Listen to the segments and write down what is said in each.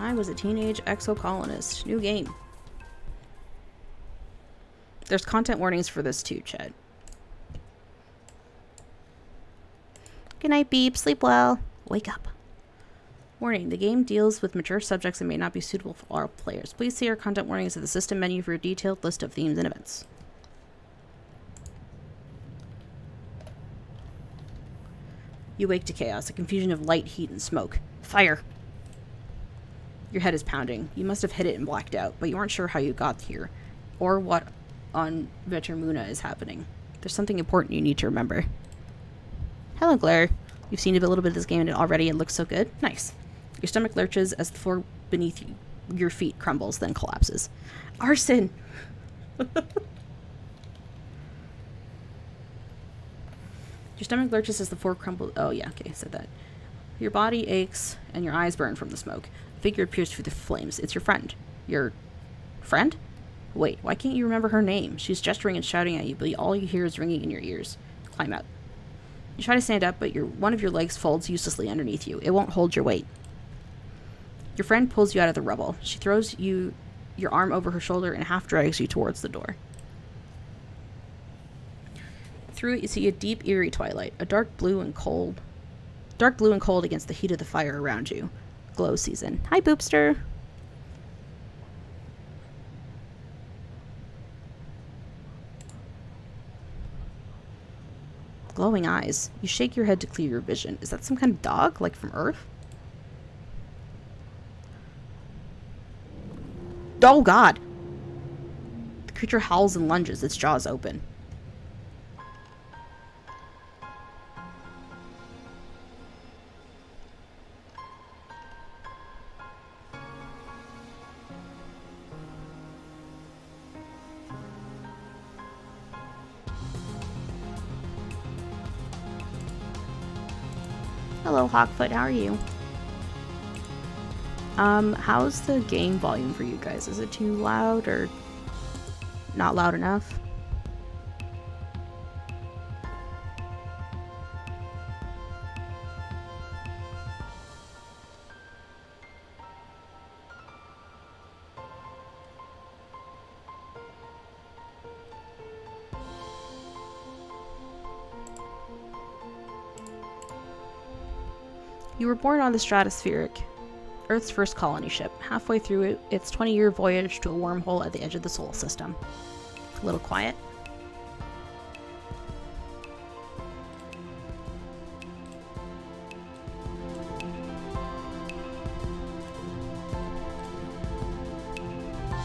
I was a teenage exocolonist. New game. There's content warnings for this too, Chet. Good night, Beep. Sleep well. Wake up. Warning, the game deals with mature subjects and may not be suitable for all players. Please see our content warnings at the system menu for a detailed list of themes and events. You wake to chaos, a confusion of light, heat, and smoke. Fire! Your head is pounding. You must have hit it and blacked out, but you aren't sure how you got here, or what on Vetermuna is happening. There's something important you need to remember. Hello, Claire. You've seen a little bit of this game already. It looks so good. Nice. Your stomach lurches as the floor beneath you, your feet crumbles, then collapses. Arson! Your stomach lurches as the floor crumbles. Oh, yeah, okay, I said that. Your body aches and your eyes burn from the smoke. A figure appears through the flames. It's your friend. Your friend? Wait, why can't you remember her name? She's gesturing and shouting at you, but all you hear is ringing in your ears. Climb out. You try to stand up, but one of your legs folds uselessly underneath you. It won't hold your weight. Your friend pulls you out of the rubble. She throws your arm over her shoulder and half drags you towards the door. Through it, you see a deep, eerie twilight, a dark blue and cold against the heat of the fire around you. Glow season. Hi, Boopster. Glowing eyes. You shake your head to clear your vision. Is that some kind of dog, like from Earth? Oh, God! The creature howls and lunges, its jaws open. Hello, Hawkfoot. How are you? How's the game volume for you guys? Is it too loud or not loud enough? You were born on the Stratospheric, Earth's first colony ship. Halfway through its 20-year voyage to a wormhole at the edge of the solar system. A little quiet.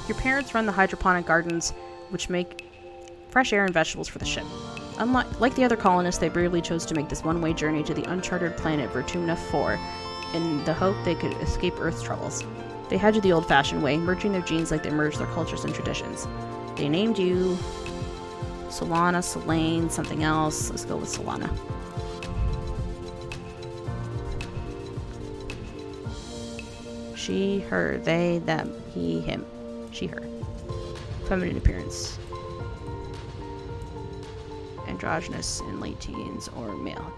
Your parents run the hydroponic gardens, which make fresh air and vegetables for the ship. Like the other colonists, they bravely chose to make this one-way journey to the uncharted planet Vertumna 4 in the hope they could escape Earth's troubles. They had you the old-fashioned way, merging their genes like they merged their cultures and traditions. They named you Solana, Selene, something else. Let's go with Solana. She, her, they, them, he, him. She, her. Feminine appearance. Androgynous in late teens or male.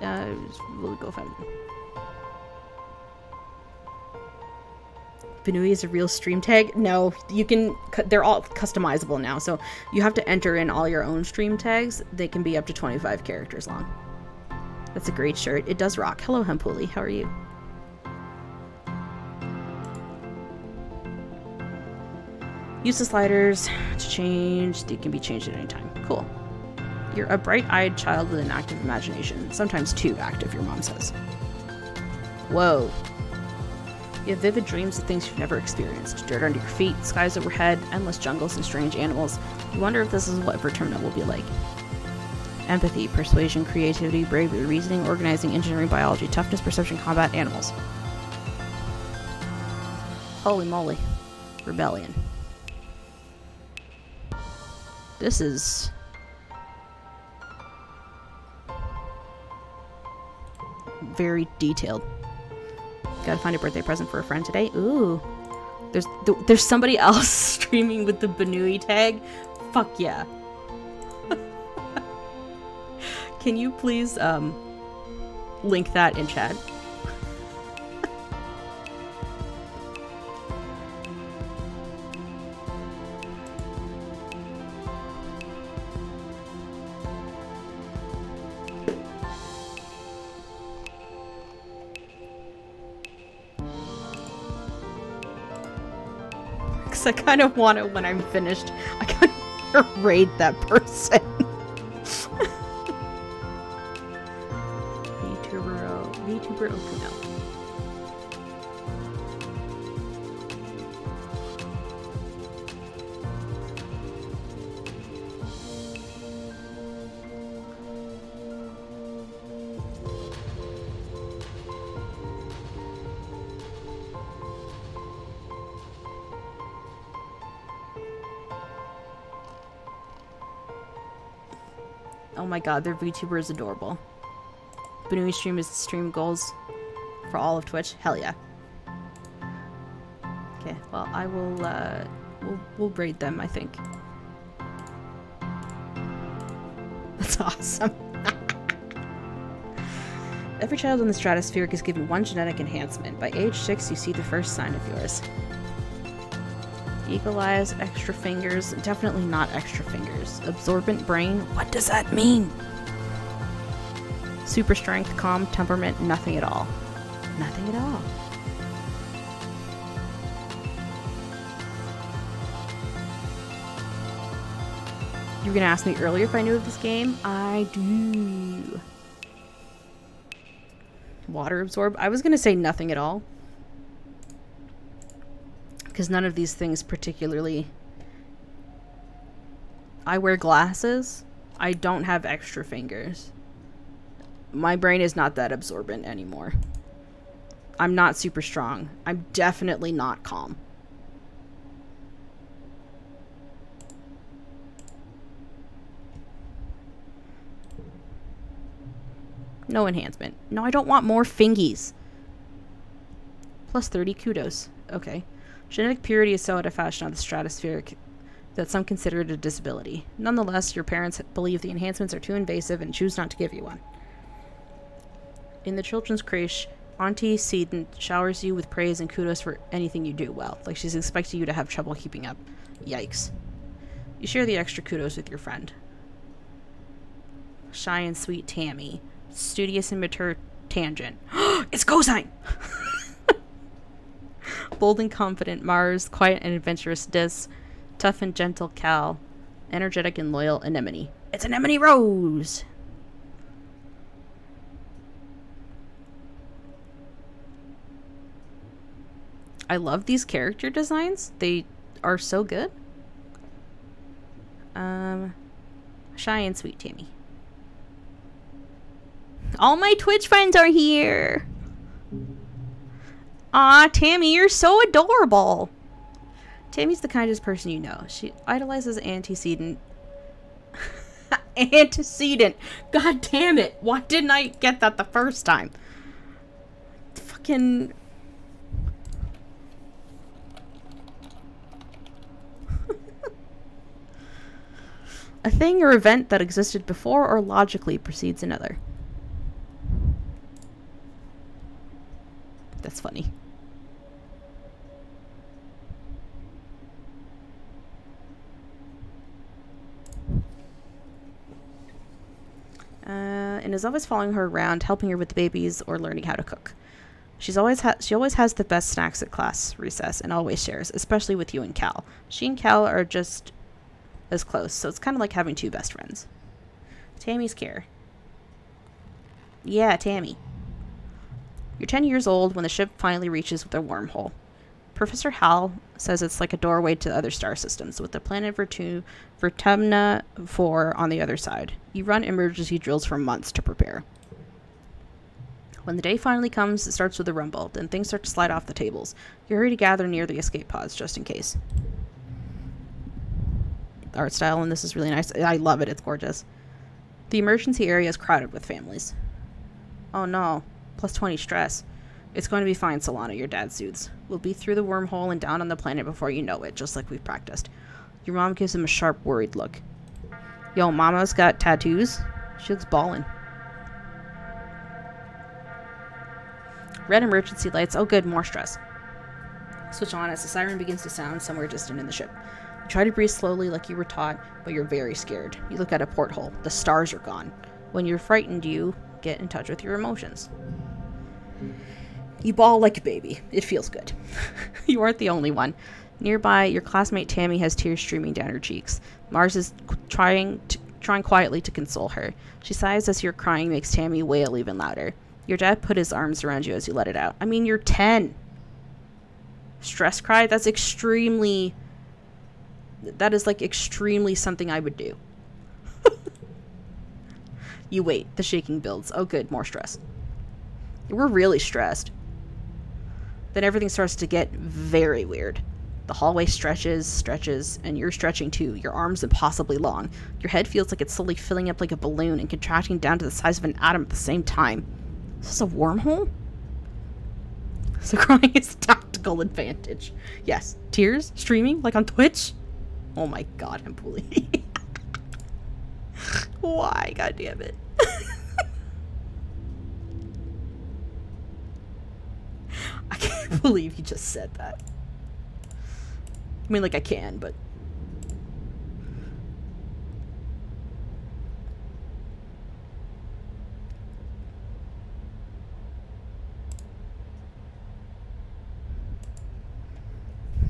We'll go feminine. Benui is a real stream tag? No, you can. They're all customizable now, so you have to enter in all your own stream tags. They can be up to 25 characters long. That's a great shirt. It does rock. Hello, Hempuli. How are you? Use the sliders to change. They can be changed at any time. Cool. You're a bright-eyed child with an active imagination. Sometimes too active, your mom says. Whoa. You have vivid dreams of things you've never experienced. Dirt under your feet, skies overhead, endless jungles and strange animals. You wonder if this is what Vertumna will be like. Empathy, persuasion, creativity, bravery, reasoning, organizing, engineering, biology, toughness, perception, combat, animals. Holy moly. Rebellion. This is... very detailed. Gotta find a birthday present for a friend today. Ooh. There's somebody else streaming with the Benui tag. Fuck yeah. Can you please link that in chat? I kind of want it when I'm finished. I kind of want to raid that person. VTuber Okuno. Oh my god, their VTuber is adorable. Banui stream is stream goals for all of Twitch. Hell yeah. Okay, well I will we'll braid them, I think. That's awesome. Every child in the stratospheric is given one genetic enhancement. By age 6, you see the first sign of yours. Eagle eyes, extra fingers, definitely not extra fingers. Absorbent brain, what does that mean? Super strength, calm, temperament, nothing at all. Nothing at all. You were gonna ask me earlier if I knew of this game? I do. Water absorb? I was gonna say nothing at all. Because none of these things particularly... I wear glasses. I don't have extra fingers. My brain is not that absorbent anymore. I'm not super strong. I'm definitely not calm. No enhancement. No, I don't want more fingies. Plus 30 kudos. Okay. Genetic purity is so out of fashion on the stratospheric that some consider it a disability. Nonetheless, your parents believe the enhancements are too invasive and choose not to give you one. In the children's creche, Auntie Seedon showers you with praise and kudos for anything you do well, like she's expecting you to have trouble keeping up. Yikes. You share the extra kudos with your friend. Shy and sweet Tammy. Studious and mature Tangent. It's cosine! Bold and confident Mars, quiet and adventurous Dis, tough and gentle Cal, energetic and loyal Anemone. It's Anemone Rose! I love these character designs. They are so good. Shy and sweet Tammy. All my Twitch friends are here! Aw, Tammy, you're so adorable! Tammy's the kindest person you know. She idolizes antecedent. Antecedent! God damn it! Why didn't I get that the first time? Fucking... A thing or event that existed before or logically precedes another. That's funny. And is always following her around, helping her with the babies or learning how to cook. She always has the best snacks at class recess and always shares, especially with you and Cal. She and Cal are just as close, so it's kind of like having two best friends. Tammy's care. Yeah, Tammy. You're 10 years old when the ship finally reaches the wormhole. Professor Hal says it's like a doorway to other star systems, with the planet Vertemna 4 on the other side. You run emergency drills for months to prepare. When the day finally comes, it starts with a rumble, then things start to slide off the tables. You hurry to gather near the escape pods, just in case. The art style in this is really nice. I love it, it's gorgeous. The emergency area is crowded with families. Oh no. Plus 20 stress. It's going to be fine, Solana, your dad soothes. We'll be through the wormhole and down on the planet before you know it, just like we've practiced. Your mom gives him a sharp, worried look. Yo, Mama's got tattoos? She looks ballin'. Red emergency lights. Oh good, more stress. Switch on as the siren begins to sound somewhere distant in the ship. You try to breathe slowly like you were taught, but you're very scared. You look at a porthole. The stars are gone. When you're frightened, you get in touch with your emotions. You bawl like a baby. It feels good. You aren't the only one. Nearby, your classmate Tammy has tears streaming down her cheeks. Mars is trying quietly to console her. She sighs as your crying makes Tammy wail even louder. Your dad put his arms around you as you let it out. I mean, you're 10. Stress cry? That is like extremely something I would do. You wait. The shaking builds. Oh good, more stress. We're really stressed. Then everything starts to get very weird. The hallway stretches, and you're stretching too. Your arms impossibly long. Your head feels like it's slowly filling up like a balloon and contracting down to the size of an atom at the same time. Is this a wormhole? So crying is a tactical advantage. Yes. Tears? Streaming? Like on Twitch? Oh my god, I'm bullying. Why? God damn it. I can't believe you just said that. I mean, like, I can, but...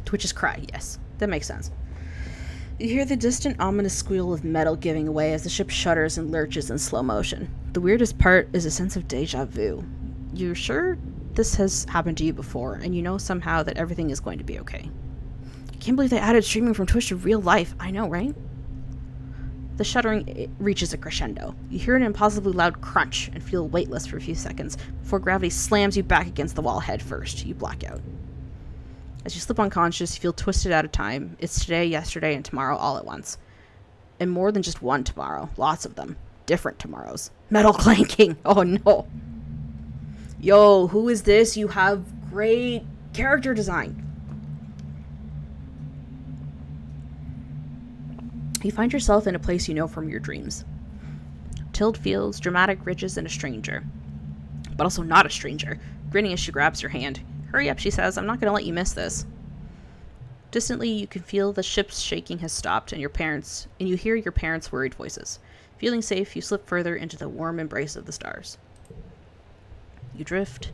Twitch's cry, yes. That makes sense. You hear the distant, ominous squeal of metal giving way as the ship shudders and lurches in slow motion. The weirdest part is a sense of deja vu. You're sure this has happened to you before, and you know somehow that everything is going to be okay. I can't believe they added streaming from Twitch to real life. I know, right? The shuddering reaches a crescendo. You hear an impossibly loud crunch and feel weightless for a few seconds before gravity slams you back against the wall head first. You black out. As you slip unconscious, you feel twisted out of time. It's today, yesterday, and tomorrow all at once. And more than just one tomorrow. Lots of them. Different tomorrows. Metal clanking. Oh no. Yo, who is this? You have great character design. You find yourself in a place you know from your dreams. Tilled fields, dramatic ridges, and a stranger. But also not a stranger. Grinning as she grabs your hand. Hurry up, she says. I'm not going to let you miss this. Distantly, you can feel the ship's shaking has stopped, and you hear your parents' worried voices. Feeling safe, you slip further into the warm embrace of the stars. You drift.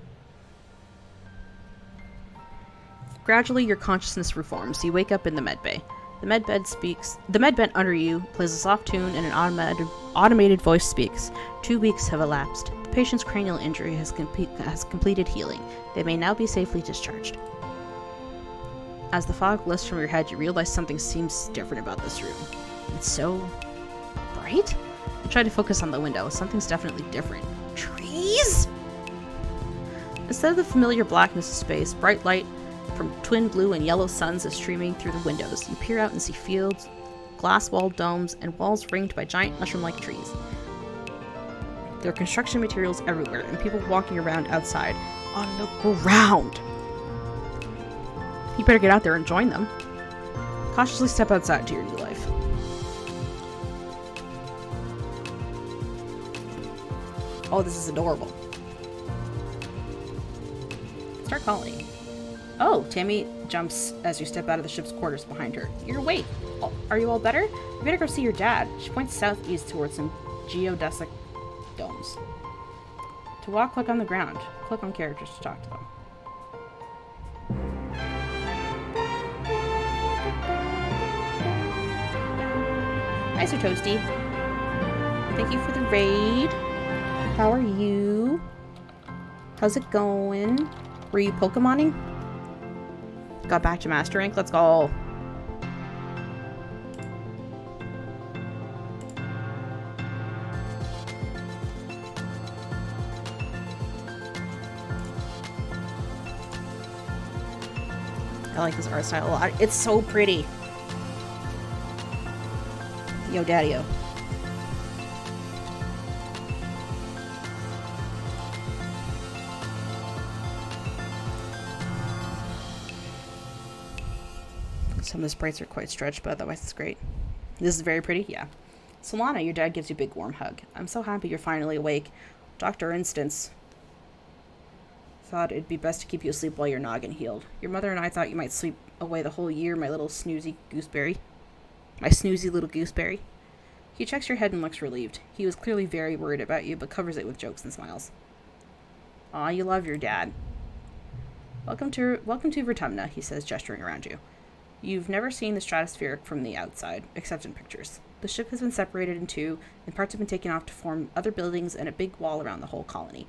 Gradually, your consciousness reforms. You wake up in the medbay. The medbed under you plays a soft tune, and an automated voice speaks. 2 weeks have elapsed. The patient's cranial injury has completed healing. They may now be safely discharged. As the fog lifts from your head, you realize something seems different about this room. It's so bright? You try to focus on the window. Something's definitely different. Trees? Instead of the familiar blackness of space, bright light from twin blue and yellow suns is streaming through the windows. You peer out and see fields, glass-walled domes, and walls ringed by giant mushroom-like trees. There are construction materials everywhere, and people walking around outside on the ground. You better get out there and join them. Cautiously step outside to your new life. Oh, this is adorable. Start calling. Oh, Tammy jumps as you step out of the ship's quarters behind her. You're awake. Are you all better? You better go see your dad. She points southeast towards some geodesic domes. To walk, click on the ground. Click on characters to talk to them. Hi, Sir Toasty. Thank you for the raid. How are you? How's it going? Were you Pokemoning? Got back to Master Rank? Let's go. I like this art style a lot. It's so pretty. Yo, daddy-o. Some of the sprites are quite stretched, but otherwise it's great. This is very pretty, yeah. Solana, your dad gives you a big warm hug. I'm so happy you're finally awake. Dr. Instance thought it'd be best to keep you asleep while your noggin healed. Your mother and I thought you might sleep away the whole year, my little snoozy gooseberry. My snoozy little gooseberry. He checks your head and looks relieved. He was clearly very worried about you, but covers it with jokes and smiles. Aw, you love your dad. Welcome to Vertumna, he says, gesturing around you. You've never seen the stratosphere from the outside, except in pictures. The ship has been separated in two, and parts have been taken off to form other buildings and a big wall around the whole colony.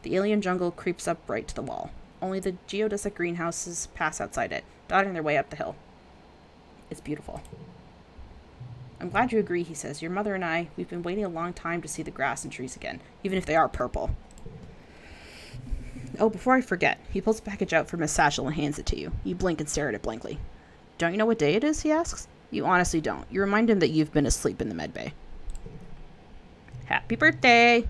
The alien jungle creeps up right to the wall. Only the geodesic greenhouses pass outside it, dotting their way up the hill. It's beautiful. I'm glad you agree, he says. Your mother and I, we've been waiting a long time to see the grass and trees again, even if they are purple. Oh, before I forget, he pulls a package out from his satchel and hands it to you. You blink and stare at it blankly. Don't you know what day it is, he asks. You honestly don't. You remind him that you've been asleep in the medbay. Happy birthday,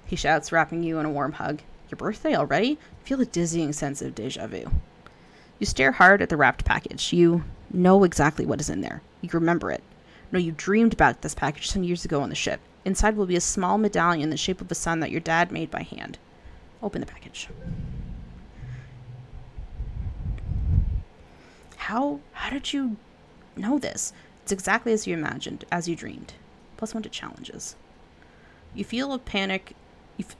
he shouts, wrapping you in a warm hug. Your birthday already? Feel a dizzying sense of deja vu. You stare hard at the wrapped package. You know exactly what is in there. You remember it. No, you dreamed about this package 10 years ago on the ship. Inside will be a small medallion in the shape of a sun that your dad made by hand. Open the package. How did you know this? It's exactly as you imagined, as you dreamed. +1 to challenges. You feel a panic.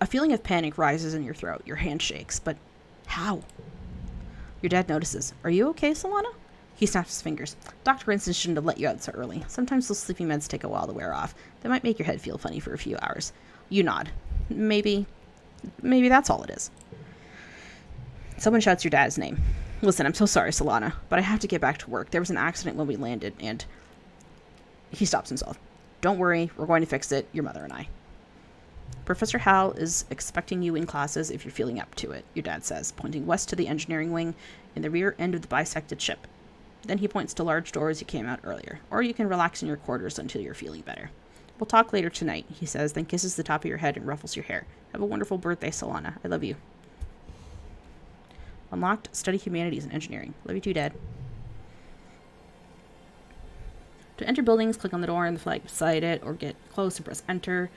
A feeling of panic rises in your throat. Your hand shakes, but how? Your dad notices. Are you okay, Solana? He snaps his fingers. Dr. Winston shouldn't have let you out so early. Sometimes those sleeping meds take a while to wear off. They might make your head feel funny for a few hours. You nod. Maybe that's all it is. Someone shouts your dad's name. Listen, I'm so sorry, Solana, but I have to get back to work. There was an accident when we landed, and... He stops himself. Don't worry, we're going to fix it, your mother and I. Professor Hal is expecting you in classes if you're feeling up to it, your dad says, pointing west to the engineering wing in the rear end of the bisected ship. Then he points to large doors you came out earlier, or you can relax in your quarters until you're feeling better. We'll talk later tonight, he says, then kisses the top of your head and ruffles your hair. Have a wonderful birthday, Solana. I love you. Unlocked, study humanities and engineering. Love you too, Dad. To enter buildings, click on the door and the flag beside it, or get close and press enter.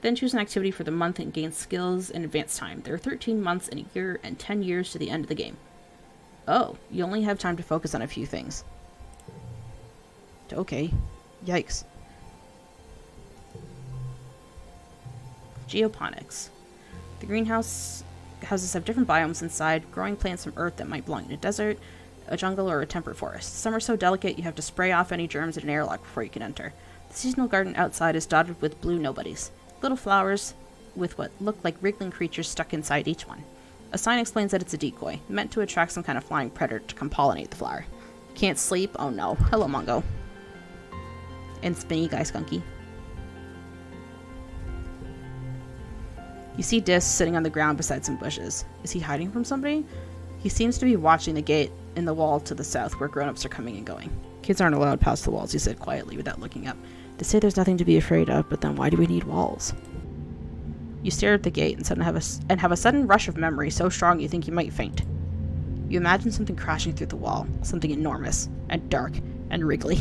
Then choose an activity for the month and gain skills in advance time. There are 13 months in a year and 10 years to the end of the game. Oh, you only have time to focus on a few things. Okay. Yikes. Geoponics. The greenhouses have different biomes inside, growing plants from earth that might belong in a desert, a jungle, or a temperate forest. Some are so delicate you have to spray off any germs in an airlock before you can enter. The seasonal garden outside is dotted with blue nobodies. Little flowers with what look like wriggling creatures stuck inside each one. A sign explains that it's a decoy, meant to attract some kind of flying predator to come pollinate the flower. Can't sleep? Oh no. Hello, Mongo. And Spinny Guy Skunky. You see Dis sitting on the ground beside some bushes. Is he hiding from somebody? He seems to be watching the gate in the wall to the south where grown-ups are coming and going. Kids aren't allowed past the walls, he said quietly without looking up. They say there's nothing to be afraid of, but then why do we need walls? You stare at the gate and have a sudden rush of memory so strong you think you might faint. You imagine something crashing through the wall, something enormous, and dark, and wriggly.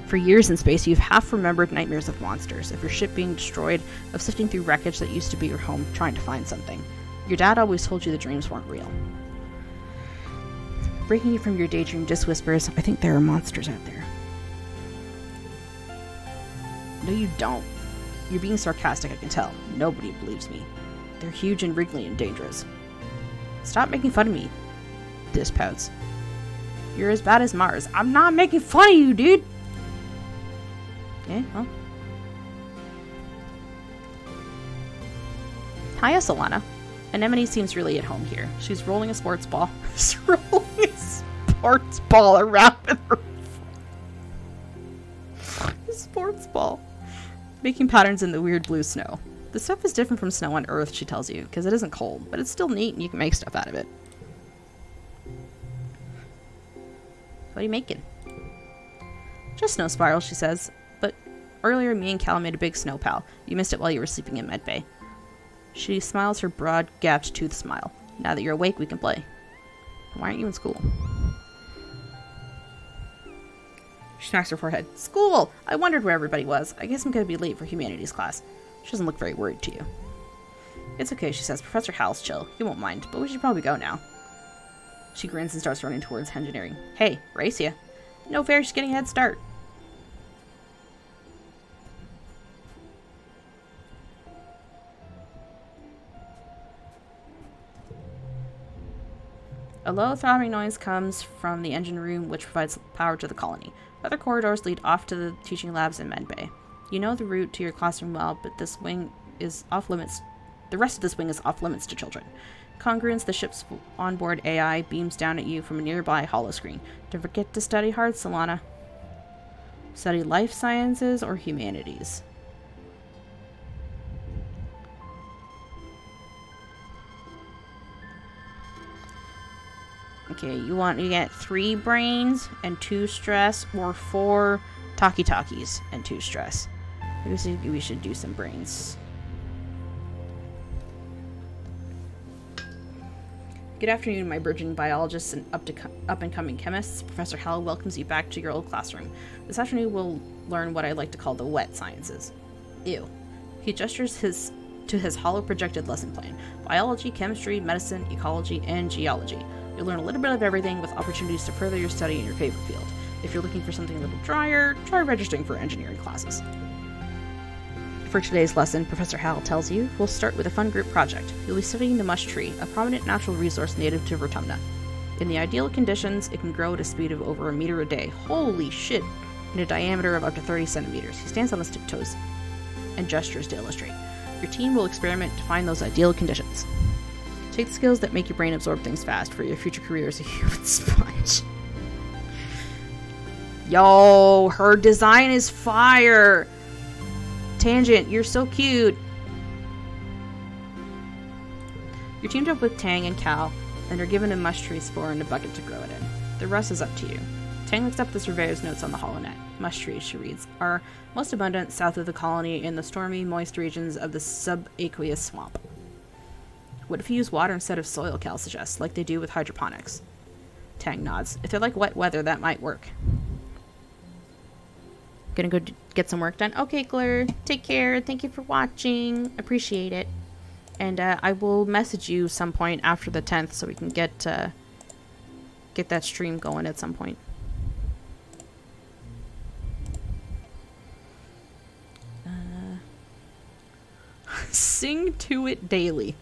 For years in space, you've half-remembered nightmares of monsters, of your ship being destroyed, of sifting through wreckage that used to be your home, trying to find something. Your dad always told you the dreams weren't real. Breaking you from your daydream, Dis whispers, I think there are monsters out there. No, you don't. You're being sarcastic, I can tell. Nobody believes me. They're huge and wriggly and dangerous. Stop making fun of me, Dis pouts. You're as bad as Mars. I'm not making fun of you, dude! Yeah, well. Hiya, Solana. Anemone seems really at home here. She's rolling a sports ball. She's rolling a sports ball around with her. A sports ball. Making patterns in the weird blue snow. The stuff is different from snow on Earth, she tells you, because it isn't cold, but it's still neat and you can make stuff out of it. What are you making? Just snow spirals, she says. But earlier, me and Cal made a big snow pal. You missed it while you were sleeping in medbay. She smiles her broad, gapped tooth smile. Now that you're awake, we can play. Why aren't you in school? She smacks her forehead. School! I wondered where everybody was. I guess I'm going to be late for humanities class. She doesn't look very worried to you. It's okay, she says. Professor Hal's chill. He won't mind, but we should probably go now. She grins and starts running towards engineering. Hey, race ya. No fair, she's getting a head start. A low throbbing noise comes from the engine room, which provides power to the colony. Other corridors lead off to the teaching labs in Med Bay. You know the route to your classroom well, but this wing is off limits. The rest of this wing is off limits to children. Congruence, the ship's onboard AI, beams down at you from a nearby holoscreen. Don't forget to study hard, Solana. Study life sciences or humanities. Okay, you get 3 brains and 2 stress, or 4 talkie-talkies and 2 stress. Maybe we should do some brains. Good afternoon, my burgeoning biologists and up-and-coming chemists. Professor Hal welcomes you back to your old classroom. This afternoon we'll learn what I like to call the wet sciences. Ew. He gestures to his hollow-projected lesson plan. Biology, chemistry, medicine, ecology, and geology. You'll learn a little bit of everything with opportunities to further your study in your favorite field. If you're looking for something a little drier, try registering for engineering classes. For today's lesson, Professor Hal tells you, we'll start with a fun group project. You'll be studying the mush tree, a prominent natural resource native to Vertumna. In the ideal conditions, it can grow at a speed of over 1 meter a day. Holy shit! In a diameter of up to 30 centimeters. He stands on his tiptoes and gestures to illustrate. Your team will experiment to find those ideal conditions. Take the skills that make your brain absorb things fast for your future career as a human sponge. Yo, her design is fire! Tangent, you're so cute! You're teamed up with Tang and Cal, and are given a mush tree spore and a bucket to grow it in. The rest is up to you. Tang looks up the surveyor's notes on the holonet. Mush trees, she reads, are most abundant south of the colony in the stormy, moist regions of the subaqueous swamp. What if you use water instead of soil, Cal suggests, like they do with hydroponics? Tang nods. If they're like wet weather, that might work. Gonna go get some work done. Okay, Claire. Take care. Thank you for watching. Appreciate it. And I will message you some point after the 10th so we can get that stream going at some point. Sing to it daily.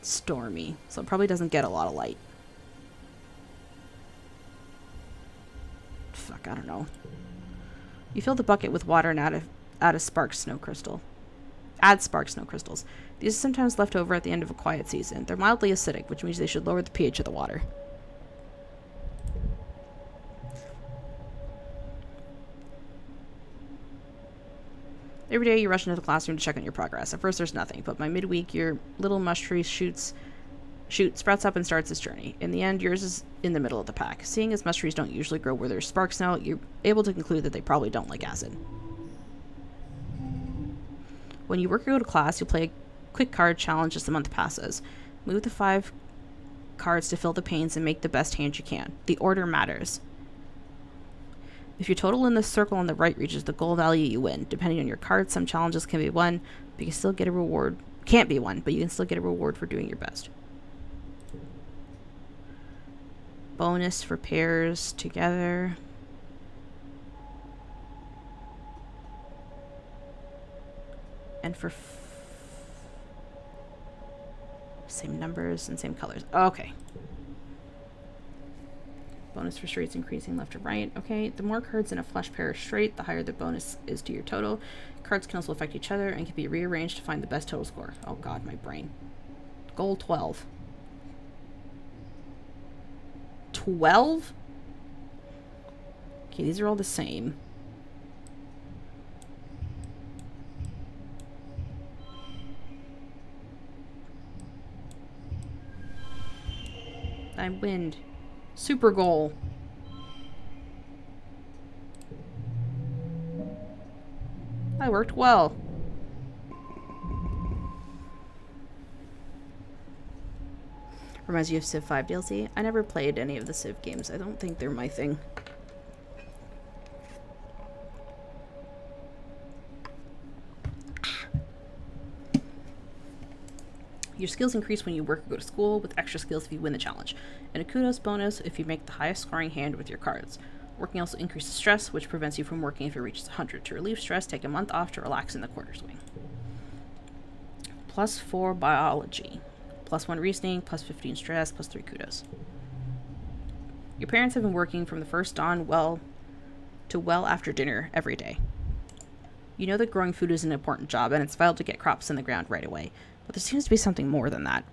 Stormy. So it probably doesn't get a lot of light. Fuck, I don't know. You fill the bucket with water and add a spark snow crystal. Add spark snow crystals. These are sometimes left over at the end of a quiet season. They're mildly acidic, which means they should lower the pH of the water. Every day you rush into the classroom to check on your progress. At first there's nothing, but by midweek your little mush tree sprouts up and starts its journey. In the end, yours is in the middle of the pack. Seeing as mush trees don't usually grow where there's spark snow, you're able to conclude that they probably don't like acid. When you work or go to class, you'll play a quick card challenge as the month passes. Move the 5 cards to fill the panes and make the best hand you can. The order matters. If your total in the circle on the right reaches the goal value, you win. Depending on your card, some challenges can be won, but you can still get a reward. Can't be won, but you can still get a reward for doing your best. Bonus for pairs together. And for same numbers and same colors. Okay. Bonus for straights increasing left to right. Okay, the more cards in a flush pair are straight, the higher the bonus is to your total. Cards can also affect each other and can be rearranged to find the best total score. Oh god, my brain. Goal 12. 12? Okay, these are all the same. I win. Super goal. I worked well. Reminds you of Civ 5 DLC. I never played any of the Civ games. I don't think they're my thing. Your skills increase when you work or go to school, with extra skills if you win the challenge, and a kudos bonus if you make the highest scoring hand with your cards. Working also increases stress, which prevents you from working if it reaches 100. To relieve stress, take a month off to relax in the quarters wing. +4 biology, +1 reasoning, +15 stress, +3 kudos. Your parents have been working from the first dawn to well after dinner every day. You know that growing food is an important job, and it's vital to get crops in the ground right away, but there seems to be something more than that.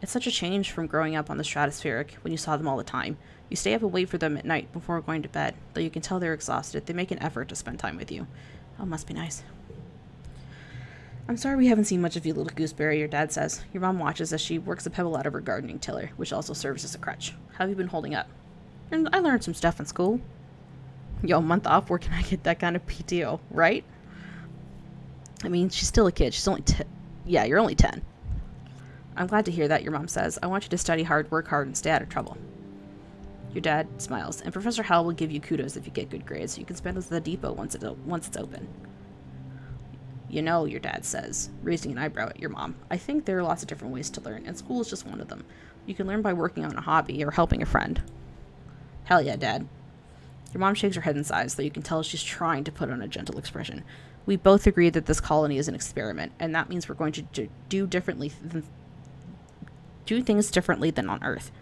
It's such a change from growing up on the stratospheric when you saw them all the time. You stay up and wait for them at night before going to bed. Though you can tell they're exhausted, they make an effort to spend time with you. Oh, must be nice. I'm sorry we haven't seen much of you, little gooseberry, your dad says. Your mom watches as she works a pebble out of her gardening tiller, which also serves as a crutch. How have you been holding up? And I learned some stuff in school. Yo, a month off, where can I get that kind of PTO, right? I mean, she's still a kid. She's only 10. Yeah, you're only 10. I'm glad to hear that, your mom says. I want you to study hard, work hard, and stay out of trouble. Your dad smiles, and Professor Howell will give you kudos if you get good grades, so you can spend those at the depot once it's open. You know, your dad says, raising an eyebrow at your mom, I think there are lots of different ways to learn, and school is just one of them. You can learn by working on a hobby or helping a friend. Hell yeah, Dad. Your mom shakes her head and sighs, though you can tell she's trying to put on a gentle expression. We both agree that this colony is an experiment, and that means we're going to do things differently than on Earth.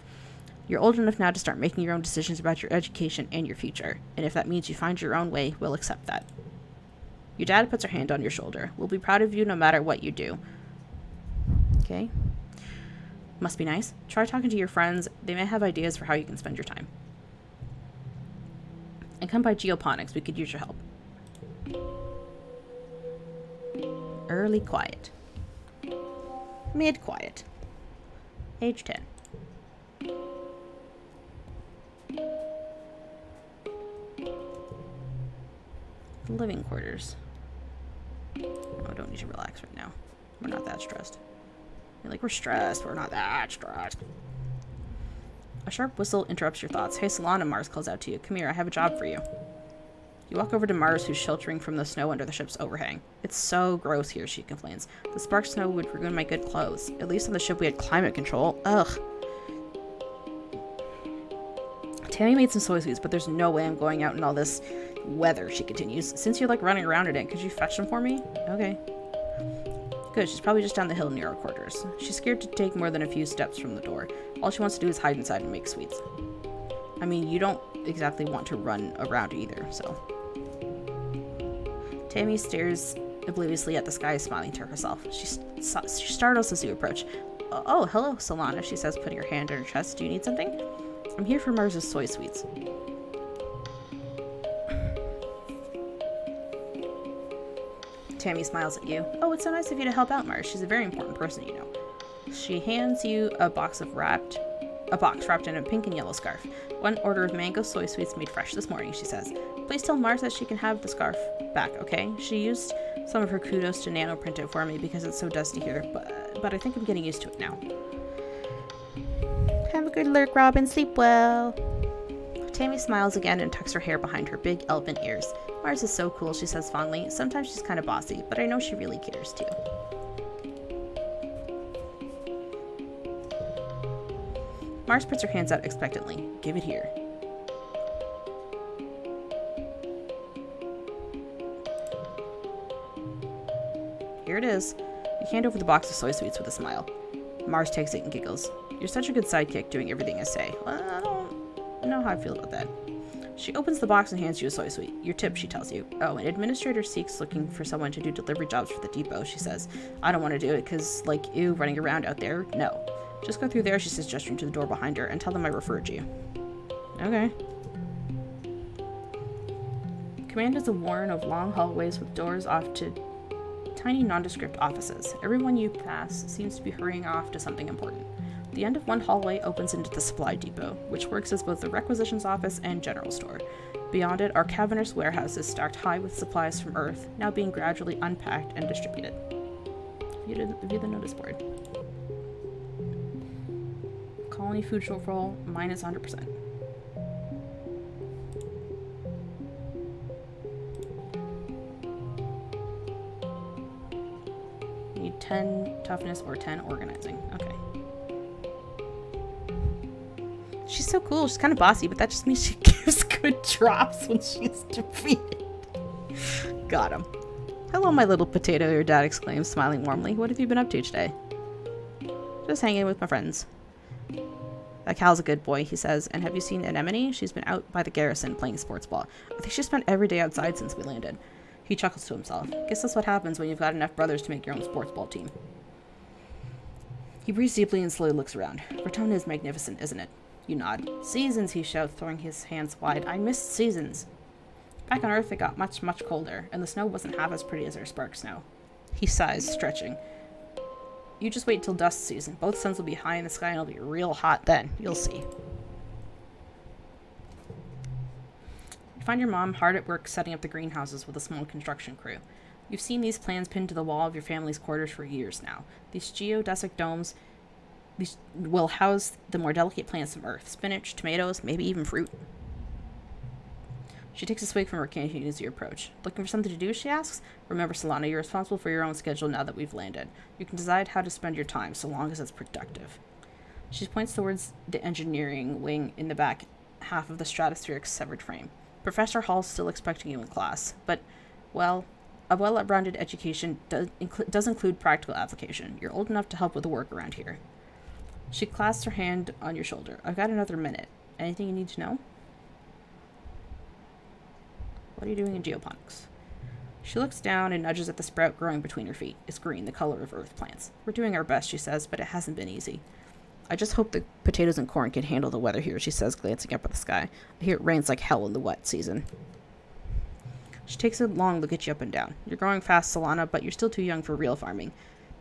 You're old enough now to start making your own decisions about your education and your future, and if that means you find your own way, we'll accept that. Your dad puts her hand on your shoulder. We'll be proud of you no matter what you do. Okay. Must be nice. Try talking to your friends. They may have ideas for how you can spend your time. And come by geoponics. We could use your help. Early quiet. Mid quiet. Age 10. Living quarters. Oh, I don't need to relax right now. We're not that stressed. You're like, we're stressed. We're not that stressed. A sharp whistle interrupts your thoughts. Hey, Solana, Mars calls out to you. Come here, I have a job for you. You walk over to Mars, who's sheltering from the snow under the ship's overhang. It's so gross here, she complains. The spark snow would ruin my good clothes. At least on the ship we had climate control. Ugh. Tammy made some soy sweets, but there's no way I'm going out in all this weather, she continues. Since you're like running around in it, could you fetch them for me? Okay. Good, she's probably just down the hill near our quarters. She's scared to take more than a few steps from the door. All she wants to do is hide inside and make sweets. I mean, you don't exactly want to run around either, so. Tammy stares obliviously at the sky, smiling to herself. She startles as you approach. Oh, hello, Solana, she says, putting her hand on her chest. Do you need something? I'm here for Mars's soy sweets. Tammy smiles at you. Oh, it's so nice of you to help out, Mars. She's a very important person, you know. She hands you a box wrapped in a pink and yellow scarf. One order of mango soy sweets made fresh this morning, she says. Please tell Mars that she can have the scarf back, okay? She used some of her kudos to nano print it for me because it's so dusty here, but I think I'm getting used to it now. Have a good lurk, Robin. Sleep well. Tammy smiles again and tucks her hair behind her big elephant ears. Mars is so cool, she says fondly. Sometimes she's kind of bossy, but I know she really cares too. Mars puts her hands out expectantly. Give it here. Here it is. You hand over the box of soy sweets with a smile. Mars takes it and giggles. You're such a good sidekick doing everything I say. Well, I don't know how I feel about that. She opens the box and hands you a soy sweet. Your tip, she tells you. Oh, an administrator seeks looking for someone to do delivery jobs for the depot, she says. I don't want to do it because, like, ew, running around out there. No. Just go through there, she says, gesturing to the door behind her, and tell them I referred you. Okay. Command is a warren of long hallways with doors off to tiny nondescript offices. Everyone you pass seems to be hurrying off to something important. The end of one hallway opens into the supply depot, which works as both the requisitions office and general store. Beyond it are cavernous warehouses stacked high with supplies from Earth, now being gradually unpacked and distributed. View the notice board. Colony food shortfall, minus 100%. Need 10 toughness or 10 organizing. Okay. She's so cool. She's kind of bossy, but that just means she gives good drops when she's defeated. Got him. Hello, my little potato, your dad exclaims, smiling warmly. What have you been up to today? Just hanging with my friends. Cal's a good boy, he says. And have you seen Anemone? She's been out by the garrison playing sports ball. I think she spent every day outside since we landed. He chuckles to himself. Guess that's what happens when you've got enough brothers to make your own sports ball team. He breathes deeply and slowly looks around. Vertona is magnificent, isn't it? You nod. Seasons, he shouts, throwing his hands wide. I missed seasons. Back on Earth, it got much, much colder, and the snow wasn't half as pretty as our spark snow. He sighs, stretching. You just wait till dust season. Both suns will be high in the sky and it'll be real hot then. You'll see. You find your mom hard at work setting up the greenhouses with a small construction crew. You've seen these plans pinned to the wall of your family's quarters for years now. These geodesic domes will house the more delicate plants of Earth. Spinach, tomatoes, maybe even fruit. She takes a swig from her canteen as you approach. Looking for something to do, she asks? Remember, Solana, you're responsible for your own schedule now that we've landed. You can decide how to spend your time, so long as it's productive. She points towards the engineering wing in the back half of the stratospheric severed frame. Professor Hall's still expecting you in class, but, well, a well-rounded education does include practical application. You're old enough to help with the work around here. She clasps her hand on your shoulder. I've got another minute. Anything you need to know? What are you doing in geoponics? She looks down and nudges at the sprout growing between her feet. It's green, the color of Earth plants. We're doing our best, she says, but it hasn't been easy. I just hope the potatoes and corn can handle the weather here, she says, glancing up at the sky. I hear it rains like hell in the wet season. She takes a long look at you up and down. You're growing fast, Solana, but you're still too young for real farming.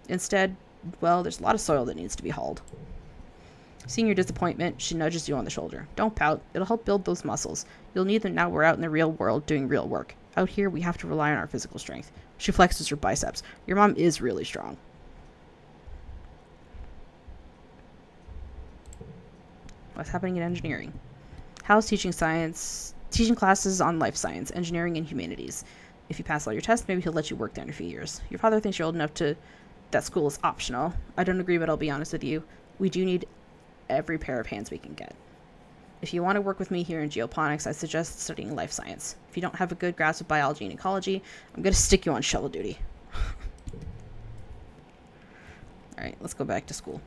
Instead, well, there's a lot of soil that needs to be hauled. Seeing your disappointment, she nudges you on the shoulder. Don't pout. It'll help build those muscles. You'll need them now we're out in the real world doing real work. Out here, we have to rely on our physical strength. She flexes her biceps. Your mom is really strong. What's happening in engineering? How's teaching classes on life science, engineering, and humanities. If you pass all your tests, maybe he'll let you work there in a few years. Your father thinks you're old enough that school is optional. I don't agree, but I'll be honest with you. We do need every pair of hands we can get. If you want to work with me here in geoponics, I suggest studying life science. If you don't have a good grasp of biology and ecology, I'm going to stick you on shuttle duty. Alright, let's go back to school.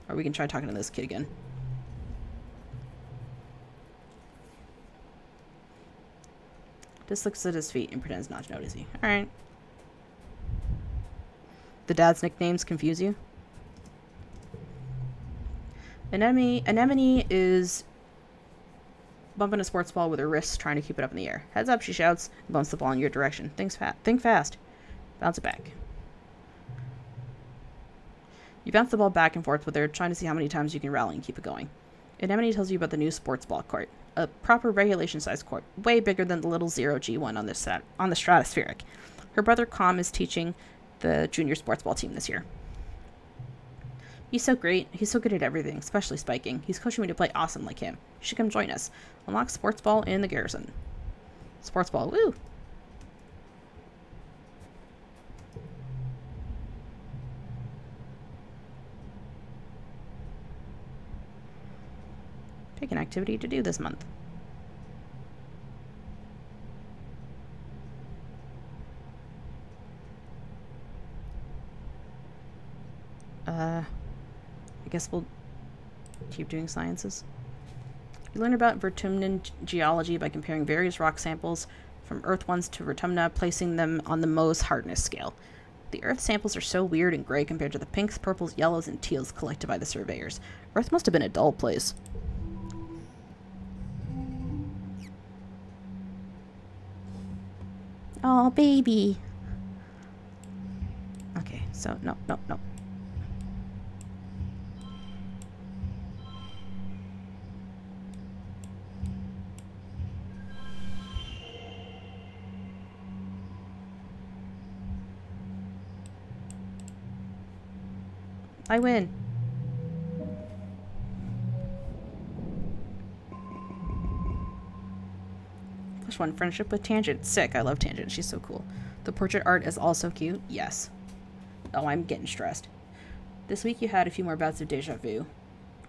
Or we can try talking to this kid again. Just looks at his feet and pretends not to notice you. Alright. The dad's nicknames confuse you? Anemone is bumping a sports ball with her wrists, trying to keep it up in the air. Heads up, she shouts, and bumps the ball in your direction. Think fast. Bounce it back. You bounce the ball back and forth with her, trying to see how many times you can rally and keep it going. Anemone tells you about the new sports ball court. A proper regulation-sized court, way bigger than the little 0G1 on the stratospheric. Her brother Com is teaching the junior sports ball team this year. He's so great. He's so good at everything, especially spiking. He's coaching me to play awesome like him. You should come join us. Unlock sports ball in the garrison. Sports ball, woo! Pick an activity to do this month. I guess we'll keep doing sciences. You learn about Vertumnan geology by comparing various rock samples from Earth ones to Vertumna, placing them on the Mohs hardness scale. The Earth samples are so weird and gray compared to the pinks, purples, yellows, and teals collected by the surveyors. Earth must have been a dull place. Oh, baby. Okay, so no. I win. +1 friendship with Tangent. Sick. I love Tangent. She's so cool. The portrait art is also cute. Yes. Oh, I'm getting stressed. This week you had a few more bouts of deja vu.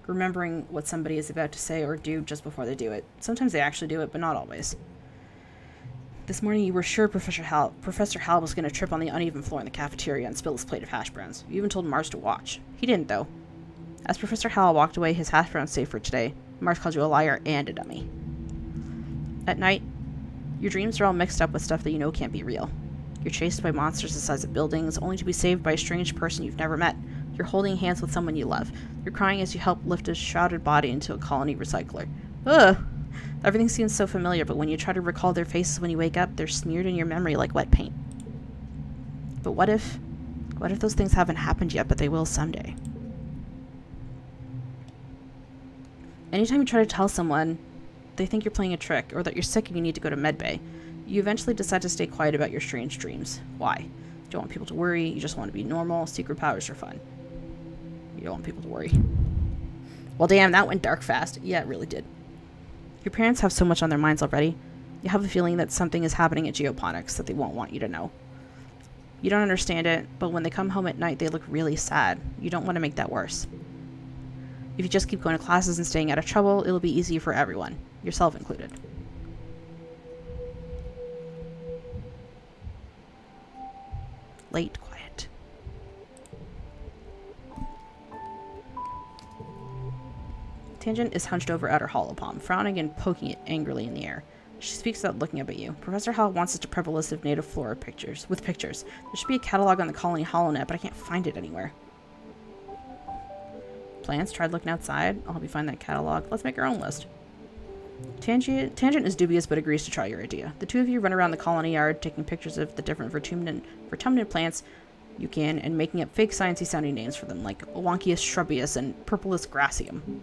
Remembering what somebody is about to say or do just before they do it. Sometimes they actually do it, but not always. This morning you were sure Professor Hal was going to trip on the uneven floor in the cafeteria and spill his plate of hash browns. You even told Mars to watch. He didn't, though. As Professor Hal walked away, his hash browns safe for today, Mars called you a liar and a dummy. At night, your dreams are all mixed up with stuff that you know can't be real. You're chased by monsters the size of buildings, only to be saved by a strange person you've never met. You're holding hands with someone you love. You're crying as you help lift a shrouded body into a colony recycler. Ugh! Everything seems so familiar, but when you try to recall their faces when you wake up, they're smeared in your memory like wet paint. But what if those things haven't happened yet, but they will someday? Anytime you try to tell someone, they think you're playing a trick, or that you're sick and you need to go to medbay. You eventually decide to stay quiet about your strange dreams. Why? You don't want people to worry, you just want to be normal, secret powers are fun. You don't want people to worry. Well, damn, that went dark fast. Yeah, it really did. Your parents have so much on their minds already. You have a feeling that something is happening at Geoponics that they won't want you to know. You don't understand it, but when they come home at night, they look really sad. You don't want to make that worse. If you just keep going to classes and staying out of trouble, it'll be easy for everyone, yourself included. Late, quiet. Tangent is hunched over at her hollow palm, frowning and poking it angrily in the air. She speaks without looking up at you. Professor Hal wants us to prep a list of native flora pictures. There should be a catalog on the colony HoloNet, but I can't find it anywhere. Plants? Tried looking outside? I'll help you find that catalog. Let's make our own list. Tangent is dubious but agrees to try your idea. The two of you run around the colony yard, taking pictures of the different vertumnant plants you can, and making up fake sciencey sounding names for them, like Wonkius shrubbius and Purpulus gracium.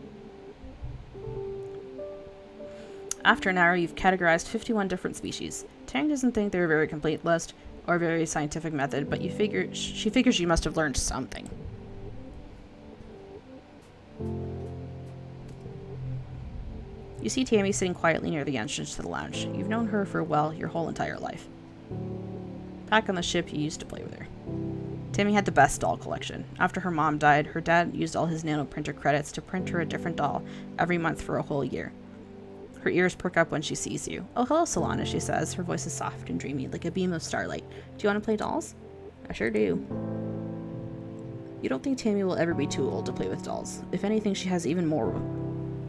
After an hour, you've categorized 51 different species. Tang doesn't think they're a very complete list or a very scientific method, but she figures you must have learned something. You see Tammy sitting quietly near the entrance to the lounge. You've known her for, well, your whole entire life. Back on the ship, you used to play with her. Tammy had the best doll collection. After her mom died, her dad used all his nanoprinter credits to print her a different doll every month for a whole year. Her ears perk up when she sees you. Oh, hello, Solana, she says. Her voice is soft and dreamy, like a beam of starlight. Do you want to play dolls? I sure do. You don't think Tammy will ever be too old to play with dolls. If anything, she has even more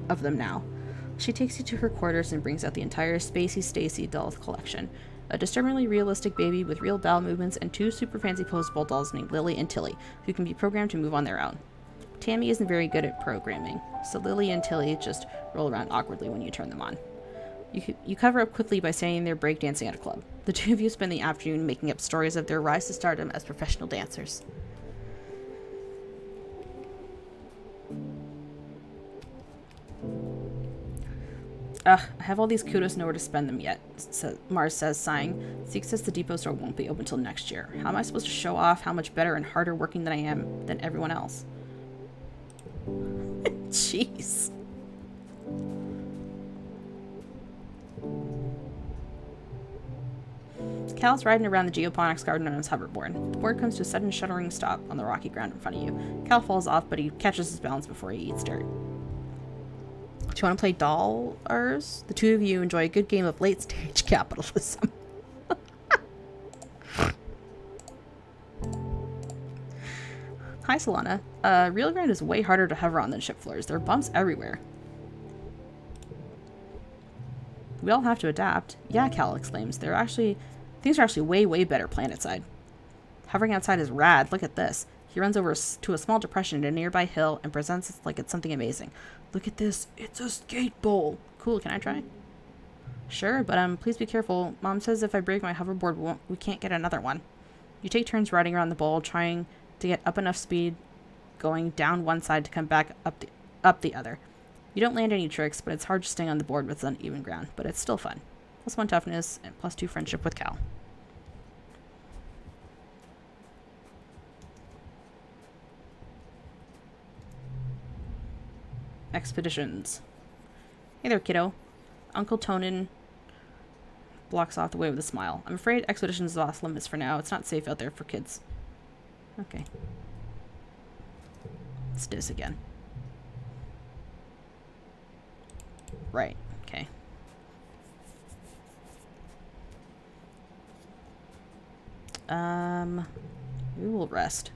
of them now. She takes you to her quarters and brings out the entire Spacey Stacy doll collection. A disturbingly realistic baby with real bowel movements and two super fancy posable dolls named Lily and Tilly, who can be programmed to move on their own. Tammy isn't very good at programming, so Lily and Tilly just roll around awkwardly when you turn them on. You cover up quickly by saying they're breakdancing at a club. The two of you spend the afternoon making up stories of their rise to stardom as professional dancers. Ugh, I have all these kudos, nowhere to spend them yet, Mars says, sighing. Zeke says the depot store won't be open till next year. How am I supposed to show off how much better and harder working than I am than everyone else? Jeez. Cal's riding around the geoponics garden on his hoverboard. The board comes to a sudden shuddering stop on the rocky ground in front of you. Cal falls off, but he catches his balance before he eats dirt. Do you want to play dollars? The two of you enjoy a good game of late-stage capitalism. Hi, Solana. Real ground is way harder to hover on than ship floors. There are bumps everywhere. We all have to adapt. Yeah, Cal exclaims. Things are actually way, way better planetside. Hovering outside is rad. Look at this. He runs over to a small depression in a nearby hill and presents it like it's something amazing. Look at this. It's a skate bowl. Cool. Can I try? Sure, but please be careful. Mom says if I break my hoverboard, we can't get another one. You take turns riding around the bowl, trying to get up enough speed, going down one side to come back up the other. You don't land any tricks, but it's hard to stay on the board with uneven ground, but it's still fun. +1 toughness and +2 friendship with Cal. Expeditions. Hey there, kiddo. Uncle Tonin blocks off the way with a smile. I'm afraid expeditions is off limits for now. It's not safe out there for kids. Okay. Let's do this again. Right. Okay. We will rest.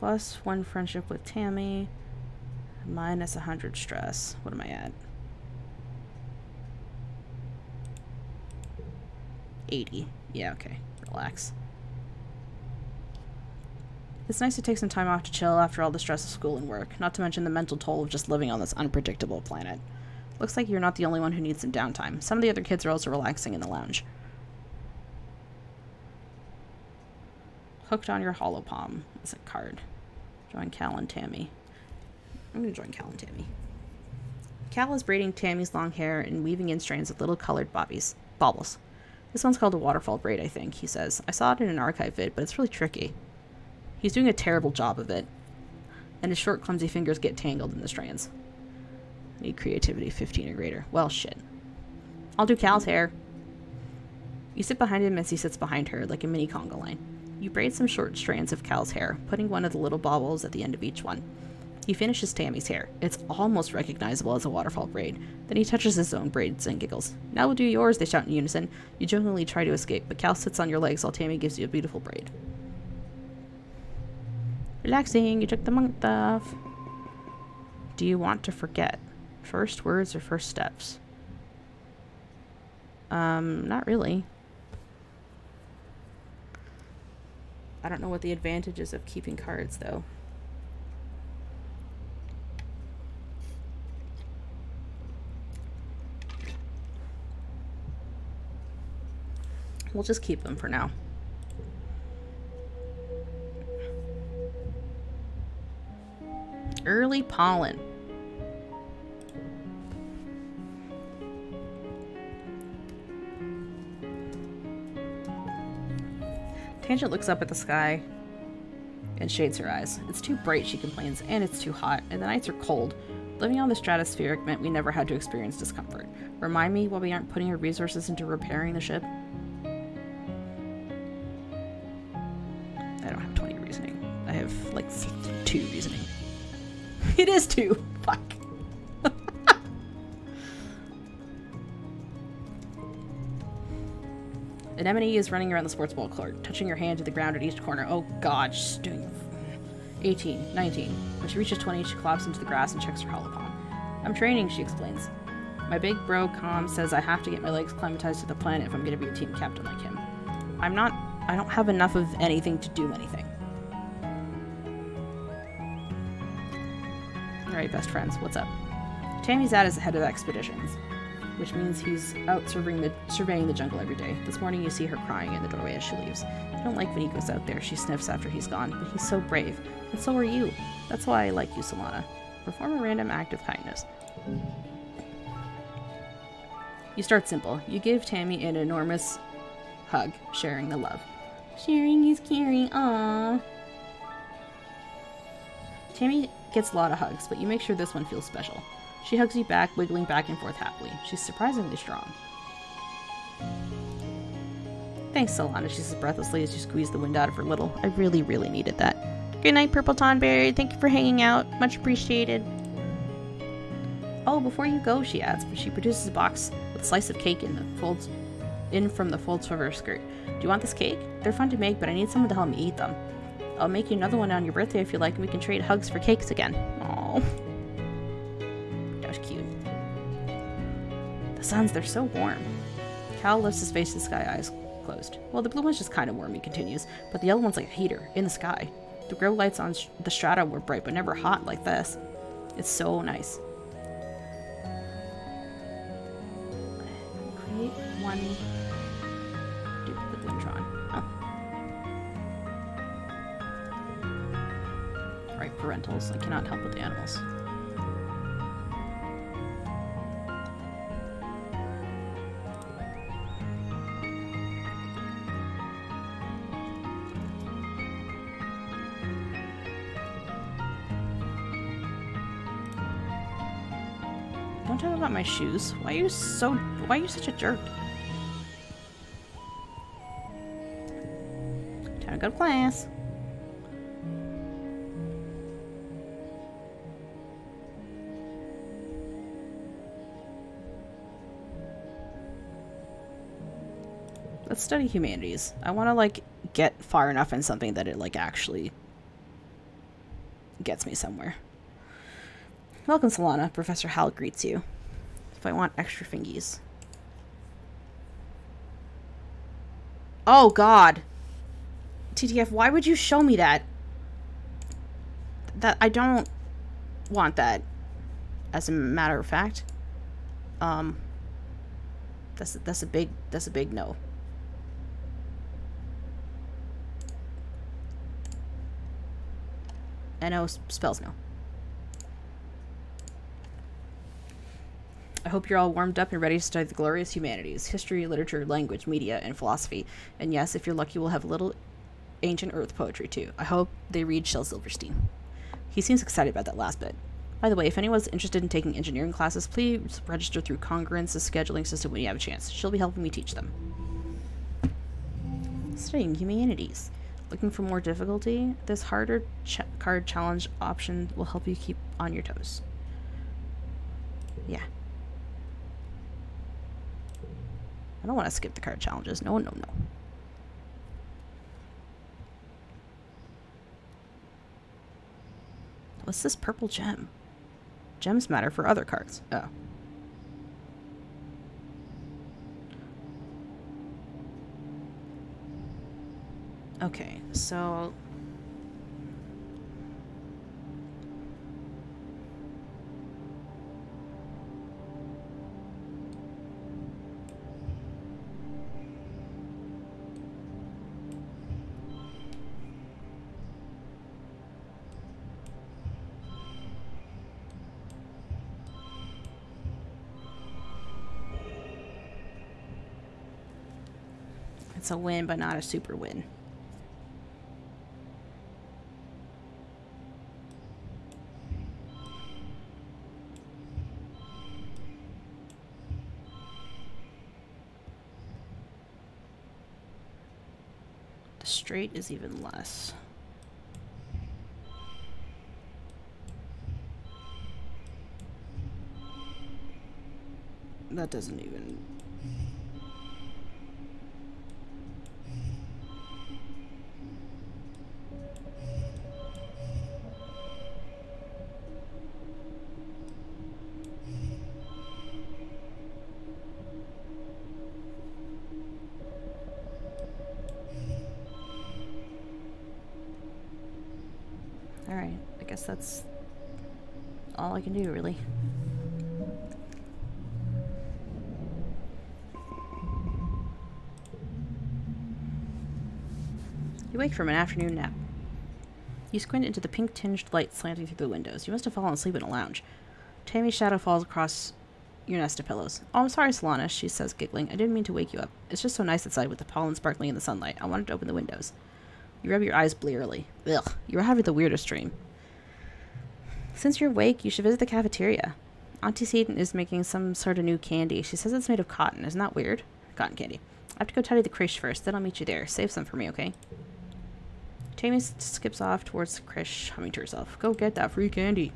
+1 friendship with Tammy. -100 stress. What am I at? 80. Yeah, okay. Relax. It's nice to take some time off to chill after all the stress of school and work, not to mention the mental toll of just living on this unpredictable planet. Looks like you're not the only one who needs some downtime. Some of the other kids are also relaxing in the lounge. Hooked on your hollow palm is a card. Join Cal and Tammy. I'm going to join Cal and Tammy. Cal is braiding Tammy's long hair and weaving in strands of little colored baubles. This one's called a waterfall braid, I think, he says. I saw it in an archive vid, but it's really tricky. He's doing a terrible job of it, and his short, clumsy fingers get tangled in the strands. Need creativity 15 or greater. Well, shit. I'll do Cal's hair. You sit behind him as he sits behind her, like a mini conga line. You braid some short strands of Cal's hair, putting one of the little baubles at the end of each one. He finishes Tammy's hair. It's almost recognizable as a waterfall braid. Then he touches his own braids and giggles. Now we'll do yours, they shout in unison. You jokingly try to escape, but Cal sits on your legs while Tammy gives you a beautiful braid. Relaxing, you took the month off. Do you want to forget? First words or first steps? Not really. I don't know what the advantages of keeping cards, though. We'll just keep them for now. Early pollen. Tangent looks up at the sky and shades her eyes. It's too bright, she complains, and it's too hot, and the nights are cold. Living on the stratospheric meant we never had to experience discomfort. Remind me why we aren't putting our resources into repairing the ship? I don't have 20 reasoning. I have, like, 2 reasoning. It is 2! Fuck. Anemone is running around the sports ball court, touching her hand to the ground at each corner. Oh god, she's doing 18, 19. When she reaches 20, she clops into the grass and checks her hollow palm. I'm training, she explains. My big bro Com says I have to get my legs acclimatized to the planet if I'm going to be a team captain like him. I don't have enough of anything to do anything. Alright, best friends, what's up? Tammy's out as the head of expeditions, which means he's out surveying the jungle every day. This morning you see her crying in the doorway as she leaves. I don't like when he goes out there, she sniffs after he's gone, but he's so brave. And so are you. That's why I like you, Solana. Perform a random act of kindness. You start simple. You give Tammy an enormous hug, sharing the love. Sharing is caring, aww. Tammy gets a lot of hugs, but you make sure this one feels special. She hugs you back, wiggling back and forth happily. She's surprisingly strong. Thanks, Solana, she says breathlessly as you squeeze the wind out of her little. I really, really needed that. Good night, Purple Tonberry. Thank you for hanging out. Much appreciated. Oh, before you go, she adds, but she produces a box with a slice of cake in from the folds of her skirt. Do you want this cake? They're fun to make, but I need someone to help me eat them. I'll make you another one on your birthday if you like, and we can trade hugs for cakes again. Aww. That was cute. The suns, they're so warm. Cal lifts his face to the sky, eyes closed. Well, the blue one's just kind of warm, he continues, but the yellow one's like a heater, in the sky. The grow lights on the strata were bright, but never hot like this. It's so nice. Create one duplicate Wintron. Oh. Right, parentals. I cannot help with the animals. Don't talk about my shoes. Why are you such a jerk? Time to go to class. Let's study humanities. I want to, like, get far enough in something that it, like, actually gets me somewhere. Welcome, Solana. Professor Hal greets you. If I want extra fingies. Oh, God. TTF, why would you show me that? I don't want that, as a matter of fact. That's a big no. NO spells no. I hope you're all warmed up and ready to study the glorious humanities, history, literature, language, media, and philosophy. And yes, if you're lucky, we'll have a little ancient earth poetry too. I hope they read Shel Silverstein. He seems excited about that last bit. By the way, if anyone's interested in taking engineering classes, please register through Congruence, the scheduling system, when you have a chance. She'll be helping me teach them. Studying humanities. Looking for more difficulty? This harder card challenge option will help you keep on your toes. Yeah. I don't want to skip the card challenges. No, no, no. What's this purple gem? Gems matter for other cards. Oh. Okay, so... it's a win, but not a super win. The straight is even less. That doesn't even... Alright, I guess that's all I can do, really. You wake from an afternoon nap. You squint into the pink-tinged light slanting through the windows. You must have fallen asleep in a lounge. Tammy's shadow falls across your nest of pillows. Oh, I'm sorry, Solana, she says, giggling. I didn't mean to wake you up. It's just so nice outside with the pollen sparkling in the sunlight. I wanted to open the windows. You rub your eyes blearily. Ugh, you're having the weirdest dream. Since you're awake, you should visit the cafeteria. Auntie Seaton is making some sort of new candy. She says it's made of cotton. Isn't that weird? Cotton candy. I have to go tidy the creche first, then I'll meet you there. Save some for me, okay? Tammy skips off towards the creche, humming to herself. Go get that free candy.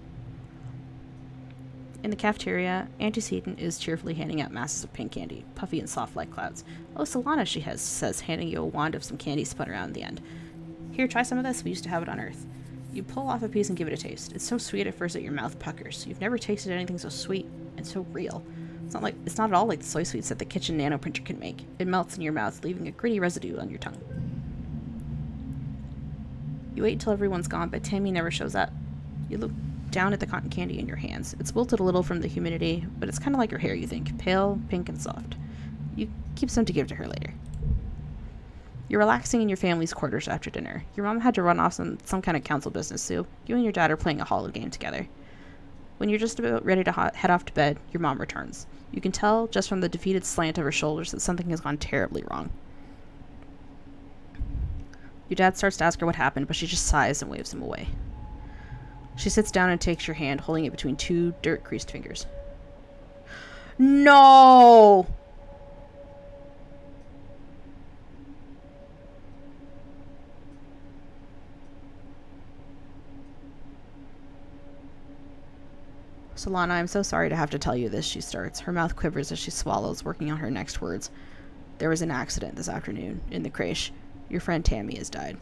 In the cafeteria, Auntie Seaton is cheerfully handing out masses of pink candy, puffy and soft like clouds. Oh, Solana, she says, handing you a wand of some candy spun around in the end. Here, try some of this. We used to have it on Earth. You pull off a piece and give it a taste. It's so sweet at first that your mouth puckers. You've never tasted anything so sweet and so real. It's not at all like the soy sweets that the kitchen nano printer can make. It melts in your mouth, leaving a gritty residue on your tongue. You wait until everyone's gone, but Tammy never shows up. You look down at the cotton candy in your hands. It's wilted a little from the humidity, but it's kind of like her hair, you think. Pale, pink, and soft. You keep some to give to her later. You're relaxing in your family's quarters after dinner. Your mom had to run off some kind of council business, so you and your dad are playing a holo game together. When you're just about ready to head off to bed, your mom returns. You can tell just from the defeated slant of her shoulders that something has gone terribly wrong. Your dad starts to ask her what happened, but she just sighs and waves him away. She sits down and takes your hand, holding it between two dirt-creased fingers. No! Solana, I'm so sorry to have to tell you this, she starts. Her mouth quivers as she swallows, working on her next words. There was an accident this afternoon in the creche. Your friend Tammy has died.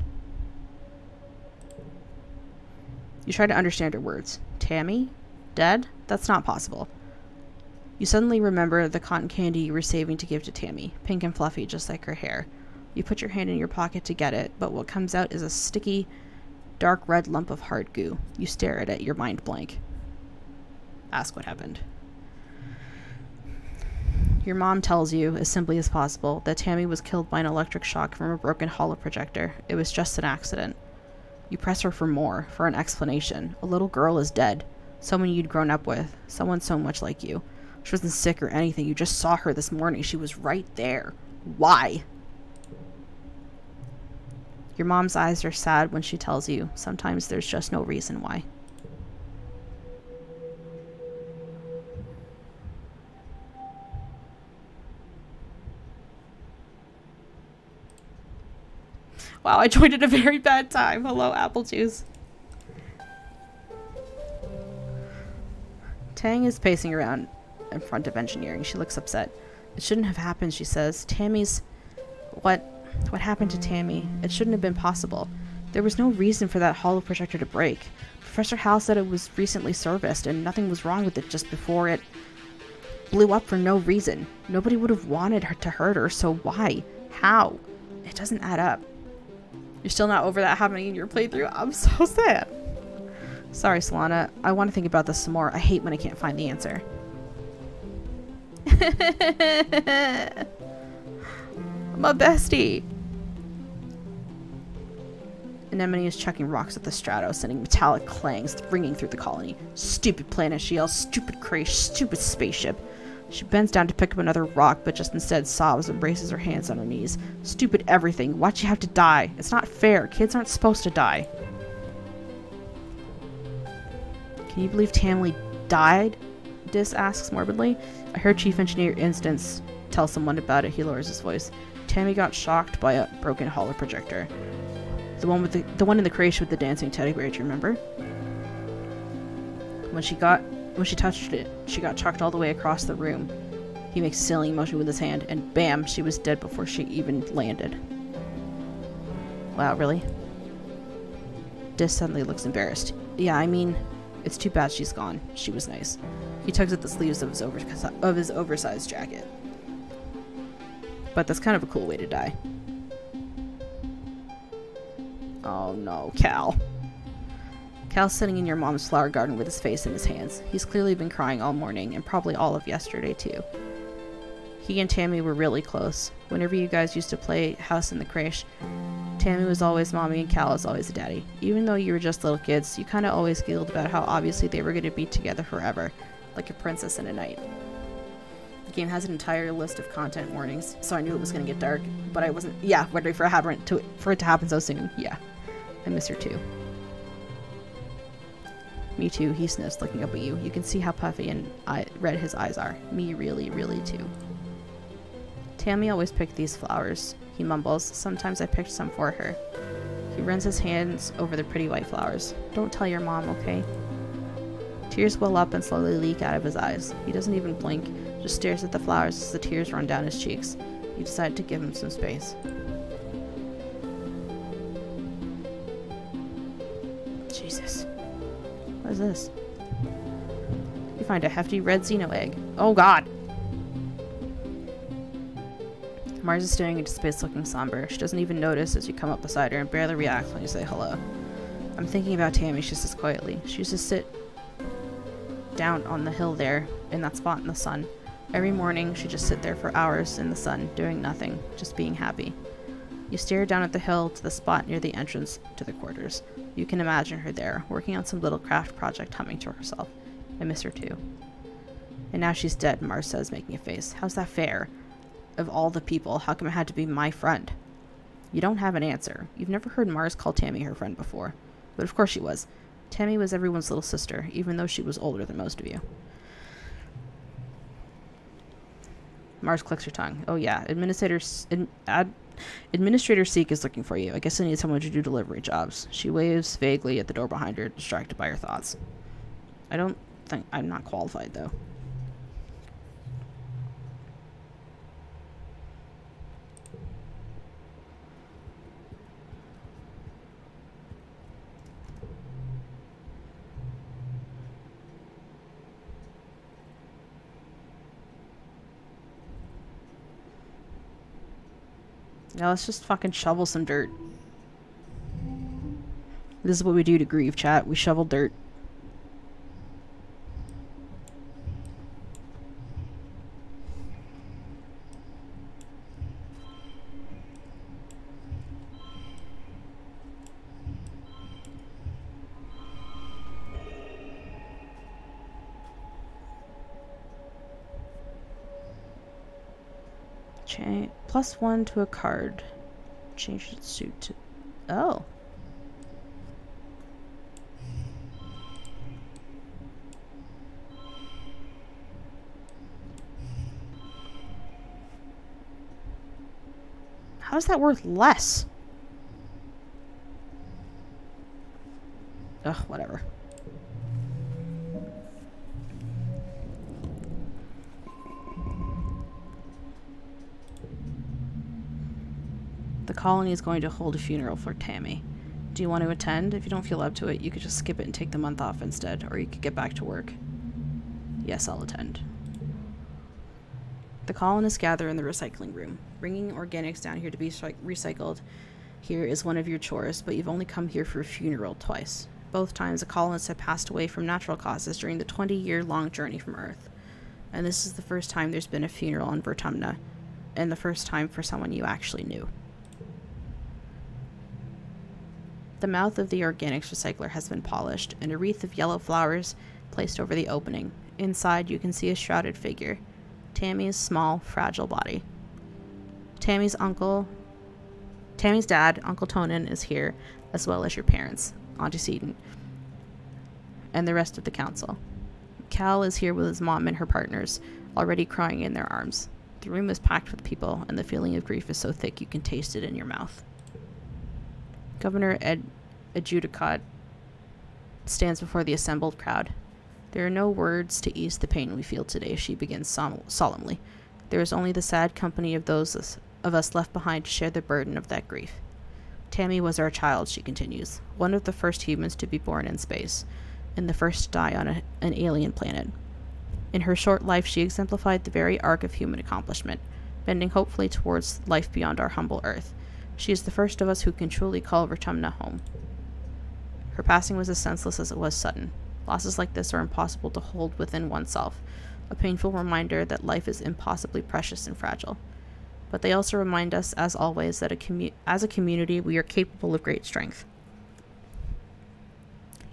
You try to understand her words. Tammy? Dead? That's not possible. You suddenly remember the cotton candy you were saving to give to Tammy, pink and fluffy just like her hair. You put your hand in your pocket to get it, but what comes out is a sticky, dark red lump of hard goo. You stare at it, your mind blank. Ask what happened. Your mom tells you, as simply as possible, that Tammy was killed by an electric shock from a broken hollow projector. It was just an accident. You press her for more, for an explanation. A little girl is dead. Someone you'd grown up with. Someone so much like you. She wasn't sick or anything. You just saw her this morning. She was right there. Why? Your mom's eyes are sad when she tells you. Sometimes there's just no reason why. Wow, I joined at a very bad time. Hello, apple juice. Tang is pacing around in front of engineering. She looks upset. It shouldn't have happened, she says. Tammy's... What happened to Tammy? It shouldn't have been possible. There was no reason for that hollow projector to break. Professor Hal said it was recently serviced and nothing was wrong with it just before it blew up for no reason. Nobody would have wanted her to hurt her, so why? How? It doesn't add up. You're still not over that happening in your playthrough? I'm so sad. Sorry, Solana. I want to think about this some more. I hate when I can't find the answer. My bestie. Anemone is chucking rocks at the strato, sending metallic clangs ringing through the colony. Stupid planet, she yells. Stupid creche. Stupid spaceship. She bends down to pick up another rock, but just instead sobs and braces her hands on her knees. Stupid everything. Why'd you have to die? It's not fair. Kids aren't supposed to die. Can you believe Tammy died? Dis asks morbidly. I heard Chief Engineer Instance tell someone about it. He lowers his voice. Tammy got shocked by a broken hollow projector. The one in the creche with the dancing teddy bear, do you remember? When she touched it, she got chucked all the way across the room. He makes a silly motion with his hand, and bam, she was dead before she even landed. Wow, really? Dis suddenly looks embarrassed. Yeah, I mean, it's too bad she's gone. She was nice. He tugs at the sleeves of his oversized jacket. But that's kind of a cool way to die. Oh no, Cal. Cal's sitting in your mom's flower garden with his face in his hands. He's clearly been crying all morning, and probably all of yesterday too. He and Tammy were really close. Whenever you guys used to play house in the creche, Tammy was always mommy and Cal was always daddy. Even though you were just little kids, you kind of always giggled about how obviously they were going to be together forever, like a princess and a knight. The game has an entire list of content warnings, so I knew it was going to get dark, but I wasn't, ready for it to happen so soon. Yeah, I miss her too. Me too, he sniffs, looking up at you. You can see how puffy and red his eyes are. Me really, really too. Tammy always picked these flowers, he mumbles. Sometimes I picked some for her. He runs his hands over the pretty white flowers. Don't tell your mom, okay? Tears well up and slowly leak out of his eyes. He doesn't even blink, just stares at the flowers as the tears run down his cheeks. You decide to give him some space. Jesus. What is this? You find a hefty red xeno egg. Oh god! Mars is staring into space looking somber. She doesn't even notice as you come up beside her and barely reacts when you say hello. I'm thinking about Tammy, she says quietly. She used to sit down on the hill there, in that spot in the sun. Every morning, she'd just sit there for hours in the sun, doing nothing, just being happy. You stare down at the hill to the spot near the entrance to the quarters. You can imagine her there, working on some little craft project, humming to herself. I miss her too. And now she's dead, Mars says, making a face. How's that fair? Of all the people, how come it had to be my friend? You don't have an answer. You've never heard Mars call Tammy her friend before. But of course she was. Tammy was everyone's little sister, even though she was older than most of you. Mars clicks her tongue. Oh yeah, Administrator Seek is looking for you. I guess I need someone to do delivery jobs. She waves vaguely at the door behind her, distracted by her thoughts. I don't think I'm not qualified, though. Now let's just fucking shovel some dirt. This is what we do to grieve, chat. We shovel dirt. +1 to a card. Change its suit to... Oh. How is that worth less? Ugh, whatever. The colony is going to hold a funeral for Tammy. Do you want to attend? If you don't feel up to it, you could just skip it and take the month off instead, or you could get back to work. Yes, I'll attend. The colonists gather in the recycling room. Bringing organics down here to be recycled here is one of your chores, but you've only come here for a funeral twice. Both times the colonists have passed away from natural causes during the 20-year-long journey from Earth. And this is the first time there's been a funeral on Vertumna, and the first time for someone you actually knew. The mouth of the organics recycler has been polished, and a wreath of yellow flowers placed over the opening. Inside, you can see a shrouded figure. Tammy's small, fragile body. Tammy's dad, Uncle Tonin, is here, as well as your parents, antecedent, and the rest of the council. Cal is here with his mom and her partners, already crying in their arms. The room is packed with people, and the feeling of grief is so thick you can taste it in your mouth. Governor Adjudicat stands before the assembled crowd. There are no words to ease the pain we feel today, she begins solemnly. There is only the sad company of those of us left behind to share the burden of that grief. Tammy was our child, she continues, one of the first humans to be born in space, and the first to die on an alien planet. In her short life, she exemplified the very arc of human accomplishment, bending hopefully towards life beyond our humble Earth. She is the first of us who can truly call Vertumna home. Her passing was as senseless as it was sudden. Losses like this are impossible to hold within oneself, a painful reminder that life is impossibly precious and fragile. But they also remind us, as always, that as a community we are capable of great strength.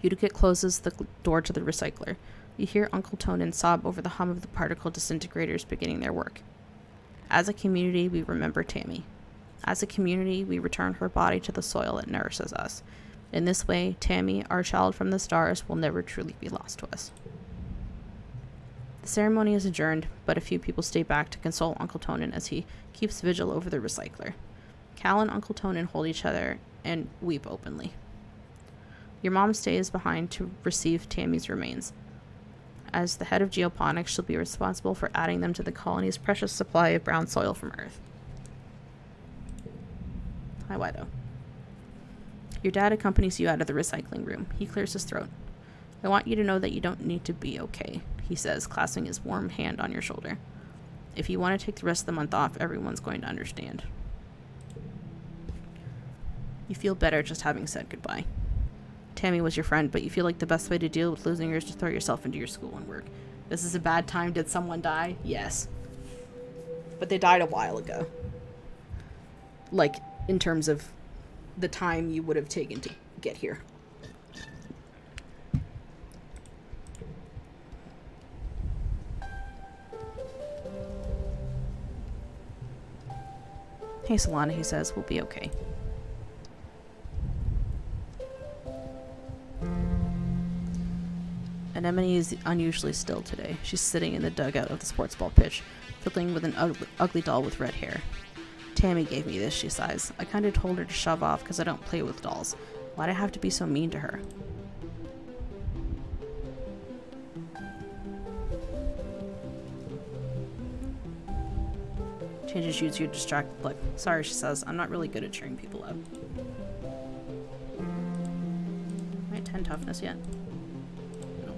Udicate closes the door to the recycler. You hear Uncle Tonin sob over the hum of the particle disintegrators beginning their work. As a community, we remember Tammy. As a community, we return her body to the soil that nourishes us. In this way, Tammy, our child from the stars, will never truly be lost to us. The ceremony is adjourned, but a few people stay back to console Uncle Tonin as he keeps vigil over the recycler. Cal and Uncle Tonin hold each other and weep openly. Your mom stays behind to receive Tammy's remains. As the head of geoponics, she'll be responsible for adding them to the colony's precious supply of brown soil from Earth. Hi, why though? Your dad accompanies you out of the recycling room. He clears his throat. I want you to know that you don't need to be okay, he says, clasping his warm hand on your shoulder. If you want to take the rest of the month off, everyone's going to understand. You feel better just having said goodbye. Tammy was your friend, but you feel like the best way to deal with losing her is to throw yourself into your school and work. This is a bad time. Did someone die? Yes. But they died a while ago. Like, in terms of the time you would have taken to get here. Hey, Solana, he says, we'll be okay. Anemone is unusually still today. She's sitting in the dugout of the sports ball pitch, fiddling with an ugly doll with red hair. Tammy gave me this, she sighs. I kinda told her to shove off because I don't play with dolls. Why'd I have to be so mean to her? Changes you to your distracted look. Sorry, she says. I'm not really good at cheering people up. Am I at 10 toughness yet? No.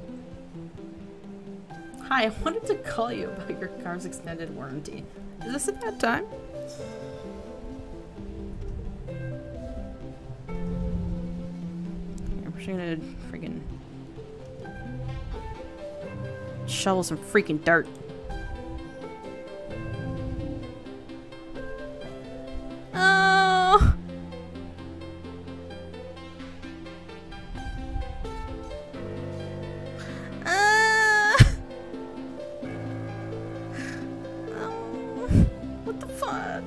Hi, I wanted to call you about your car's extended warranty. Is this a bad time? We're gonna freaking shovel some freaking dirt. Oh! What the fuck?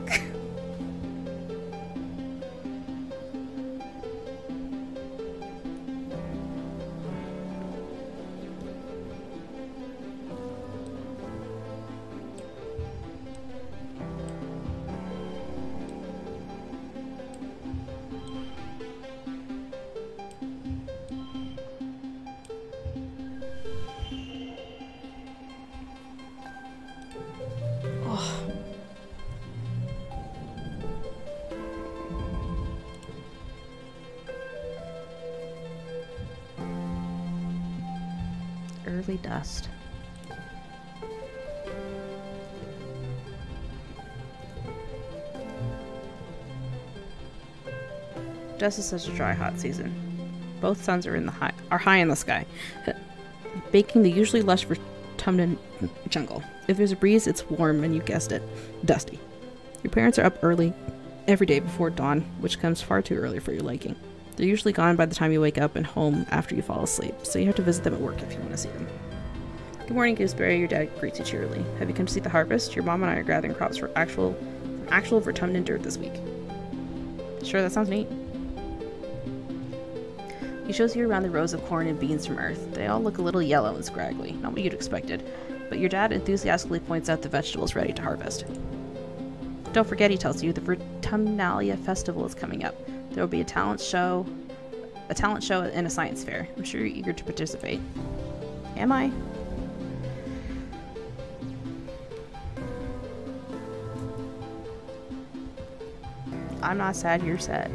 Early dust. Dust is such a dry, hot season. Both suns are high in the sky, baking the usually lush Vertumnant jungle. If there's a breeze, it's warm and you guessed it, dusty. Your parents are up early every day before dawn, which comes far too early for your liking. They're usually gone by the time you wake up and home after you fall asleep, so you have to visit them at work if you want to see them. Good morning, Gooseberry. Your dad greets you cheerily. Have you come to see the harvest? Your mom and I are gathering crops for actual Vertumnant dirt this week. Sure, that sounds neat. He shows you around the rows of corn and beans from Earth. They all look a little yellow and scraggly, not what you'd expected, but your dad enthusiastically points out the vegetables ready to harvest. Don't forget, he tells you, the Vertumnalia Festival is coming up. There will be a talent show and a science fair. I'm sure you're eager to participate. Am I? I'm not sad, you're sad.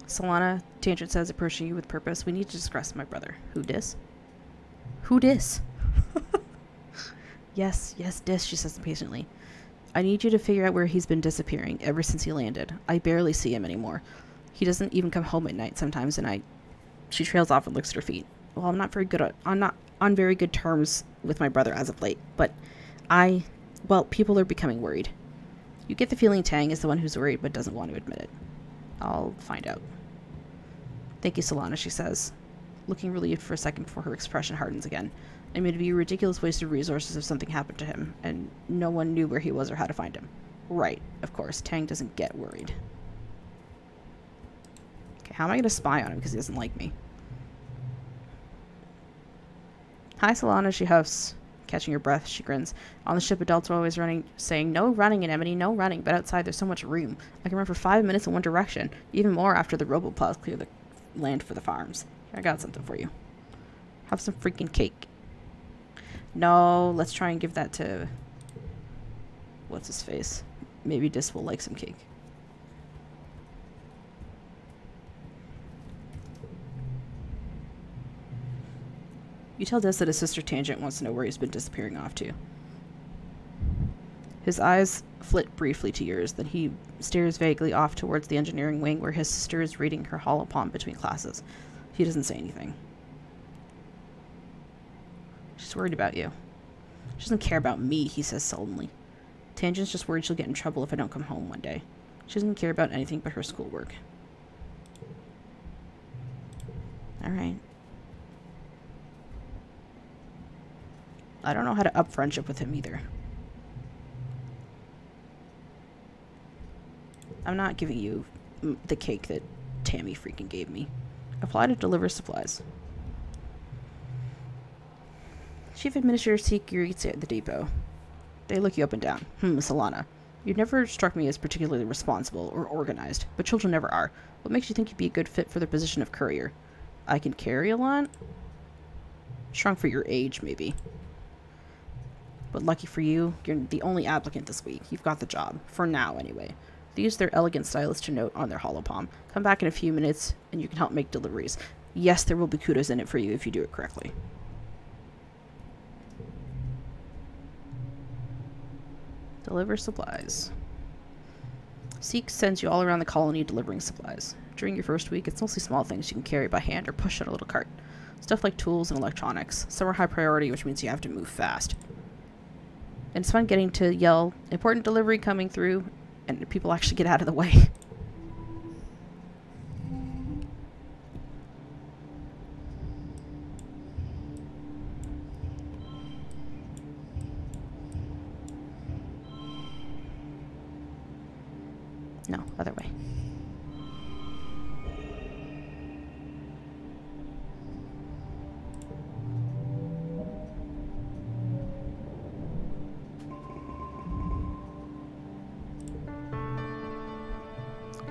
Solana, Tangent says, approaching you with purpose. We need to discuss my brother. Who dis? Who dis? Yes, dis, she says impatiently. I need you to figure out where he's been disappearing ever since he landed. I barely see him anymore. He doesn't even come home at night sometimes, and she trails off and looks at her feet. Well, I'm not on very good terms with my brother as of late, but people are becoming worried. You get the feeling Tang is the one who's worried but doesn't want to admit it. I'll find out. Thank you, Solana, she says, looking relieved for a second before her expression hardens again. I mean, it'd be a ridiculous waste of resources if something happened to him, and no one knew where he was or how to find him. Right, of course, Tang doesn't get worried. Okay, how am I going to spy on him because he doesn't like me? Hi, Solana, she huffs. Catching her breath, she grins. On the ship, adults are always running, saying, no running, Anemone, no running, but outside there's so much room. I can run for 5 minutes in one direction, even more after the roboplows clear the land for the farms. I got something for you. Have some freaking cake. No, let's try and give that to... what's his face? Maybe Dis will like some cake. You tell Dis that his sister Tangent wants to know where he's been disappearing off to. His eyes flit briefly to yours, then he stares vaguely off towards the engineering wing where his sister is reading her holopalm between classes. He doesn't say anything. She's worried about you. She doesn't care about me, he says sullenly. Tangent's just worried she'll get in trouble if I don't come home one day. She doesn't care about anything but her schoolwork. Alright. I don't know how to up friendship with him either. I'm not giving you the cake that Tammy freaking gave me. Apply to deliver supplies. Chief Administrator greets you at the depot. They look you up and down. Solana. You've never struck me as particularly responsible or organized, but children never are. What makes you think you'd be a good fit for the position of courier? I can carry a lot? Shrunk for your age, maybe. But lucky for you, you're the only applicant this week. You've got the job. For now, anyway. They use their elegant stylus to note on their holopalm. Come back in a few minutes, and you can help make deliveries. Yes, there will be kudos in it for you if you do it correctly. Deliver supplies. Seek sends you all around the colony delivering supplies. During your first week, it's mostly small things you can carry by hand or push on a little cart. Stuff like tools and electronics. Some are high priority, which means you have to move fast. And it's fun getting to yell, important delivery coming through, and people actually get out of the way. No, other way.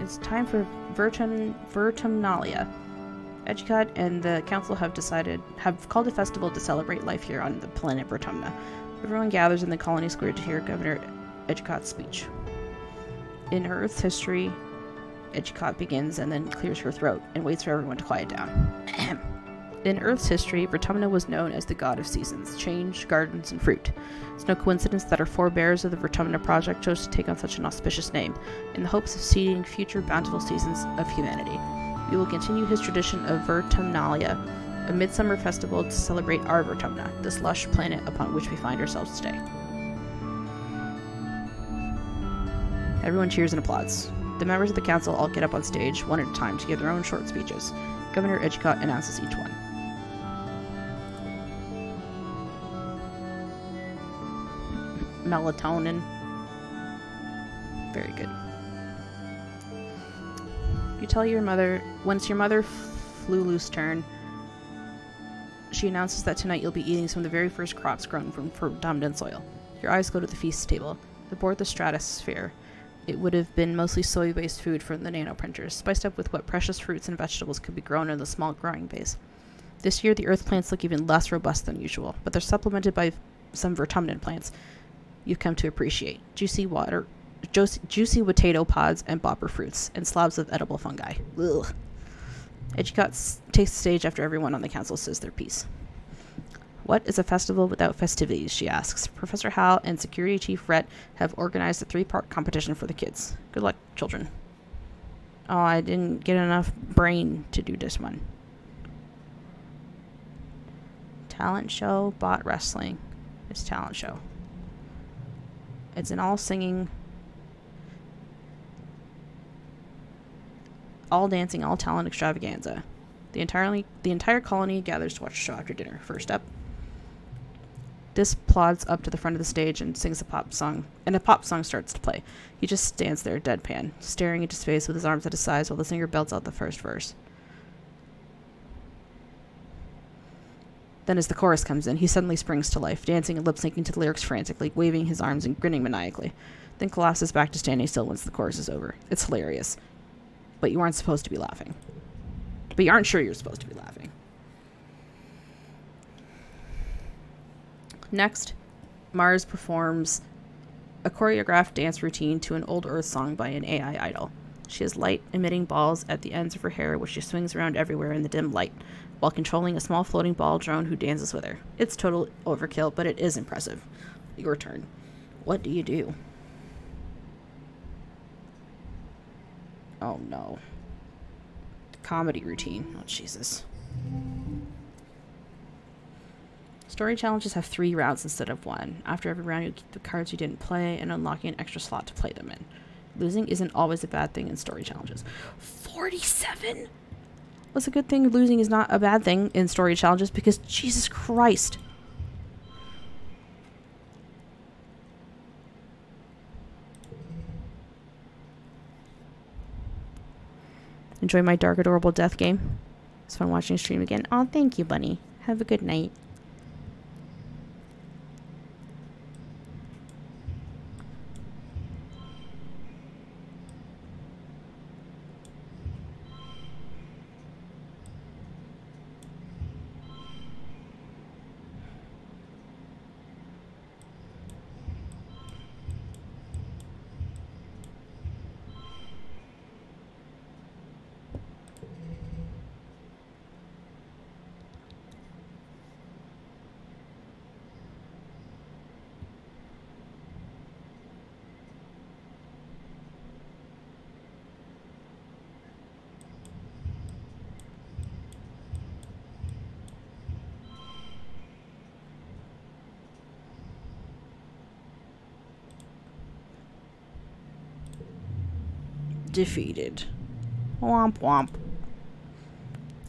It's time for Vertumnalia. Edgecott and the council have called a festival to celebrate life here on the planet Vertumna. Everyone gathers in the colony square to hear Governor Edgecott's speech. In Earth's history, Edgecott begins and then clears her throat and waits for everyone to quiet down. In Earth's history, Vertumna was known as the god of seasons, change, gardens, and fruit. It's no coincidence that our forebears of the Vertumna Project chose to take on such an auspicious name, in the hopes of seeding future bountiful seasons of humanity. We will continue his tradition of Vertumnalia, a midsummer festival to celebrate our Vertumna, this lush planet upon which we find ourselves today. Everyone cheers and applauds. The members of the council all get up on stage, one at a time, to give their own short speeches. Governor Edgecott announces each one. Melatonin. Very good. You tell your mother, once your mother Flulu's turn, she announces that tonight you'll be eating some of the very first crops grown from Vertumnan soil. Your eyes go to the feast table. Aboard the stratosphere, it would have been mostly soy-based food from the nanoprinters, spiced up with what precious fruits and vegetables could be grown in the small growing bays. This year, the earth plants look even less robust than usual, but they're supplemented by some Vertumnan plants you've come to appreciate. Juicy potato pods and bopper fruits, and slabs of edible fungi. Ugh. Edgecott takes the stage after everyone on the council says their piece. What is a festival without festivities, she asks. Professor Hal and Security Chief Rhett have organized a 3-part competition for the kids. Good luck, children. Oh, I didn't get enough brain to do this one. Talent show, bot wrestling. It's talent show. It's an all-singing, all-dancing, all-talent extravaganza. The entire colony gathers to watch the show after dinner. First up, Dis plods up to the front of the stage and sings a pop song, and a pop song starts to play. He just stands there, deadpan, staring into space with his arms at his sides while the singer belts out the first verse. Then as the chorus comes in, he suddenly springs to life, dancing and lip-syncing to the lyrics frantically, waving his arms and grinning maniacally, then collapses back to standing still once the chorus is over. It's hilarious. But you aren't supposed to be laughing. But you aren't sure you're supposed to be laughing. Next, Mars performs a choreographed dance routine to an old Earth song by an AI idol. She has light-emitting balls at the ends of her hair, which she swings around everywhere in the dim light, while controlling a small floating ball drone who dances with her. It's total overkill, but it is impressive. Your turn. What do you do? Oh no. Comedy routine. Oh Jesus. Story challenges have 3 rounds instead of 1. After every round, you keep the cards you didn't play and unlocking an extra slot to play them in. Losing isn't always a bad thing in story challenges. 47? What's a good thing losing is not a bad thing in story challenges because Jesus Christ. Enjoy my dark, adorable death game. It's fun watching you stream again. Oh, thank you, Bunny. Have a good night. defeated. Womp womp.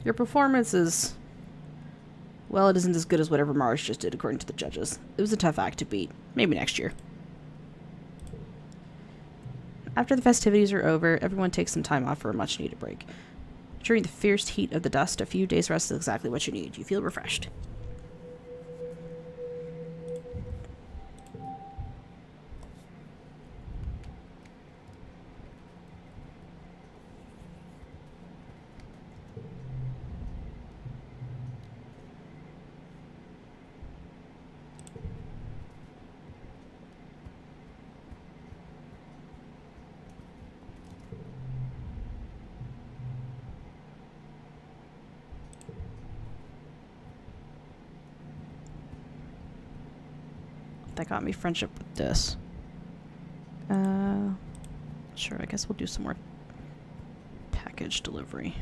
Your performance is... well, it isn't as good as whatever Mars just did, according to the judges. It was a tough act to beat. Maybe next year. After the festivities are over, everyone takes some time off for a much-needed break. During the fierce heat of the dust, a few days rest is exactly what you need. You feel refreshed. That got me friendship with this. Sure, I guess we'll do some more package delivery.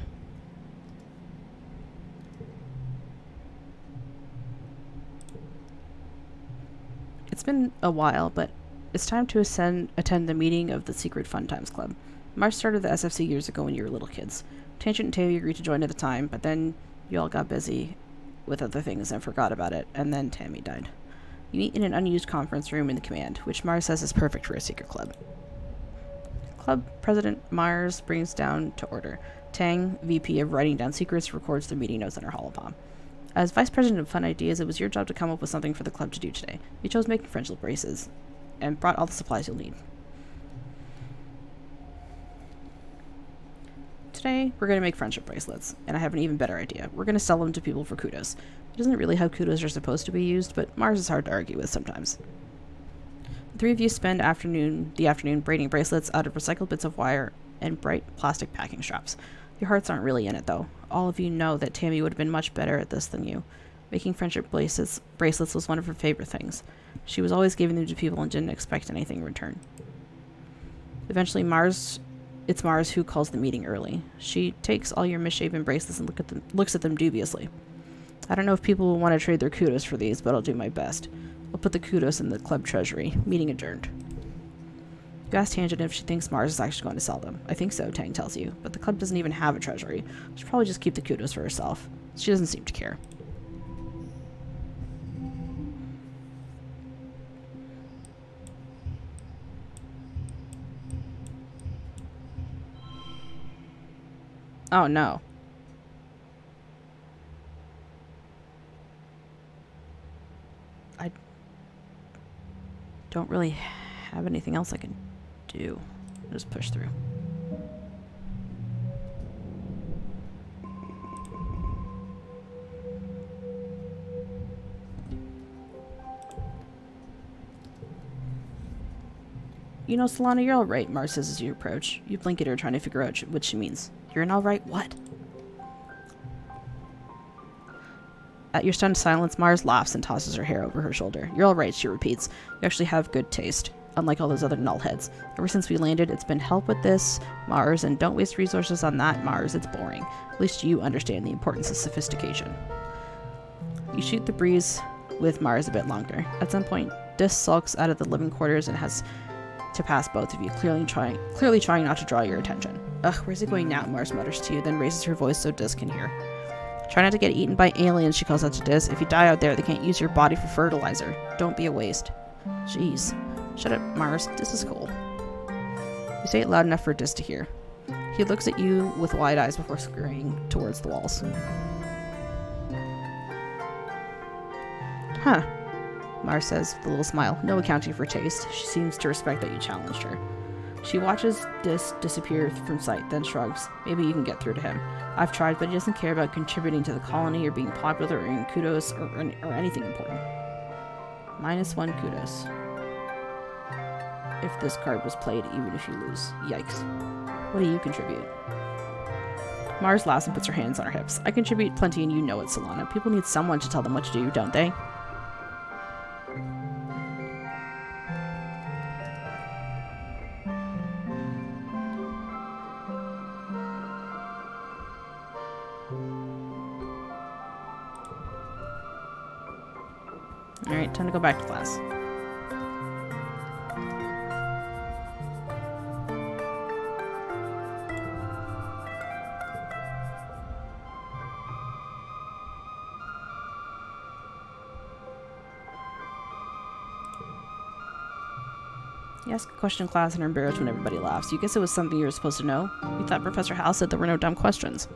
It's been a while, but it's time to attend the meeting of the Secret Fun Times Club. Mars started the SFC years ago when you were little kids. Tangent and Tammy agreed to join at the time, but then you all got busy with other things and forgot about it, and then Tammy died. You meet in an unused conference room in the command, which Mars says is perfect for a secret club. Club President Mars brings down to order. Tang, VP of Writing Down Secrets, records the meeting notes in her holopom. As Vice President of Fun Ideas, it was your job to come up with something for the club to do today. You chose making friendship braces, and brought all the supplies you'll need. Today, we're going to make friendship bracelets, and I have an even better idea. We're going to sell them to people for kudos. It isn't really how kudos are supposed to be used, but Mars is hard to argue with sometimes. The three of you spend the afternoon braiding bracelets out of recycled bits of wire and bright plastic packing straps. Your hearts aren't really in it, though. All of you know that Tammy would have been much better at this than you. Making friendship bracelets was one of her favorite things. She was always giving them to people and didn't expect anything in return. Eventually, it's Mars who calls the meeting early. She takes all your misshapen bracelets and looks at them dubiously. I don't know if people will want to trade their kudos for these, but I'll do my best. I'll put the kudos in the club treasury. Meeting adjourned. You ask Tangent if she thinks Mars is actually going to sell them. I think so, Tang tells you, but the club doesn't even have a treasury. She'll probably just keep the kudos for herself. She doesn't seem to care. Oh no. I don't really have anything else I can do. Just push through. You know, Solana, you're alright, Mars says as you approach. You blink at her, trying to figure out what she means. You're an alright what? At your stunned silence, Mars laughs and tosses her hair over her shoulder. You're alright, she repeats. You actually have good taste, unlike all those other nullheads. Ever since we landed, it's been help with this, Mars, and don't waste resources on that, Mars. It's boring. At least you understand the importance of sophistication. You shoot the breeze with Mars a bit longer. At some point, Dis sulks out of the living quarters and has to pass both of you, clearly trying not to draw your attention. Ugh, where's he going now? Mars mutters to you, then raises her voice so Dis can hear. Try not to get eaten by aliens, she calls out to Dis. If you die out there, they can't use your body for fertilizer. Don't be a waste. Jeez. Shut up, Mars. Dis is cool. You say it loud enough for Dis to hear. He looks at you with wide eyes before scurrying towards the walls. Huh. Mars says with a little smile. No accounting for taste. She seems to respect that you challenged her. She watches Dis disappear from sight, then shrugs. Maybe you can get through to him. I've tried, but he doesn't care about contributing to the colony or being popular or earning kudos or anything important. -1 kudos. If this card was played, even if you lose. Yikes. What do you contribute? Mars laughs and puts her hands on her hips. I contribute plenty and you know it, Solana. People need someone to tell them what to do, don't they? Alright, time to go back to class. You ask a question in class and are embarrassed when everybody laughs. You guess it was something you were supposed to know? You thought Professor Hal said there were no dumb questions.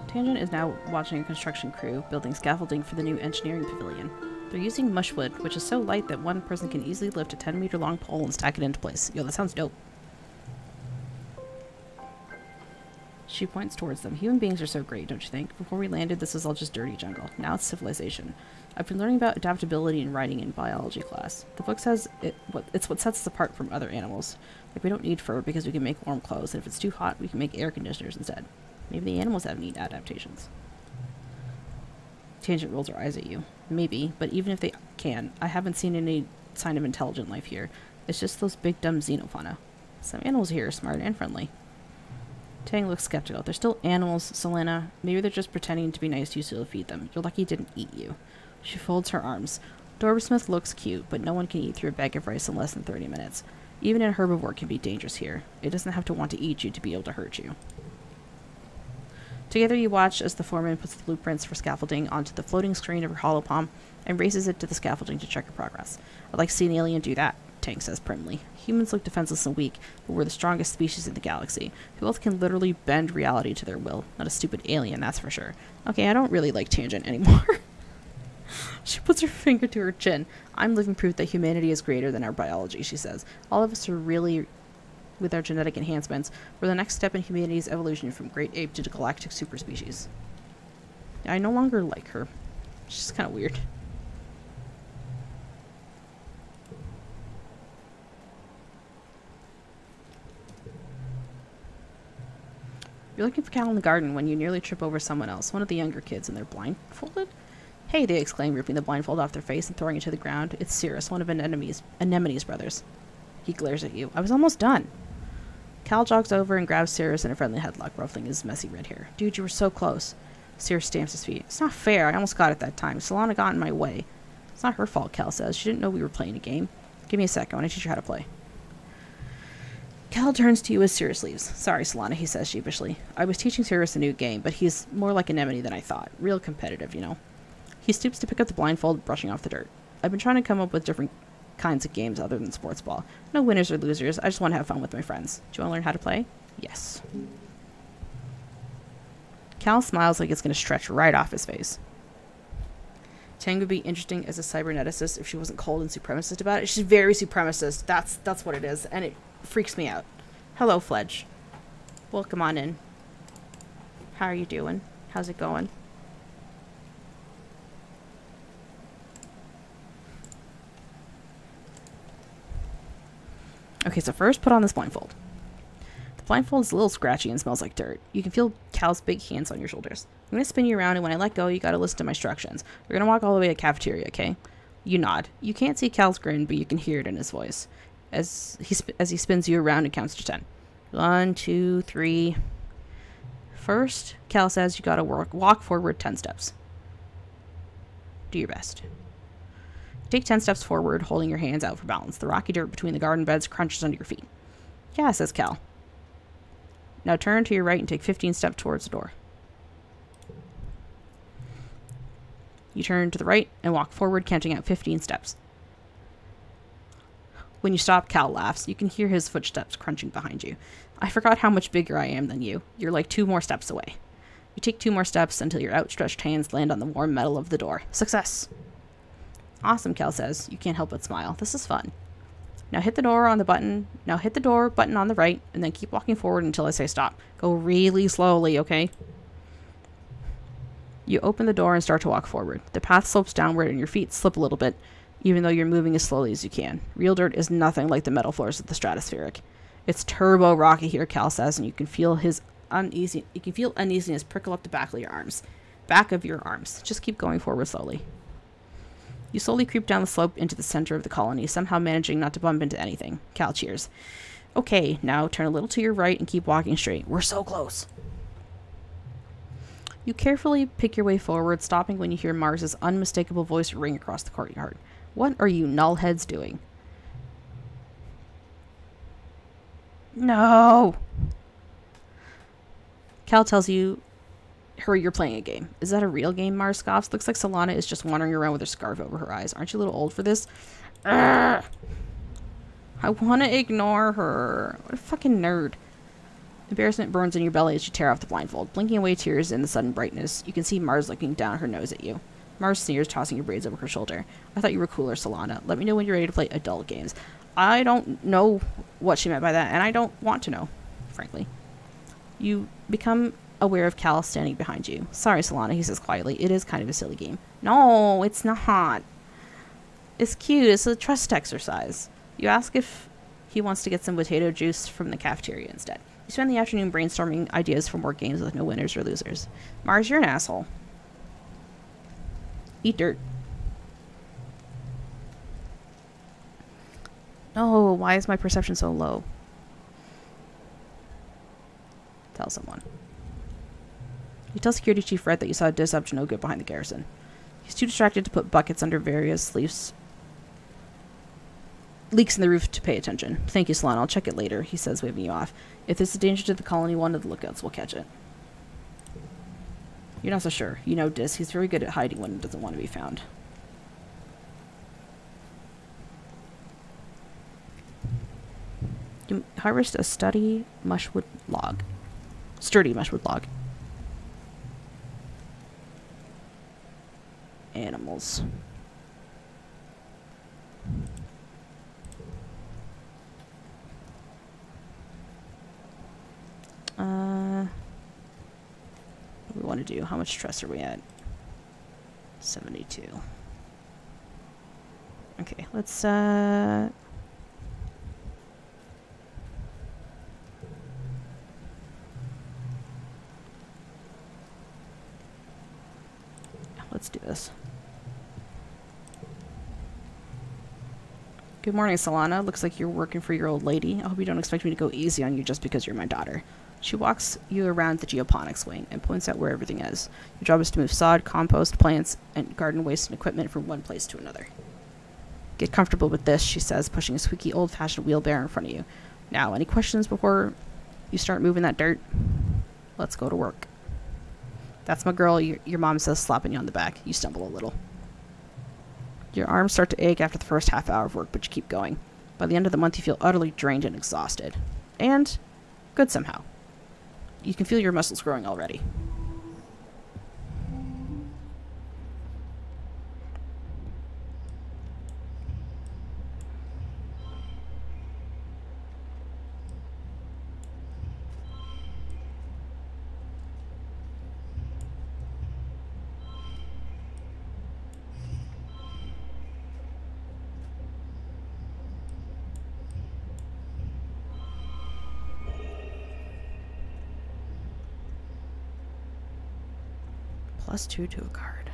Tangent is now watching a construction crew building scaffolding for the new engineering pavilion. They're using mushwood, which is so light that one person can easily lift a 10-meter long pole and stack it into place. Yo, that sounds dope. She points towards them. Human beings are so great, don't you think? Before we landed, this was all just dirty jungle. Now it's civilization. I've been learning about adaptability and writing in biology class. The book says it's what sets us apart from other animals. Like, we don't need fur because we can make warm clothes, and if it's too hot, we can make air conditioners instead. Maybe the animals have neat adaptations. Tangent rolls her eyes at you. Maybe, but even if they can, I haven't seen any sign of intelligent life here. It's just those big dumb xenofauna. Some animals here are smart and friendly. Tang looks skeptical. They're still animals, Selena. Maybe they're just pretending to be nice to you so you'll feed them. You're lucky it didn't eat you. She folds her arms. Dobersmith looks cute, but no one can eat through a bag of rice in less than 30 minutes. Even a herbivore can be dangerous here. It doesn't have to want to eat you to be able to hurt you. Together you watch as the foreman puts the blueprints for scaffolding onto the floating screen of her holopalm and raises it to the scaffolding to check her progress. I'd like to see an alien do that, Tang says primly. Humans look defenseless and weak, but we're the strongest species in the galaxy. Who else can literally bend reality to their will? Not a stupid alien, that's for sure. Okay, I don't really like Tangent anymore. She puts her finger to her chin. I'm living proof that humanity is greater than our biology, she says. All of us are really... with our genetic enhancements, we're the next step in humanity's evolution from great ape to galactic superspecies. I no longer like her. She's kind of weird. You're looking for Cal in the garden when you nearly trip over someone else, one of the younger kids, and they're blindfolded? Hey, they exclaim, ripping the blindfold off their face and throwing it to the ground. It's Cirrus, one of Anemone's brothers. He glares at you. I was almost done. Cal jogs over and grabs Cirrus in a friendly headlock, ruffling his messy red hair. Dude, you were so close. Cirrus stamps his feet. It's not fair. I almost got it that time. Solana got in my way. It's not her fault, Cal says. She didn't know we were playing a game. Give me a sec. I want to teach her how to play. Cal turns to you as Cirrus leaves. Sorry, Solana, he says sheepishly. I was teaching Cirrus a new game, but he's more like Anemone than I thought. Real competitive, you know. He stoops to pick up the blindfold, brushing off the dirt. I've been trying to come up with different kinds of games other than sports ball. No winners or losers. I just want to have fun with my friends. Do you want to learn how to play? Yes. Cal smiles like it's going to stretch right off his face. Tang would be interesting as a cyberneticist if she wasn't cold and supremacist about it. She's very supremacist. That's what it is, and it freaks me out. Hello, Fledge. Welcome on in. How are you doing? How's it going? Okay, so first put on this blindfold. The blindfold is a little scratchy and smells like dirt. You can feel Cal's big hands on your shoulders. I'm going to spin you around, and when I let go, you got to listen to my instructions. We're going to walk all the way to the cafeteria, okay? You nod. You can't see Cal's grin, but you can hear it in his voice as he spins you around and counts to 10. 1, 2, 3. First, Cal says you got to walk forward 10 steps. Do your best. Take 10 steps forward, holding your hands out for balance. The rocky dirt between the garden beds crunches under your feet. Yeah, says Cal. Now turn to your right and take 15 steps towards the door. You turn to the right and walk forward, counting out 15 steps. When you stop, Cal laughs. You can hear his footsteps crunching behind you. I forgot how much bigger I am than you. You're like 2 more steps away. You take 2 more steps until your outstretched hands land on the warm metal of the door. Success! Awesome, Cal says. You can't help but smile. This is fun. Now hit the door on the button. Now hit the door button on the right, and then keep walking forward until I say stop. Go really slowly, okay? You open the door and start to walk forward. The path slopes downward and your feet slip a little bit, even though you're moving as slowly as you can. Real dirt is nothing like the metal floors of the stratospheric. It's turbo rocky here, Cal says, and you can feel uneasiness prickle up the back of your arms. Just keep going forward slowly. You slowly creep down the slope into the center of the colony, somehow managing not to bump into anything. Cal cheers. Okay, now turn a little to your right and keep walking straight. We're so close. You carefully pick your way forward, stopping when you hear Mars's unmistakable voice ring across the courtyard. What are you nullheads doing? No! Cal tells you, hurry, you're playing a game. Is that a real game? Mars scoffs. Looks like Solana is just wandering around with her scarf over her eyes. Aren't you a little old for this? Urgh! I want to ignore her. What a fucking nerd. Embarrassment burns in your belly as you tear off the blindfold. Blinking away tears in the sudden brightness, you can see Mars looking down her nose at you. Mars sneers, tossing your braids over her shoulder. I thought you were cooler, Solana. Let me know when you're ready to play adult games. I don't know what she meant by that, and I don't want to know, frankly. You become aware of Cal standing behind you. Sorry, Solana, he says quietly. It is kind of a silly game. No, it's not. It's cute. It's a trust exercise. You ask if he wants to get some potato juice from the cafeteria instead. You spend the afternoon brainstorming ideas for more games with no winners or losers. Mars, you're an asshole. Eat dirt. Oh, why is my perception so low? Tell someone. You tell Security Chief Red that you saw a disrupt no good behind the garrison. He's too distracted to put buckets under various leaks in the roof to pay attention. Thank you, Solana. I'll check it later, he says, waving you off. If there's a danger to the colony, one of the lookouts will catch it. You're not so sure. You know Dis. He's very good at hiding when he doesn't want to be found. You harvest a sturdy mushwood log. Animals. What do we want to do? How much stress are we at? 72. Okay, let's do this. Good morning, Solana. Looks like you're working for your old lady. I hope you don't expect me to go easy on you just because you're my daughter. She walks you around the geoponics wing and points out where everything is. Your job is to move sod, compost, plants, and garden waste and equipment from one place to another. Get comfortable with this, she says, pushing a squeaky old-fashioned wheelbarrow in front of you. Now, any questions before you start moving that dirt? Let's go to work. That's my girl, your mom says, slapping you on the back. You stumble a little. Your arms start to ache after the first half hour of work, but you keep going. By the end of the month, you feel utterly drained and exhausted. And good somehow. You can feel your muscles growing already. +2 to a card.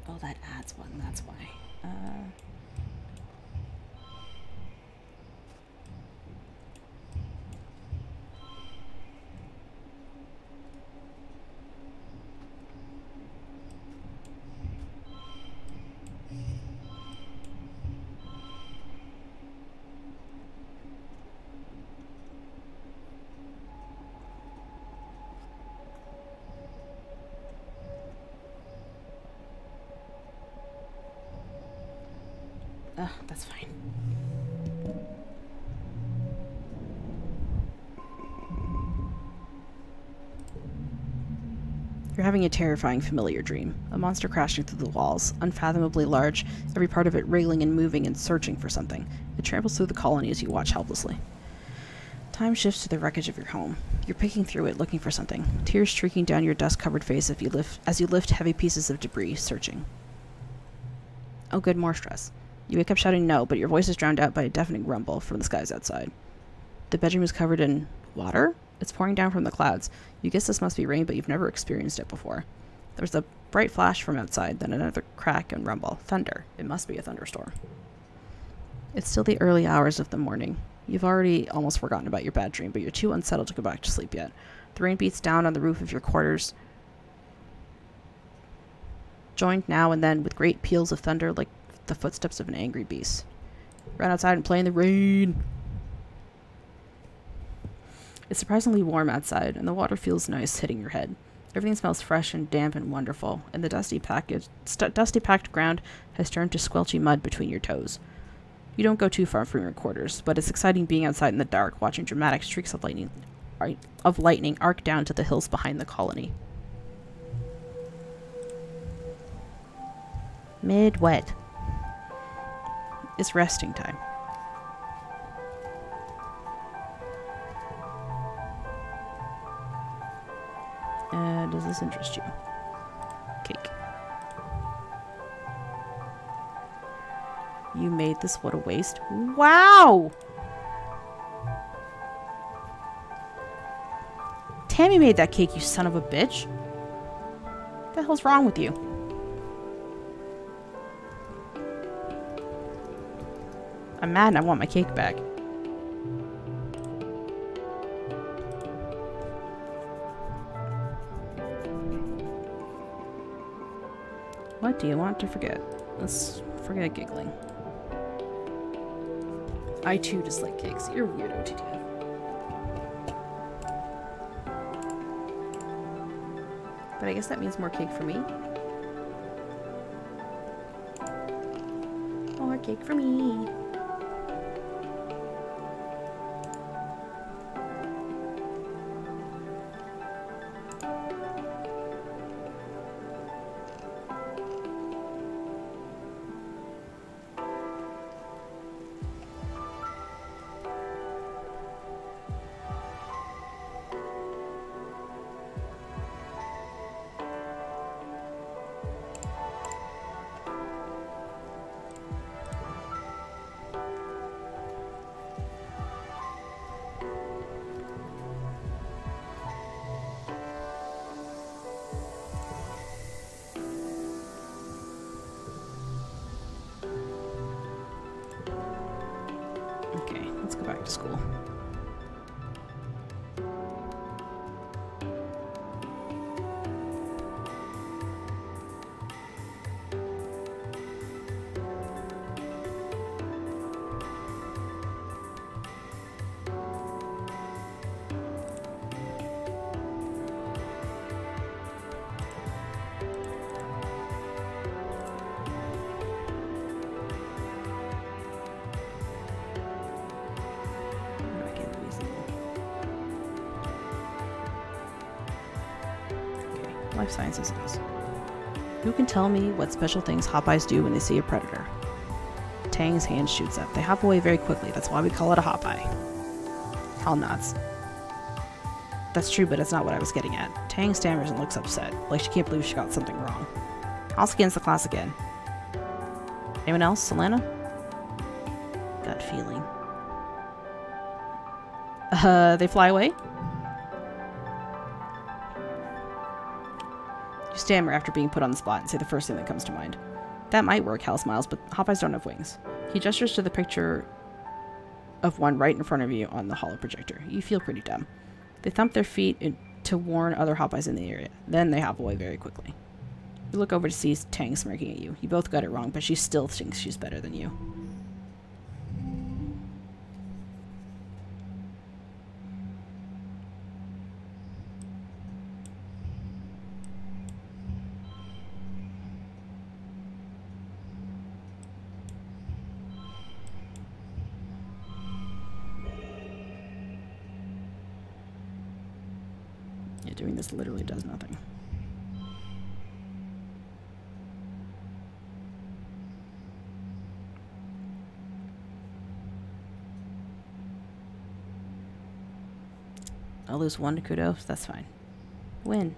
Oh, that adds one, that's why. That's fine. You're having a terrifying familiar dream. A monster crashing through the walls, unfathomably large, every part of it wriggling and moving and searching for something. It tramples through the colony as you watch helplessly. Time shifts to the wreckage of your home. You're picking through it, looking for something. Tears streaking down your dust-covered face as you lift heavy pieces of debris, searching. Oh good, more stress. You wake up shouting no, but your voice is drowned out by a deafening rumble from the skies outside. The bedroom is covered in water? It's pouring down from the clouds. You guess this must be rain, but you've never experienced it before. There's a bright flash from outside, then another crack and rumble. Thunder. It must be a thunderstorm. It's still the early hours of the morning. You've already almost forgotten about your bad dream, but you're too unsettled to go back to sleep yet. The rain beats down on the roof of your quarters, joined now and then with great peals of thunder like the footsteps of an angry beast. Run outside and play in the rain. It's surprisingly warm outside, and the water feels nice hitting your head. Everything smells fresh and damp and wonderful, and the dusty packed ground has turned to squelchy mud between your toes. You don't go too far from your quarters, but it's exciting being outside in the dark, watching dramatic streaks of lightning arc down to the hills behind the colony. Mid-wet. It's resting time. Does this interest you? Cake. You made this? What a waste. Wow! Tammy made that cake, you son of a bitch. What the hell's wrong with you? I'm mad and I want my cake back. What do you want to forget? Let's forget giggling. I too dislike cakes. You're a weirdo, TTF. But I guess that means more cake for me. More cake for me. Okay, let's go back to school. Life sciences it is. Who can tell me what special things Hopeyes do when they see a predator? Tang's hand shoots up. They hop away very quickly. That's why we call it a Hopeye. Hal nods. That's true, but it's not what I was getting at. Tang stammers and looks upset, like she can't believe she got something wrong. I'll scans the class again. Anyone else? Selena? Gut feeling. They fly away? You stammer after being put on the spot and say the first thing that comes to mind. That might work, Hal smiles, but Hopeyes don't have wings. He gestures to the picture of one right in front of you on the holo projector. You feel pretty dumb. They thump their feet to warn other Hopeyes in the area. Then they hop away very quickly. You look over to see Tang smirking at you. You both got it wrong, but she still thinks she's better than you. Yeah, doing this literally does nothing. I'll lose 1 to kudos. That's fine. Win.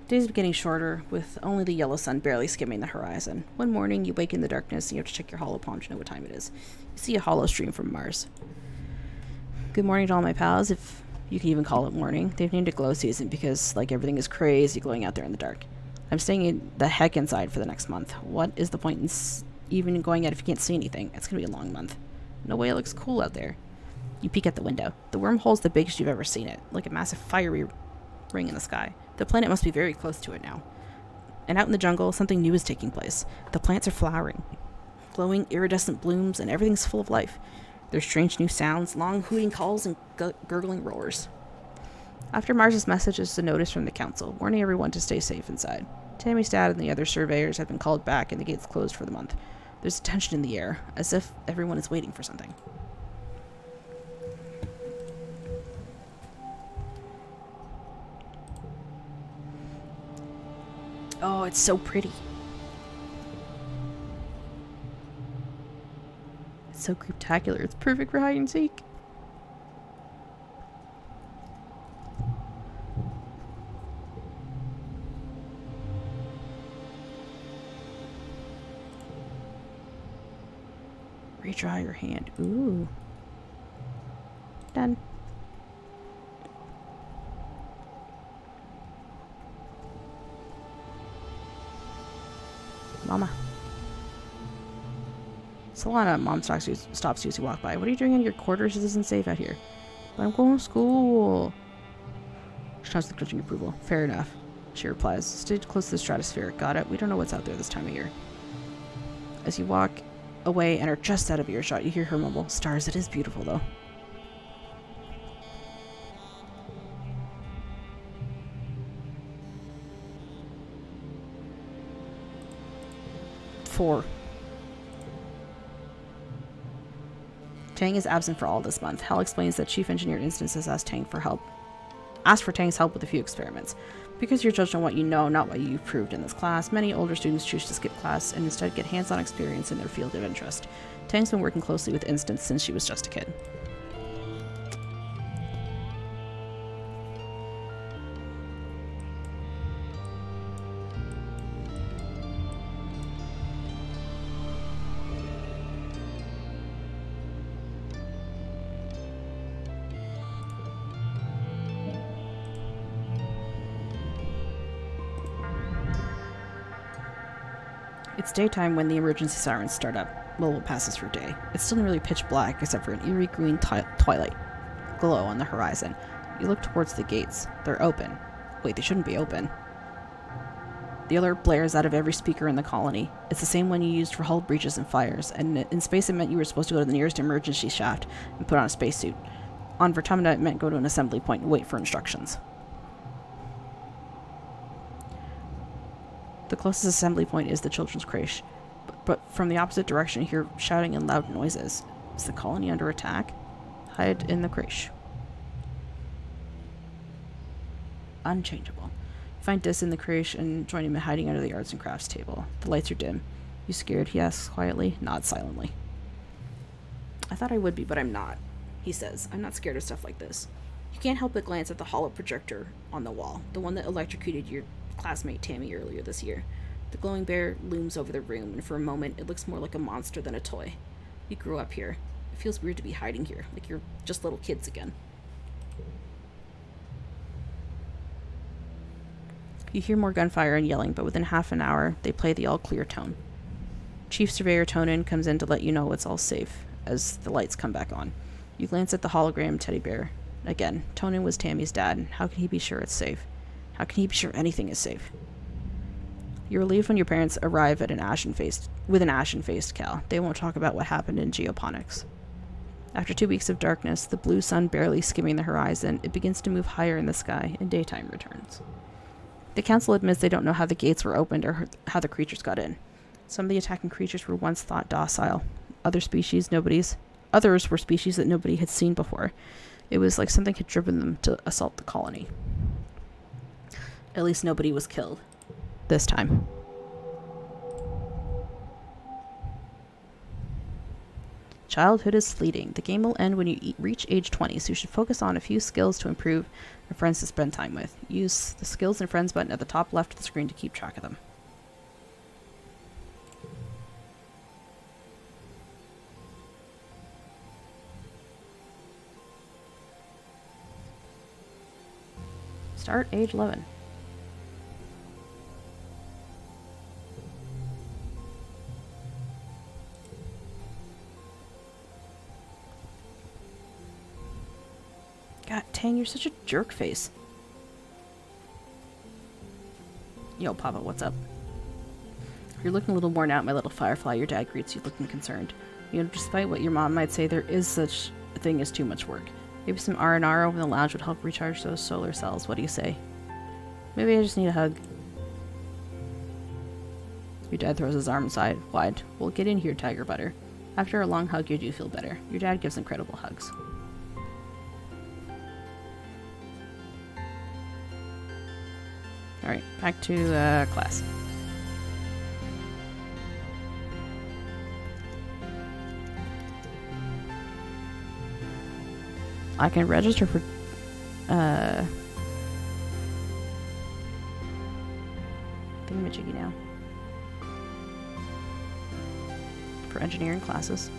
Days are getting shorter, with only the yellow sun barely skimming the horizon. One morning, you wake in the darkness and you have to check your hollow palm to know what time it is. You see a hollow stream from Mars. Good morning to all my pals, if you can even call it morning. They've named it glow season because, like, everything is crazy glowing out there in the dark. I'm staying the heck inside for the next month. What is the point in even going out if you can't see anything? It's gonna be a long month. No way, it looks cool out there. You peek at the window. The wormhole's the biggest you've ever seen it, like a massive fiery ring in the sky. The planet must be very close to it now. And out in the jungle, something new is taking place. The plants are flowering, glowing iridescent blooms, and everything's full of life. There's strange new sounds, long hooting calls, and gurgling roars. After Mars's message is a notice from the council, warning everyone to stay safe inside. Tammy's dad and the other surveyors have been called back and the gates closed for the month. There's tension in the air, as if everyone is waiting for something. Oh, it's so pretty. It's so spectacular. It's perfect for hide and seek. Redraw your hand. Ooh. Done. Mama. Solana, Mom stops you as you walk by. What are you doing in your quarters? This isn't safe out here. But I'm going to school. She nods the clutching approval. Fair enough. She replies. Stay close to the stratosphere. Got it? We don't know what's out there this time of year. As you walk away and are just out of earshot, you hear her mumble. Stars, it is beautiful though. Four. Tang is absent for all this month. Hal explains that Chief Engineer Instance has asked for Tang's help with a few experiments. Because you're judged on what you know, not what you've proved in this class, many older students choose to skip class and instead get hands-on experience in their field of interest. Tang's been working closely with Instance since she was just a kid. It's daytime when the emergency sirens start up. Well, it passes for day. It's still nearly pitch black except for an eerie green twilight glow on the horizon. You look towards the gates. They're open. Wait, they shouldn't be open. The alert blares out of every speaker in the colony. It's the same one you used for hull breaches and fires, and in space it meant you were supposed to go to the nearest emergency shaft and put on a spacesuit. On Vertumna it meant go to an assembly point and wait for instructions. The closest assembly point is the children's creche, but from the opposite direction you hear shouting and loud noises. Is the colony under attack? Hide in the creche. Unchangeable. You find Dis in the creche and join him in hiding under the arts and crafts table. The lights are dim. You scared? He asks quietly, nods silently. I thought I would be, but I'm not, he says. I'm not scared of stuff like this. You can't help but glance at the hollow projector on the wall, the one that electrocuted your classmate Tammy earlier this year. The glowing bear looms over the room, and for a moment it looks more like a monster than a toy. You grew up here. It feels weird to be hiding here, like you're just little kids again. You hear more gunfire and yelling, but within half an hour they play the all-clear tone. Chief Surveyor Tonin comes in to let you know it's all safe, as the lights come back on. You glance at the hologram teddy bear. Again, Tonin was Tammy's dad. How can he be sure it's safe? How can he be sure anything is safe? You're relieved when your parents arrive at with an ashen-faced Cal. They won't talk about what happened in geoponics. After 2 weeks of darkness, the blue sun barely skimming the horizon, it begins to move higher in the sky, and daytime returns. The council admits they don't know how the gates were opened or how the creatures got in. Some of the attacking creatures were once thought docile. Others were species that nobody had seen before. It was like something had driven them to assault the colony. At least nobody was killed. This time. Childhood is fleeting. The game will end when you reach age 20, so you should focus on a few skills to improve and friends to spend time with. Use the Skills and Friends button at the top left of the screen to keep track of them. Start age 11. God, Tang, you're such a jerk face. Yo, Papa, what's up? You're looking a little worn out, my little firefly. Your dad greets you, looking concerned. You know, despite what your mom might say, there is such a thing as too much work. Maybe some R&R over in the lounge would help recharge those solar cells. What do you say? Maybe I just need a hug. Your dad throws his arms wide. Well, get in here, Tiger Butter. After a long hug, you do feel better. Your dad gives incredible hugs. Alright, back to class. I can register for thingamajiggy now. For engineering classes.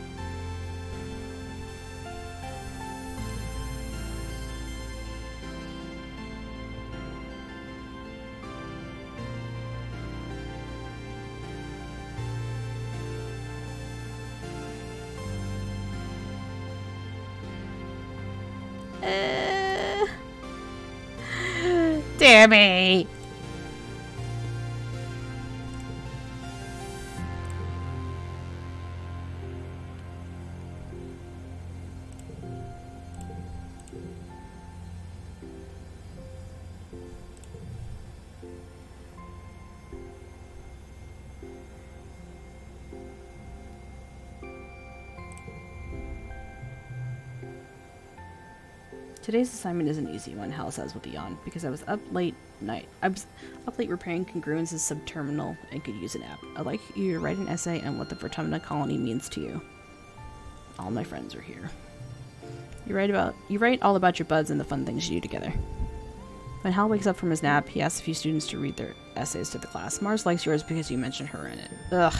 Damn it! Today's assignment is an easy one, Hal says with a yawn, because I was up late repairing congruences subterminal and could use an app. I'd like you to write an essay on what the Vertumna colony means to you. All my friends are here. You write all about your buds and the fun things you do together. When Hal wakes up from his nap, he asks a few students to read their essays to the class. Mars likes yours because you mentioned her in it. Ugh.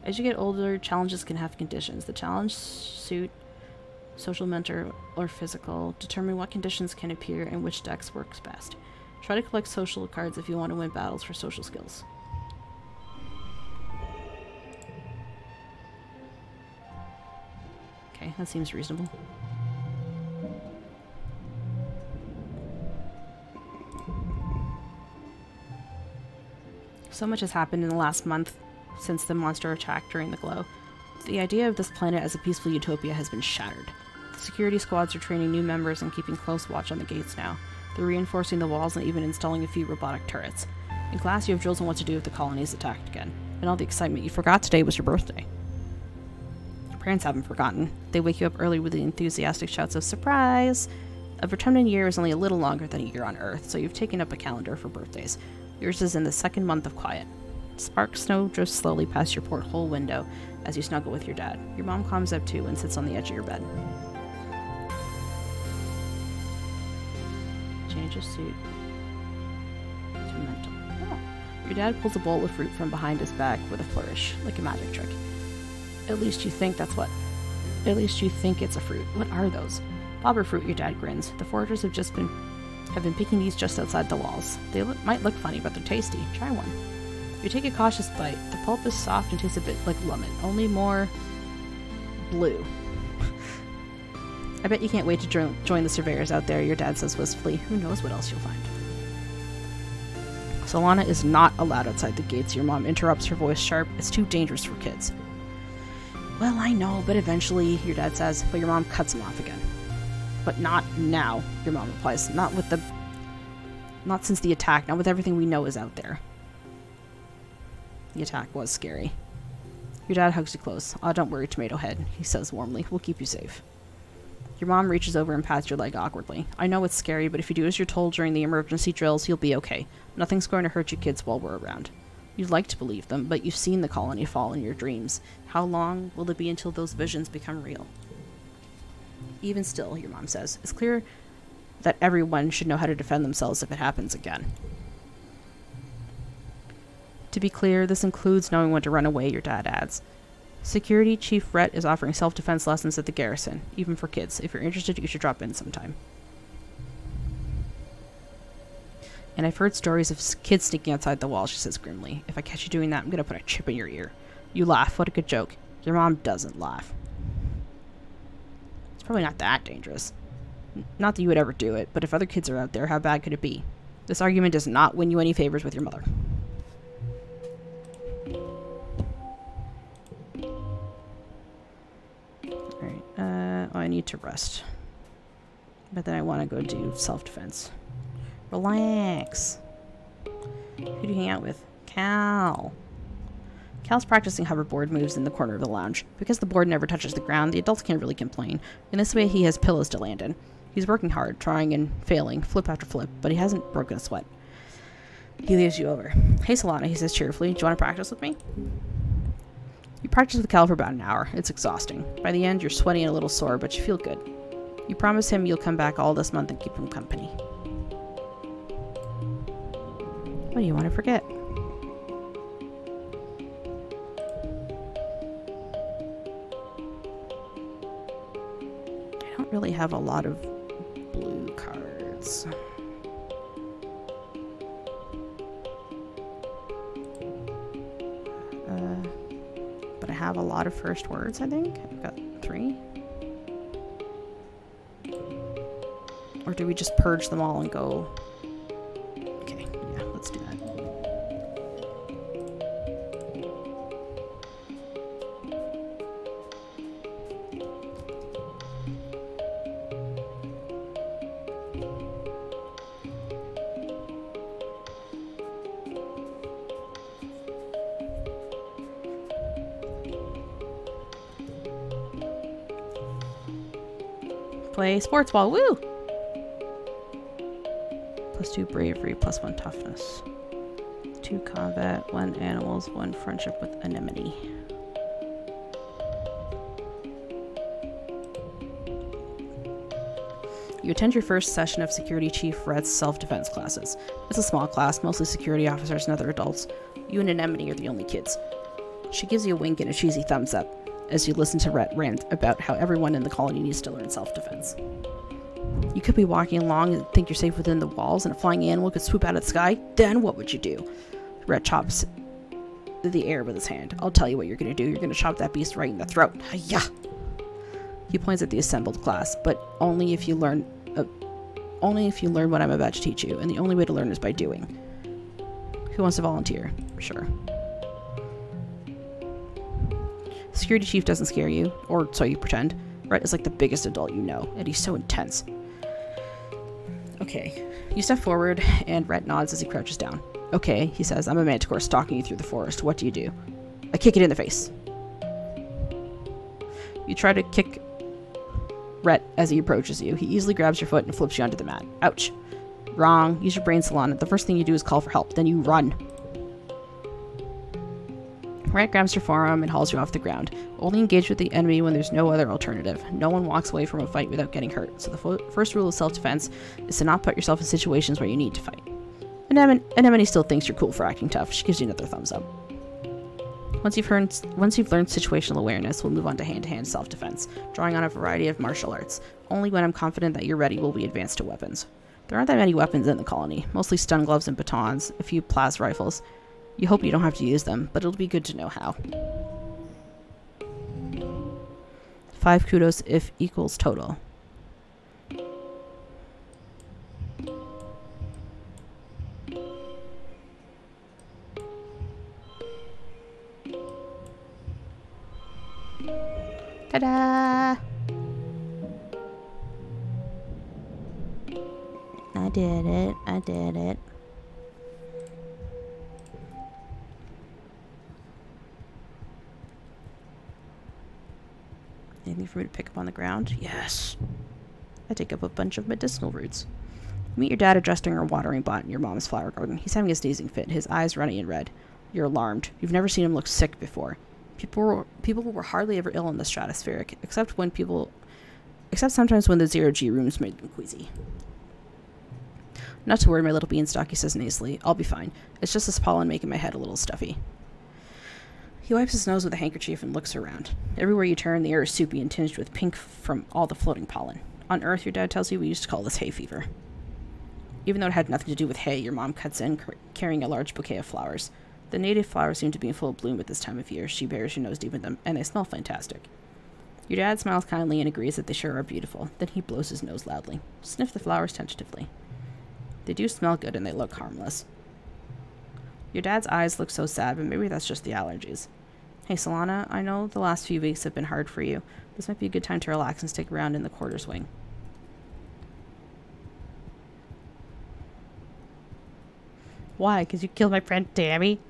As you get older, challenges can have conditions. The challenge suit, social, mentor, or physical. Determine what conditions can appear and which dex works best. Try to collect social cards if you want to win battles for social skills. Okay, that seems reasonable. So much has happened in the last month since the monster attack during the glow. The idea of this planet as a peaceful utopia has been shattered. The security squads are training new members and keeping close watch on the gates now. They're reinforcing the walls and even installing a few robotic turrets. In class, you have drills on what to do if the colony is attacked again. And all the excitement you forgot today was your birthday. Your parents haven't forgotten. They wake you up early with the enthusiastic shouts of surprise! A Vertumnan year is only a little longer than a year on Earth, so you've taken up a calendar for birthdays. Yours is in the second month of quiet. Spark snow drifts slowly past your porthole window as you snuggle with your dad. Your mom climbs up too and sits on the edge of your bed. Change your suit to mental. Oh. Your dad pulls a bowl of fruit from behind his back with a flourish, like a magic trick. At least you think it's a fruit. What are those? Bobber fruit, your dad grins. The foragers have been picking these just outside the walls. They might look funny, but they're tasty. Try one. You take a cautious bite. The pulp is soft and tastes a bit like lemon, only more blue. I bet you can't wait to join the surveyors out there, your dad says wistfully. Who knows what else you'll find. Solana is not allowed outside the gates, your mom interrupts, her voice sharp. It's too dangerous for kids. Well, I know, but eventually, your dad says, but your mom cuts him off again. But not now, your mom replies. Not since the attack, not with everything we know is out there. The attack was scary. Your dad hugs you close. Oh, don't worry, Tomato Head, he says warmly. We'll keep you safe. Your mom reaches over and pats your leg awkwardly. I know it's scary, but if you do as you're told during the emergency drills, you'll be okay. Nothing's going to hurt you kids while we're around. You'd like to believe them, but you've seen the colony fall in your dreams. How long will it be until those visions become real? Even still, your mom says, it's clear that everyone should know how to defend themselves if it happens again. To be clear, this includes knowing when to run away, your dad adds. Security Chief Rhett is offering self-defense lessons at the garrison, even for kids. If you're interested, you should drop in sometime. And I've heard stories of kids sneaking outside the wall, she says grimly. If I catch you doing that, I'm going to put a chip in your ear. You laugh. What a good joke. Your mom doesn't laugh. It's probably not that dangerous. Not that you would ever do it, but if other kids are out there, how bad could it be? This argument does not win you any favors with your mother. Alright, I need to rest. But then I want to go do self-defense. Relax. Who do you hang out with? Cal. Cal's practicing hoverboard moves in the corner of the lounge. Because the board never touches the ground, the adults can't really complain. In this way, he has pillows to land in. He's working hard, trying and failing, flip after flip, but he hasn't broken a sweat. He leaves you over. Hey, Solana, he says cheerfully. Do you want to practice with me? You practice with Cal for about an hour. It's exhausting. By the end, you're sweaty and a little sore, but you feel good. You promise him you'll come back all this month and keep him company. What do you want to forget? I don't really have a lot of blue cards. But I have a lot of first words, I think. I've got 3. Or do we just purge them all and go... Okay, yeah, let's do that. Play sports ball, woo! +2 bravery, +1 toughness. 2 combat, 1 animals, 1 friendship with anemone. You attend your first session of Security Chief Rhett's self-defense classes. It's a small class, mostly security officers and other adults. You and Anemone are the only kids. She gives you a wink and a cheesy thumbs up as you listen to Rhett rant about how everyone in the colony needs to learn self-defense. You could be walking along and think you're safe within the walls and a flying animal could swoop out of the sky. Then what would you do? Rhett chops the air with his hand. I'll tell you what you're going to do. You're going to chop that beast right in the throat. Hi-ya! He points at the assembled class, but only if you learn what I'm about to teach you, and the only way to learn is by doing. Who wants to volunteer? Sure. Security Chief doesn't scare you, or so you pretend. Rhett is like the biggest adult you know, and he's so intense. Okay, you step forward, and Rhett nods as he crouches down. Okay, he says, I'm a manticore stalking you through the forest. What do? I kick it in the face. You try to kick Rhett as he approaches you. He easily grabs your foot and flips you onto the mat. Ouch. Wrong. Use your brain, Solana. The first thing you do is call for help. Then you run. Rhett grabs your forearm and hauls you off the ground. Only engage with the enemy when there's no other alternative. No one walks away from a fight without getting hurt. So the first rule of self-defense is to not put yourself in situations where you need to fight. Anemone still thinks you're cool for acting tough. She gives you another thumbs up. Once you've learned situational awareness, we'll move on to hand-to-hand self-defense, drawing on a variety of martial arts. Only when I'm confident that you're ready will we advance to weapons. There aren't that many weapons in the colony, mostly stun gloves and batons, a few plas rifles. You hope you don't have to use them, but it'll be good to know how. 5 kudos if equals total. Ta-da! I did it. I did it. Anything for me to pick up on the ground? Yes. I take up a bunch of medicinal roots. Meet your dad adjusting a watering pot in your mom's flower garden. He's having a sneezing fit, his eyes running and red. You're alarmed. You've never seen him look sick before. People were hardly ever ill in the stratospheric, except sometimes when the zero-G rooms made them queasy. Not to worry, my little beanstalk, he says nasally. I'll be fine. It's just this pollen making my head a little stuffy. He wipes his nose with a handkerchief and looks around. Everywhere you turn, the air is soupy and tinged with pink from all the floating pollen. On Earth, your dad tells you, we used to call this hay fever. Even though it had nothing to do with hay, your mom cuts in, carrying a large bouquet of flowers. The native flowers seem to be in full bloom at this time of year. She bears your nose deep in them, and they smell fantastic. Your dad smiles kindly and agrees that they sure are beautiful. Then he blows his nose loudly. Sniff the flowers tentatively. They do smell good, and they look harmless. Your dad's eyes look so sad, but maybe that's just the allergies. Hey, Solana, I know the last few weeks have been hard for you. This might be a good time to relax and stick around in the quarters wing. Why? Because you killed my friend Tammy?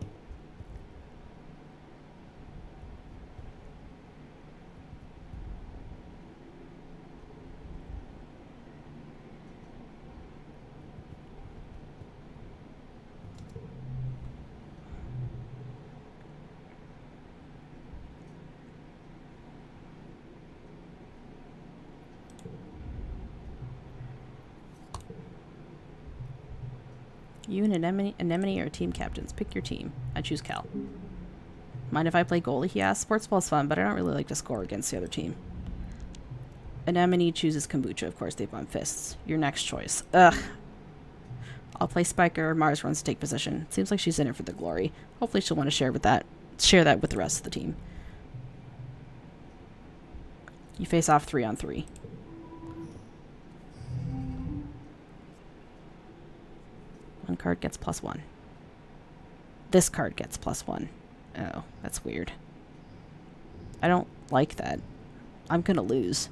You and Anemone are team captains. Pick your team. I choose Cal. Mind if I play goalie? He asks. Sports ball's fun, but I don't really like to score against the other team. Anemone chooses kombucha. Of course, they bump fists. Your next choice. Ugh. I'll play Spiker. Mars runs to take position. Seems like she's in it for the glory. Hopefully she'll want to share that with the rest of the team. You face off 3-on-3. One card gets +1. This card gets +1. Oh, that's weird. I don't like that. I'm gonna lose.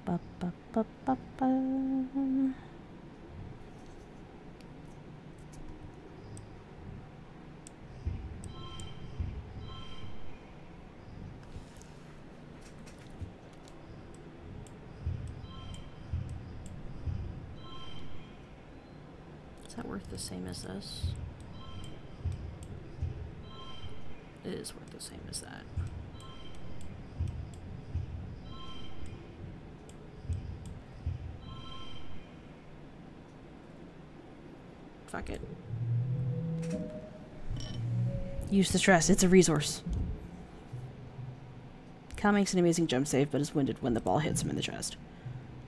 Ba, ba, ba, ba, ba. Is that worth the same as this? It is worth the same as that. Fuck it. Use the stress. It's a resource. Cal makes an amazing jump save, but is wounded when the ball hits him in the chest.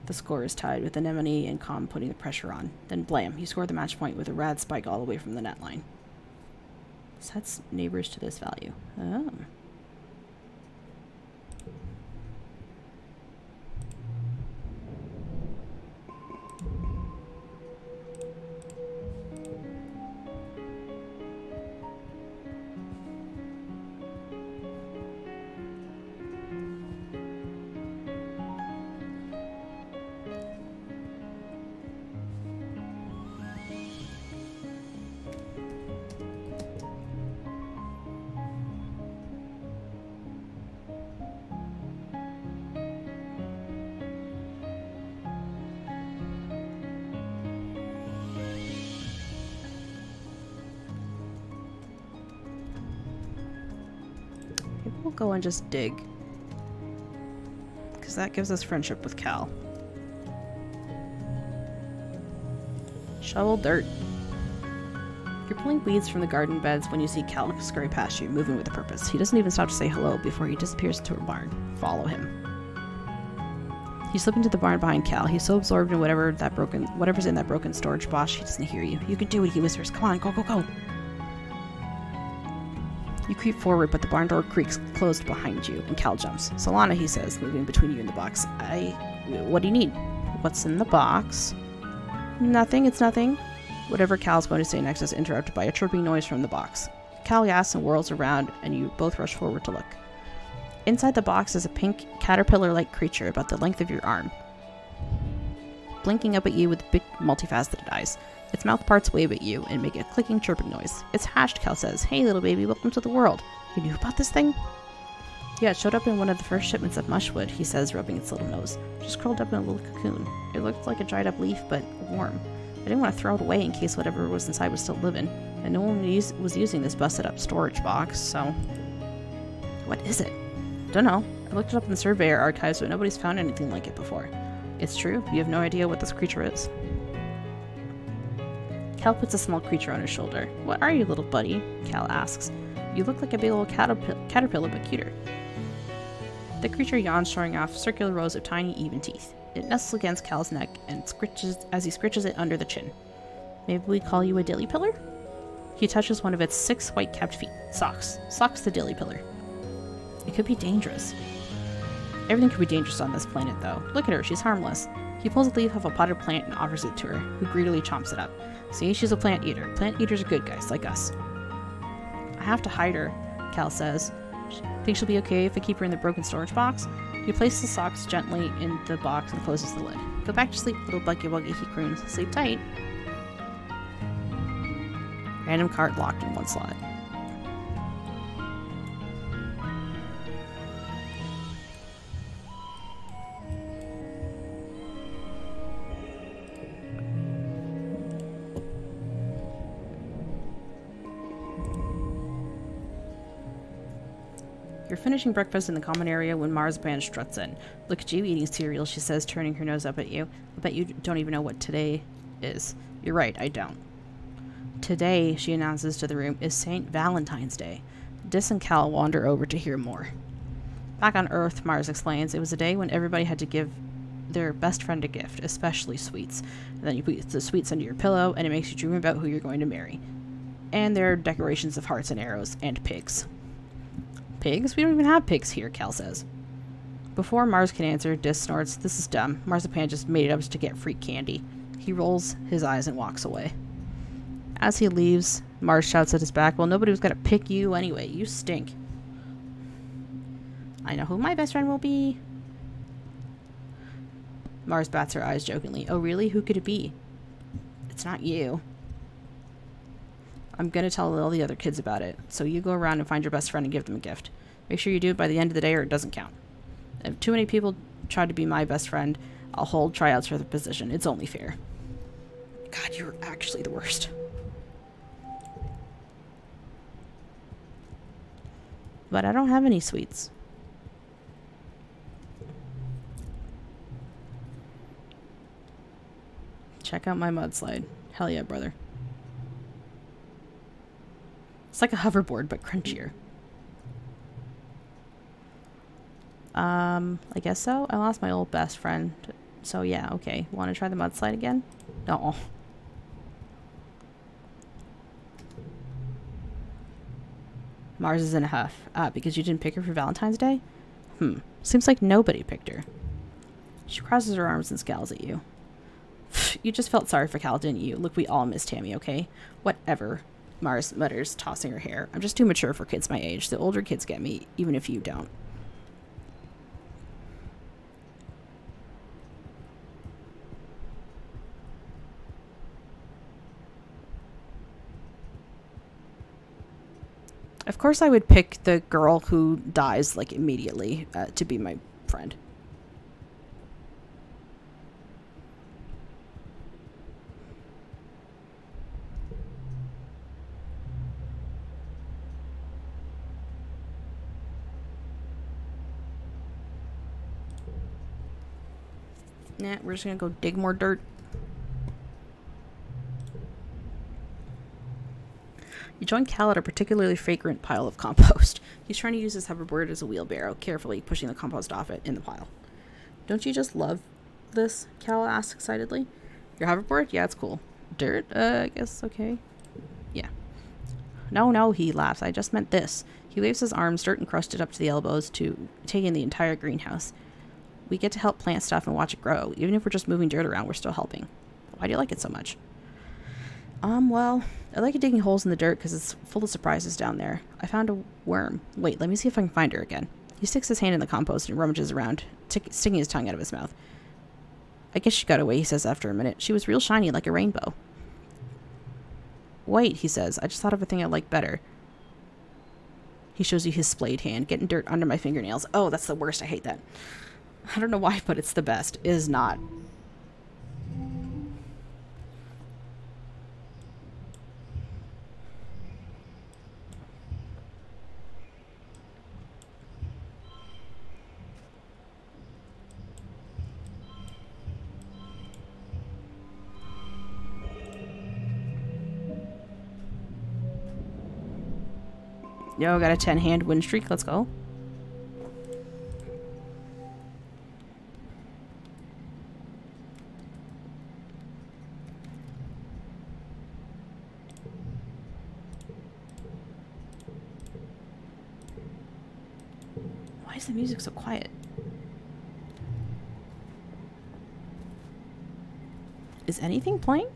The score is tied, with Anemone and Com putting the pressure on. Then blam, you score the match point with a rad spike all the way from the net line. Sets neighbors to this value. Oh. we'll go and just dig. Because that gives us friendship with Cal. Shovel dirt. You're pulling weeds from the garden beds when you see Cal scurry past you, moving with a purpose. He doesn't even stop to say hello before he disappears into a barn. Follow him. You slip into the barn behind Cal. He's so absorbed in whatever's in that broken storage box, he doesn't hear you. You can do it, he whispers. Come on, go, go, go. You creep forward, but the barn door creaks closed behind you, and Cal jumps. Solana, he says, moving between you and the box. What do you need? What's in the box? Nothing, it's nothing. Whatever Cal's going to say next is interrupted by a chirping noise from the box. Cal gasps and whirls around, and you both rush forward to look. Inside the box is a pink, caterpillar-like creature about the length of your arm, blinking up at you with big, multifaceted eyes. Its mouth parts wave at you and make a clicking, chirping noise. It's hatched, Cal says. Hey, little baby, welcome to the world. You knew about this thing? Yeah, it showed up in one of the first shipments of mushwood, he says, rubbing its little nose. Just curled up in a little cocoon. It looked like a dried-up leaf, but warm. I didn't want to throw it away in case whatever was inside was still living, and no one was using this busted-up storage box, so... What is it? Dunno. I looked it up in the Surveyor archives, but nobody's found anything like it before. It's true, you have no idea what this creature is. Cal puts a small creature on his shoulder. What are you, little buddy? Cal asks. You look like a big old caterpillar, but cuter. The creature yawns, showing off circular rows of tiny, even teeth. It nestles against Cal's neck and scritches as he scritches it under the chin. Maybe we call you a dilly pillar? He touches one of its 6 white-capped feet. Socks. Socks the dilly pillar. It could be dangerous. Everything could be dangerous on this planet, though. Look at her, she's harmless. He pulls a leaf off a potted plant and offers it to her, who greedily chomps it up. See, she's a plant eater. Plant eaters are good guys, like us. I have to hide her, Cal says. Think she'll be okay if I keep her in the broken storage box? He places the socks gently in the box and closes the lid. Go back to sleep, little buggy wuggy, he croons. Sleep tight. Random cart locked in one slot. You're finishing breakfast in the common area when Marzipan struts in. Look at you eating cereal, she says, turning her nose up at you. I bet you don't even know what today is. You're right, I don't. Today, she announces to the room, is St. Valentine's Day. Dis and Cal wander over to hear more. Back on Earth, Mars explains, it was a day when everybody had to give their best friend a gift, especially sweets. And then you put the sweets under your pillow, and it makes you dream about who you're going to marry. And there are decorations of hearts and arrows, and pigs. Pigs? We don't even have pigs here, Cal says. Before Mars can answer, Dis snorts, this is dumb. Marzipan just made it up to get free candy. He rolls his eyes and walks away. As he leaves, Mars shouts at his back, well, nobody was gonna pick you anyway. You stink. I know who my best friend will be. Mars bats her eyes jokingly. Oh, really? Who could it be? It's not you. I'm gonna tell all the other kids about it, so you go around and find your best friend and give them a gift. Make sure you do it by the end of the day or it doesn't count. If too many people try to be my best friend, I'll hold tryouts for the position. It's only fair. God, you're actually the worst. But I don't have any sweets. Check out my mudslide. Hell yeah, brother. It's like a hoverboard, but crunchier. I guess so. I lost my old best friend. So yeah, okay. Want to try the mudslide again? No. Mars is in a huff. Because you didn't pick her for Valentine's Day? Seems like nobody picked her. She crosses her arms and scowls at you. You just felt sorry for Cal, didn't you? Look, we all miss Tammy, okay? Whatever. Mars mutters, tossing her hair. I'm just too mature for kids my age. The older kids get me, even if you don't. Of course I would pick the girl who dies, like, immediately to be my friend. Nah, we're just gonna go dig more dirt. You join Cal at a particularly fragrant pile of compost. He's trying to use his hoverboard as a wheelbarrow, carefully pushing the compost off it in the pile. Don't you just love this? Cal asks excitedly. Your hoverboard? Yeah, it's cool. Dirt? I guess okay. Yeah. No, he laughs. I just meant this. He waves his arms, dirt encrusted up to the elbows, to take in the entire greenhouse. We get to help plant stuff and watch it grow. Even if we're just moving dirt around, we're still helping. Why do you like it so much? Well, I like digging holes in the dirt because it's full of surprises down there. I found a worm. Wait, let me see if I can find her again. He sticks his hand in the compost and rummages around, sticking his tongue out of his mouth. I guess she got away, he says after a minute. She was real shiny, like a rainbow. Wait, he says. I just thought of a thing I like better. He shows you his splayed hand, getting dirt under my fingernails. Oh, that's the worst. I hate that. I don't know why, but it's the best. It is not. Yo, got a 10-hand win streak. Let's go. Why is the music so quiet? Is anything playing?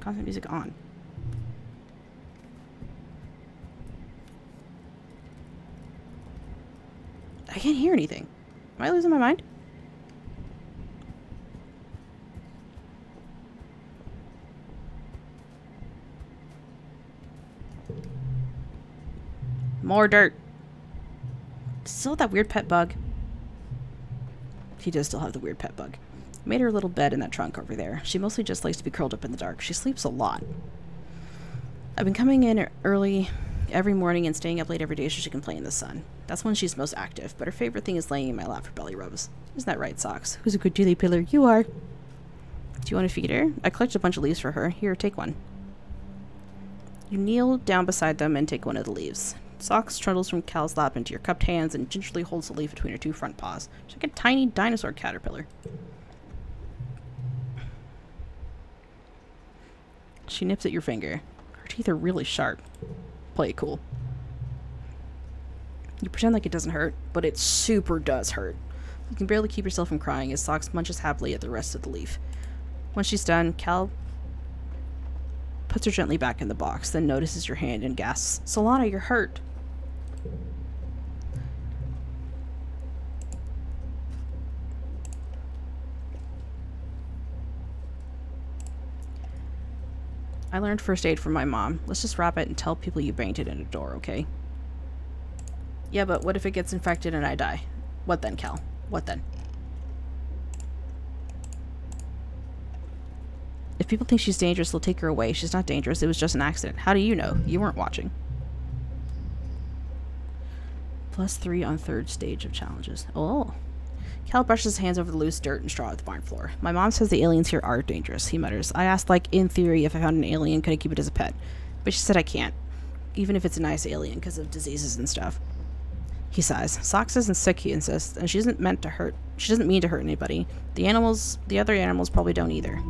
Constant music on. I can't hear anything. Am I losing my mind? More dirt. Still that weird pet bug. He does still have the weird pet bug. Made her a little bed in that trunk over there. She mostly just likes to be curled up in the dark. She sleeps a lot. I've been coming in early every morning and staying up late every day so she can play in the sun. That's when she's most active, but her favorite thing is laying in my lap for belly rubs. Isn't that right, Socks? Who's a good dilly pillar? You are. Do you want to feed her? I collected a bunch of leaves for her. Here, take one. You kneel down beside them and take one of the leaves. Socks trundles from Cal's lap into your cupped hands and gingerly holds the leaf between her two front paws. She's like a tiny dinosaur caterpillar. She nips at your finger. Her teeth are really sharp. Play it cool. You pretend like it doesn't hurt, but it super does hurt. You can barely keep yourself from crying as Socks munches happily at the rest of the leaf. When she's done, Cal puts her gently back in the box, then notices your hand and gasps, Solana, you're hurt. I learned first aid from my mom. Let's just wrap it and tell people you banged it in a door, okay? Yeah, but what if it gets infected and I die? What then, Cal? What then? If people think she's dangerous, they'll take her away. She's not dangerous. It was just an accident. How do you know? You weren't watching. +3 on 3rd stage of challenges. Oh. Cal brushes his hands over the loose dirt and straw at the barn floor. My mom says the aliens here are dangerous, he mutters. I asked, like, in theory, if I found an alien, could I keep it as a pet? But she said I can't. Even if it's a nice alien, because of diseases and stuff. He sighs. Socks isn't sick, he insists, and she doesn't mean to hurt anybody. The other animals probably don't either.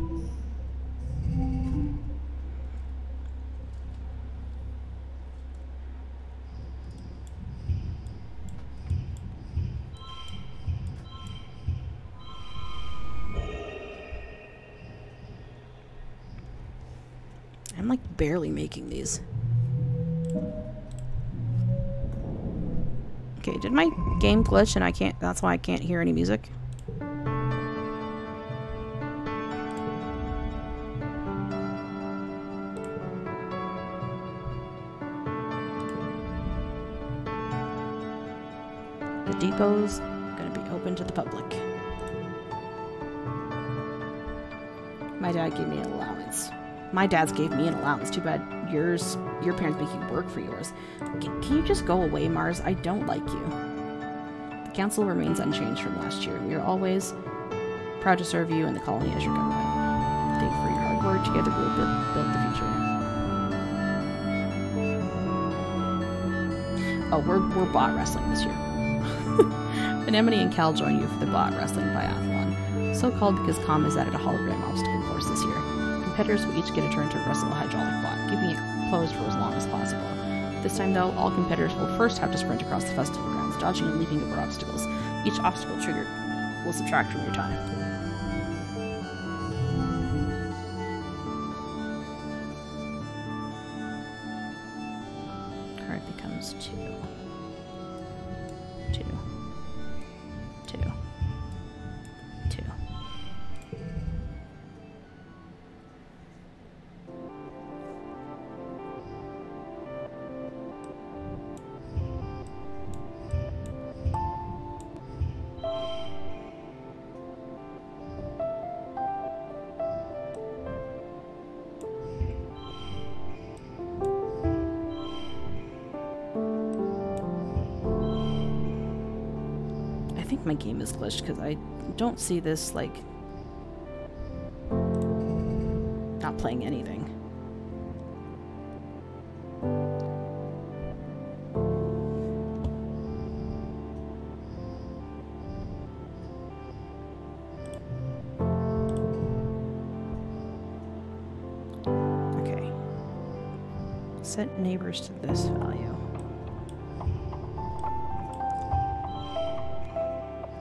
I'm like barely making these. Okay, did my game glitch and that's why I can't hear any music? The depot's gonna be open to the public. My dad gave me an allowance. My dad's gave me an allowance. Too bad your parents make you work for yours. Can you just go away, Mars? I don't like you. The council remains unchanged from last year. We are always proud to serve you and the colony as your government. Thank you for your hard work. Together we will build the future. Oh, we're bot wrestling this year. Anemone and Cal join you for the bot wrestling biathlon. So called because Com has added a hologram obstacle course this year. Competitors will each get a turn to wrestle a hydraulic bot, keeping it closed for as long as possible. This time, though, all competitors will first have to sprint across the festival grounds, dodging and leaping over obstacles. Each obstacle triggered will subtract from your time. Card becomes 2. 2. 2. 2. I think my game is glitched because I don't see this, like, not playing anything. Okay. Set neighbors to this value.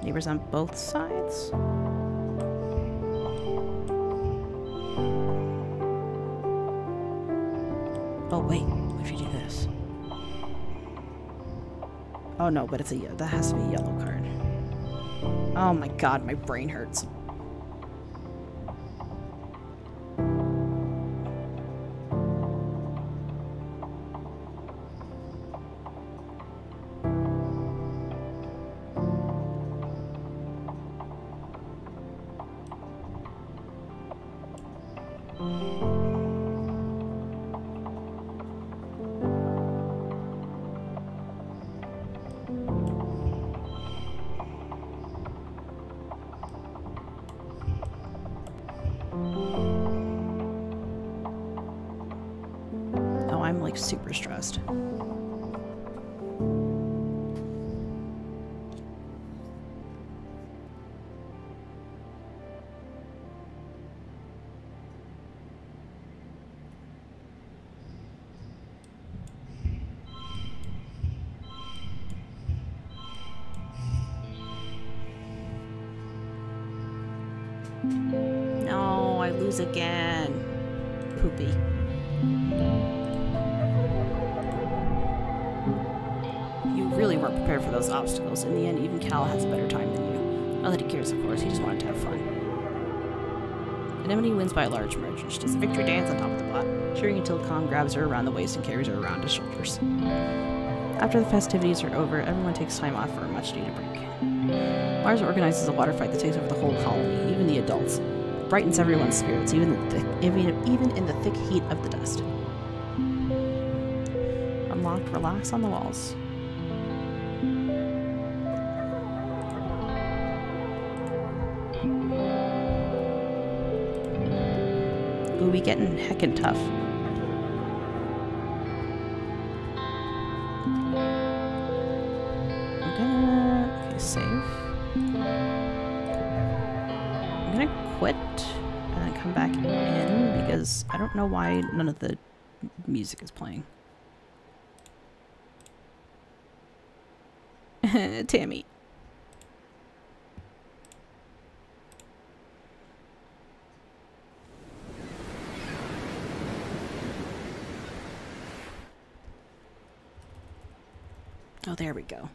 Neighbors on both sides? Oh wait, what if you do this? Oh no, but it's a that has to be a yellow card. Oh my god, my brain hurts. Oh, I'm like super stressed. No, I lose again. Poopy. You really weren't prepared for those obstacles. In the end, even Cal has a better time than you. Not that he cares, of course. He just wanted to have fun. Anemone wins by a large margin. She does a victory dance on top of the bot, cheering until Kong grabs her around the waist and carries her around his shoulders. After the festivities are over, everyone takes time off for a much-needed break. Mars organizes a water fight that takes over the whole colony, even the adults. It brightens everyone's spirits, even in the thick heat of the dust. Unlocked, relax on the walls. Ooh, we getting heckin' tough. Okay, save. I'm gonna quit and then come back in because I don't know why none of the music is playing. Tammy. Oh, there we go.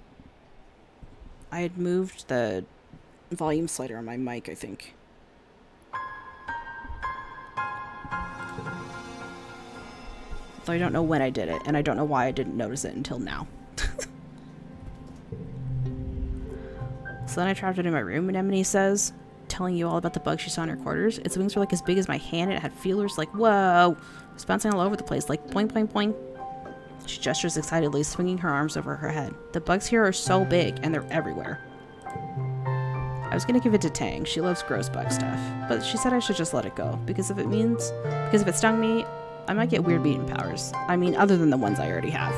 I had moved the volume slider on my mic, I think. Though I don't know when I did it, and I don't know why I didn't notice it until now. So then I trapped it in my room, and Anemone says, telling you all about the bug she saw in her quarters? Its wings were like as big as my hand, and it had feelers like, whoa! It was bouncing all over the place, like boing, boing, boing. She gestures excitedly, swinging her arms over her head. The bugs here are so big, and they're everywhere. I was gonna give it to Tang. She loves gross bug stuff. But she said I should just let it go, because if it stung me, I might get weird mutant powers. I mean, other than the ones I already have.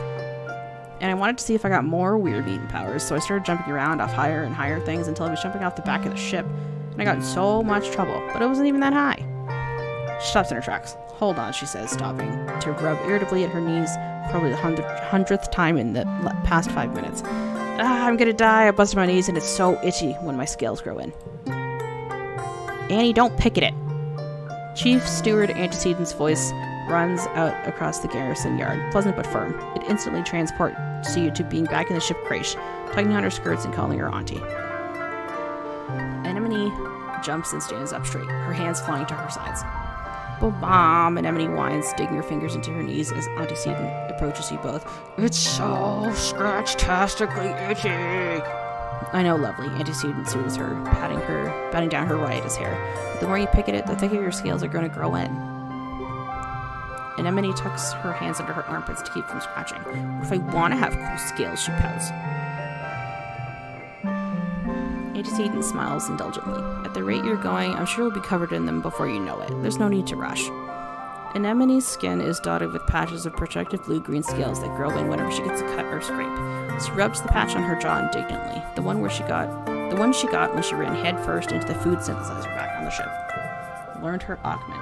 And I wanted to see if I got more weird mutant powers, so I started jumping around off higher and higher things until I was jumping off the back of the ship, and I got in so much trouble, but it wasn't even that high. She stops in her tracks. Hold on, she says, stopping to rub irritably at her knees, probably the hundredth time in the past 5 minutes. Ah, I'm gonna die. I busted my knees, and it's so itchy when my scales grow in. Annie, don't pick at it. Chief Steward Antecedent's voice runs out across the garrison yard, pleasant but firm. It instantly transports you to being back in the ship crèche, tugging on her skirts and calling her auntie. Anemone jumps and stands up straight, her hands flying to her sides. Boom, Anemone whines, digging her fingers into her knees as Antecedent approaches you both. It's so scratch-tastically itchy. I know, lovely, Antecedent soothes her, patting down her riotous hair. But the more you pick at it, the thicker your scales are going to grow in. Anemone tucks her hands under her armpits to keep from scratching. What if I want to have cool scales, she pouts. Antecedent smiles indulgently. At the rate you're going, I'm sure you'll be covered in them before you know it. There's no need to rush. Anemone's skin is dotted with patches of protective blue-green scales that grow in whenever she gets a cut or scrape. She rubs the patch on her jaw indignantly, the one she got when she ran headfirst into the food synthesizer back on the ship. Learned her augment.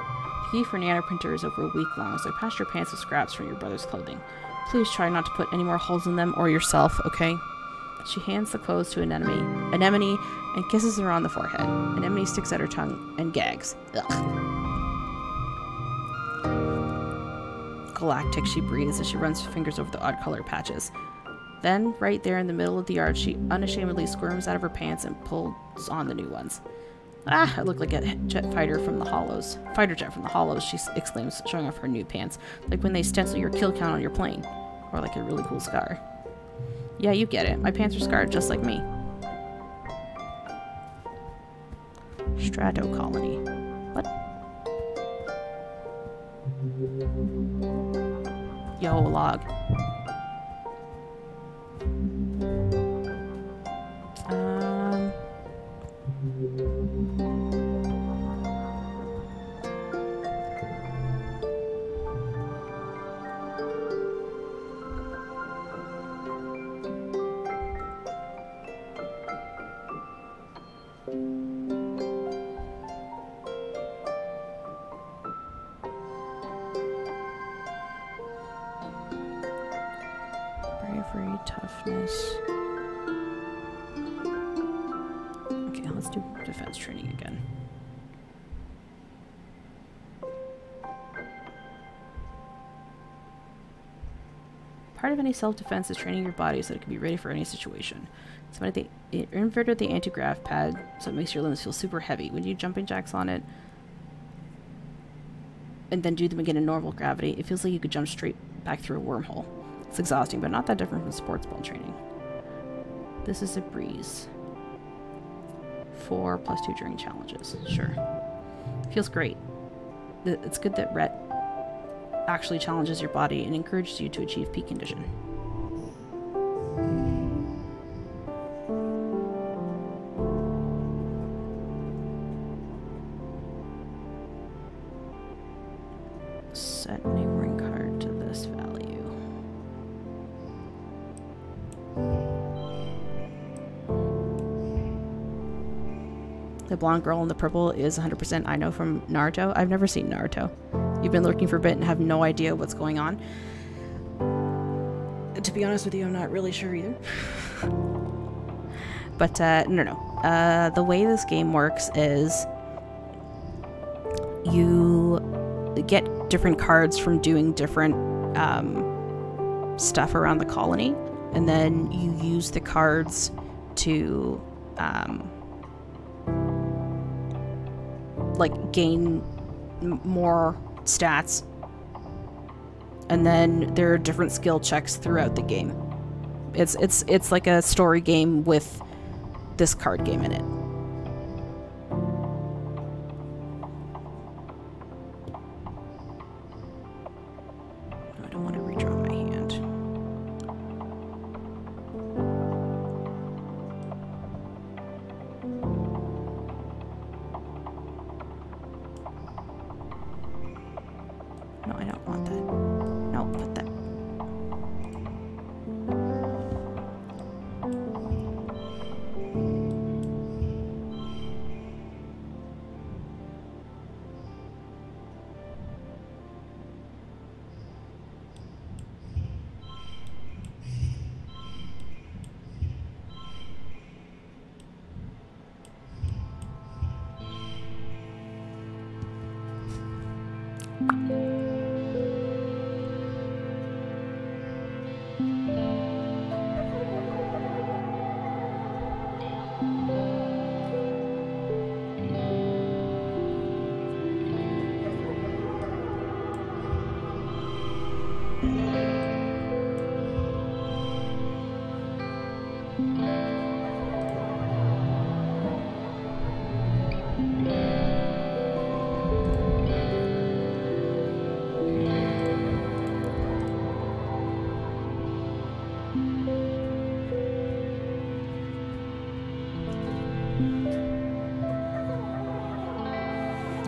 The key for nanoprinters is over a week long, so I patched your pants with scraps from your brother's clothing. Please try not to put any more holes in them or yourself, okay? She hands the clothes to Anemone and kisses her on the forehead. Anemone sticks out her tongue and gags. Ugh. Galactic, she breathes as she runs her fingers over the odd color patches. Then, right there in the middle of the yard, she unashamedly squirms out of her pants and pulls on the new ones. Ah, I look like a fighter jet from the Hollows, she exclaims, showing off her new pants, like when they stencil your kill count on your plane. Or like a really cool scar. Yeah, you get it. My pants are scarred just like me. Strato colony. What? Yo, log. Bravery, toughness. Okay, let's do defense training again. Part of any self-defense is training your body so it can be ready for any situation. It inverted the anti-grav pad so it makes your limbs feel super heavy. When you do jumping jacks on it and then do them again in normal gravity, it feels like you could jump straight back through a wormhole. It's exhausting, but not that different from sports ball training. This is a breeze. 4+2 during challenges. Sure. Feels great. It's good that Rhett actually challenges your body and encourages you to achieve peak condition. Set neighboring card to this value. The blonde girl in the purple is 100% I know from Naruto. I've never seen Naruto. You've been lurking for a bit and have no idea what's going on. To be honest with you, I'm not really sure either. But, no. The way this game works is you get different cards from doing different stuff around the colony, and then you use the cards to like gain more stats, and then there are different skill checks throughout the game. It's like a story game with this card game in it.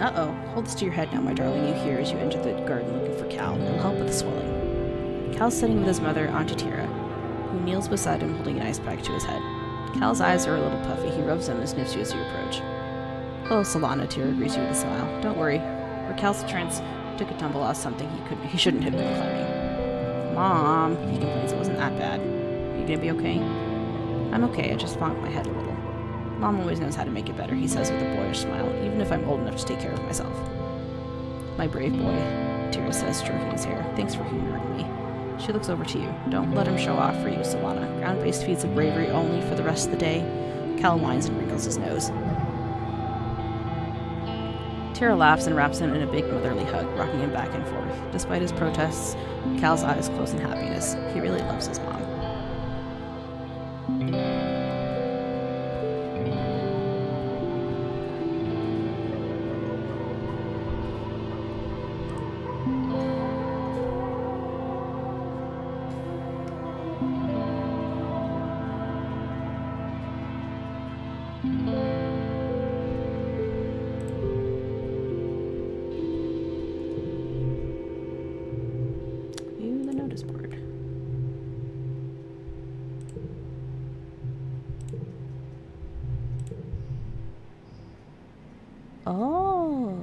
Uh-oh. Hold this to your head now, my darling, you hear as you enter the garden looking for Cal. It'll help with the swelling. Cal's sitting with his mother, Auntie Tira, who kneels beside him holding an ice pack to his head. Cal's eyes are a little puffy. He rubs them and sniffs you as you approach. Hello, Solana, Tira greets you with a smile. Don't worry. Recalcitrance took a tumble off something he shouldn't have been climbing. Mom, he complains, it wasn't that bad. Are you gonna be okay? I'm okay, I just bonked my head a little. Mom always knows how to make it better, he says with a boyish smile, even if I'm old enough to take care of myself. My brave boy, Tira says, stroking his hair. Thanks for humoring me. She looks over to you. Don't let him show off for you, Solana. Ground-based feats of bravery only for the rest of the day. Cal whines and wrinkles his nose. Tira laughs and wraps him in a big motherly hug, rocking him back and forth. Despite his protests, Cal's eyes close in happiness. He really loves his mom. View the notice board. Oh.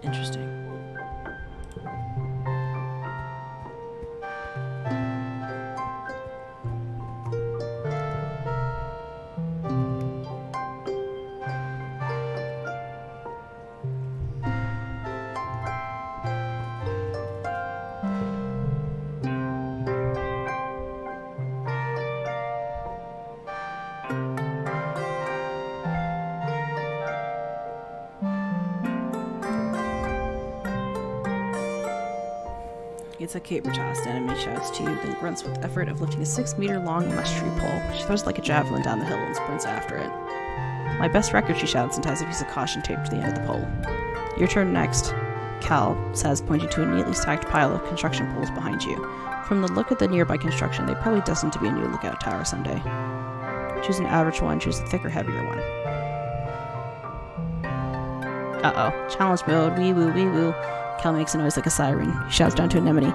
Interesting. It's a caper tossed. Enemy shouts to you, then grunts with effort of lifting a 6-meter-long mush tree pole. She throws it like a javelin down the hill and sprints after it. My best record, she shouts, and ties a piece of caution tape to the end of the pole. Your turn next, Cal says, pointing to a neatly stacked pile of construction poles behind you. From the look of the nearby construction, they probably destined to be a new lookout tower someday. Choose an average one, choose the thicker, heavier one. Uh-oh. Challenge mode. Wee woo, wee woo. Cal makes a noise like a siren. He shouts down to Anemone.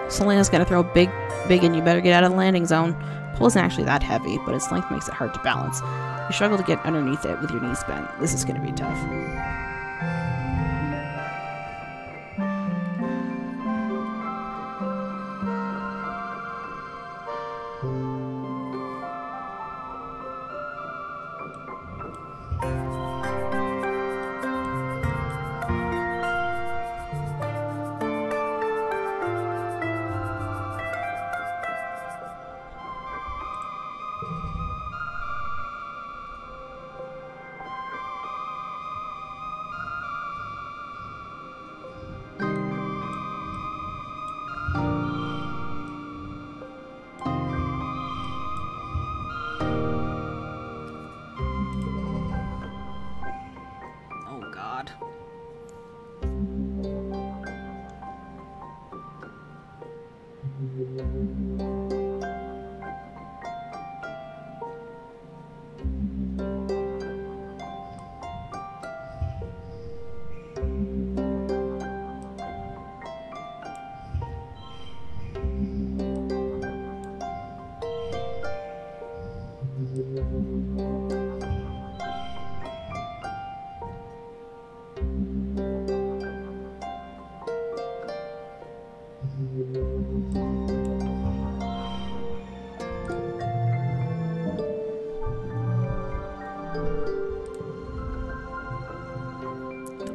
Selena's gonna throw big, and you better get out of the landing zone. Pole isn't actually that heavy, but its length makes it hard to balance. You struggle to get underneath it with your knees bent. This is gonna be tough.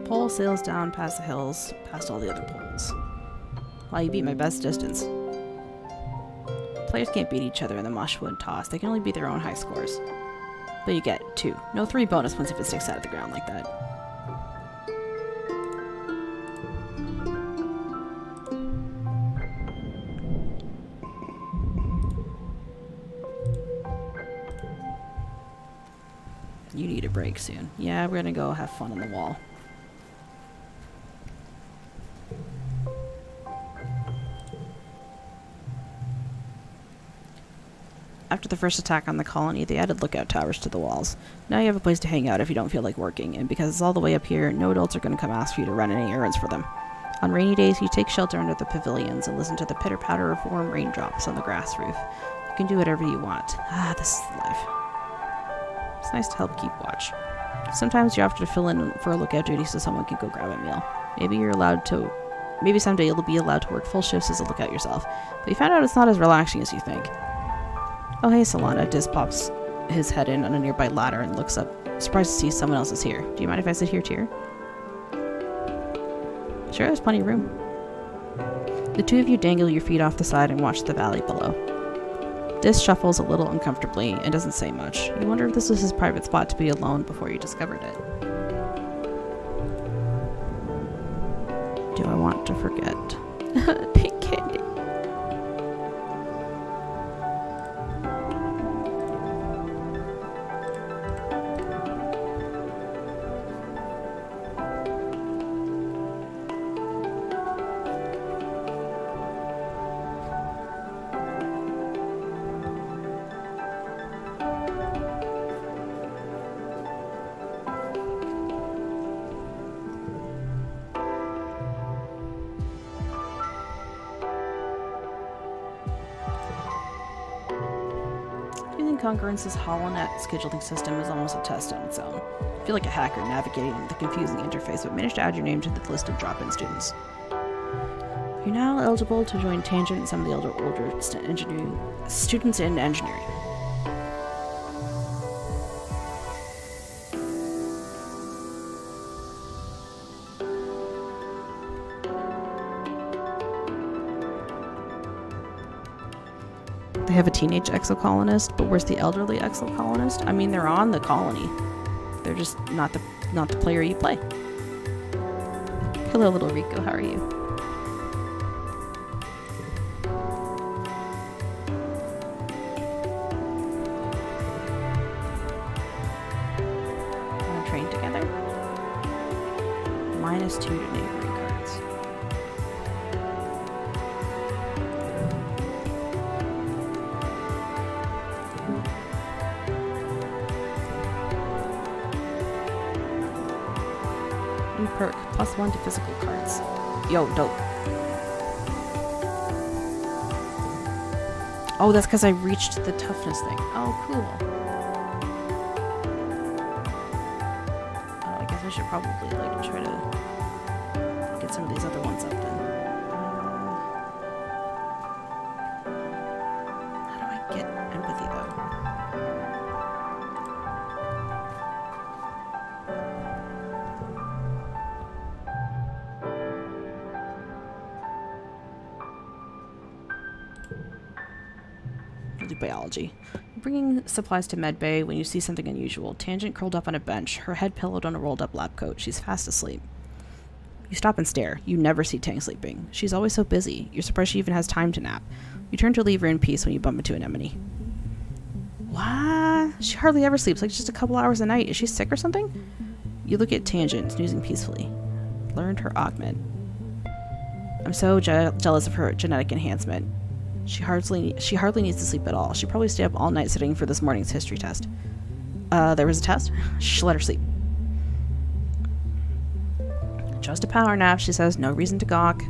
pole sails down past the hills, past all the other poles. Wow, you beat my best distance. Players can't beat each other in the mushwood toss. They can only beat their own high scores. But you get 2. No 3 bonus points if it sticks out of the ground like that. You need a break soon. Yeah, we're gonna go have fun on the wall. After the first attack on the colony, they added lookout towers to the walls. Now you have a place to hang out if you don't feel like working, and because it's all the way up here, no adults are going to come ask for you to run any errands for them. On rainy days, you take shelter under the pavilions and listen to the pitter-patter of warm raindrops on the grass roof. You can do whatever you want. Ah, this is life. It's nice to help keep watch. Sometimes you're offered to fill in for a lookout duty so someone can go grab a meal. Maybe someday you'll be allowed to work full shifts as a lookout yourself, but you found out it's not as relaxing as you think. Oh hey, Solana. Diz pops his head in on a nearby ladder and looks up, surprised to see someone else is here. Do you mind if I sit here too? Sure, there's plenty of room. The two of you dangle your feet off the side and watch the valley below. Diz shuffles a little uncomfortably and doesn't say much. You wonder if this was his private spot to be alone before you discovered it. Do I want to forget? Pink candy. Congruence's HoloNet scheduling system is almost a test on its own. I feel like a hacker navigating the confusing interface, but managed to add your name to the list of drop-in students. You're now eligible to join Tangent and some of the older students in engineering. They have a teenage exocolonist, but where's the elderly exocolonist? I mean, they're on the colony. They're just not the player you play. Hello, little Rico. How are you? Want to train together? -2 to neighboring cards. New perk, +1 to physical cards. Yo, dope. Oh, that's because I reached the toughness thing. Oh, cool. I guess I should probably, like, try to get some of these other ones up then. How do I get empathy, though? Biology. Bringing supplies to medbay when you see something unusual. Tangent curled up on a bench, her head pillowed on a rolled up lab coat. She's fast asleep. You stop and stare. You never see Tang sleeping. She's always so busy. You're surprised she even has time to nap. You turn to leave her in peace when you bump into an Anemone. What? She hardly ever sleeps, like just a couple hours a night. Is she sick or something? You look at Tangent, snoozing peacefully. Learned her augment. I'm so jealous of her genetic enhancement. She hardly needs to sleep at all. She probably stayed up all night studying for this morning's history test. There was a test? Shh, let her sleep. Just a power nap, she says. No reason to gawk.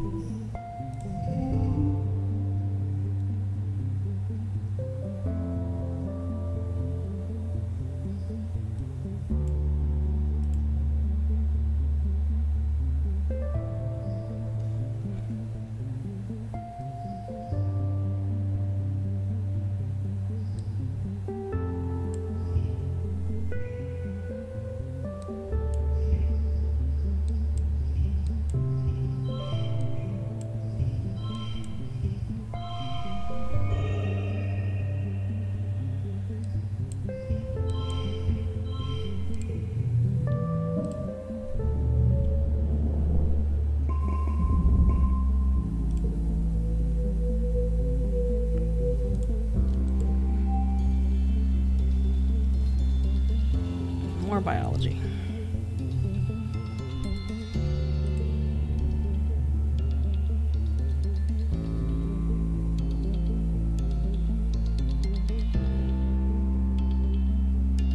more biology.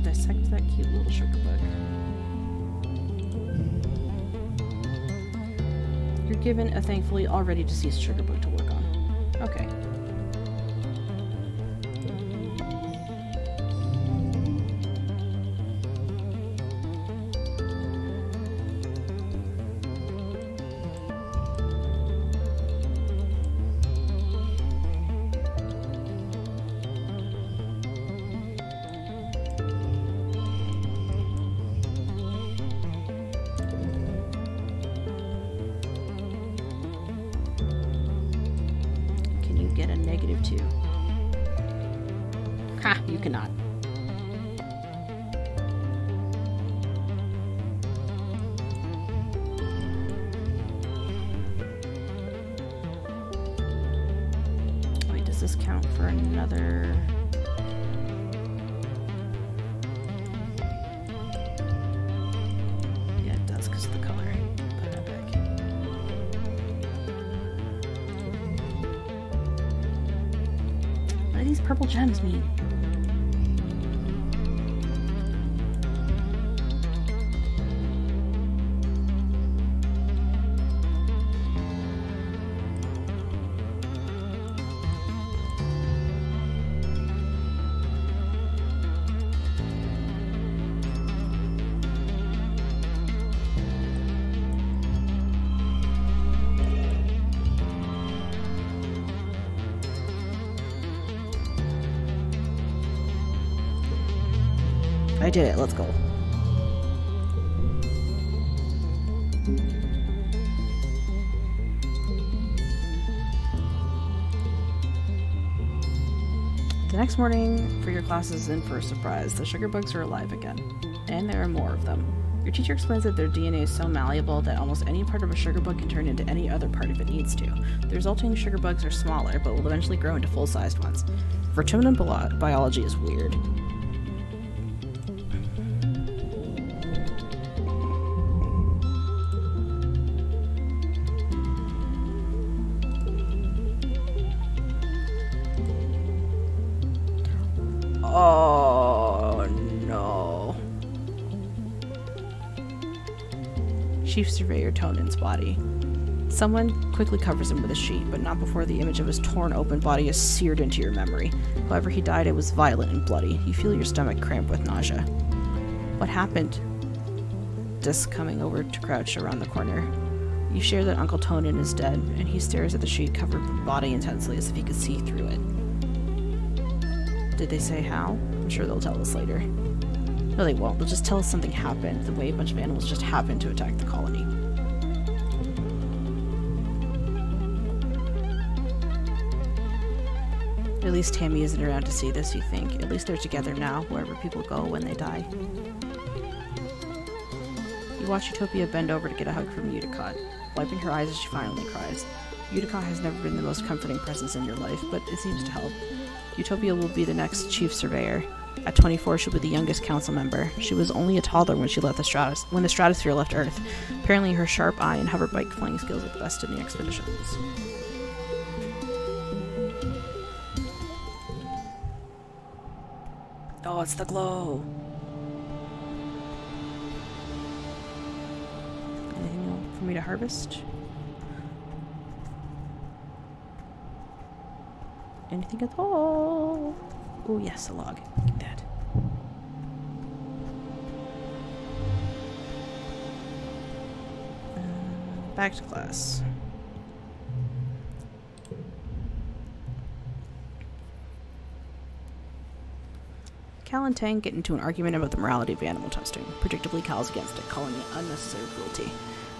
Dissect that cute little sugar bug. You're given a thankfully already deceased sugar bug to work on. Okay. Get a -2. Ha! You cannot. Wait, does this count for another? Yeah, it does because of the color. Put that back. What do these purple gems mean? I did it. Let's go. The next morning for your class is in for a surprise. The sugar bugs are alive again. And there are more of them. Your teacher explains that their DNA is so malleable that almost any part of a sugar bug can turn into any other part if it needs to. The resulting sugar bugs are smaller, but will eventually grow into full-sized ones. Vertebrate biology is weird. Oh no. Chief Surveyor Tonin's body. Someone quickly covers him with a sheet, but not before the image of his torn open body is seared into your memory. However he died, it was violent and bloody. You feel your stomach cramp with nausea. What happened? Disc coming over to crouch around the corner. You share that Uncle Tonin is dead, and he stares at the sheet-covered body intensely as if he could see through it. Did they say how? I'm sure they'll tell us later. No, they won't. They'll just tell us something happened, the way a bunch of animals just happened to attack the colony. At least Tammy isn't around to see this, you think. At least they're together now, wherever people go when they die. You watch Utopia bend over to get a hug from Utica, wiping her eyes as she finally cries. Utica has never been the most comforting presence in your life, but it seems to help. Utopia will be the next chief surveyor. At 24, she'll be the youngest council member. She was only a toddler when she left when the stratosphere left Earth. Apparently her sharp eye and hoverbike flying skills are the best in the expeditions. Oh, it's the glow. Anything for me to harvest? Anything at all? Oh yes, a log. Get that. Back to class. Cal and Tang get into an argument about the morality of animal testing. Predictably, Cal's against it, calling it unnecessary cruelty.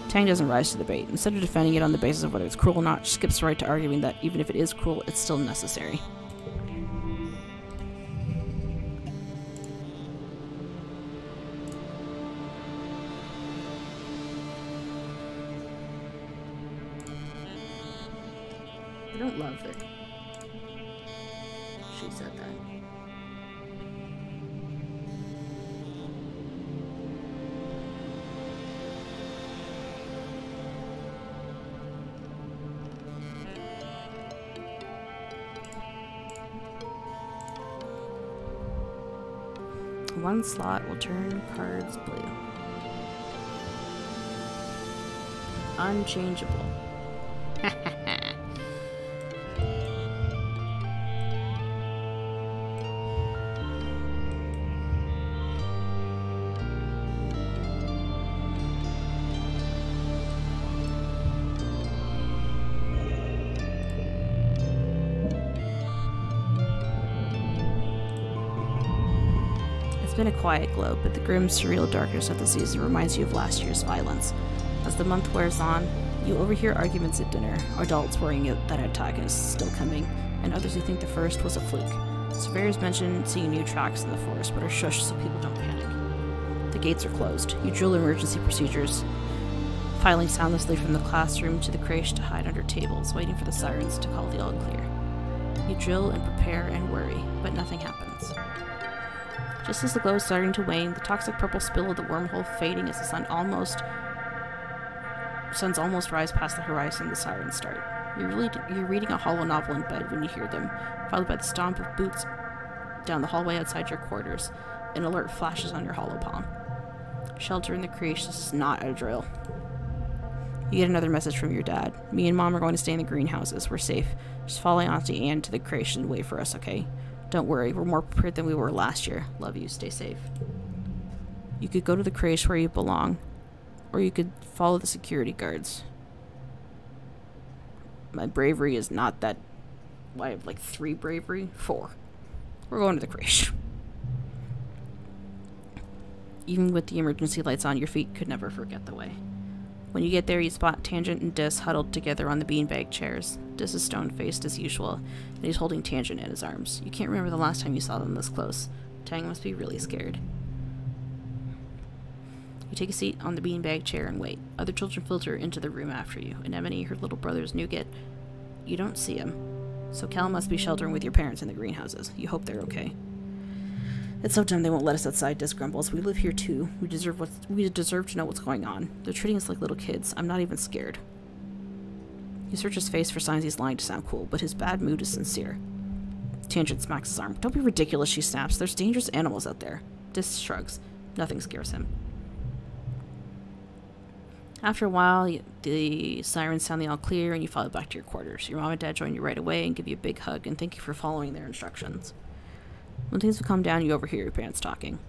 Tang doesn't rise to the bait. Instead of defending it on the basis of whether it's cruel or not, she skips right to arguing that even if it is cruel, it's still necessary. I don't love that she said that. One slot will turn cards blue. Unchangeable. It's been a quiet globe, but the grim, surreal darkness of the season reminds you of last year's violence. As the month wears on, you overhear arguments at dinner, adults worrying that an attack is still coming, and others who think the first was a fluke. Surveyors mention seeing new tracks in the forest, but are shushed so people don't panic. The gates are closed. You drill emergency procedures, filing soundlessly from the classroom to the creche to hide under tables, waiting for the sirens to call the all clear. You drill and prepare and worry, but nothing happens. Just as the glow is starting to wane, the toxic purple spill of the wormhole fading as the suns almost rise past the horizon, the sirens start. You're reading a hollow novel in bed when you hear them, followed by the stomp of boots down the hallway outside your quarters. An alert flashes on your hollow palm. Shelter in the creche, this is not a drill. You get another message from your dad. Me and Mom are going to stay in the greenhouses. We're safe. Just follow Auntie Anne to the creche and wait for us, okay? Don't worry, we're more prepared than we were last year. Love you, stay safe. You could go to the creche where you belong, or you could follow the security guards. My bravery is not that... Well, I have like 3 bravery? 4. We're going to the creche. Even with the emergency lights on, your feet could never forget the way. When you get there, you spot Tangent and Dis huddled together on the beanbag chairs. Dis is stone-faced as usual, and he's holding Tangent in his arms. You can't remember the last time you saw them this close. Tang must be really scared. You take a seat on the beanbag chair and wait. Other children filter into the room after you. Anemone, her little brother's nougat. You don't see him. So Cal must be sheltering with your parents in the greenhouses. You hope they're okay. It's so dumb they won't let us outside, Dis grumbles. We live here too. We deserve to know what's going on. They're treating us like little kids. I'm not even scared. You search his face for signs he's lying to sound cool, but his bad mood is sincere. Tangent smacks his arm. Don't be ridiculous, she snaps. There's dangerous animals out there. Dis shrugs. Nothing scares him. After a while, the sirens sound the all clear and you follow back to your quarters. Your mom and dad join you right away and give you a big hug and thank you for following their instructions. When things have calmed down, you overhear your parents talking.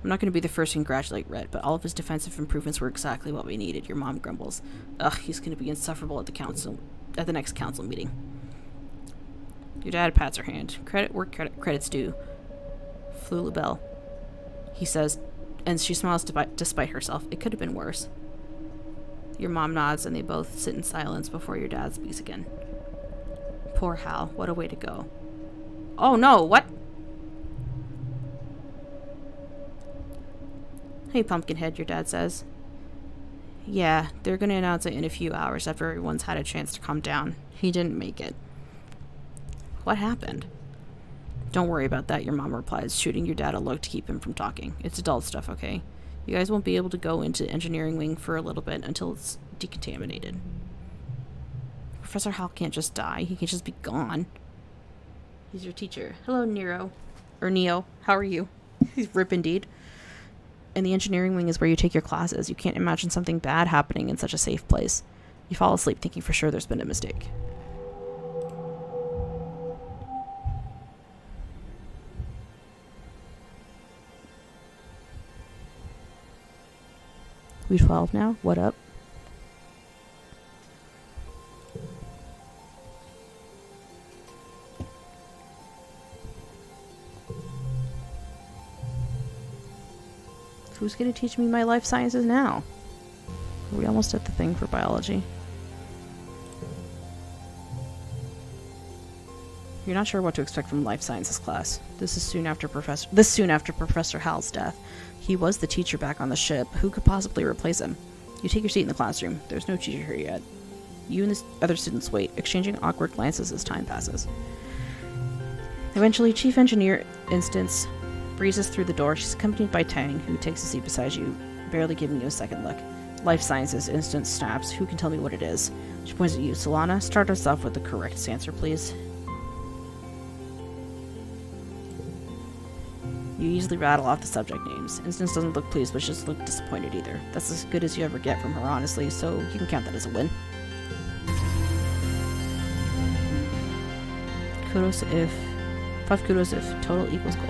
I'm not going to be the first to congratulate Red, but all of his defensive improvements were exactly what we needed, your mom grumbles. Ugh, he's going to be insufferable at the next council meeting. Your dad pats her hand. Credit where credit's due. Flulabelle, he says, and she smiles despite herself. It could have been worse. Your mom nods and they both sit in silence before your dad speaks again. Poor Hal, what a way to go. Oh no, what? Hey, Pumpkinhead, your dad says. Yeah, they're gonna announce it in a few hours after everyone's had a chance to calm down. He didn't make it. What happened? Don't worry about that, your mom replies, shooting your dad a look to keep him from talking. It's adult stuff, okay? You guys won't be able to go into engineering wing for a little bit until it's decontaminated. Professor Hal can't just die. He can just be gone. He's your teacher. Hello, Nero. Or Neo. How are you? He's Rip indeed. And the engineering wing is where you take your classes. You can't imagine something bad happening in such a safe place. You fall asleep thinking for sure there's been a mistake. We 12 now? What up? Who's going to teach me my life sciences now? Are we almost at the thing for biology? You're not sure what to expect from life sciences class. This is soon after Professor Hal's death. He was the teacher back on the ship. Who could possibly replace him? You take your seat in the classroom. There's no teacher here yet. You and the other students wait, exchanging awkward glances as time passes. Eventually, Chief Engineer Instance breezes through the door. She's accompanied by Tang, who takes a seat beside you, barely giving you a second look. Life Sciences Instance snaps. Who can tell me what it is? She points at you. Solana, start us off with the correct answer, please. You easily rattle off the subject names. Instance doesn't look pleased, but she doesn't look disappointed either. That's as good as you ever get from her, honestly, so you can count that as a win. Kudos if... 5 kudos if total equals goal.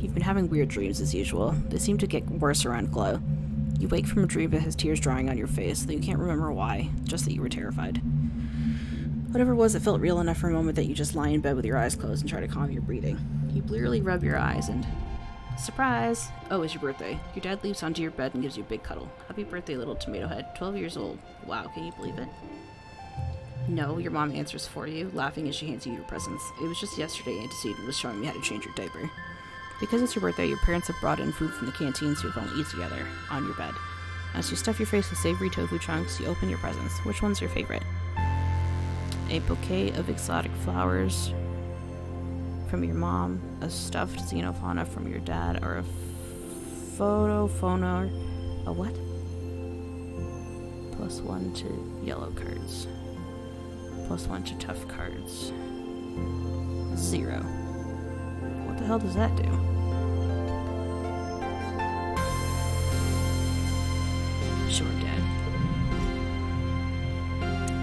You've been having weird dreams as usual. They seem to get worse around Glow. You wake from a dream that has tears drying on your face, though you can't remember why, just that you were terrified. Whatever it was, it felt real enough for a moment that you just lie in bed with your eyes closed and try to calm your breathing. You blearily rub your eyes and... Surprise! Oh, it's your birthday. Your dad leaps onto your bed and gives you a big cuddle. Happy birthday, little tomato head. 12 years old. Wow, can you believe it? No, your mom answers for you, laughing as she hands you your presents. It was just yesterday Antecedent was showing me how to change your diaper. Because it's your birthday, your parents have brought in food from the canteen so you can all eat together, on your bed. As you stuff your face with savory tofu chunks, you open your presents. Which one's your favorite? A bouquet of exotic flowers from your mom, a stuffed xenofauna from your dad, or a phono... A what? +1 to yellow cards. +1 to tough cards. 0. What the hell does that do? Sure, Dad.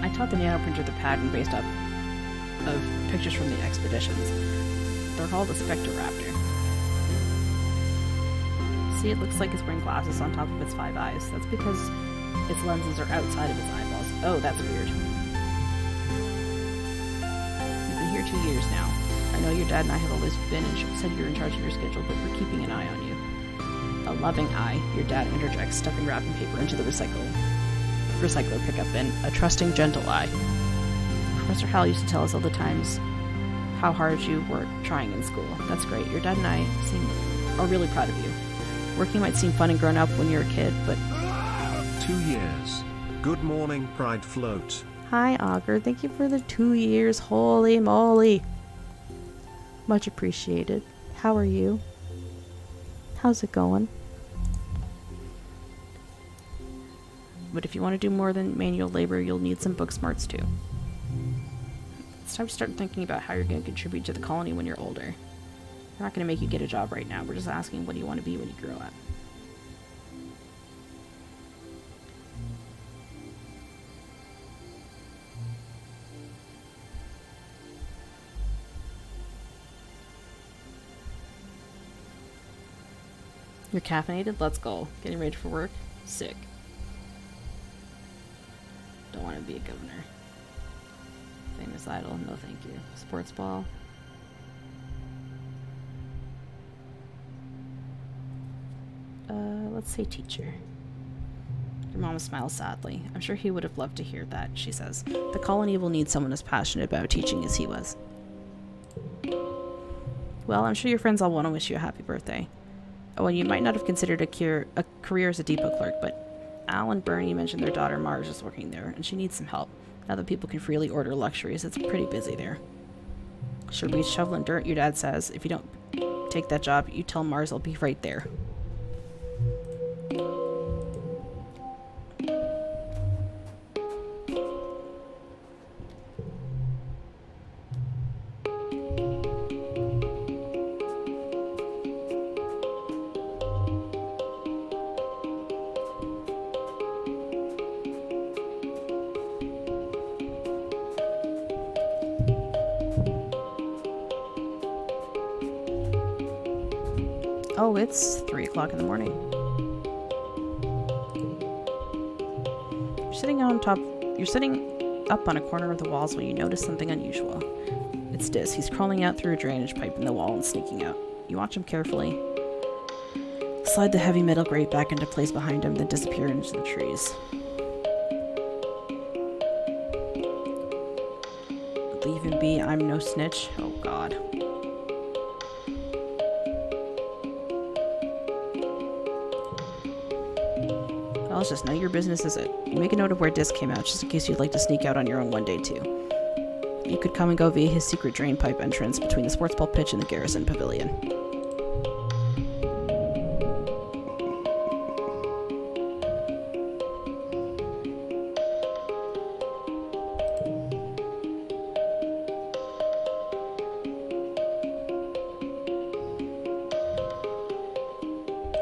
I taught the nanoprinter the pattern based off of pictures from the expeditions. They're called a Spectroraptor. See, it looks like it's wearing glasses on top of its 5 eyes. That's because its lenses are outside of its eyeballs. Oh, that's weird. You've been here 2 years now. I know your dad and I have always been and said you're in charge of your schedule, but we're keeping an eye on you. A loving eye, your dad interjects, stuffing wrapping paper into the recycler pickup bin. A trusting, gentle eye. Professor Hal used to tell us all the times how hard you were trying in school. That's great. Your dad and I are really proud of you. Working might seem fun and grown up when you're a kid, but... 2 years. Good morning, Pride Float. Hi, Augur. Thank you for the 2 years. Holy moly. Much appreciated. How are you? How's it going? But if you want to do more than manual labor, you'll need some book smarts too. It's time to start thinking about how you're going to contribute to the colony when you're older. We're not going to make you get a job right now. We're just asking what do you want to be when you grow up. You're caffeinated? Let's go. Getting ready for work? Sick. Don't want to be a governor. Famous idol? No thank you. Sports ball? Let's say teacher. Your mom smiles sadly. I'm sure he would have loved to hear that, she says. The colony will need someone as passionate about teaching as he was. Well, I'm sure your friends all want to wish you a happy birthday. Oh, and you might not have considered a career as a depot clerk, but Al and Bernie mentioned their daughter Marge is working there, and she needs some help. Now that people can freely order luxuries, it's pretty busy there. She'll be shoveling dirt, your dad says. If you don't take that job, you tell Mars I'll be right there. Oh, it's 3 o'clock in the morning. You're sitting up on a corner of the walls when you notice something unusual. It's Diz. He's crawling out through a drainage pipe in the wall and sneaking out. You watch him carefully. Slide the heavy metal grate back into place behind him, then disappear into the trees. Leave him be, I'm no snitch. Oh god. Well, it's just none of your business, is it? You make a note of where Diz came out, just in case you'd like to sneak out on your own one day too. You could come and go via his secret drain pipe entrance between the sports ball pitch and the Garrison Pavilion.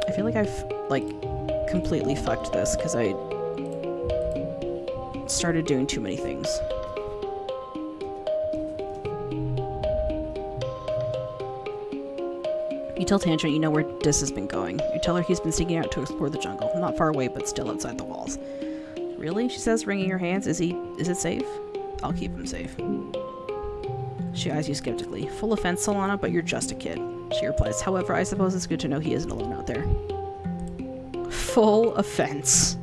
I feel like I've, completely fucked this because I started doing too many things. You tell Tangent you know where Diz has been going. You tell her he's been sneaking out to explore the jungle. Not far away, but still outside the walls. Really? She says, wringing her hands. Is it safe? I'll keep him safe. She eyes you skeptically. Full offense, Solana, but you're just a kid. She replies, however, I suppose it's good to know he isn't alone out there. Full offense.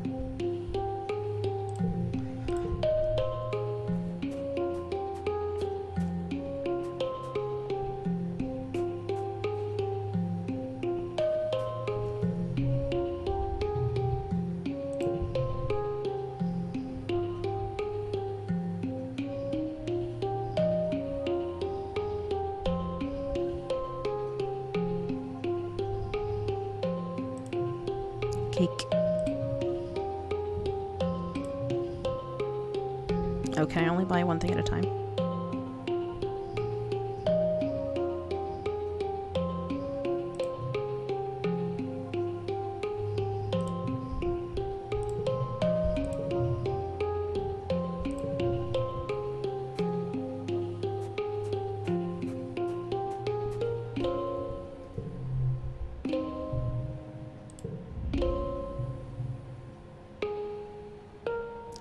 Cake. Oh, can I only buy one thing at a time?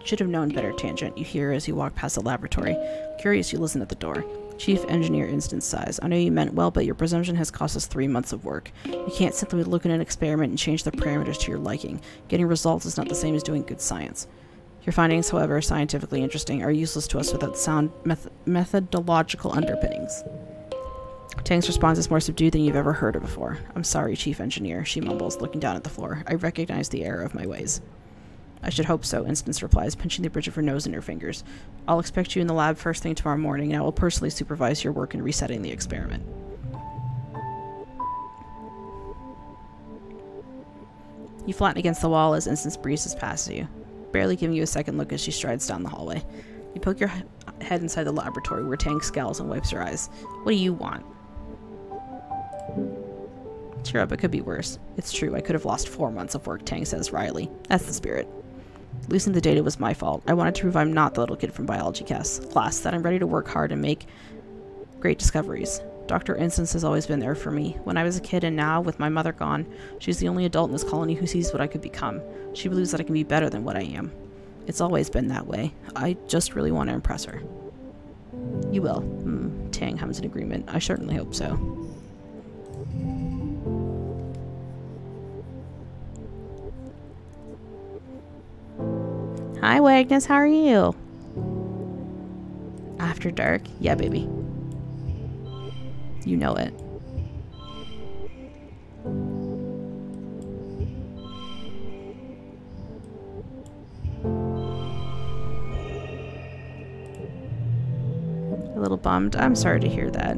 Should have known better, Tangent, you hear as you walk past the laboratory. Curious, you listen at the door. Chief Engineer Instant sighs. I know you meant well, but your presumption has cost us 3 months of work. You can't simply look at an experiment and change the parameters to your liking. Getting results is not the same as doing good science. Your findings, however scientifically interesting, are useless to us without sound methodological underpinnings. Tang's response is more subdued than you've ever heard it before. I'm sorry, Chief Engineer, she mumbles, looking down at the floor. I recognize the error of my ways. I should hope so, Instance replies, pinching the bridge of her nose in her fingers. I'll expect you in the lab first thing tomorrow morning, and I will personally supervise your work in resetting the experiment. You flatten against the wall as Instance breezes past you, barely giving you a second look as she strides down the hallway. You poke your head inside the laboratory, where Tang scowls and wipes her eyes. What do you want? Cheer up, it could be worse. It's true, I could have lost 4 months of work, Tang says wryly. That's the spirit. Losing the data was my fault. I wanted to prove I'm not the little kid from biology class, that I'm ready to work hard and make great discoveries. Dr. Instance has always been there for me. When I was a kid and now, with my mother gone, she's the only adult in this colony who sees what I could become. She believes that I can be better than what I am. It's always been that way. I just really want to impress her. You will. Tang hums in agreement. I certainly hope so. Hi, Wagnus, how are you? After dark? Yeah, baby. You know it. a little bummed. I'm sorry to hear that.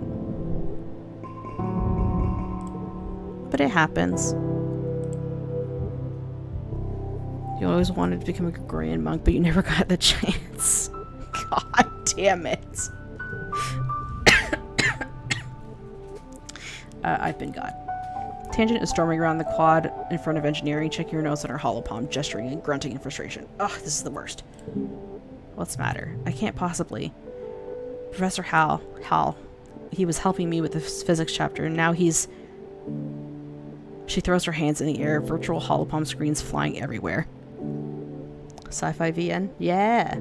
But it happens. You always wanted to become a Gregorian monk, but you never got the chance. God damn it. I've been God. Tangent is storming around the quad in front of engineering, checking her nose on her hollow palm, gesturing and grunting in frustration. Ugh, this is the worst. What's the matter? I can't possibly. Professor Hal, he was helping me with the physics chapter, and now he's... She throws her hands in the air, virtual hollow palm screens flying everywhere. Sci-fi VN? Yeah!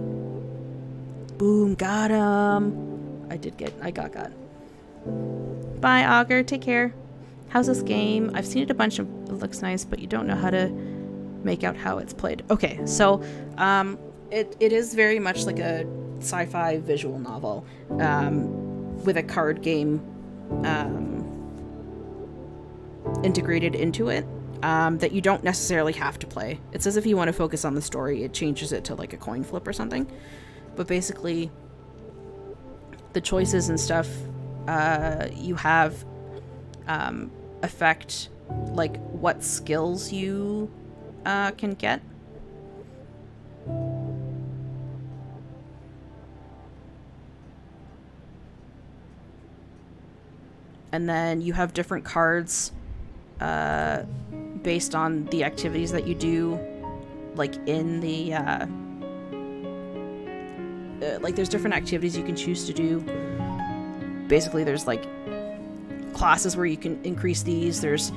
Boom, got him! I got. Bye, Augur, take care. How's this game? I've seen it a bunch of... It looks nice, but you don't know how to make out how it's played. Okay, so, it is very much like a sci-fi visual novel, with a card game, integrated into it, that you don't necessarily have to play. It's as if you want to focus on the story, it changes it to like a coin flip or something. But basically, the choices and stuff you have affect like what skills you can get. And then you have different cards based on the activities that you do, like in the like there's different activities you can choose to do. Basically there's like classes where you can increase these, there's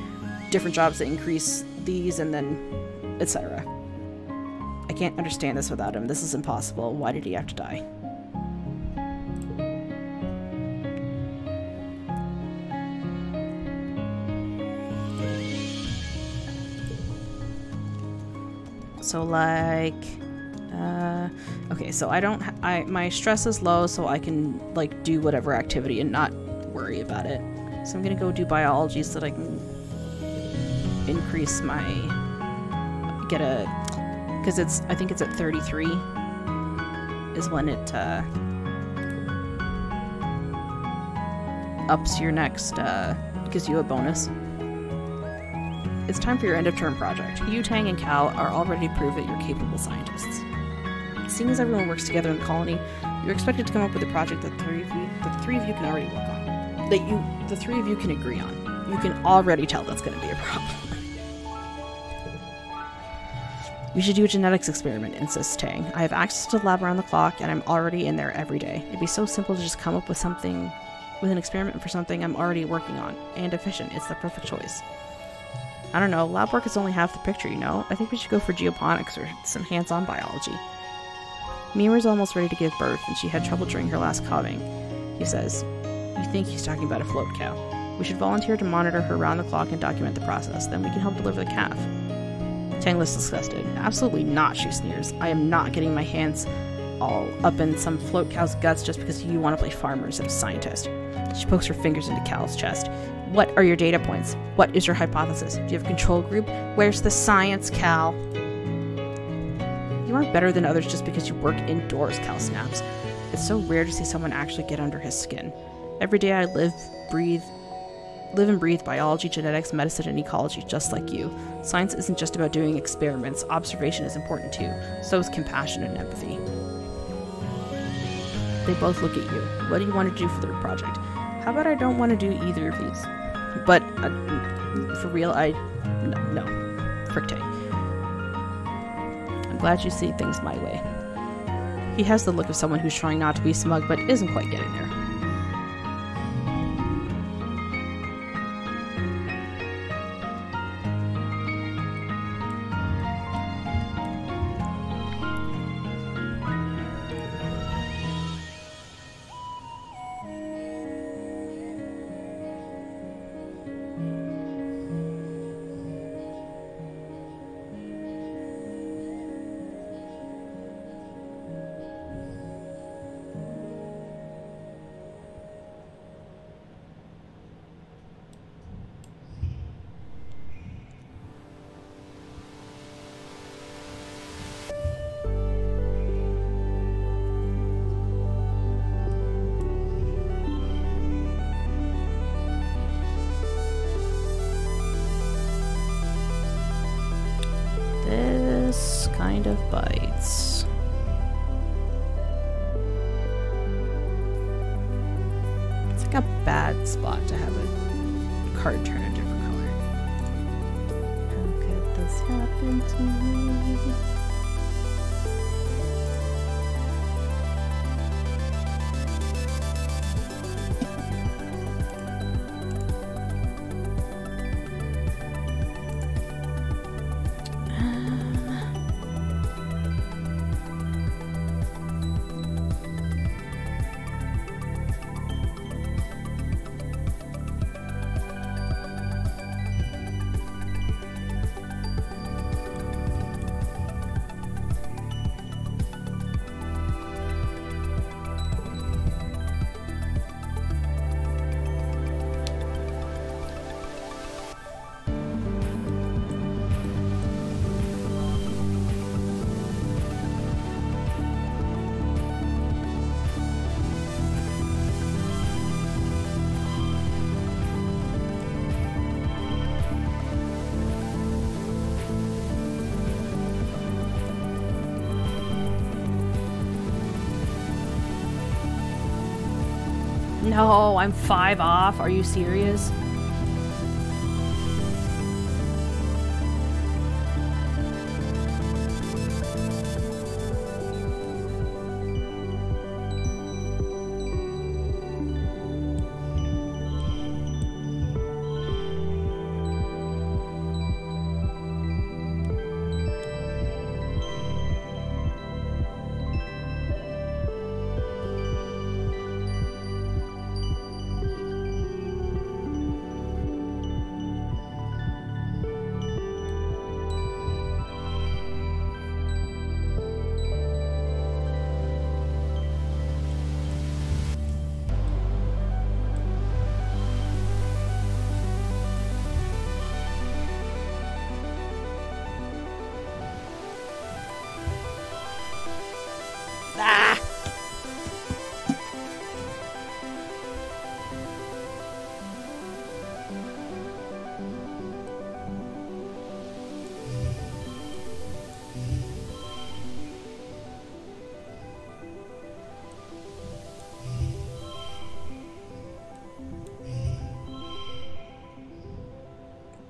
different jobs that increase these, and then etc. I can't understand this without him. This is impossible. Why did he have to die? So like, okay, so my stress is low, so I can like do whatever activity and not worry about it. So I'm gonna go do biology so that I can increase my, because I think it's at 33 is when it ups your next, gives you a bonus. It's time for your end-of-term project. You, Tang, and Cal are all ready to prove that you're capable scientists. Seeing as everyone works together in the colony, you're expected to come up with a project that the three of you can already work on. The three of you can agree on. You can already tell that's going to be a problem. We should do a genetics experiment, insists Tang. I have access to the lab around the clock, and I'm already in there every day. It'd be so simple to just come up with an experiment for something I'm already working on. And efficient. It's the perfect choice. I don't know, lab work is only half the picture, you know? I think we should go for geoponics or some hands-on biology. Mima's almost ready to give birth, and she had trouble during her last calving. He says, you think he's talking about a float cow. We should volunteer to monitor her around the clock and document the process, then we can help deliver the calf. Tang looks disgusted. Absolutely not, she sneers. I am not getting my hands all up in some float cow's guts just because you want to play farmer instead of scientist. She pokes her fingers into Cal's chest. What are your data points? What is your hypothesis? Do you have a control group? Where's the science, Cal? You aren't better than others just because you work indoors, Cal snaps. It's so rare to see someone actually get under his skin. Every day I live and breathe biology, genetics, medicine, and ecology just like you. Science isn't just about doing experiments. Observation is important too. So is compassion and empathy. They both look at you. What do you want to do for the project? How about I don't want to do either of these? But, for real, no. Frickte. I'm glad you see things my way. He has the look of someone who's trying not to be smug, but isn't quite getting there. It's like a bad spot to have a card turn a different color. How could this happen to me? No, I'm 5 off. Are you serious? Ah!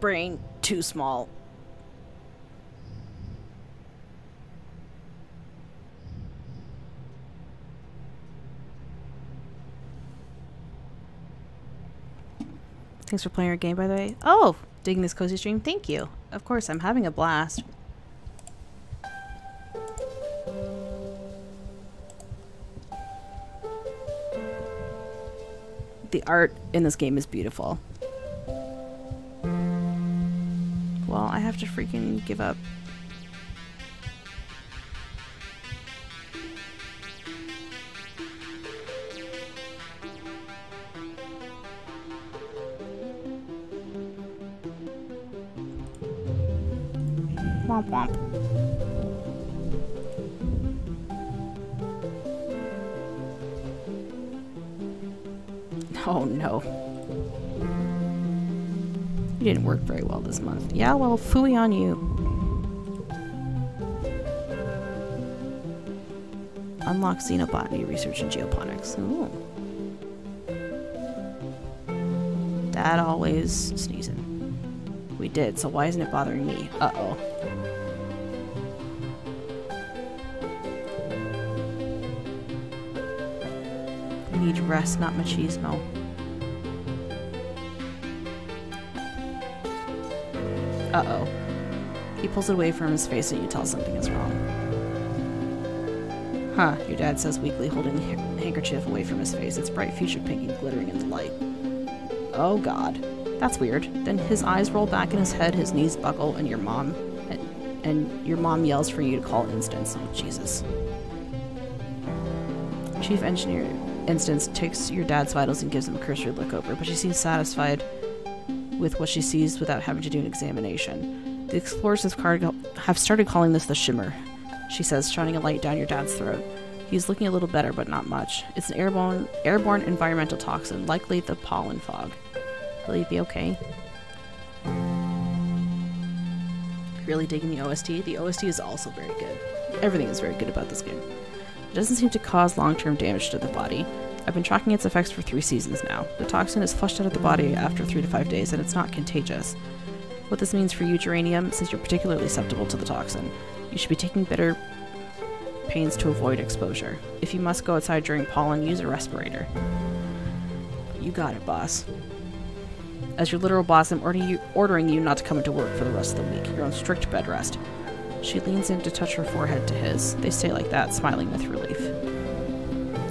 Brain too small. Thanks for playing our game, by the way. Oh, digging this cozy stream? Thank you. Of course, I'm having a blast. The art in this game is beautiful. Well, I have to freaking give up. Womp womp. Oh no. You didn't work very well this month. Yeah, well, phooey on you. Unlock xenobotany research in geoponics. Ooh. Dad always sneezing. We did, so why isn't it bothering me? Uh-oh. I need rest, not machismo. Uh-oh. He pulls it away from his face and you tell something is wrong. Huh, your dad says weakly, holding the handkerchief away from his face. Its bright fuchsia pink and glittering in the light. Oh god. That's weird. Then his eyes roll back in his head, his knees buckle, and your mom yells for you to call Instance. Oh, Jesus. Chief Engineer Instance takes your dad's vitals and gives him a cursory look over, but she seems satisfied with what she sees without having to do an examination. The explorers have started calling this the Shimmer, she says, shining a light down your dad's throat. He's looking a little better, but not much. It's an airborne environmental toxin, likely the pollen fog. Will he be okay? Really digging the OST? The OST is also very good. Everything is very good about this game. It doesn't seem to cause long-term damage to the body. I've been tracking its effects for 3 seasons now. The toxin is flushed out of the body after 3 to 5 days, and it's not contagious. What this means for you, Geranium, since you're particularly susceptible to the toxin, you should be taking better pains to avoid exposure. If you must go outside during pollen, use a respirator. You got it, boss. As your literal boss, I'm ordering you not to come into work for the rest of the week. You're on strict bed rest. She leans in to touch her forehead to his. They stay like that, smiling with relief.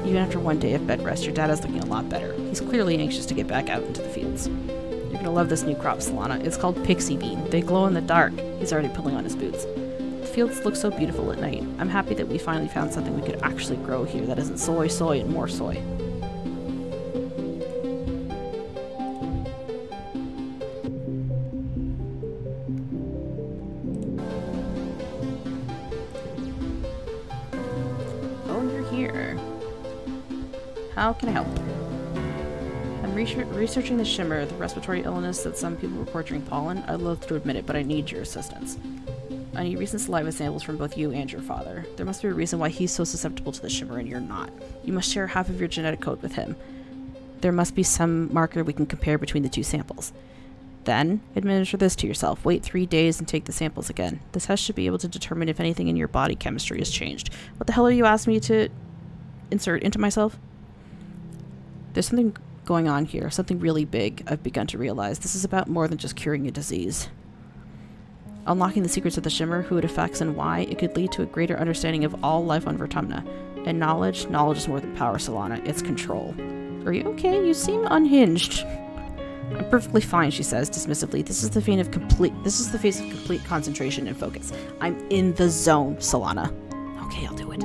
Even after 1 day of bed rest, your dad is looking a lot better. He's clearly anxious to get back out into the fields. You're gonna love this new crop, Solana. It's called Pixie Bean. They glow in the dark. He's already pulling on his boots. The fields look so beautiful at night. I'm happy that we finally found something we could actually grow here that isn't soy, soy, and more soy. How can I help? I'm researching the shimmer, the respiratory illness that some people report during pollen. I'd love to admit it, but I need your assistance. I need recent saliva samples from both you and your father. There must be a reason why he's so susceptible to the shimmer and you're not. You must share half of your genetic code with him. There must be some marker we can compare between the 2 samples. Then, administer this to yourself. Wait 3 days and take the samples again. The test should be able to determine if anything in your body chemistry has changed. What the hell are you asking me to insert into myself? There's something going on here, something really big, I've begun to realize. This is about more than just curing a disease. Unlocking the secrets of the shimmer, who it affects and why, it could lead to a greater understanding of all life on Vertumna. And knowledge is more than power, Solana. It's control. Are you okay? You seem unhinged. I'm perfectly fine, she says dismissively. This is the phase of complete concentration and focus. I'm in the zone, Solana. Okay, I'll do it.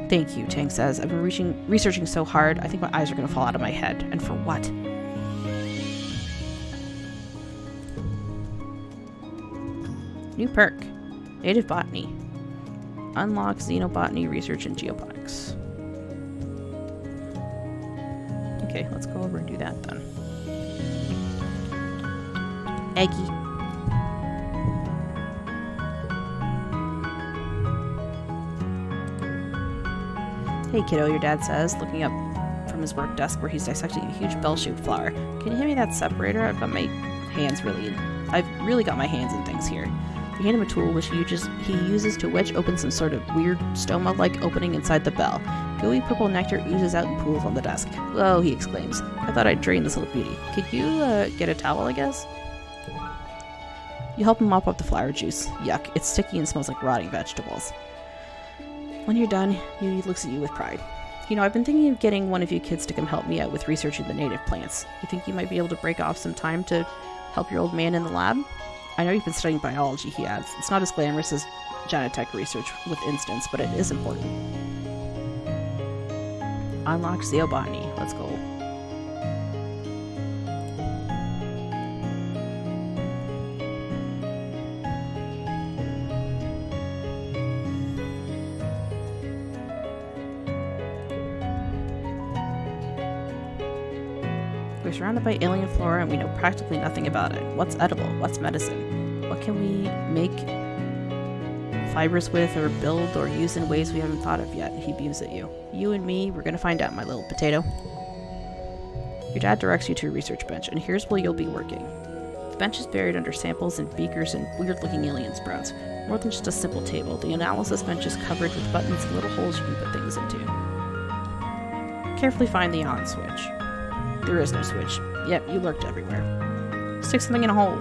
Thank you, Tang says. I've been researching so hard, I think my eyes are going to fall out of my head. And for what? New perk. Native Botany. Unlock Xenobotany research in geoponics. Okay, let's go over and do that then. Eggy. Hey kiddo, your dad says, looking up from his work desk where he's dissecting a huge bell-shaped flower. Can you hand me that separator? I've really got my hands in things here. You hand him a tool which he uses to wedge open some sort of weird stoma-like opening inside the bell. Gooey purple nectar oozes out in pools on the desk. Whoa, he exclaims. I thought I'd drain this little beauty. Could you, get a towel, I guess? You help him mop up the flower juice. Yuck, it's sticky and smells like rotting vegetables. When you're done, he looks at you with pride. You know, I've been thinking of getting one of you kids to come help me out with researching the native plants. You think you might be able to break off some time to help your old man in the lab? I know you've been studying biology, he adds. It's not as glamorous as genetech research with instance, but it is important. Unlock Xenobotany. Let's go. We're surrounded by alien flora and we know practically nothing about it. What's edible? What's medicine? What can we make fibers with or build or use in ways we haven't thought of yet? He beams at you. You and me, we're gonna find out, my little potato. Your dad directs you to a research bench, and here's where you'll be working. The bench is buried under samples and beakers and weird-looking alien sprouts. More than just a simple table, the analysis bench is covered with buttons and little holes you can put things into. Carefully find the on switch. There is no switch. Yep, you lurked everywhere. Stick something in a hole.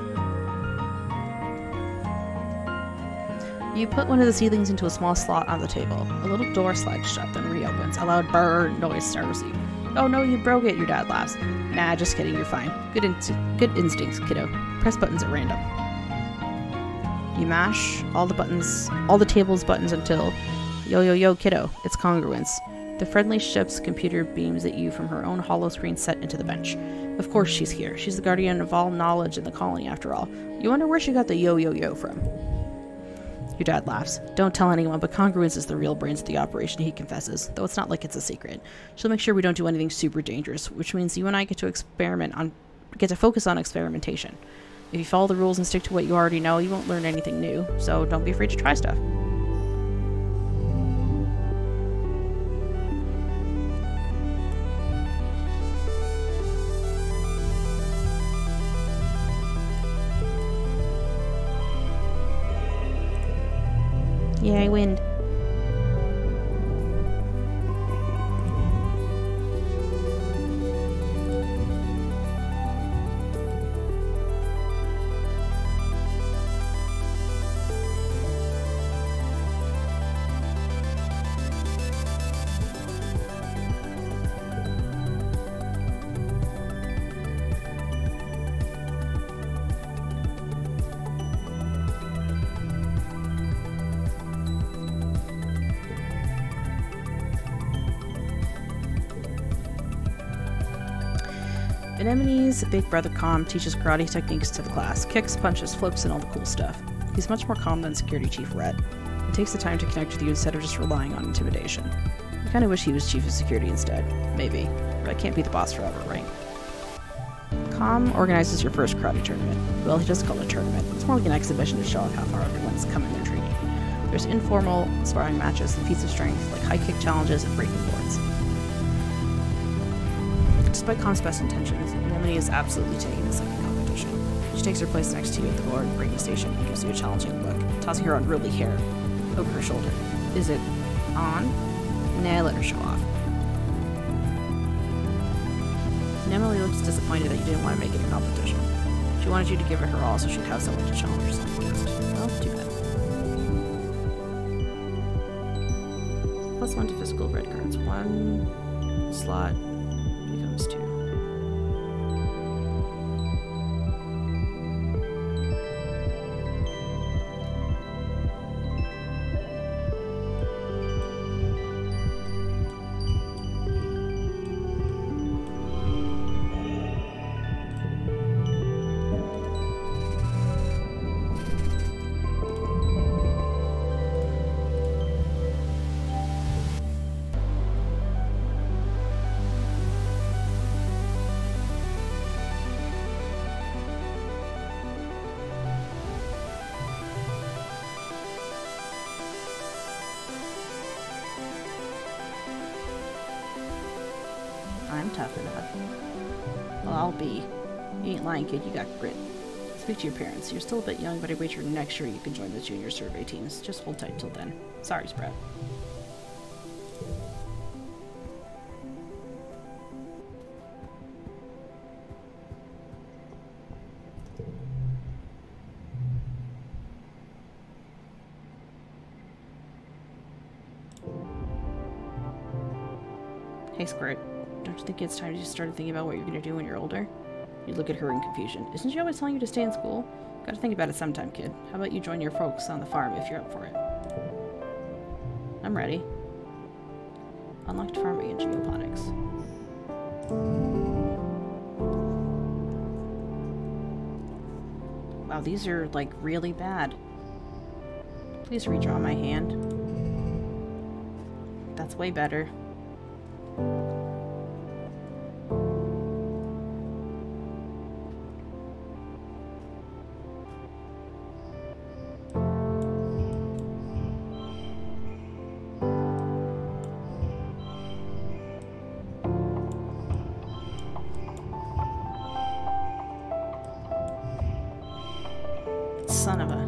You put one of the seedlings into a small slot on the table. A little door slides shut, then reopens. A loud brrr noise startles you. Oh no, you broke it, your dad laughs. Nah, just kidding, you're fine. Good instincts, kiddo. Press buttons at random. You mash all the table's buttons until... Yo, kiddo. It's congruence. The friendly ship's computer beams at you from her own holoscreen set into the bench. Of course she's here. She's the guardian of all knowledge in the colony, after all. You wonder where she got the yo from. Your dad laughs. Don't tell anyone, but congruence is the real brains of the operation, he confesses, though it's not like it's a secret. She'll make sure we don't do anything super dangerous, which means you and I get to focus on experimentation. If you follow the rules and stick to what you already know, you won't learn anything new, so don't be afraid to try stuff. Yay, wind. Anemone's big brother Calm teaches karate techniques to the class. Kicks, punches, flips, and all the cool stuff. He's much more calm than Security Chief Red. He takes the time to connect with you instead of just relying on intimidation. I kinda wish he was Chief of Security instead. Maybe. But I can't be the boss forever, right? Calm organizes your first karate tournament. Well, he doesn't call it a tournament. It's more like an exhibition to show off how far everyone's come in their training. There's informal sparring matches and feats of strength, like high kick challenges and breaking boards. Despite Calm's best intentions, Anemone is absolutely taking this like a competition. She takes her place next to you at the board breaking station and gives you a challenging look, tossing her unruly hair over her shoulder. Is it on? Nah, let her show off. Anemone looks disappointed that you didn't want to make it a competition. She wanted you to give it her all so she'd have someone to challenge herself against. Well, too bad. +1 to physical red cards. 1 slot becomes 2. I'm tough enough. Well, I'll be. You ain't lying, kid. You got grit. Speak to your parents. You're still a bit young, but I wager next year you can join the junior survey teams. Just hold tight till then. Sorry, Sprout. Hey, Squirt. Don't you think it's time to start thinking about what you're going to do when you're older? You look at her in confusion. Isn't she always telling you to stay in school? Gotta think about it sometime, kid. How about you join your folks on the farm if you're up for it? I'm ready. Unlocked farming and geoponics. Wow, these are, like, really bad. Please redraw my hand. That's way better. Son of a...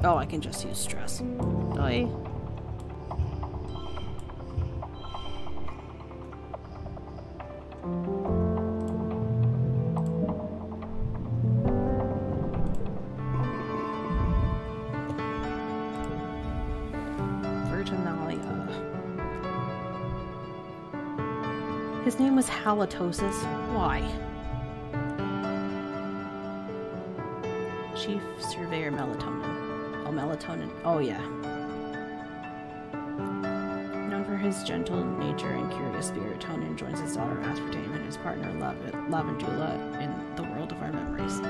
Oh, I can just use stress. Oi. Virginalia. His name was Halitosis. Why? Chief Surveyor Melatonin. Oh, Melatonin. Oh, yeah. Known for his gentle nature and curious spirit, Tonin joins his daughter Aspartame in his partner Lavandula in the world of our memories.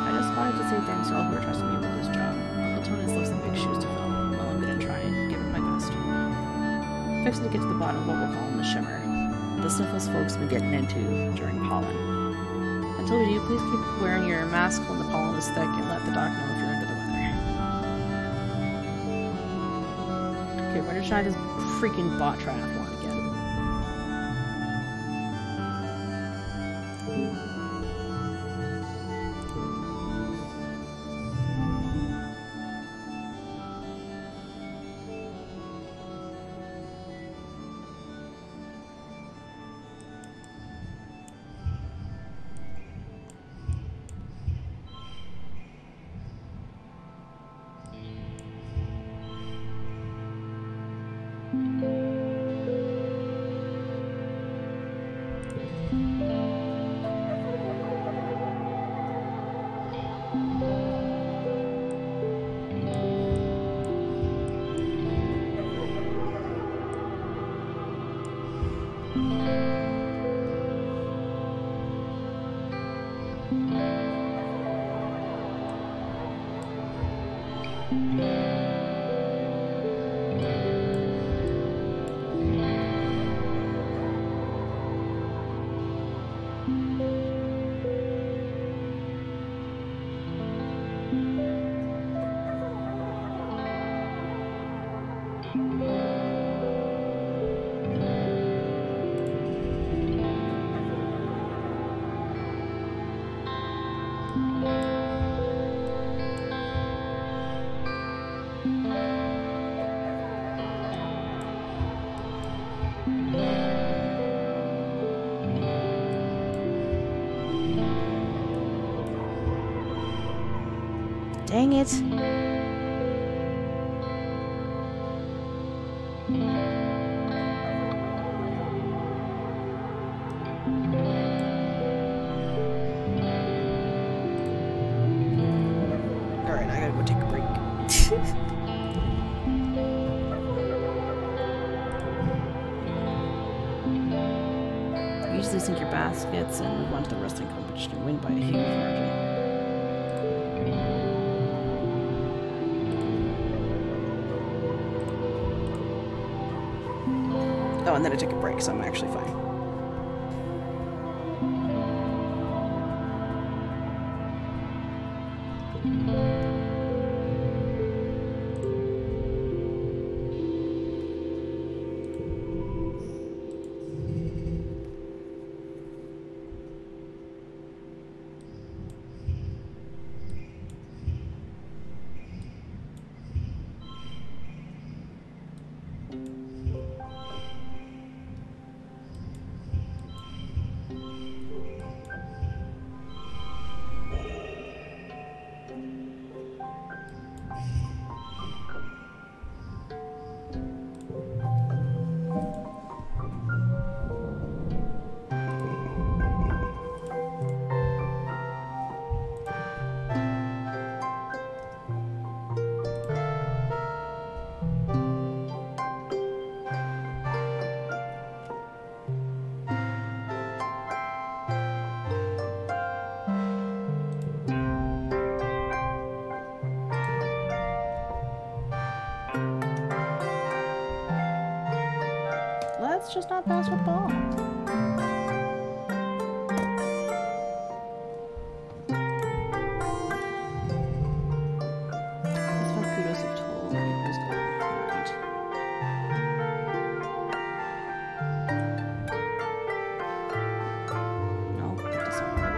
I just wanted to say thanks to all who are trusting me with this job. Platonis left some big shoes to fill. Well, I'm gonna try and give it my best. Fixing to get to the bottom of what we're calling the shimmer. The sniffles folks have been getting into during pollen. Until we do, please keep wearing your mask when the pollen is thick and let the doc know if you're under the weather. Okay, we're gonna try this freaking bot triathlon again. Dang it. Alright, I gotta go take a break. You usually sink your baskets and move on to the wrestling competition and win by a huge margin. Oh, and then I took a break, so I'm actually fine. Let's just not pass with the ball. That's why kudos have told equals goal. Right. No, that doesn't work.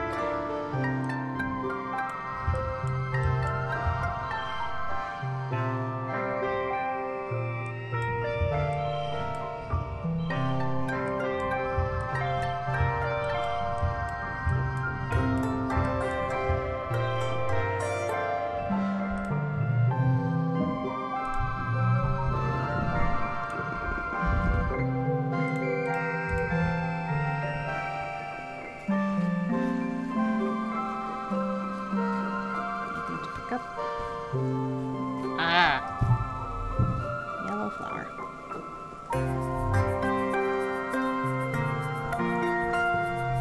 flower.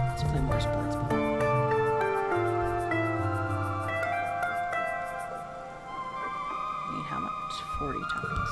Let's play more sports ball. Need how much? 40 tokens.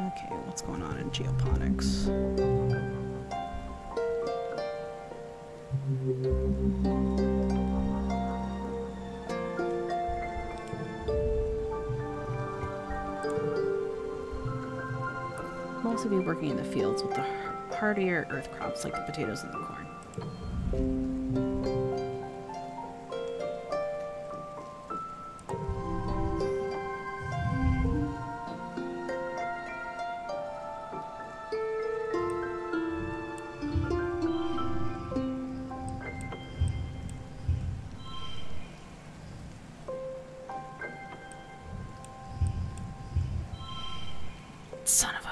Okay, what's going on in geoponics? Mostly be working in the fields with the hardier earth crops like the potatoes and the corn. Son of a...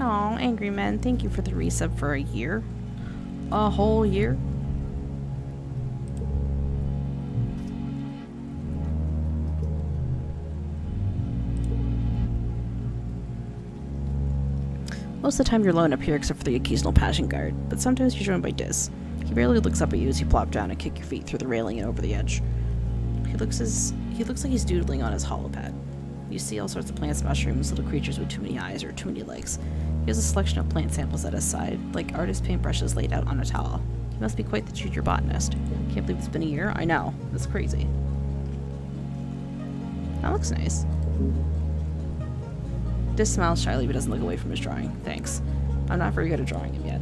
Oh, Angry Men, thank you for the resub for a year. A whole year? Most of the time you're alone up here except for the occasional passing guard, but sometimes you're joined by Diz. He barely looks up at you as you plop down and kick your feet through the railing and over the edge. He looks like he's doodling on his holopad. You see all sorts of plants, mushrooms, little creatures with too many eyes or too many legs. He has a selection of plant samples at his side, like artist paintbrushes laid out on a towel. He must be quite the junior botanist. Can't believe it's been a year. I know. That's crazy. That looks nice. Diz smiles shyly but doesn't look away from his drawing. Thanks. I'm not very good at drawing him yet.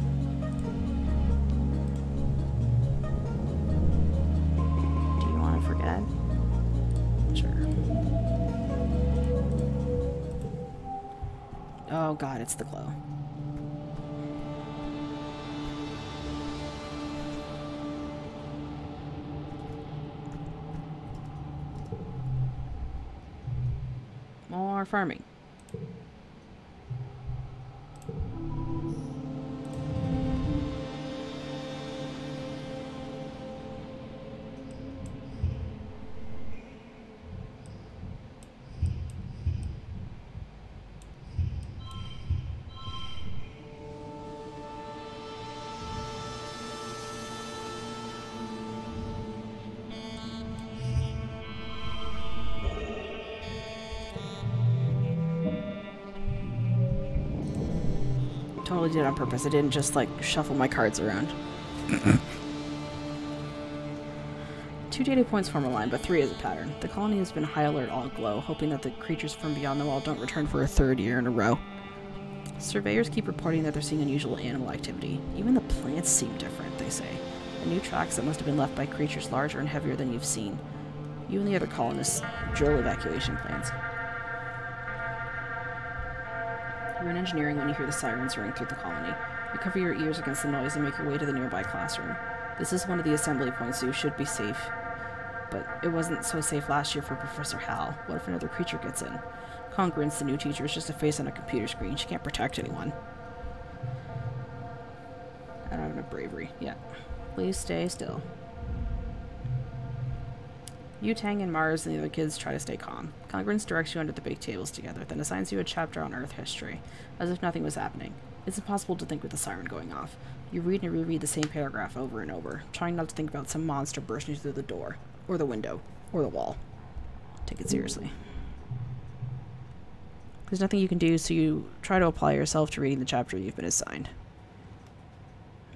Do you want to forget? Sure. Oh god, it's the glow. More farming. Totally did it on purpose. I didn't just like shuffle my cards around. 2 data points form a line, but 3 is a pattern. The colony has been high alert all aglow, hoping that the creatures from beyond the wall don't return for a 3rd year in a row. Surveyors keep reporting that they're seeing unusual animal activity. Even the plants seem different, they say. The new tracks that must have been left by creatures larger and heavier than you've seen. You and the other colonists drill evacuation plans. You're in engineering when you hear the sirens ring through the colony. You cover your ears against the noise and make your way to the nearby classroom. This is one of the assembly points, so you should be safe. But it wasn't so safe last year for Professor Hal. What if another creature gets in? Congruence, the new teacher, is just a face on a computer screen. She can't protect anyone. I don't have enough bravery. Yeah. Please stay still. You, Tang, and Mars and the other kids try to stay calm. Congrance directs you under the big tables together, then assigns you a chapter on Earth history, as if nothing was happening. It's impossible to think with the siren going off. You read and reread the same paragraph over and over, trying not to think about some monster bursting through the door, or the window, or the wall. Take it seriously. There's nothing you can do, so you try to apply yourself to reading the chapter you've been assigned.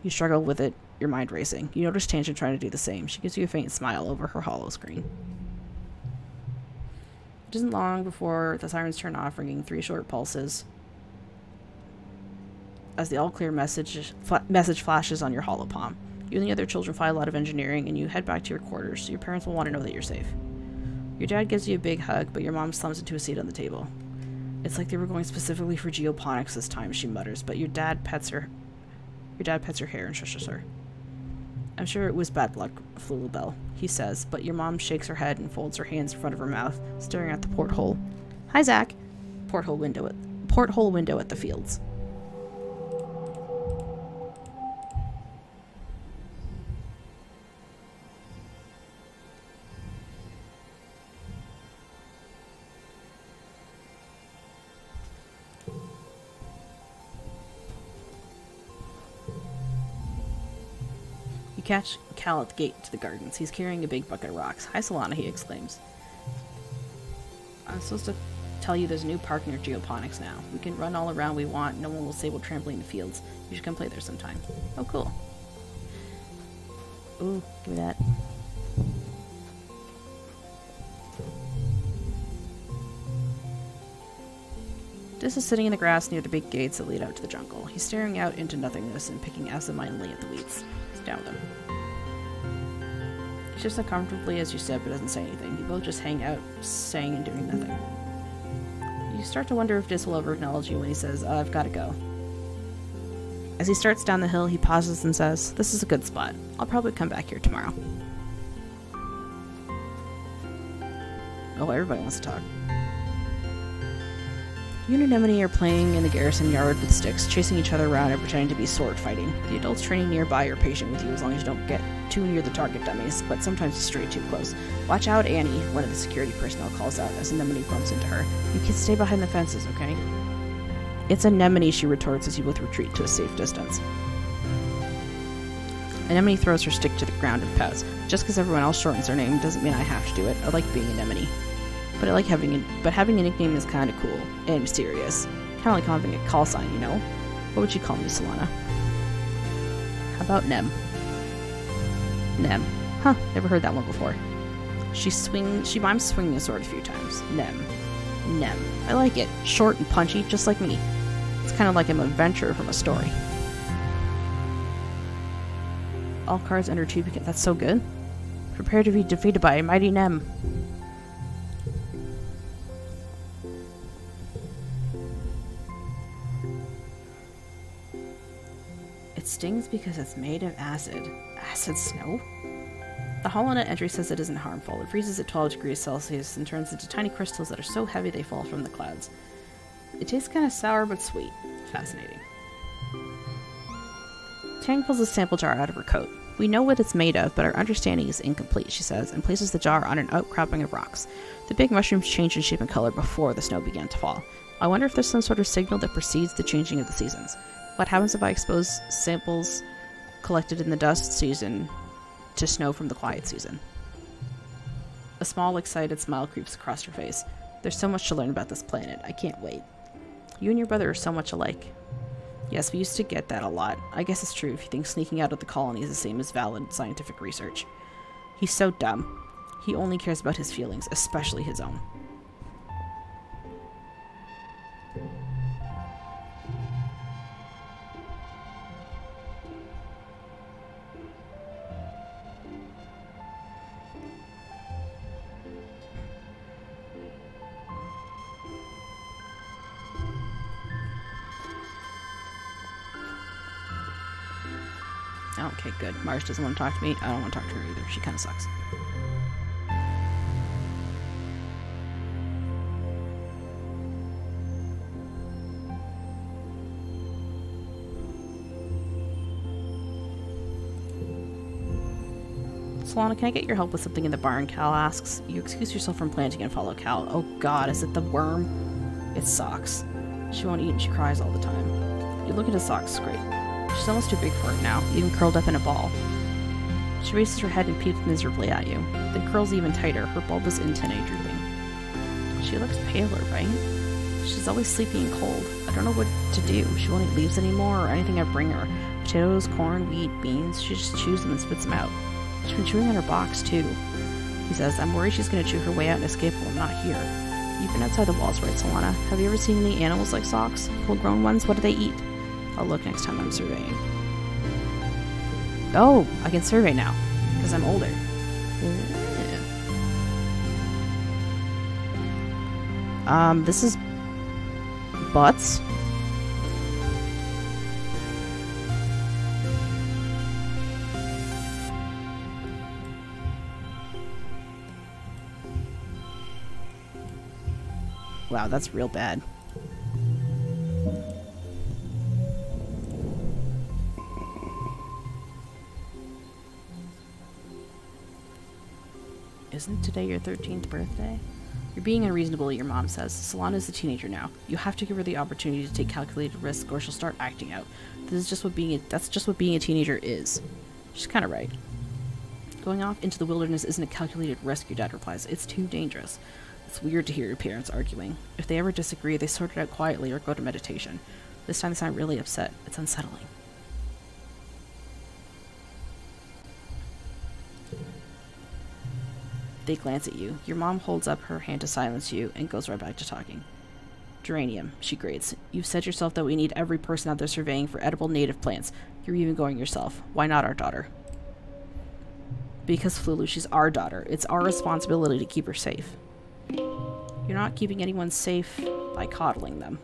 You struggle with it, your mind racing. You notice Tangent trying to do the same. She gives you a faint smile over her hollow screen. It isn't long before the sirens turn off, ringing 3 short pulses as the all-clear message flashes on your hollow palm. You and the other children file out of engineering, and you head back to your quarters, so your parents will want to know that you're safe. Your dad gives you a big hug, but your mom slumps into a seat on the table. It's like they were going specifically for geoponics this time, she mutters, but your dad pets her hair and shushes her. I'm sure it was bad luck, Flulabelle, he says, but your mom shakes her head and folds her hands in front of her mouth, staring at the porthole. Hi, Zach. Porthole window at the fields. Catch Cal at the gate to the gardens. He's carrying a big bucket of rocks. Hi, Solana, he exclaims. I'm supposed to tell you there's a new park near Geoponics now. We can run all around we want. No one will say we're trampling the fields. You should come play there sometime. Oh, cool. Ooh, give me that. Dis is sitting in the grass near the big gates that lead out to the jungle. He's staring out into nothingness and picking absentmindedly at the weeds. Down with him. He sits uncomfortably as you sit, but doesn't say anything. You both just hang out, saying and doing nothing. You start to wonder if Dis will ever acknowledge you when he says, I've got to go. As he starts down the hill, he pauses and says, this is a good spot. I'll probably come back here tomorrow. Oh, everybody wants to talk. You and Anemone are playing in the garrison yard with sticks, chasing each other around and pretending to be sword fighting. The adults training nearby are patient with you as long as you don't get too near the target dummies, but sometimes you stray too close. Watch out, Annie, one of the security personnel calls out as Anemone bumps into her. You kids stay behind the fences, okay? It's Anemone, she retorts as you both retreat to a safe distance. Anemone throws her stick to the ground and pouts. Just because everyone else shortens their name doesn't mean I have to do it. I like being Anemone. But having a nickname is kind of cool and mysterious. Kind of like having a call sign, you know? What would you call me, Solana? How about Nem? Nem. Huh, never heard that one before. She mimes swinging a sword a few times. Nem. Nem. I like it. Short and punchy, just like me. It's kind of like I'm an adventurer from a story. All cards under 2 because that's so good. Prepare to be defeated by a mighty Nem. It stings because it's made of acid. Acid snow? The HoloNet entry says it isn't harmful. It freezes at 12 degrees Celsius and turns into tiny crystals that are so heavy they fall from the clouds. It tastes kind of sour but sweet. Fascinating. Tang pulls a sample jar out of her coat. We know what it's made of, but our understanding is incomplete, she says, and places the jar on an outcropping of rocks. The big mushrooms changed in shape and color before the snow began to fall. I wonder if there's some sort of signal that precedes the changing of the seasons. What happens if I expose samples collected in the dust season to snow from the quiet season? A small, excited smile creeps across her face. There's so much to learn about this planet. I can't wait. You and your brother are so much alike. Yes, we used to get that a lot. I guess it's true if you think sneaking out of the colony is the same as valid scientific research. He's so dumb. He only cares about his feelings, especially his own. Okay, good. Mars doesn't want to talk to me. I don't want to talk to her either. She kind of sucks. Solana, can I get your help with something in the barn? Cal asks. You excuse yourself from planting and follow Cal. Oh god, is it the worm? It's Socks. She won't eat and she cries all the time. You look at his Socks, great. She's almost too big for it now, even curled up in a ball. She raises her head and peeps miserably at you, then curls even tighter, her bulbous antennae drooping. She looks paler, right? She's always sleepy and cold. I don't know what to do. She won't eat leaves anymore or anything I bring her. Potatoes, corn, wheat, beans. She just chews them and spits them out. She's been chewing on her box, too. He says, I'm worried she's going to chew her way out and escape while I'm not here. You've been outside the walls, right, Solana? Have you ever seen any animals like Socks? Full-grown ones? What do they eat? I'll look next time I'm surveying. Oh, I can survey now, because I'm older. This is butts. Wow, that's real bad. Isn't today your 13th birthday? You're being unreasonable, your mom says. Solana's a teenager now. You have to give her the opportunity to take calculated risks or she'll start acting out. That's just what being a teenager is. She's kinda right. Going off into the wilderness isn't a calculated risk, your dad replies. It's too dangerous. It's weird to hear your parents arguing. If they ever disagree, they sort it out quietly or go to meditation. This time they sound really upset. It's unsettling. They glance at you. Your mom holds up her hand to silence you and goes right back to talking. Geranium, she grates. You've said yourself that we need every person out there surveying for edible native plants. You're even going yourself. Why not our daughter? Because, Flulu, she's our daughter. It's our responsibility to keep her safe. You're not keeping anyone safe by coddling them.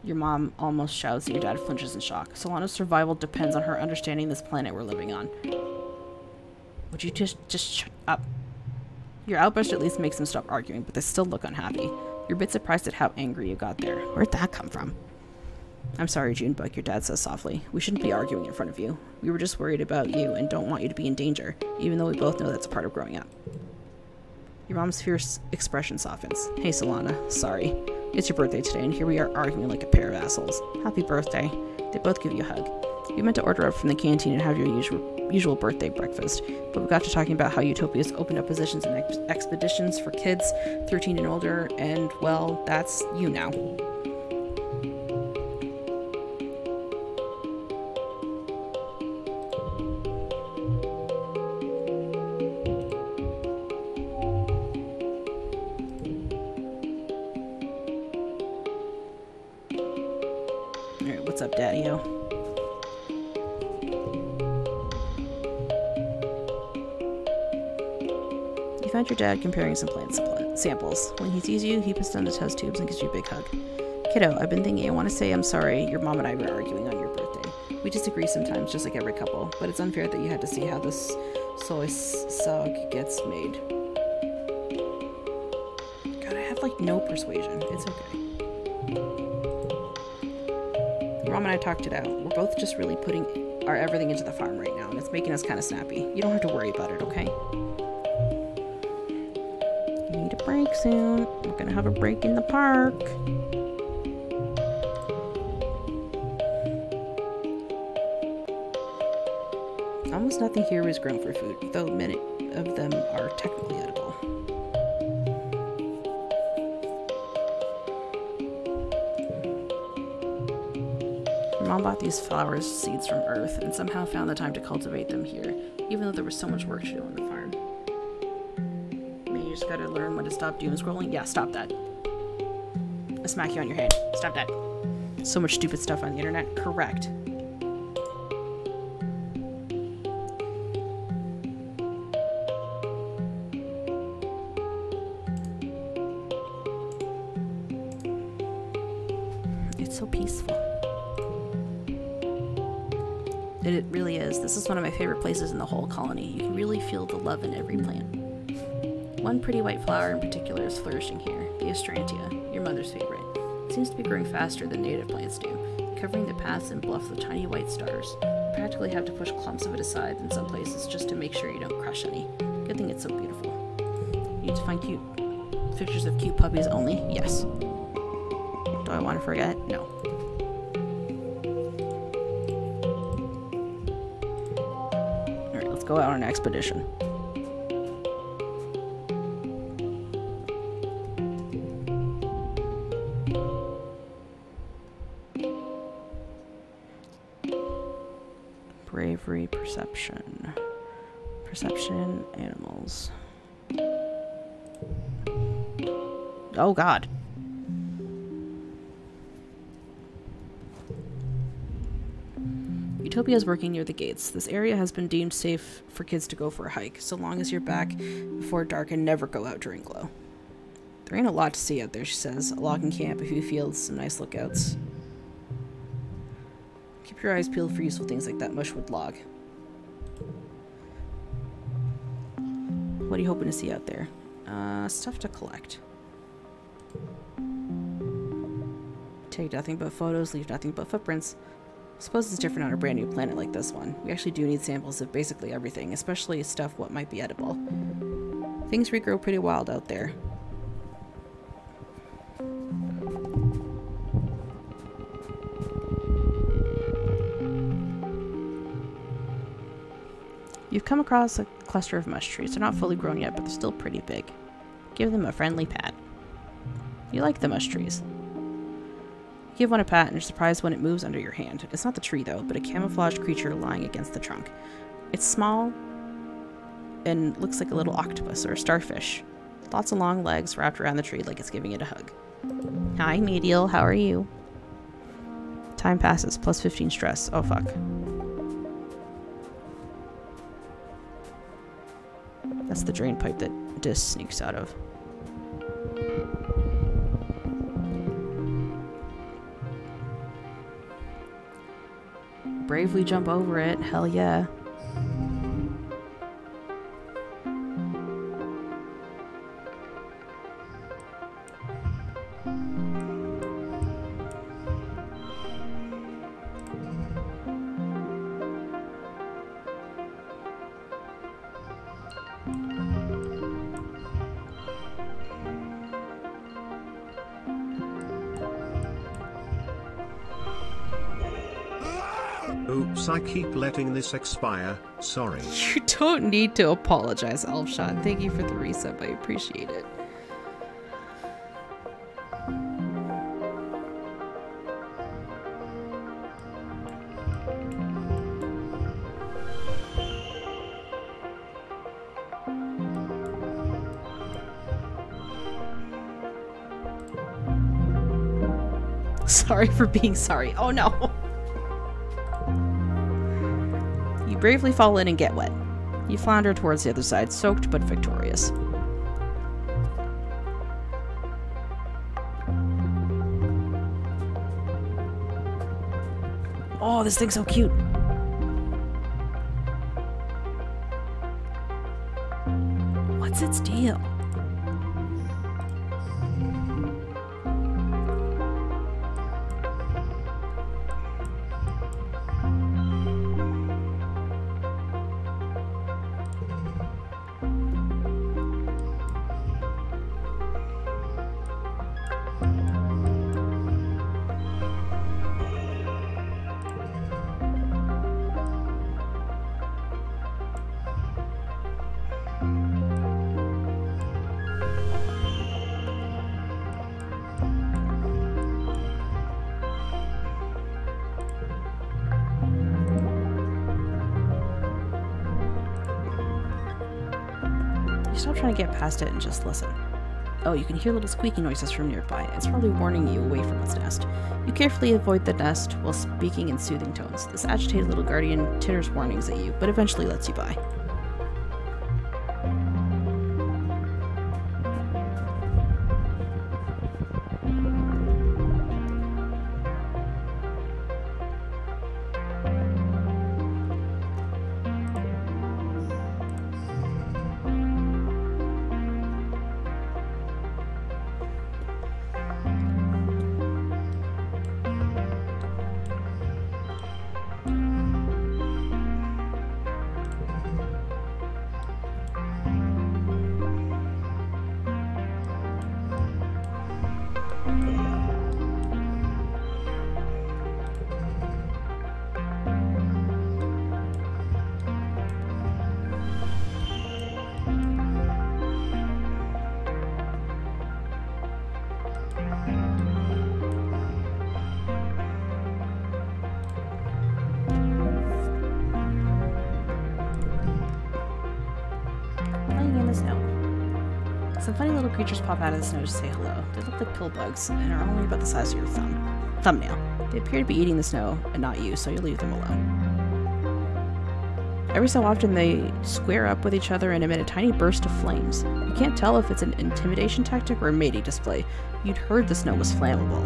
Your mom almost shouts and your dad flinches in shock. Solana's survival depends on her understanding this planet we're living on. Would you just shut up? Your outburst at least makes them stop arguing, but they still look unhappy. You're a bit surprised at how angry you got there. Where'd that come from? I'm sorry, Junebug, your dad says softly. We shouldn't be arguing in front of you. We were just worried about you and don't want you to be in danger, even though we both know that's a part of growing up. Your mom's fierce expression softens. Hey, Solana. Sorry. It's your birthday today, and here we are arguing like a pair of assholes. Happy birthday. They both give you a hug. You meant to order up from the canteen and have your usual birthday breakfast, but we got to talking about how Utopia's opened up positions and expeditions for kids 13 and older, and, well, that's you now. Alright, what's up, Daddy-o? You find your dad comparing some plant samples. When he sees you, he puts down the test tubes and gives you a big hug. Kiddo, I've been thinking, I want to say I'm sorry your mom and I were arguing on your birthday. We disagree sometimes, just like every couple, but it's unfair that you had to see how this soy sog gets made. God, I have, like, no persuasion. It's okay. Your mom and I talked it out. We're both just really putting our everything into the farm right now, and it's making us kind of snappy. You don't have to worry about it, okay? You need a break soon. We're gonna have a break in the park. Almost nothing here is grown for food, though many of them are technically edible. Your mom bought these flower seeds from Earth and somehow found the time to cultivate them here, even though there was so much work to do on the farm. Maybe you just gotta learn when to stop doom scrolling. Yeah, stop that. I smack you on your head. Stop that. So much stupid stuff on the internet. Correct. It's so peaceful. It really is. This is one of my favorite places in the whole colony. You can really feel the love in every plant. One pretty white flower in particular is flourishing here, the astrantia, your mother's favorite. It seems to be growing faster than native plants do, covering the paths and bluffs with tiny white stars. practically have to push clumps of it aside in some places just to make sure you don't crush any. Good thing it's so beautiful. You need to find cute pictures of cute puppies only? Yes. Do I want to forget? No. Alright, let's go out on an expedition. Bravery, perception. Perception, animals. Oh god. Utopia is working near the gates. This area has been deemed safe for kids to go for a hike, so long as you're back before dark and never go out during glow. There ain't a lot to see out there, she says. A logging camp, a few fields, some nice lookouts. Keep your eyes peeled for useful things like that mushwood log. What are you hoping to see out there? Stuff to collect. Take nothing but photos, leave nothing but footprints. I suppose it's different on a brand new planet like this one. We actually do need samples of basically everything, especially stuff what might be edible. Things regrow pretty wild out there. You've come across a cluster of mush trees. They're not fully grown yet, but they're still pretty big. Give them a friendly pat. You like the mush trees. Give one a pat and you're surprised when it moves under your hand. It's not the tree though, but a camouflaged creature lying against the trunk. It's small and looks like a little octopus or a starfish. Lots of long legs wrapped around the tree like it's giving it a hug. Hi, Medial. How are you? Time passes. Plus 15 stress. Oh, fuck. That's the drain pipe that Dis sneaks out of. Bravely jump over it. Hell yeah. Oops, I keep letting this expire. Sorry. You don't need to apologize, Elfshot. Thank you for the resub. I appreciate it. Sorry for being sorry. Oh no! You bravely fall in and get wet. You flounder towards the other side, soaked but victorious. Oh, this thing's so cute! What's its deal? Stop trying to get past it and just listen. Oh, you can hear little squeaky noises from nearby. It's probably warning you away from its nest. You carefully avoid the nest while speaking in soothing tones. This agitated little guardian titters warnings at you, but eventually lets you by. Some funny little creatures pop out of the snow to say hello. They look like pill bugs and are only about the size of your thumbnail. They appear to be eating the snow and not you, so you leave them alone. Every so often they square up with each other and emit a tiny burst of flames. You can't tell if it's an intimidation tactic or a mating display. You'd heard the snow was flammable.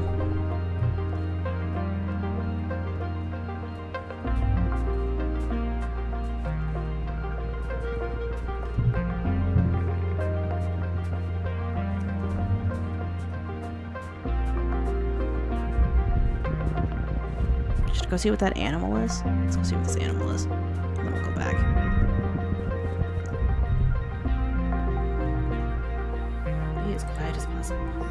Should I go see what that animal is? Let's go see what this animal is. And then we'll go back. Be as quiet as possible.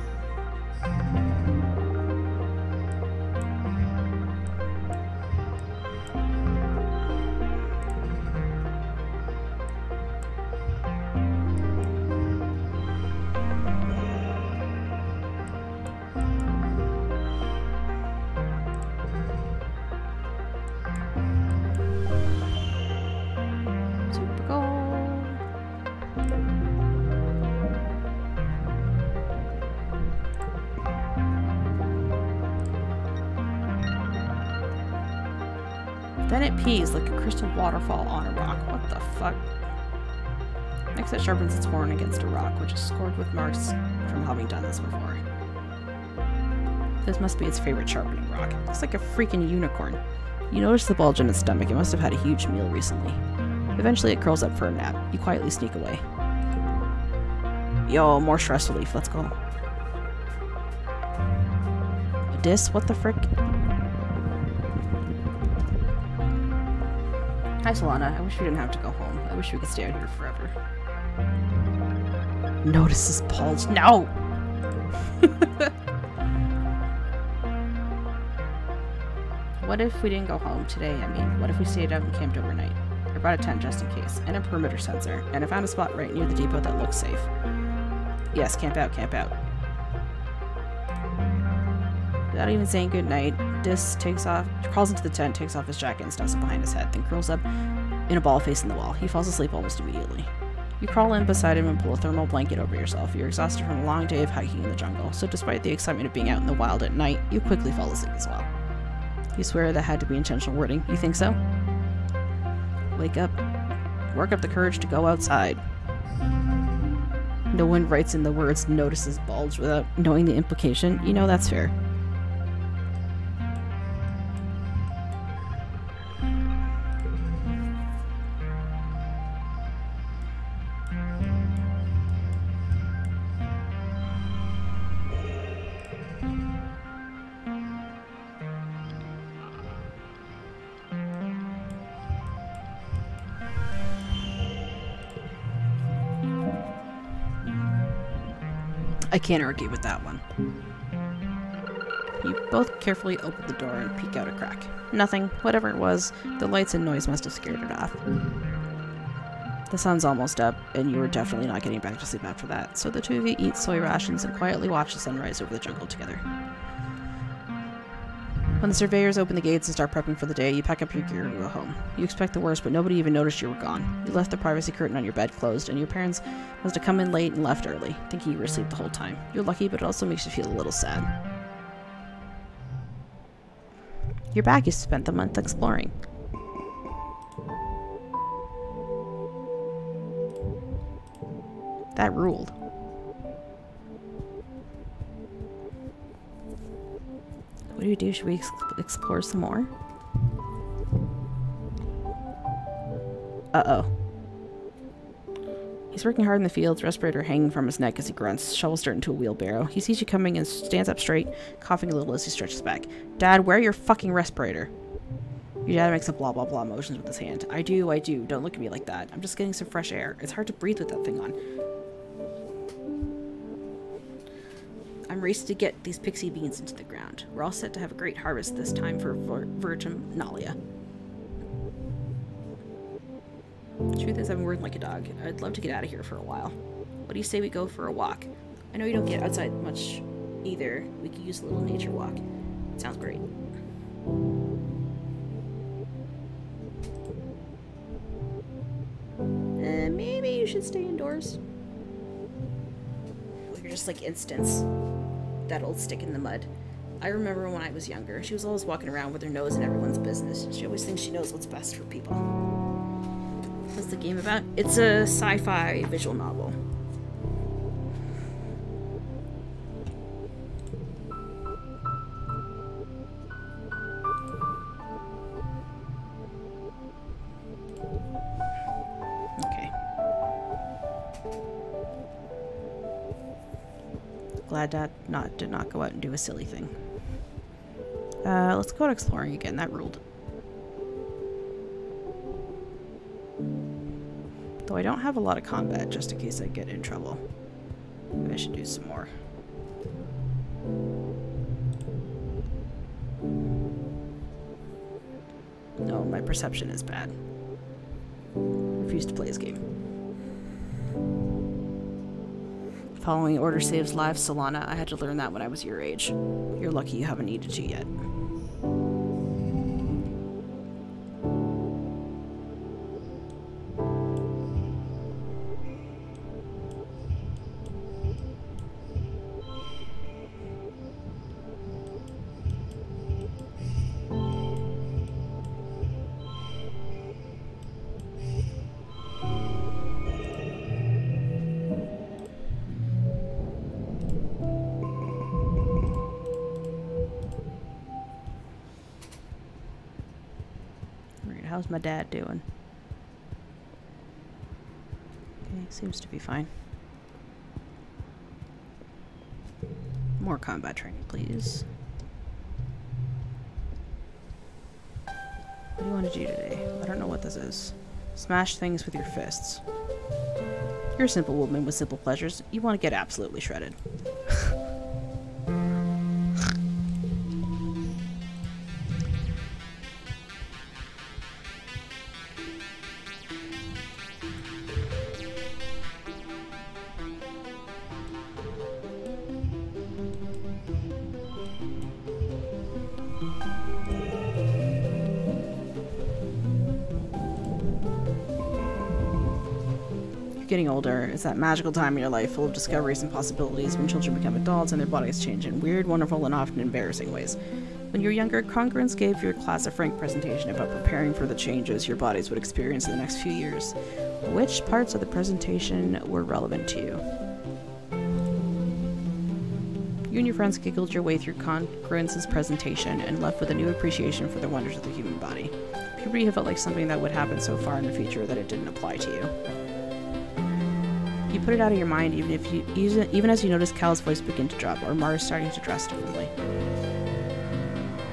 Then it pees like a crystal waterfall on a rock. What the fuck? Next it sharpens its horn against a rock, which is scored with marks from having done this before. This must be its favorite sharpening rock. It looks like a freaking unicorn. You notice the bulge in its stomach. It must have had a huge meal recently. Eventually it curls up for a nap. You quietly sneak away. Yo, more stress relief. Let's go. Dis? What the frick? Hi, Solana. I wish we didn't have to go home. I wish we could stay out here forever. Notice this bulge. No! What if we didn't go home today? I mean, what if we stayed out and camped overnight? I brought a tent just in case, and a perimeter sensor, and I found a spot right near the depot that looks safe. Yes, camp out, camp out. Without even saying goodnight, Dis crawls into the tent, takes off his jacket and stuffs it behind his head, then curls up in a ball facing the wall. He falls asleep almost immediately. You crawl in beside him and pull a thermal blanket over yourself. You're exhausted from a long day of hiking in the jungle, so despite the excitement of being out in the wild at night, you quickly fall asleep as well. You swear that had to be intentional wording. You think so? Wake up. Work up the courage to go outside. No one writes in the words notices bulge without knowing the implication. You know that's fair. I can't argue with that one. You both carefully open the door and peek out a crack. Nothing. Whatever it was, the lights and noise must have scared it off. The sun's almost up, and you are definitely not getting back to sleep after that, so the two of you eat soy rations and quietly watch the sunrise over the jungle together. When the surveyors open the gates and start prepping for the day, you pack up your gear and go home. You expect the worst, but nobody even noticed you were gone. You left the privacy curtain on your bed closed, and your parents must have come in late and left early, thinking you were asleep the whole time. You're lucky, but it also makes you feel a little sad. You're back. You spent the month exploring. That ruled. What do we do? Should we explore some more? Uh-oh. He's working hard in the fields, respirator hanging from his neck as he grunts, shovels dirt into a wheelbarrow. He sees you coming and stands up straight, coughing a little as he stretches back. Dad, wear your fucking respirator. Your dad makes a blah blah blah motions with his hand. I do. Don't look at me like that. I'm just getting some fresh air. It's hard to breathe with that thing on. I'm racing to get these pixie beans into the ground. We're all set to have a great harvest this time for Virginalia. Truth is, I've been working like a dog. I'd love to get out of here for a while. What do you say we go for a walk? I know you don't get outside much either. We could use a little nature walk. Sounds great. Maybe you should stay indoors. just like instance that'll stick in the mud. I remember when I was younger, she was always walking around with her nose in everyone's business. She always thinks she knows what's best for people. What's the game about? It's a sci-fi visual novel. Glad Dad did not go out and do a silly thing. Let's go out exploring again. That ruled. Though I don't have a lot of combat, just in case I get in trouble. Maybe I should do some more. No, my perception is bad. Refuse to play this game. Following order saves lives, Solana. I had to learn that when I was your age. You're lucky you haven't needed to yet. How's my dad doing? Okay, seems to be fine. More combat training, please. What do you want to do today? I don't know what this is. Smash things with your fists. You're a simple woman with simple pleasures. You want to get absolutely shredded. Getting older is that magical time in your life full of discoveries and possibilities when children become adults and their bodies change in weird, wonderful, and often embarrassing ways. When you were younger, Congruence gave your class a frank presentation about preparing for the changes your bodies would experience in the next few years. Which parts of the presentation were relevant to you? You and your friends giggled your way through Congruence's presentation and left with a new appreciation for the wonders of the human body. Puberty had felt like something that would happen so far in the future that it didn't apply to you. You put it out of your mind even as you notice Cal's voice begin to drop or Mars starting to dress differently.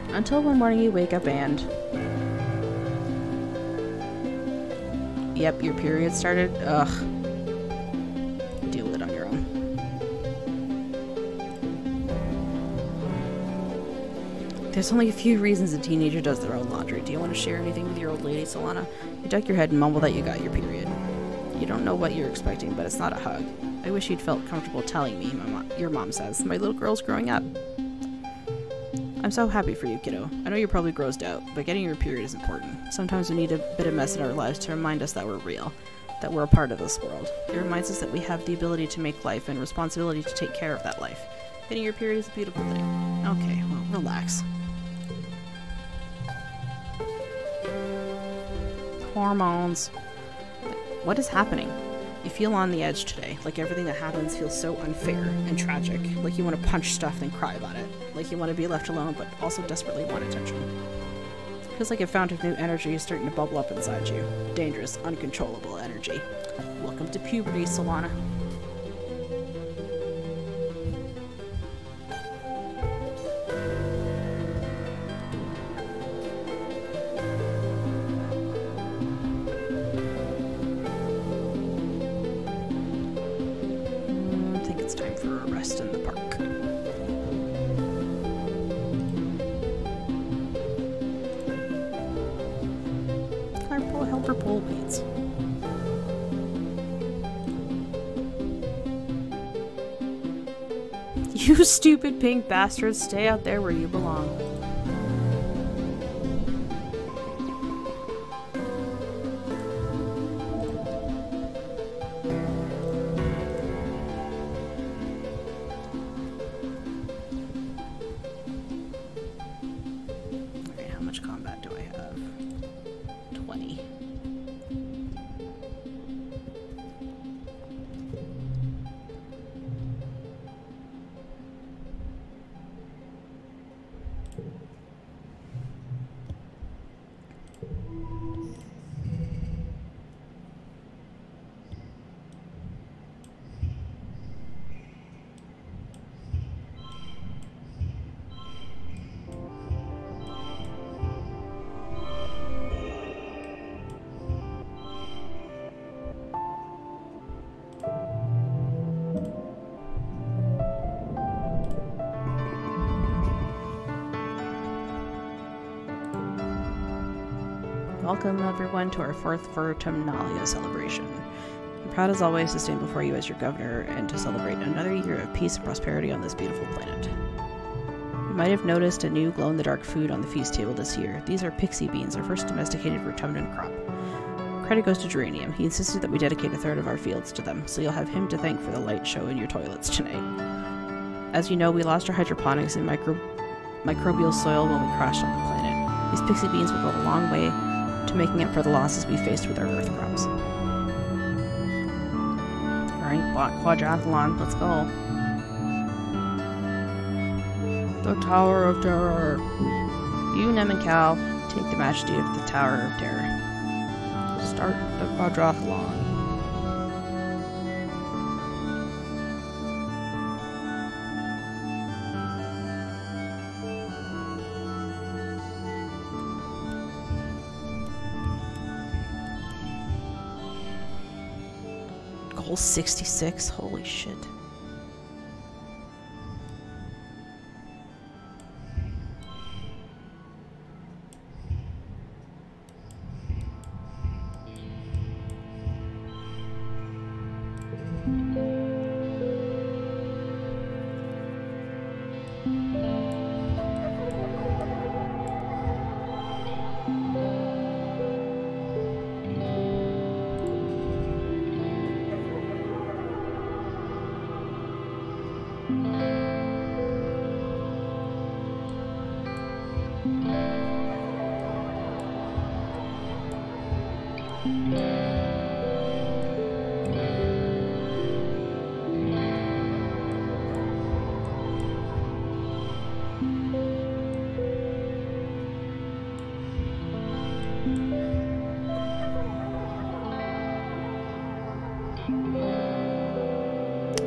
Until one morning you wake up and... Yep, your period started. Ugh. Deal with it on your own. There's only a few reasons a teenager does their own laundry. Do you want to share anything with your old lady, Solana? You duck your head and mumble that you got your period. You don't know what you're expecting, but it's not a hug. I wish you'd felt comfortable telling me, your mom says. My little girl's growing up. I'm so happy for you, kiddo. I know you're probably grossed out, but getting your period is important. Sometimes we need a bit of mess in our lives to remind us that we're real, that we're a part of this world. It reminds us that we have the ability to make life and responsibility to take care of that life. Getting your period is a beautiful thing. Okay, well, relax. Hormones. What is happening? You feel on the edge today, like everything that happens feels so unfair and tragic, like you want to punch stuff and cry about it, like you want to be left alone but also desperately want attention. It feels like a fountain of new energy is starting to bubble up inside you. Dangerous, uncontrollable energy. Welcome to puberty, Solana. You stupid pink bastards, stay out there where you belong. Welcome everyone to our 4th Vertumnalia celebration. I'm proud as always to stand before you as your governor and to celebrate another year of peace and prosperity on this beautiful planet. You might have noticed a new glow-in-the-dark food on the feast table this year. These are pixie beans, our first domesticated Vertumnan crop. Credit goes to Geranium. He insisted that we dedicate a third of our fields to them, so you'll have him to thank for the light show in your toilets tonight. As you know, we lost our hydroponics and microbial soil when we crashed on the planet. These pixie beans will go a long way to making up for the losses we faced with our earth crops. Alright, block quadrathlon, let's go. The Tower of Terror. You, Nem, and Cal, take the majesty of the Tower of Terror. Start the quadrathlon. Goal 66? Holy shit.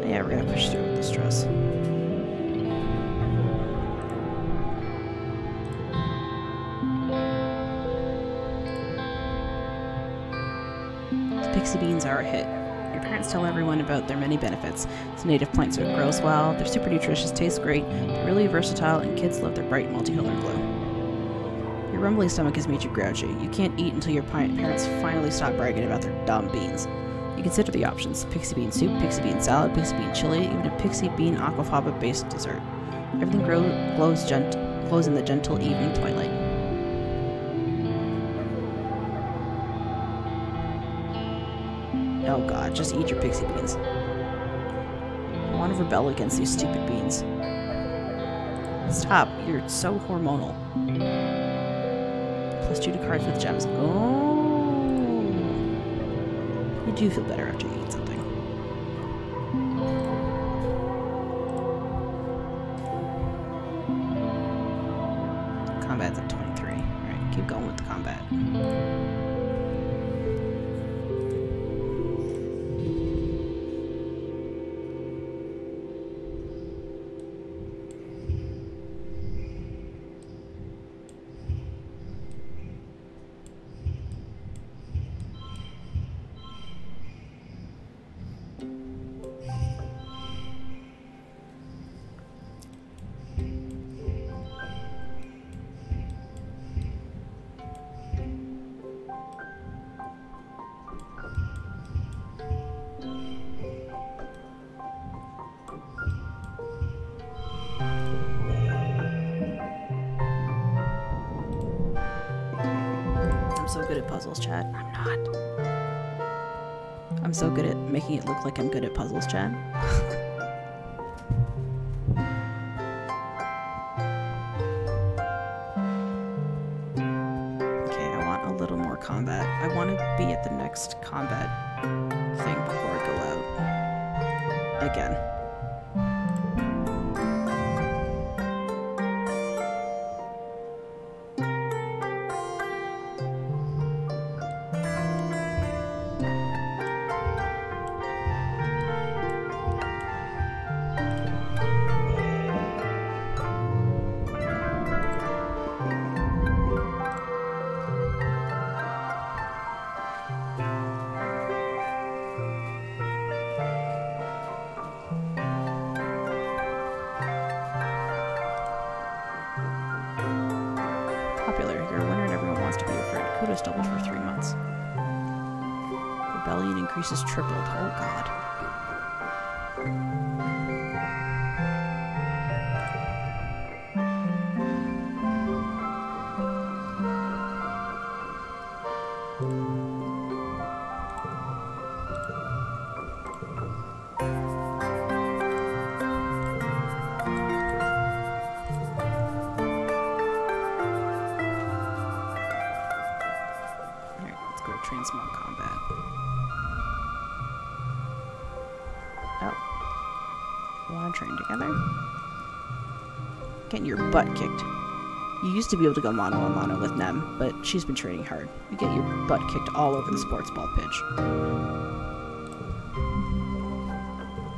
Yeah, we're gonna push through with this dress. The pixie beans are a hit. Your parents tell everyone about their many benefits. It's a native plant, so it grows well, they're super nutritious, taste great, they're really versatile, and kids love their bright multicolored glow. Your rumbly stomach has made you grouchy. You can't eat until your parents finally stop bragging about their dumb beans. You consider the options: pixie bean soup, pixie bean salad, pixie bean chili, even a pixie bean aquafaba based dessert. Everything glows in the gentle evening twilight. Oh god, just eat your pixie beans. I want to rebel against these stupid beans. Stop, you're so hormonal. +2 to cards with gems. Oh! You do feel better after you eat something. Combat's at 23. Alright, keep going with the combat. I'm so good at puzzles, chat. I'm not. I'm so good at making it look like I'm good at puzzles, chat. Okay, I want a little more combat. I want to be at the next combat thing before I go out. Again. bonus doubled for 3 months. Rebellion increases tripled. Oh god. Train small combat. Oh. Want to train together? Getting your butt kicked. You used to be able to go mano a mano with Nem, but she's been training hard. You get your butt kicked all over the sports ball pitch.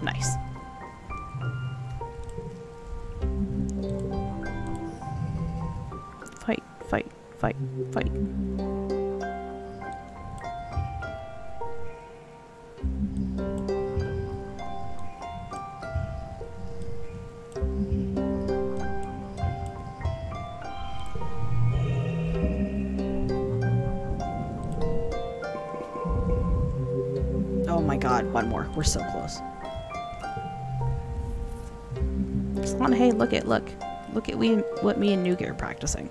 Nice. Fight, fight, fight, fight. Oh my god, one more. We're so close. Swan, hey, look at what me and Nougat are practicing.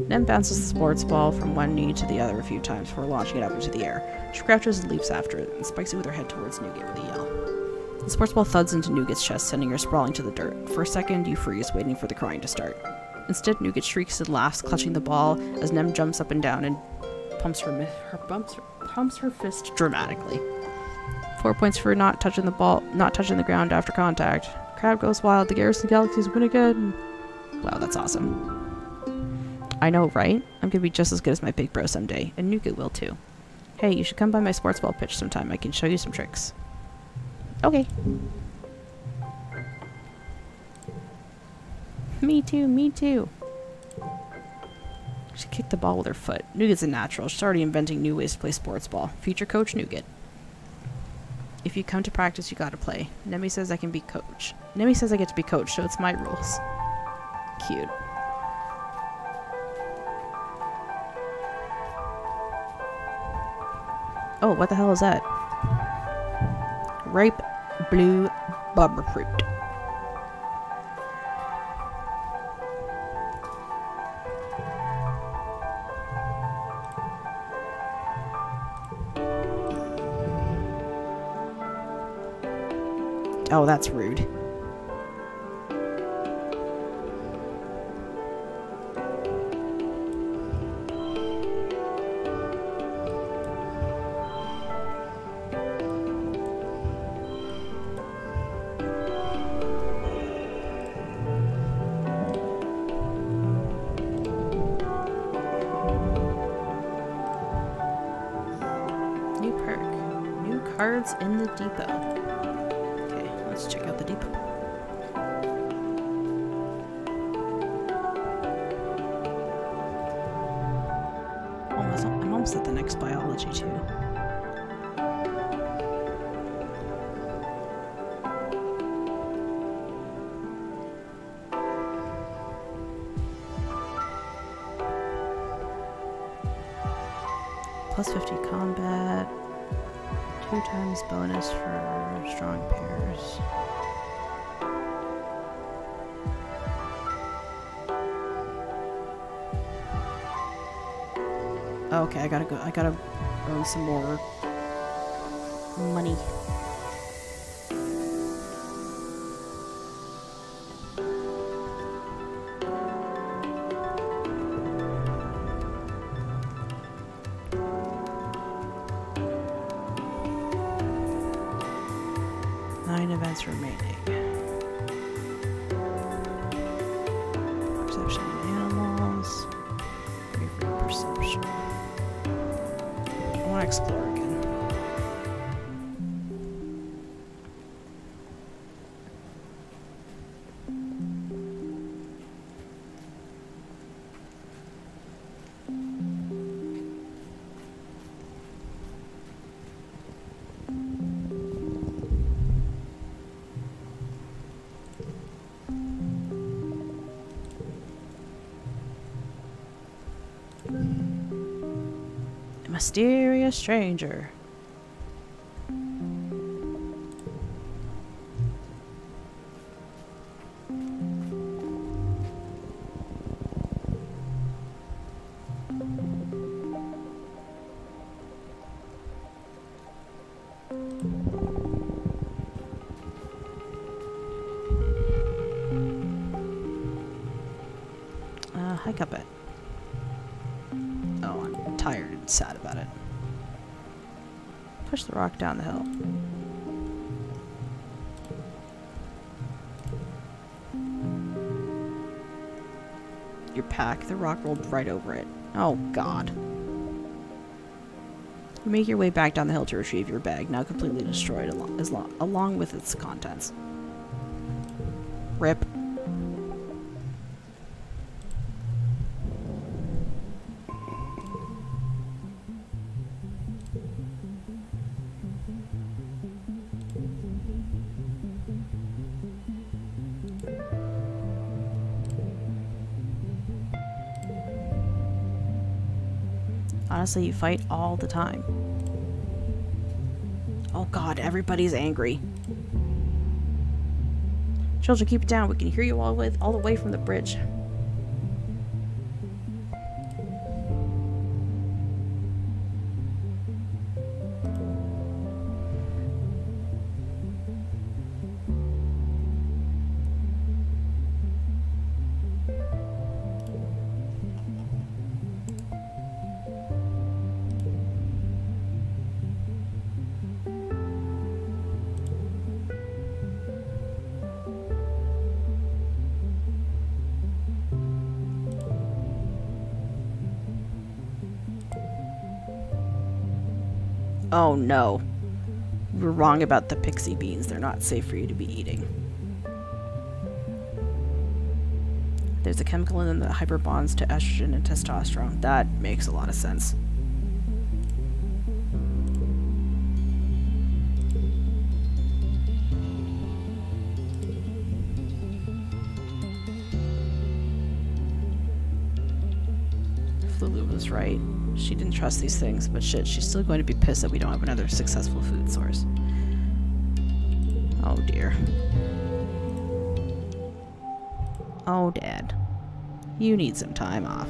Nem bounces the sports ball from one knee to the other a few times before launching it up into the air. She crouches and leaps after it, and spikes it with her head towards Nougat with a yell. The sports ball thuds into Nougat's chest, sending her sprawling to the dirt. For a second, you freeze, waiting for the crying to start. Instead, Nougat shrieks and laughs, clutching the ball as Nem jumps up and down and pumps her fist dramatically. 4 points for not touching the ground after contact. Crowd goes wild. The Garrison Galaxies win again. Wow, that's awesome. I know, right? I'm gonna be just as good as my big bro someday, and Nougat will too. Hey, you should come by my sports ball pitch sometime. I can show you some tricks. Okay. Me too, me too. She kicked the ball with her foot. Nougat's a natural. She's already inventing new ways to play sports ball. Future coach Nougat. If you come to practice, you gotta play. Nemi says I can be coach. Nemi says I get to be coach, so it's my rules. Cute. Oh, what the hell is that? Ripe blue bubber fruit. Oh, that's rude. New perk. New cards in the depot. Let's check out the depot. I'm almost at the next biology too. Plus 50 combat. 2 times bonus for strong pairs. Okay, I gotta earn some more money. Events remaining. Perception of animals. Bravery perception. I want to explore again. mysterious stranger. Hike up it. Oh, I'm tired and sad about it. Push the rock down the hill. Your pack, the rock rolled right over it. Oh, God. You make your way back down the hill to retrieve your bag, now completely destroyed along with its contents. Rip. Honestly, you fight all the time. Oh God, everybody's angry. Children, keep it down. We can hear you all the way from the bridge. Oh no. We were wrong about the pixie beans. They're not safe for you to be eating. There's a chemical in them that hyperbonds to estrogen and testosterone. That makes a lot of sense. Lulu was right. She didn't trust these things, but shit, she's still going to be pissed that we don't have another successful food source. Oh dear. Oh, Dad. You need some time off.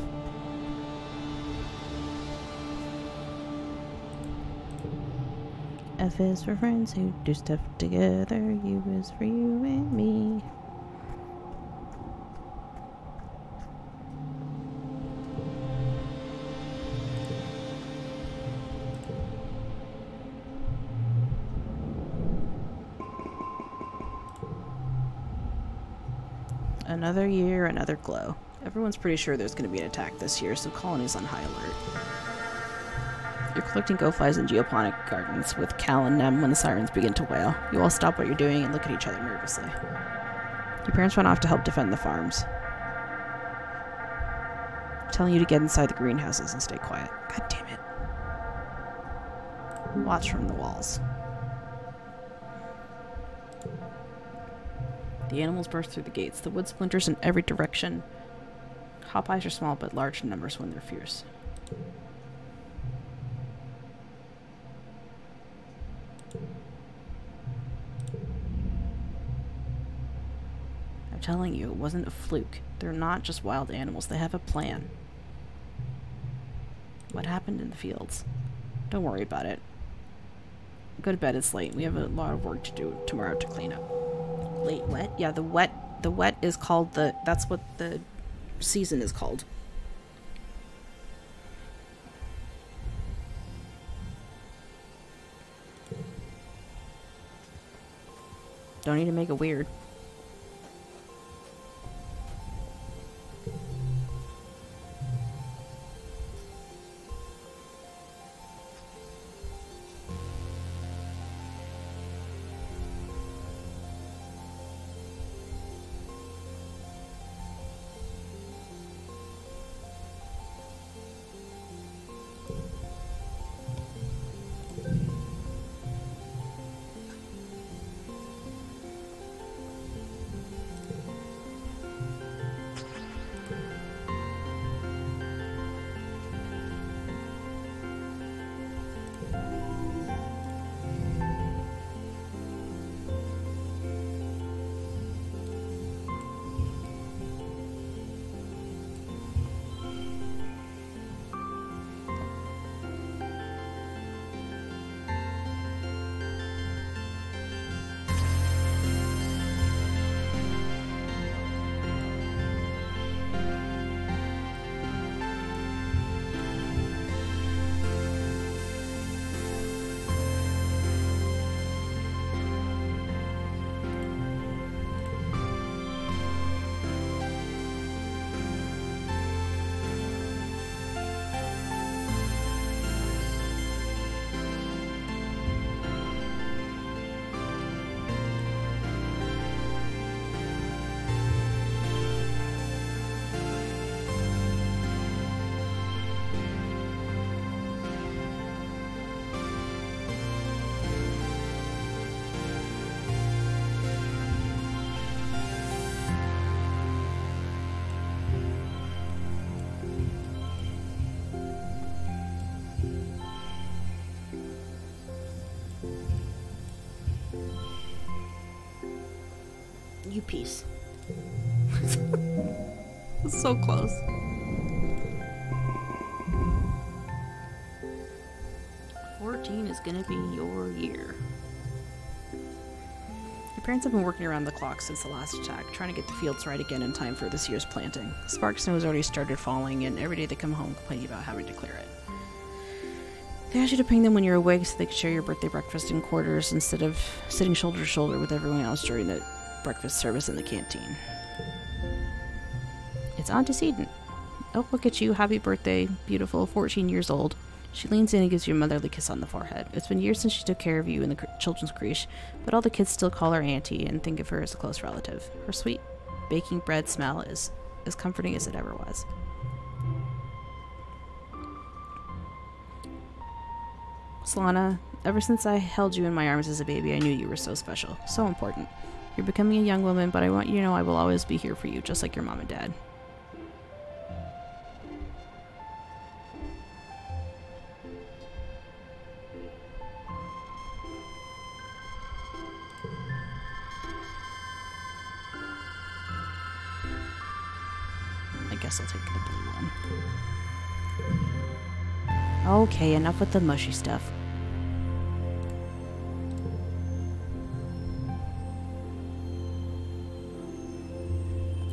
F is for friends who do stuff together. U is for you and me. Another year, another glow. Everyone's pretty sure there's going to be an attack this year, so colony's on high alert. You're collecting go-flies in geoponic gardens with Cal and Nem when the sirens begin to wail. You all stop what you're doing and look at each other nervously. Your parents run off to help defend the farms, telling you to get inside the greenhouses and stay quiet. God damn it. Watch from the walls. The animals burst through the gates. The wood splinters in every direction. Hop eyes are small but large in numbers when they're fierce. I'm telling you, it wasn't a fluke. They're not just wild animals. They have a plan. What happened in the fields? Don't worry about it. Go to bed, it's late. We have a lot of work to do tomorrow to clean up. Late wet? Yeah, the wet is called that's what the season is called. Don't need to make it weird. Peace. It's so close. 14 is gonna be your year. Your parents have been working around the clock since the last attack, trying to get the fields right again in time for this year's planting. Spark snow has already started falling, and every day they come home complaining about having to clear it. They ask you to bring them when you're awake so they can share your birthday breakfast in quarters instead of sitting shoulder to shoulder with everyone else during the breakfast service in the canteen. It's antecedent. Oh, look at you. Happy birthday, beautiful, 14 years old. She leans in and gives you a motherly kiss on the forehead. It's been years since she took care of you in the children's creche, but all the kids still call her auntie and think of her as a close relative. Her sweet baking bread smell is as comforting as it ever was. Solana, ever since I held you in my arms as a baby, I knew you were so special, so important. You're becoming a young woman, but I want you to know I will always be here for you, just like your mom and dad. I guess I'll take the blue one. Okay, enough with the mushy stuff.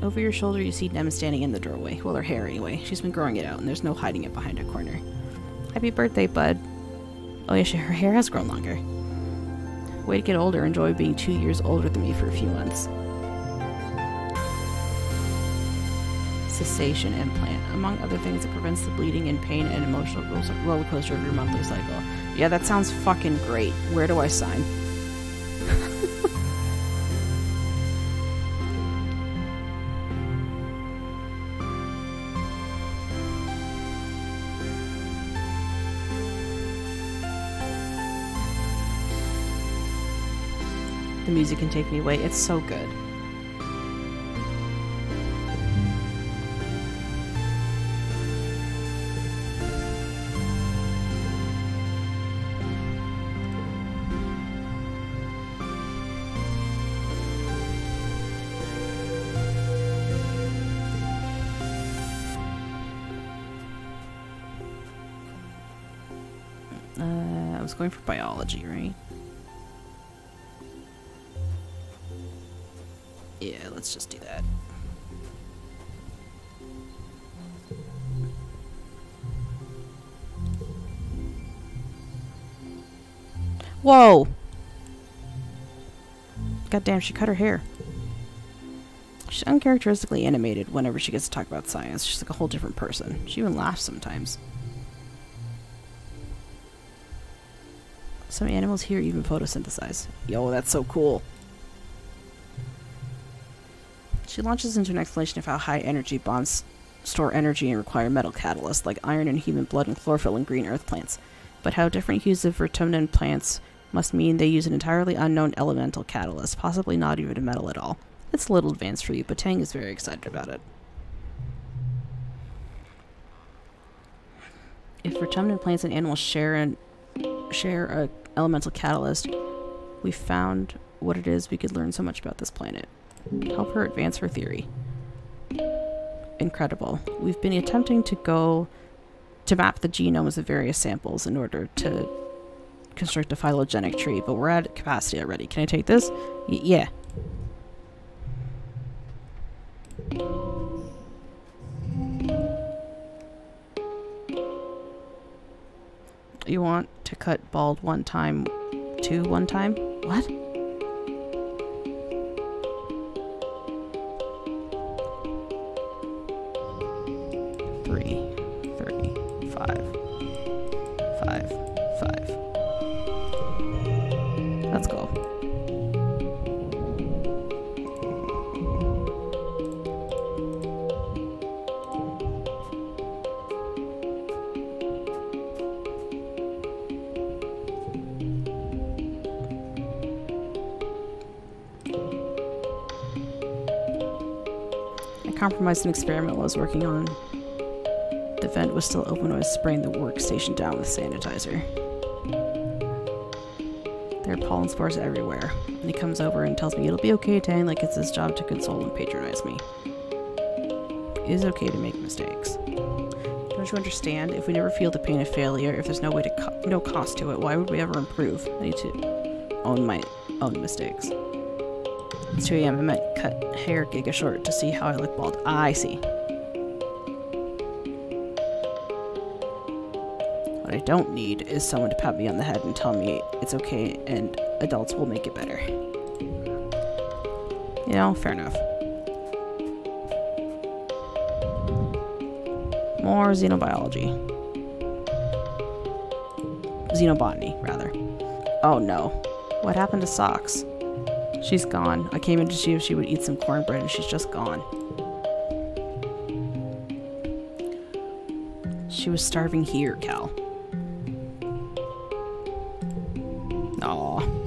Over your shoulder, you see Nem standing in the doorway. Well, her hair, anyway. She's been growing it out, and there's no hiding it behind a corner. Happy birthday, bud. Oh, yeah, her hair has grown longer. Way to get older. Enjoy being 2 years older than me for a few months. Cessation implant. Among other things, it prevents the bleeding and pain and emotional roller coaster of your monthly cycle. Yeah, that sounds fucking great. Where do I sign? The music can take me away. It's so good. I was going for biology, right? Yeah, let's just do that. Whoa! Goddamn, she cut her hair. She's uncharacteristically animated whenever she gets to talk about science. She's like a whole different person. She even laughs sometimes. Some animals here even photosynthesize. Yo, that's so cool. She launches into an explanation of how high energy bombs store energy and require metal catalysts like iron in human blood and chlorophyll in green earth plants, but how different hues of vertumnant plants must mean they use an entirely unknown elemental catalyst, possibly not even a metal at all. It's a little advanced for you, but Tang is very excited about it. If vertumnant plants and animals share a elemental catalyst, we found what it is. We could learn so much about this planet. Help her advance her theory. Incredible. We've been attempting to map the genomes of various samples in order to construct a phylogenetic tree, but we're at capacity already. Can I take this? Yeah. You want to cut bald one time, two one time? What? 3, 3, 5, 5, 5. Let's go. I compromised an experiment while I was working on. The vent was still open when I was spraying the workstation down with sanitizer. There are pollen spores everywhere. And he comes over and tells me it'll be okay, Tang, like it's his job to console and patronize me. It is okay to make mistakes. Don't you understand? If we never feel the pain of failure, if there's no way to no cost to it, why would we ever improve? I need to own my own mistakes. It's 2 a.m. I might cut hair giga short to see how I look bald. Ah, I see. What I don't need is someone to pat me on the head and tell me it's okay and adults will make it better. You know, fair enough. More xenobiology. Xenobotany, rather. Oh no. What happened to Socks? She's gone. I came in to see if she would eat some cornbread and she's just gone. She was starving here, Cal. Aw.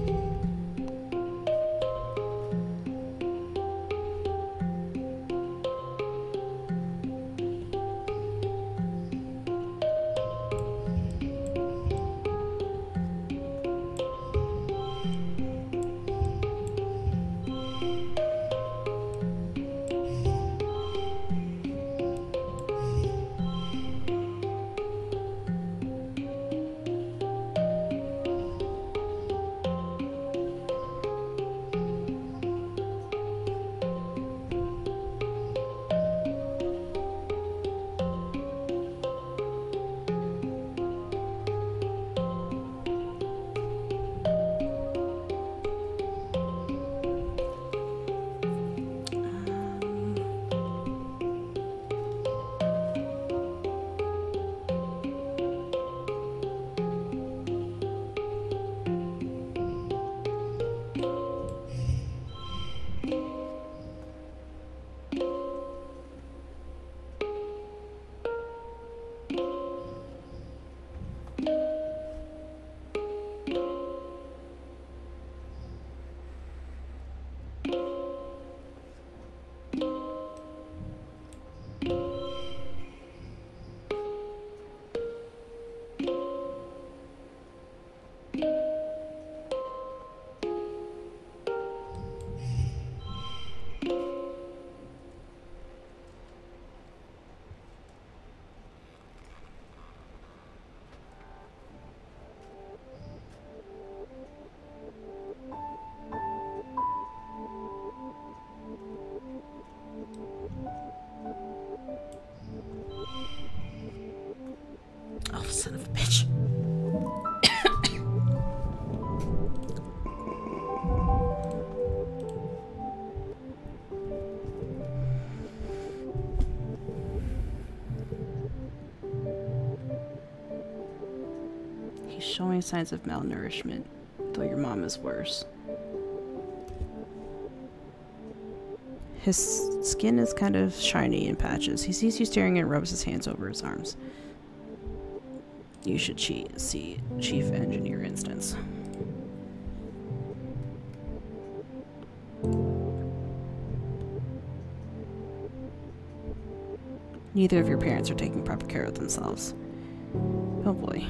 Oh, son of a bitch. He's showing signs of malnourishment, though your mom is worse. His skin is kind of shiny in patches. He sees you staring and rubs his hands over his arms. You should see Chief Engineer Instance. Neither of your parents are taking proper care of themselves. Oh boy.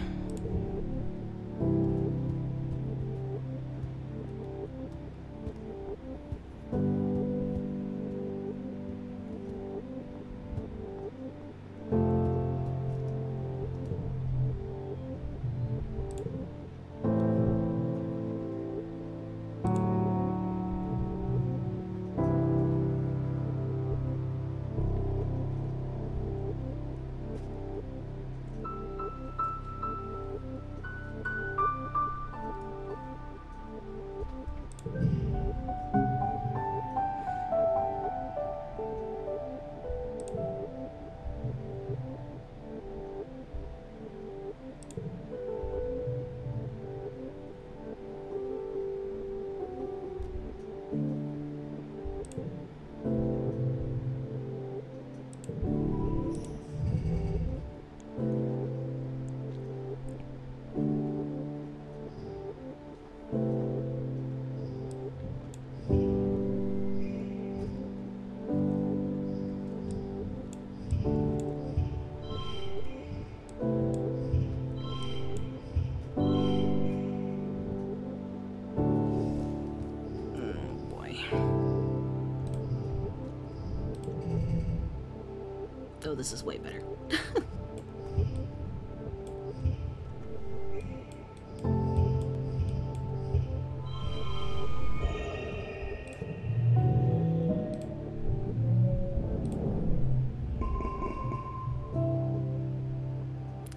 Oh, this is way better.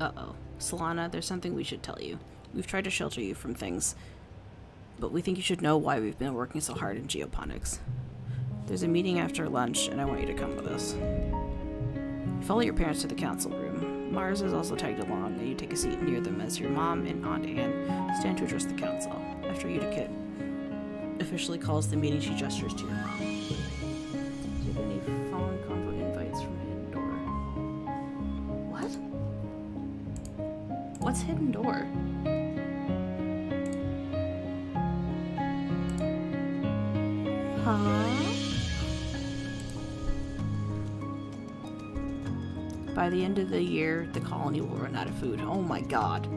Uh-oh. Solana, there's something we should tell you. We've tried to shelter you from things, but we think you should know why we've been working so hard in geoponics. There's a meeting after lunch, and I want you to come with us. Follow your parents to the council room. Mars is also tagged along, and you take a seat near them as your mom and Aunt Anne stand to address the council. After Utica officially calls the meeting, she gestures to your mom. Do you have any phone combo invites from Hidden Door? What? What's Hidden Door? Huh? By the end of the year, the colony will run out of food. Oh my god.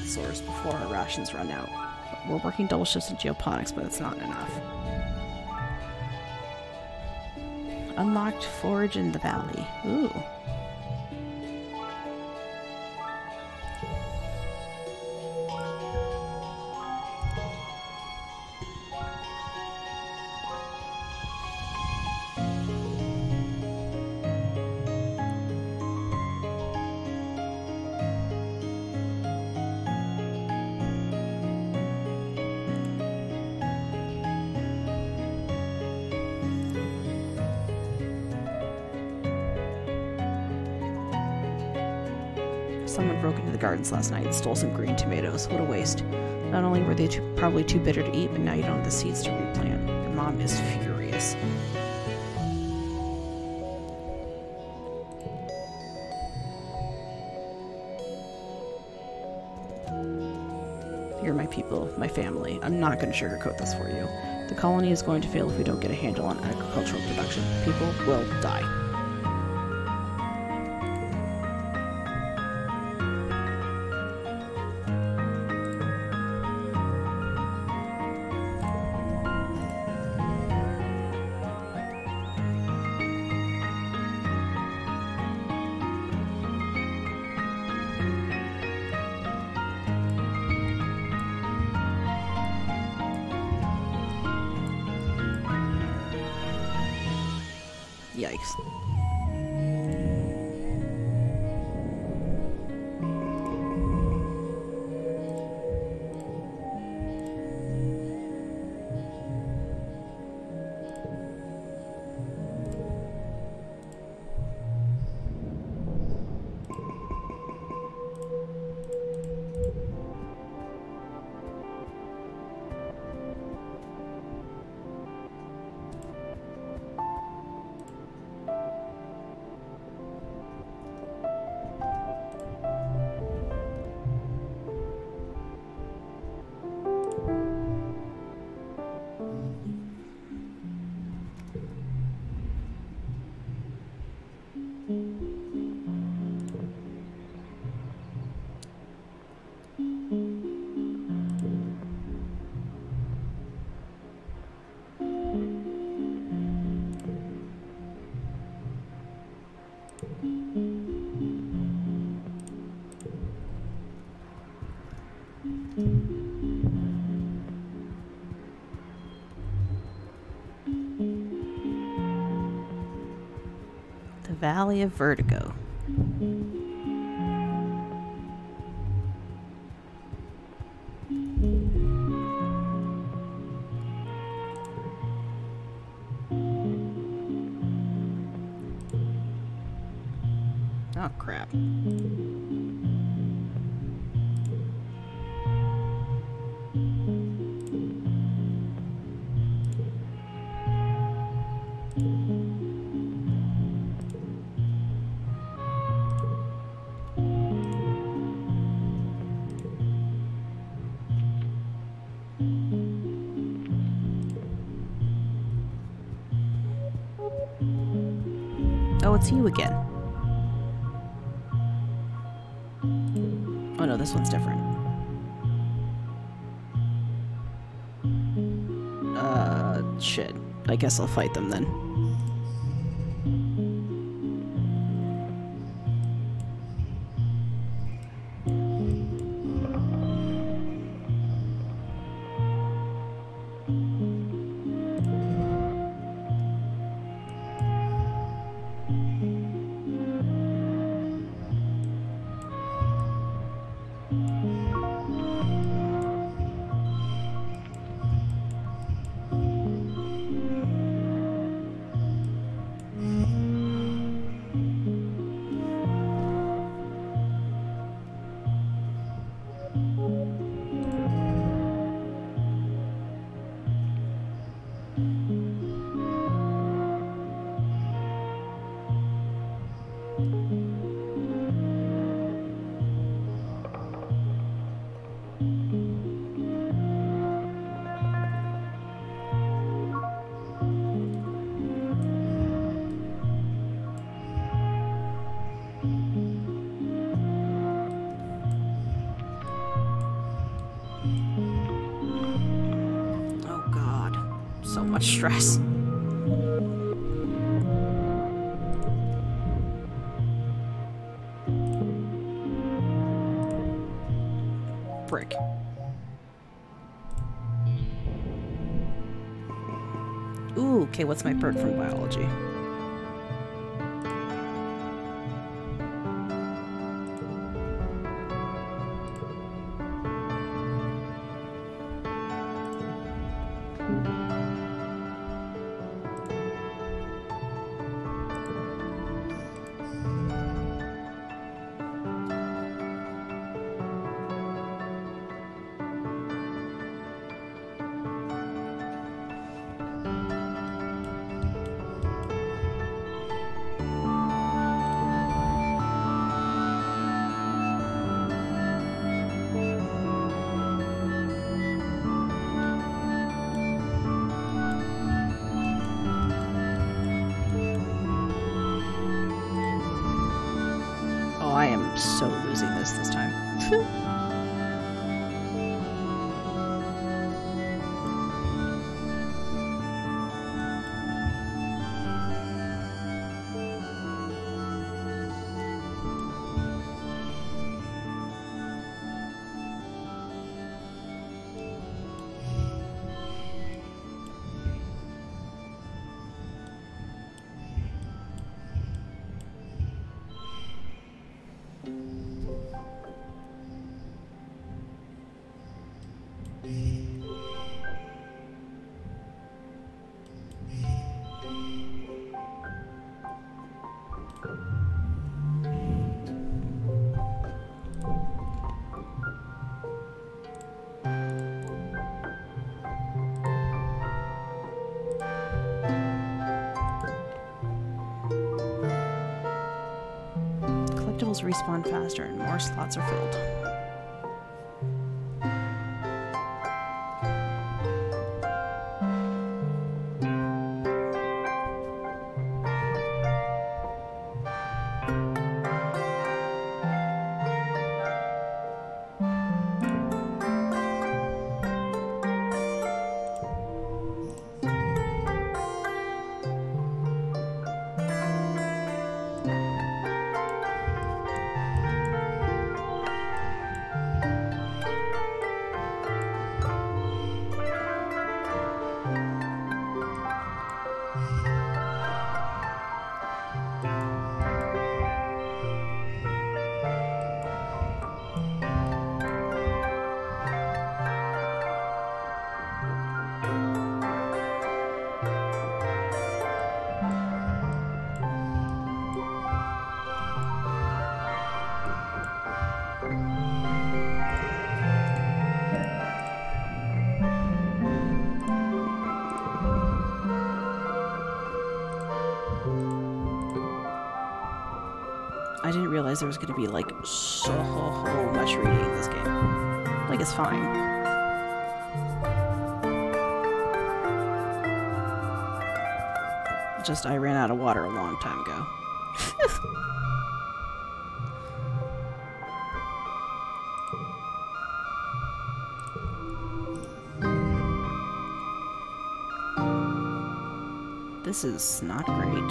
Source before our rations run out. We're working double shifts in geoponics, but it's not enough. Unlocked forage in the valley. Ooh. Someone broke into the gardens last night and stole some green tomatoes. What a waste. Not only were they probably too bitter to eat, but now you don't have the seeds to replant. Your mom is furious. You're my people, my family. I'm not going to sugarcoat this for you. The colony is going to fail if we don't get a handle on agricultural production. People will die. Yikes. The Valley of Vertigo. Oh, crap. Oh, it's you again. Oh no, this one's different. Shit. I guess I'll fight them then. Stress. Brick. Ooh, okay, what's my bird from biology? I am so losing this time. Collectibles respawn faster and more slots are filled. I didn't realize there was going to be, like, so much reading in this game. Like, it's fine. Just, I ran out of water a long time ago. This is not great.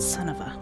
Son of a...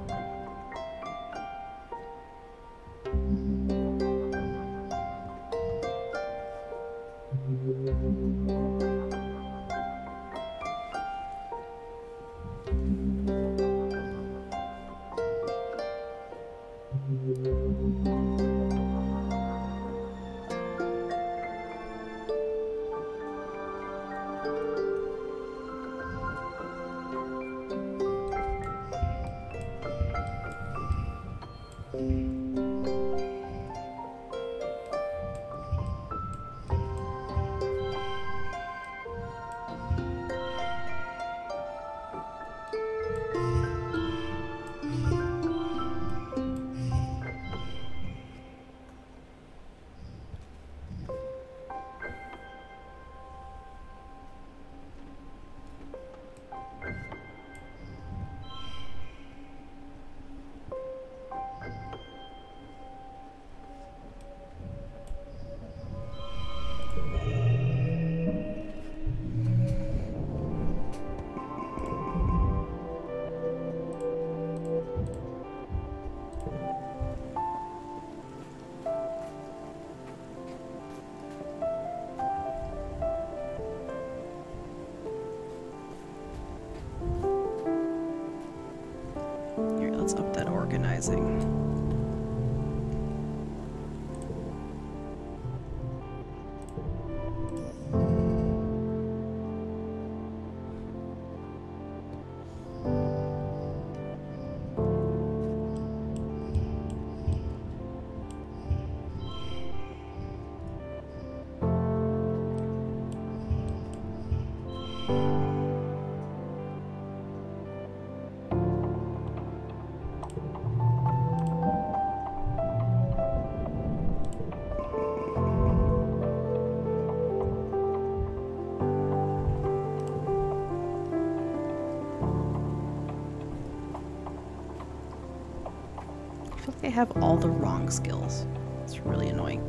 Here, let's up that organizing. I feel like I have all the wrong skills. It's really annoying.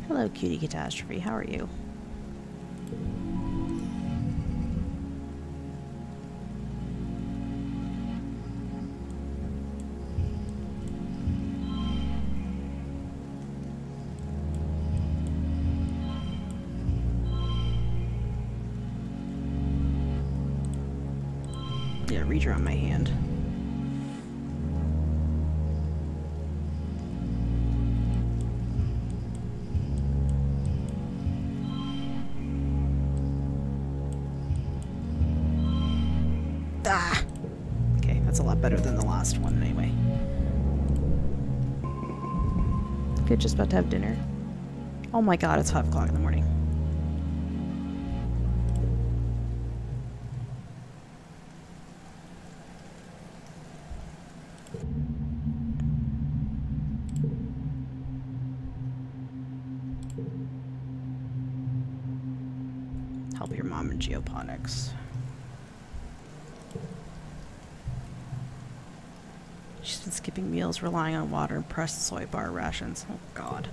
Hello, Cutie Catastrophe. How are you? Yeah, redraw my hand. Ah! Okay, that's a lot better than the last one anyway. Okay, just about to have dinner. Oh my god, it's 5 o'clock in the morning. Help your mom in geoponics. She's been skipping meals, relying on water and pressed soy bar rations. Oh, God.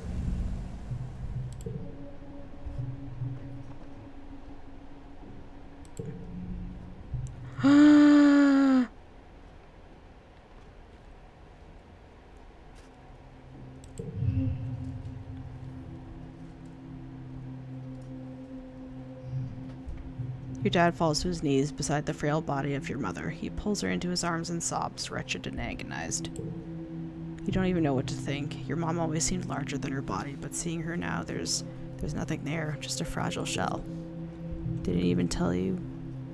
Your dad falls to his knees beside the frail body of your mother. He pulls her into his arms and sobs, wretched and agonized. You don't even know what to think. Your mom always seemed larger than her body, but seeing her now, there's nothing there, just a fragile shell. They didn't even tell you.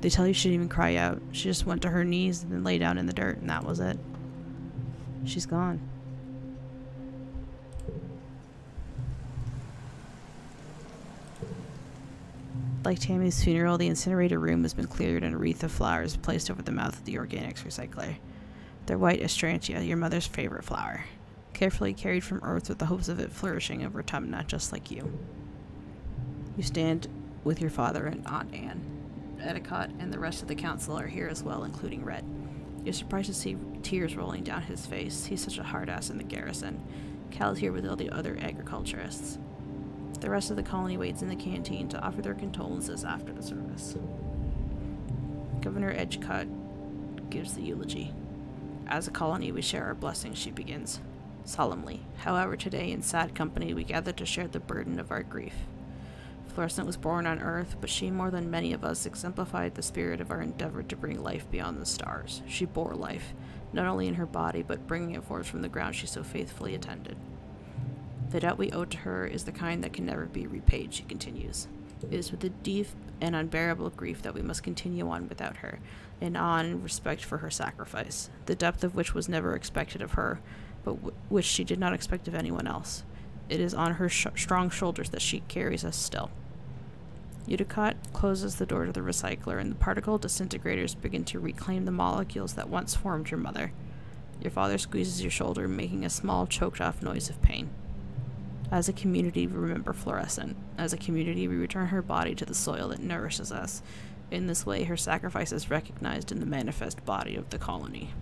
They tell you she didn't even cry out. She just went to her knees and then lay down in the dirt, and that was it. She's gone. Like Tammy's funeral, the incinerator room has been cleared and a wreath of flowers placed over the mouth of the organics recycler. They're white astrantia, your mother's favorite flower, carefully carried from Earth with the hopes of it flourishing over Tumna, just like you. You stand with your father and Aunt Anne. Etiquette and the rest of the council are here as well, including Red. You're surprised to see tears rolling down his face. He's such a hard-ass in the garrison. Cal's here with all the other agriculturists. The rest of the colony waits in the canteen to offer their condolences after the service. Governor Edgecott gives the eulogy. As a colony, we share our blessings, she begins, solemnly. However, today, in sad company, we gather to share the burden of our grief. Fluorescent was born on Earth, but she, more than many of us, exemplified the spirit of our endeavor to bring life beyond the stars. She bore life, not only in her body, but bringing it forth from the ground she so faithfully attended. The debt we owe to her is the kind that can never be repaid, she continues. It is with a deep and unbearable grief that we must continue on without her, and on in respect for her sacrifice, the depth of which was never expected of her, but which she did not expect of anyone else. It is on her strong shoulders that she carries us still. Udicott closes the door to the recycler, and the particle disintegrators begin to reclaim the molecules that once formed your mother. Your father squeezes your shoulder, making a small, choked-off noise of pain. As a community, we remember Fluorescent. As a community, we return her body to the soil that nourishes us. In this way, her sacrifice is recognized in the manifest body of the colony.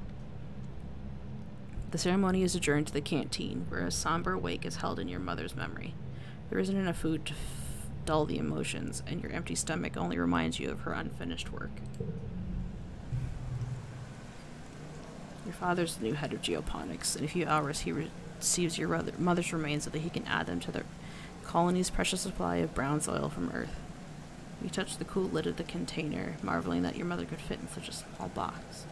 The ceremony is adjourned to the canteen, where a somber wake is held in your mother's memory. There isn't enough food to dull the emotions, and your empty stomach only reminds you of her unfinished work. Your father's the new head of geoponics. In a few hours, he receives your mother's remains so that he can add them to the colony's precious supply of brown soil from Earth. You touch the cool lid of the container, marveling that your mother could fit in such a small box.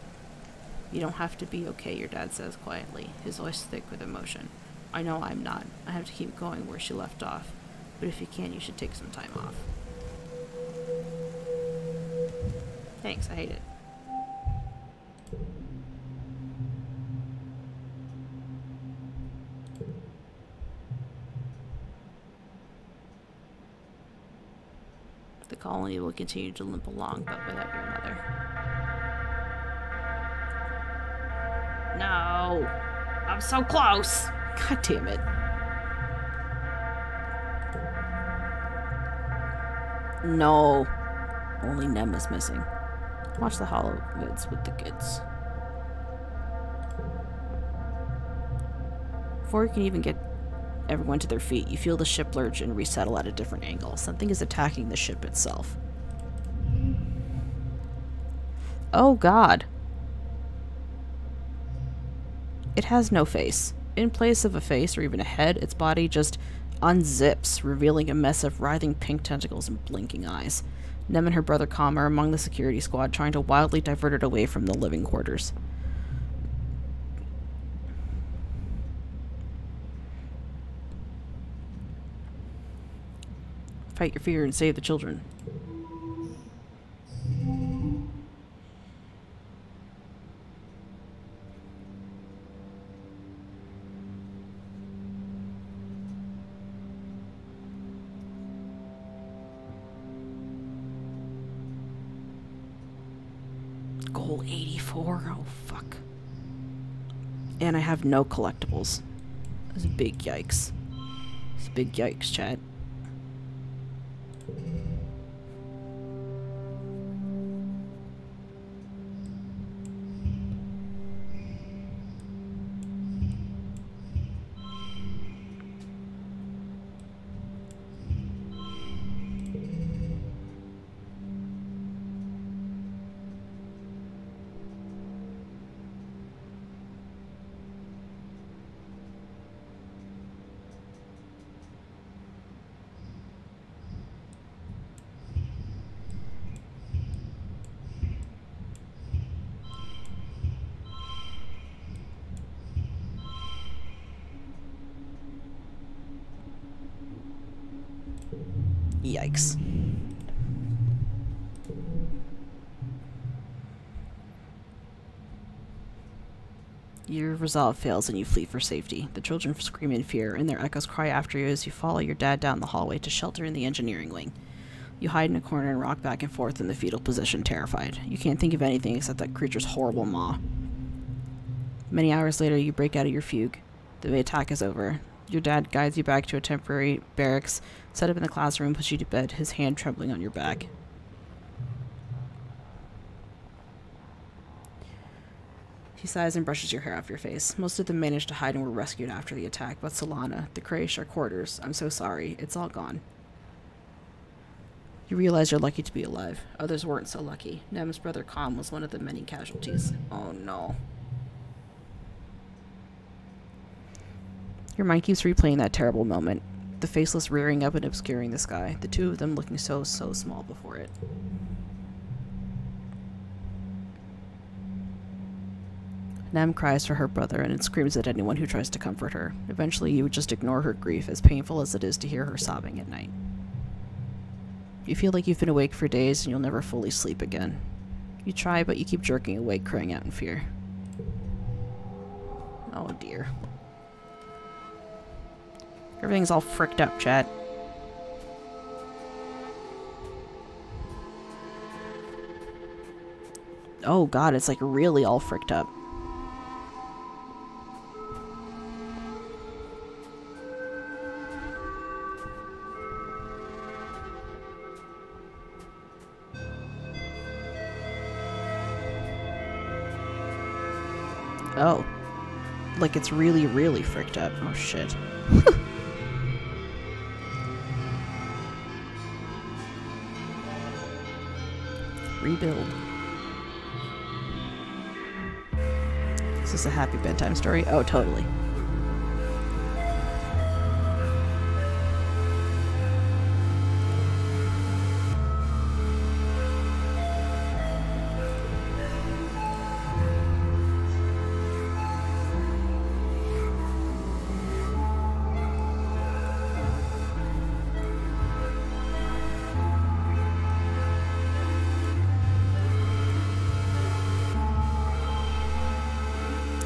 You don't have to be okay, your dad says quietly, his voice thick with emotion. I know I'm not. I have to keep going where she left off. But if you can, you should take some time off. Thanks, I hate it. The colony will continue to limp along, but without your mother. No! I'm so close! God damn it. No. Only Nem is missing. Watch the hollow vids with the kids. Before you can even get everyone to their feet, you feel the ship lurch and resettle at a different angle. Something is attacking the ship itself. Oh god. It has no face. In place of a face or even a head, its body just unzips, revealing a mess of writhing pink tentacles and blinking eyes. Nem and her brother Com are among the security squad, trying to wildly divert it away from the living quarters. Fight your fear and save the children. Goal 84? Oh, fuck. And I have no collectibles. That's a big yikes. It's a big yikes, chat. Yikes. Your resolve fails and you flee for safety. The children scream in fear, and their echoes cry after you as you follow your dad down the hallway to shelter in the engineering wing. You hide in a corner and rock back and forth in the fetal position, terrified. You can't think of anything except that creature's horrible maw. Many hours later, you break out of your fugue. The attack is over. Your dad guides you back to a temporary barracks, set up in the classroom, puts you to bed, his hand trembling on your back. He sighs and brushes your hair off your face. Most of them managed to hide and were rescued after the attack, but Solana, the creche, our quarters, I'm so sorry, it's all gone. You realize you're lucky to be alive. Others weren't so lucky. Nem's brother Calm was one of the many casualties. Oh no. Your mind keeps replaying that terrible moment. The faceless rearing up and obscuring the sky. The two of them looking so small before it. Nem cries for her brother and screams at anyone who tries to comfort her. Eventually, you would just ignore her grief, as painful as it is to hear her sobbing at night. You feel like you've been awake for days and you'll never fully sleep again. You try, but you keep jerking awake, crying out in fear. Oh dear. Everything's all fricked up, chat. Oh god, it's like really all fricked up. Oh. Like it's really, really fricked up. Oh shit. Rebuild. Is this a happy bedtime story? Oh, totally.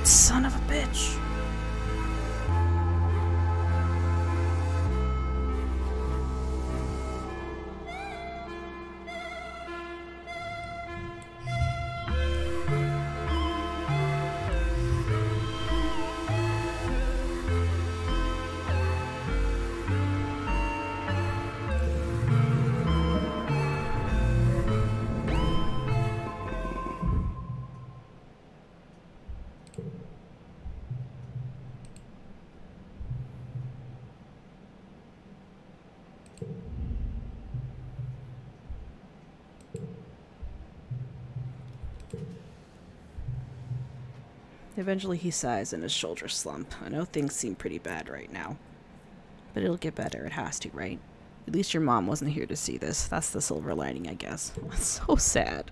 Son of a bitch. Eventually he sighs and his shoulders slump. I know things seem pretty bad right now. But it'll get better, it has to, right? At least your mom wasn't here to see this. That's the silver lining, I guess. It's so sad.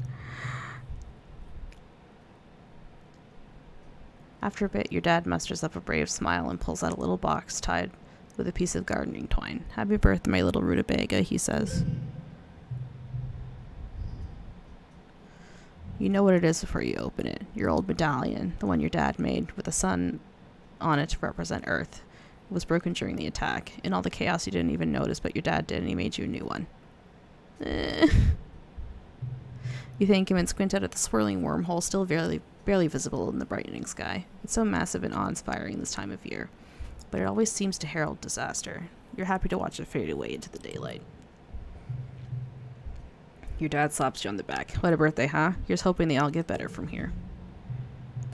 After a bit, your dad musters up a brave smile and pulls out a little box tied with a piece of gardening twine. "Happy birthday, my little rutabaga," he says. You know what it is before you open it. Your old medallion, the one your dad made, with the sun on it to represent Earth. It was broken during the attack. In all the chaos, you didn't even notice, but your dad did, and he made you a new one. You thank him and squint out at the swirling wormhole, still barely visible in the brightening sky. It's so massive and awe-inspiring this time of year, but it always seems to herald disaster. You're happy to watch it fade away into the daylight. Your dad slaps you on the back. What a birthday, huh? Here's hoping they all get better from here.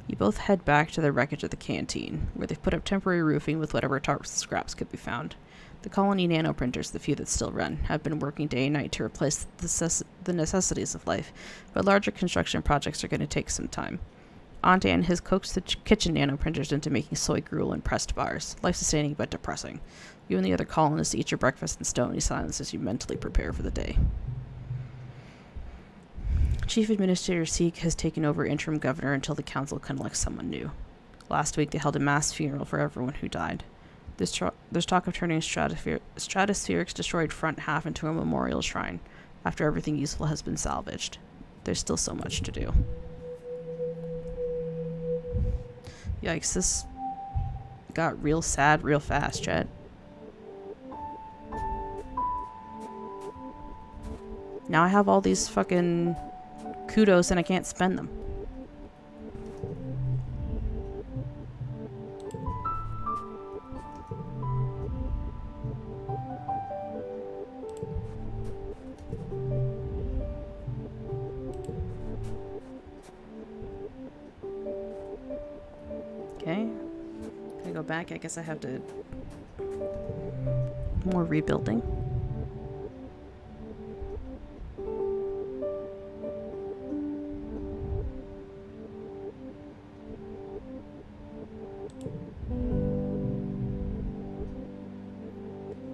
You both head back to the wreckage of the canteen, where they've put up temporary roofing with whatever tarps and scraps could be found. The colony nanoprinters, the few that still run, have been working day and night to replace the necessities of life, but larger construction projects are going to take some time. Andan has coaxed the kitchen nanoprinters into making soy gruel and pressed bars. Life-sustaining but depressing. You and the other colonists eat your breakfast in stony silence as you mentally prepare for the day. Chief Administrator Seek has taken over interim governor until the council can elect someone new. Last week they held a mass funeral for everyone who died. There's talk of turning Stratospheric's destroyed front half into a memorial shrine after everything useful has been salvaged. There's still so much to do. Yikes, this got real sad real fast, Chet. Now I have all these fucking kudos and I can't spend them. Okay. Can I go back? I guess I have to... More rebuilding.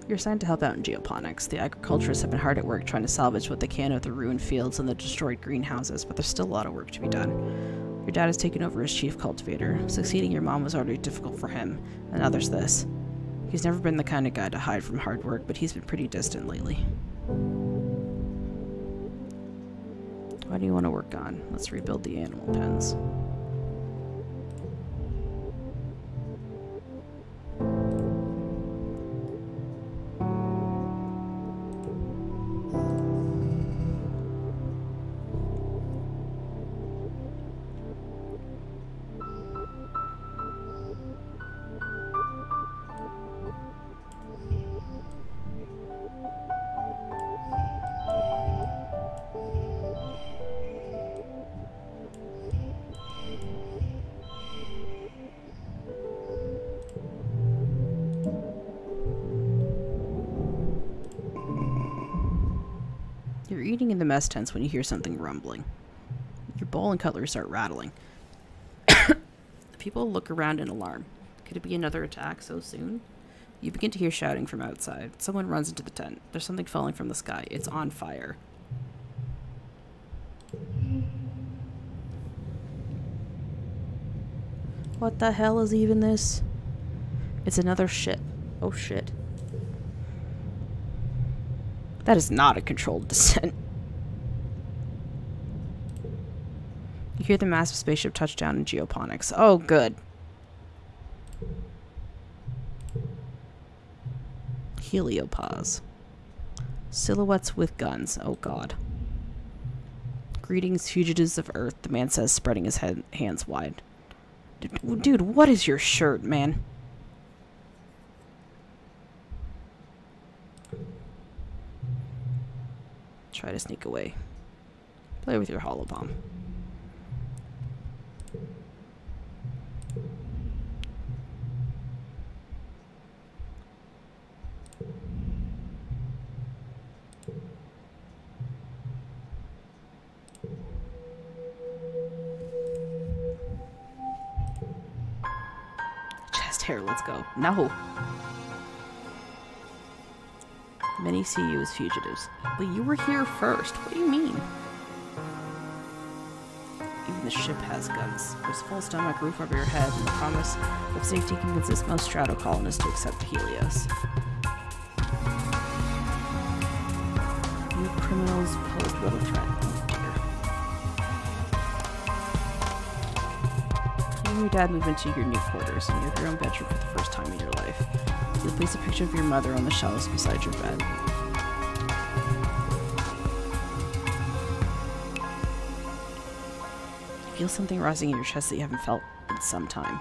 You're assigned to help out in geoponics. The agriculturists have been hard at work trying to salvage what they can of the ruined fields and the destroyed greenhouses, but there's still a lot of work to be done. Your dad has taken over as chief cultivator. Succeeding your mom was already difficult for him, and now there's this. He's never been the kind of guy to hide from hard work, but he's been pretty distant lately. What do you want to work on? Let's rebuild the animal pens. You're eating in the mess tents when you hear something rumbling. Your bowl and cutlery start rattling. People look around in alarm. Could it be another attack so soon? You begin to hear shouting from outside. Someone runs into the tent. There's something falling from the sky. It's on fire. What the hell is even this? It's another ship. Oh shit. That is not a controlled descent. You hear the massive spaceship touch down in geoponics. Oh, good. Heliopause. Silhouettes with guns. Oh, God. Greetings, fugitives of Earth, the man says, spreading his hands wide. Dude, what is your shirt, man? Try to sneak away. Play with your holobomb. Chest hair, let's go. No. Many see you as fugitives. But you were here first. What do you mean? Even the ship has guns. There's a full stomach, roof over your head, and the promise of safety can convince most Stratocolonists to accept Helios. You criminals pose little threat. You and your dad move into your new quarters, and you have your own bedroom for the first time in your life. You'll place a picture of your mother on the shelves beside your bed. You feel something rising in your chest that you haven't felt in some time.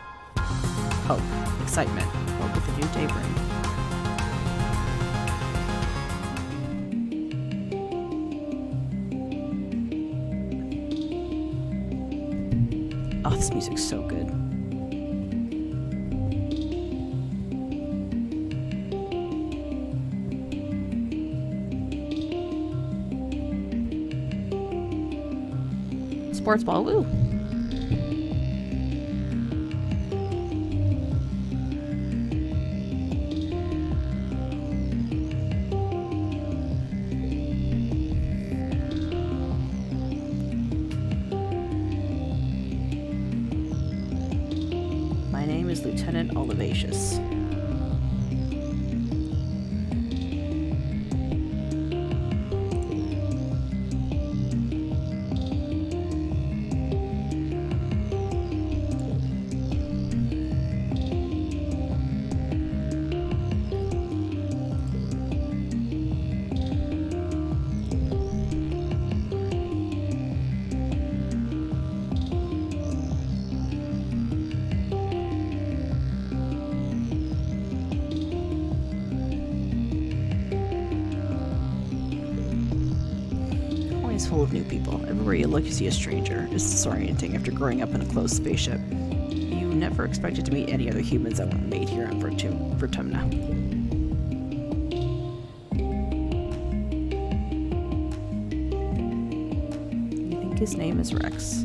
Hope, excitement, what would the new day bring? Oh, this music's so good. Sports ball, woo! My name is Lieutenant Olivacious. city's full of new people. Everywhere you look, you see a stranger. It's disorienting after growing up in a closed spaceship. You never expected to meet any other humans that weren't made here on Vertumna. You think his name is Rex?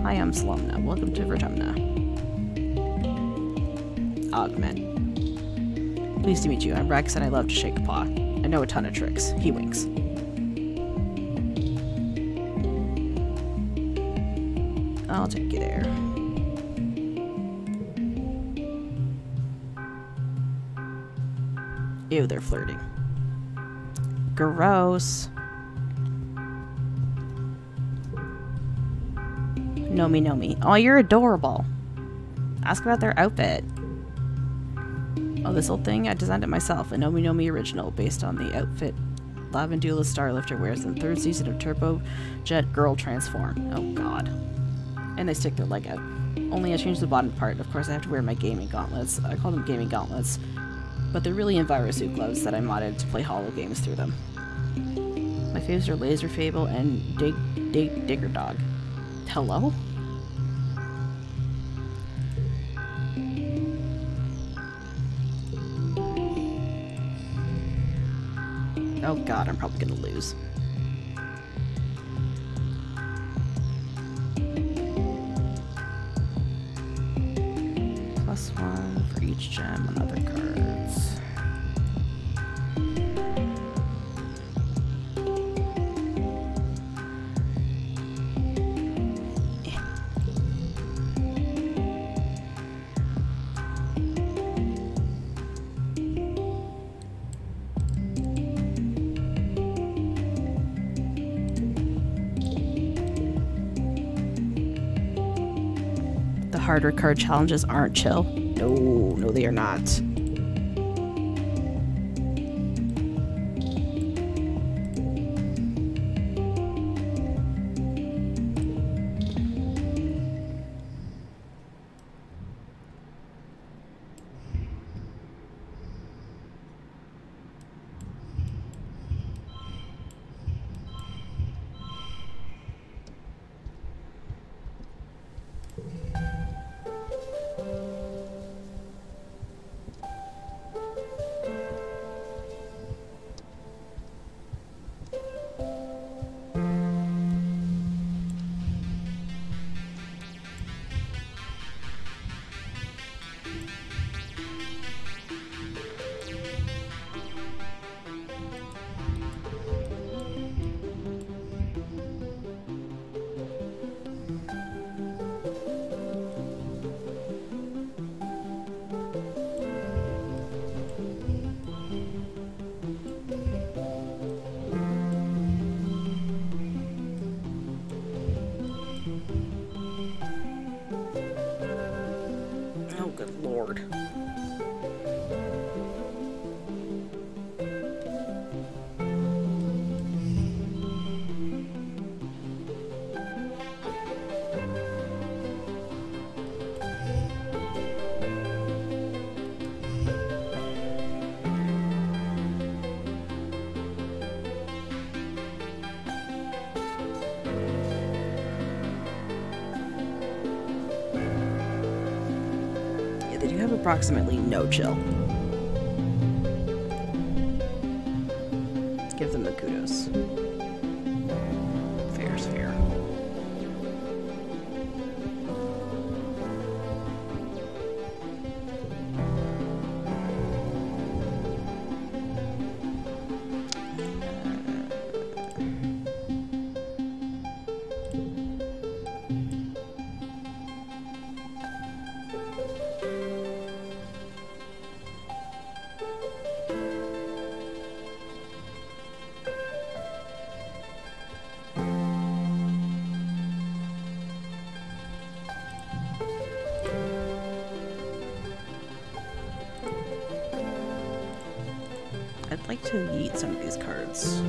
Hi, I'm Salomna. Welcome to Vertumna. Augment. Pleased to meet you. I'm Rex and I love to shake a paw. I know a ton of tricks. He winks. I'll take you there. Ew, they're flirting. Gross. Nomi. Oh, you're adorable. Ask about their outfit. Oh, this old thing? I designed it myself. A Nomi original based on the outfit Lavandula Starlifter wears in the 3rd season of Turbo Jet Girl Transform. Oh, God. And they stick their leg out. Only I changed the bottom part. Of course, I have to wear my gaming gauntlets. I call them gaming gauntlets. But they're really Envirosuit gloves that I modded to play holo games through them. My faves are Laser Fable and Digger Dog. Hello? Oh god, I'm probably gonna lose. +1 for each gem on other cards. Harder card challenges aren't chill. No, they are not. Good lord. They do have approximately no chill. Give them the kudos. Fair's fair. I'd like to yeet some of these cards.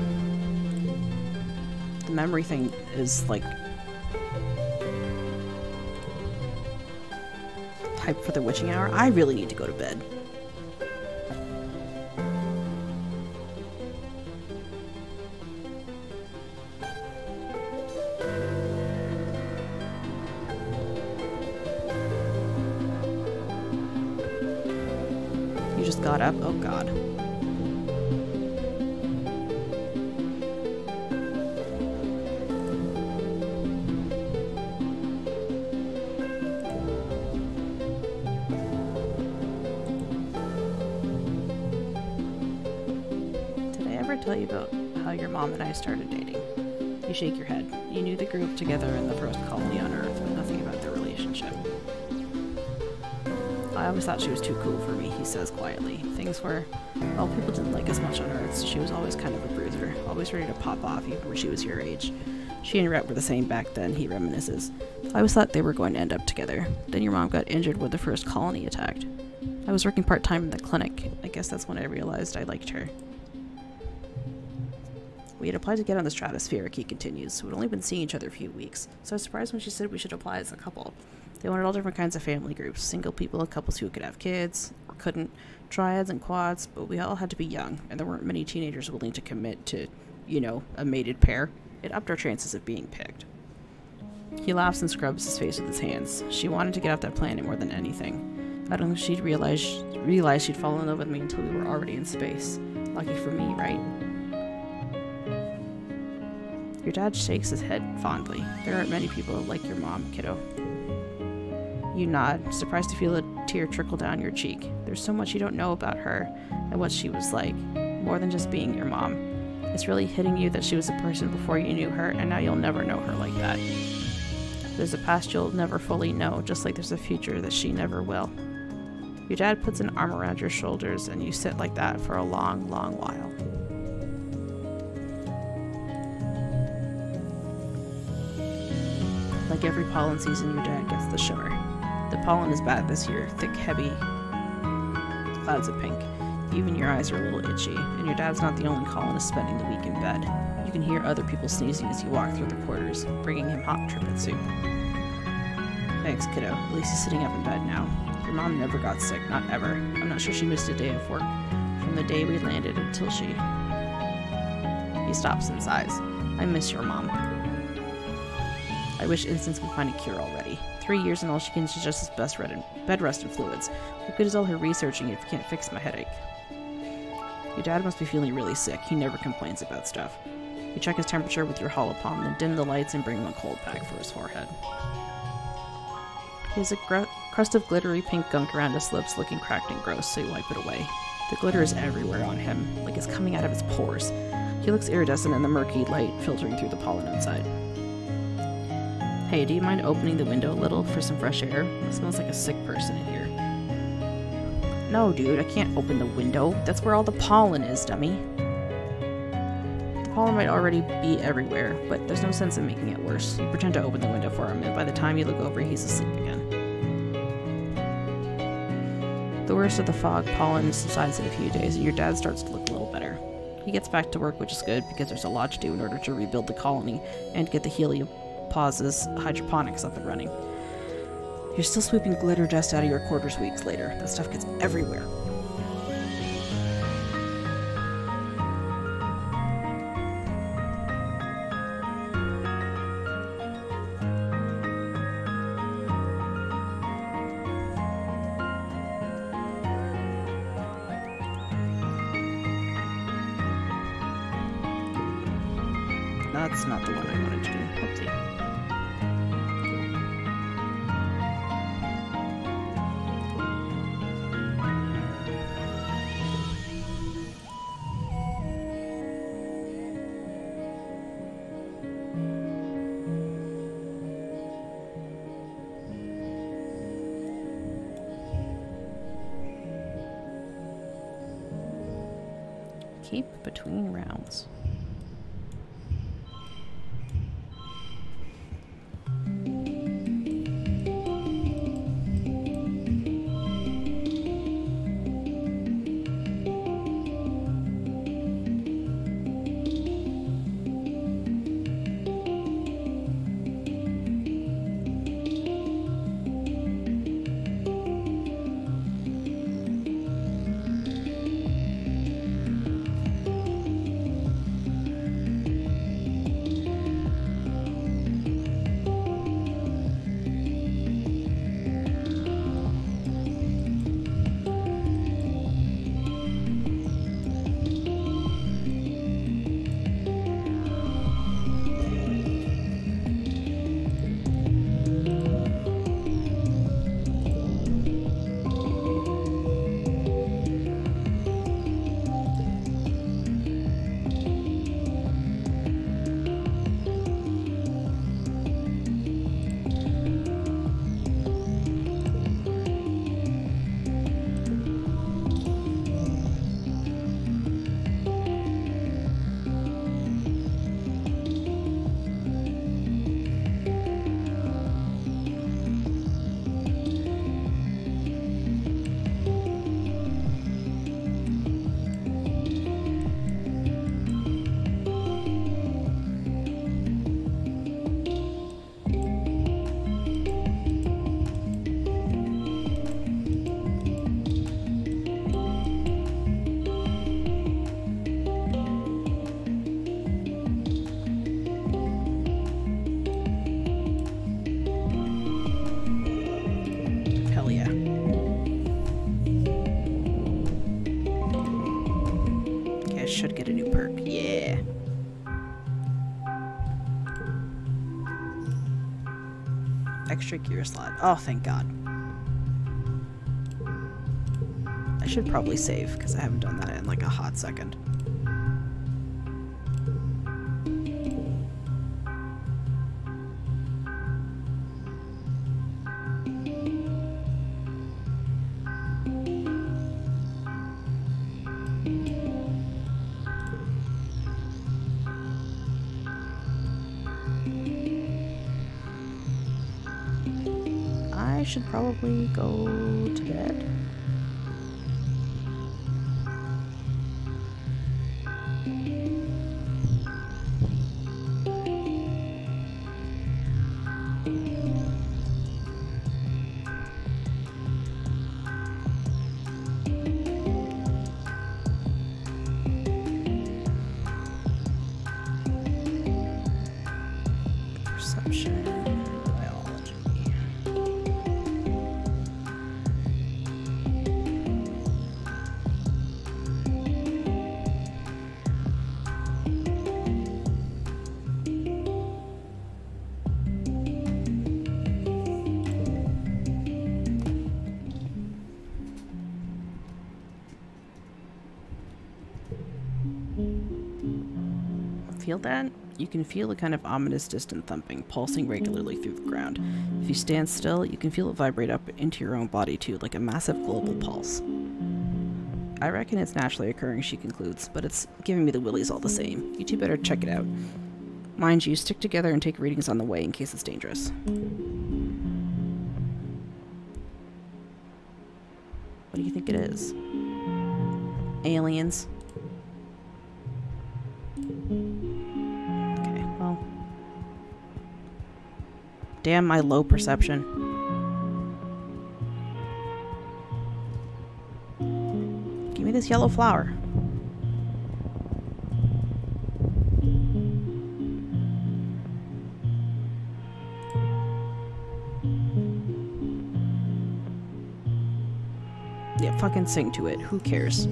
The memory thing is like hype for the witching hour. I really need to go to bed. You just got up? Oh god. Did I ever tell you about how your mom and I started dating? You shake your head. You knew they grew up together in the first colony on Earth, but nothing about their relationship. I always thought she was too cool for me, he says quietly. Things were, well, people didn't like us much on Earth, so she was always kind of a bruiser, always ready to pop off even when she was your age. She and Rhett were the same back then, he reminisces. I always thought they were going to end up together. Then your mom got injured when the first colony attacked. I was working part-time in the clinic. I guess that's when I realized I liked her. We had applied to get on the stratospheric, he continues. We'd only been seeing each other a few weeks, so I was surprised when she said we should apply as a couple. They wanted all different kinds of family groups, single people, couples who could have kids, or couldn't, triads and quads, but we all had to be young, and there weren't many teenagers willing to commit to, you know, a mated pair. It upped our chances of being picked. He laughs and scrubs his face with his hands. She wanted to get off that planet more than anything. I don't think she'd realize she'd fall in love with me until we were already in space. Lucky for me, right? Your dad shakes his head fondly. There aren't many people like your mom, kiddo. You nod, surprised to feel a tear trickle down your cheek. There's so much you don't know about her and what she was like, more than just being your mom. It's really hitting you that she was a person before you knew her, and now you'll never know her like that. There's a past you'll never fully know, just like there's a future that she never will. Your dad puts an arm around your shoulders, and you sit like that for a long, long while. Like every pollen season, your dad gets the shimmer. The pollen is bad this year, thick, heavy clouds of pink. Even your eyes are a little itchy, and your dad's not the only colonist spending the week in bed. You can hear other people sneezing as you walk through the quarters, bringing him hot trippet soup. Thanks, kiddo. At least he's sitting up in bed now. Your mom never got sick, not ever. I'm not sure she missed a day of work, from the day we landed until she... He stops and sighs. I miss your mom. I wish Instance could find a cure already. 3 years and all she can is just his bed rest and fluids. What good is all her researching if you can't fix my headache? Your dad must be feeling really sick. He never complains about stuff. You check his temperature with your holopalm, then dim the lights and bring him a cold pack for his forehead. He has a crust of glittery pink gunk around his lips, looking cracked and gross, so you wipe it away. The glitter is everywhere on him, like it's coming out of his pores. He looks iridescent in the murky light filtering through the pollen outside. Hey, do you mind opening the window a little for some fresh air? It smells like a sick person in here. No, dude, I can't open the window. That's where all the pollen is, dummy. The pollen might already be everywhere, but there's no sense in making it worse. You pretend to open the window for him, and by the time you look over, he's asleep again. The worst of the fog pollen subsides in a few days, and your dad starts to look a little better. He gets back to work, which is good, because there's a lot to do in order to rebuild the colony and get the heliopause's hydroponics up and running. You're still sweeping glitter dust out of your quarters weeks later. That stuff gets everywhere. That's not the one I wanted to do. Whoopsie. Keep between rounds. should get a new perk. Yeah. Extra gear slot. Oh, thank God. I should probably save, because I haven't done that in like a hot second. I should probably go to bed. Perception, biology. Feel that? You can feel a kind of ominous distant thumping, pulsing regularly through the ground. If you stand still, you can feel it vibrate up into your own body too, like a massive global pulse. I reckon it's naturally occurring, she concludes, but it's giving me the willies all the same. You two better check it out. Mind you, stick together and take readings on the way in case it's dangerous. What do you think it is? Aliens? Okay, well. Damn my low perception. Give me this yellow flower. Yeah, fucking sing to it. Who cares?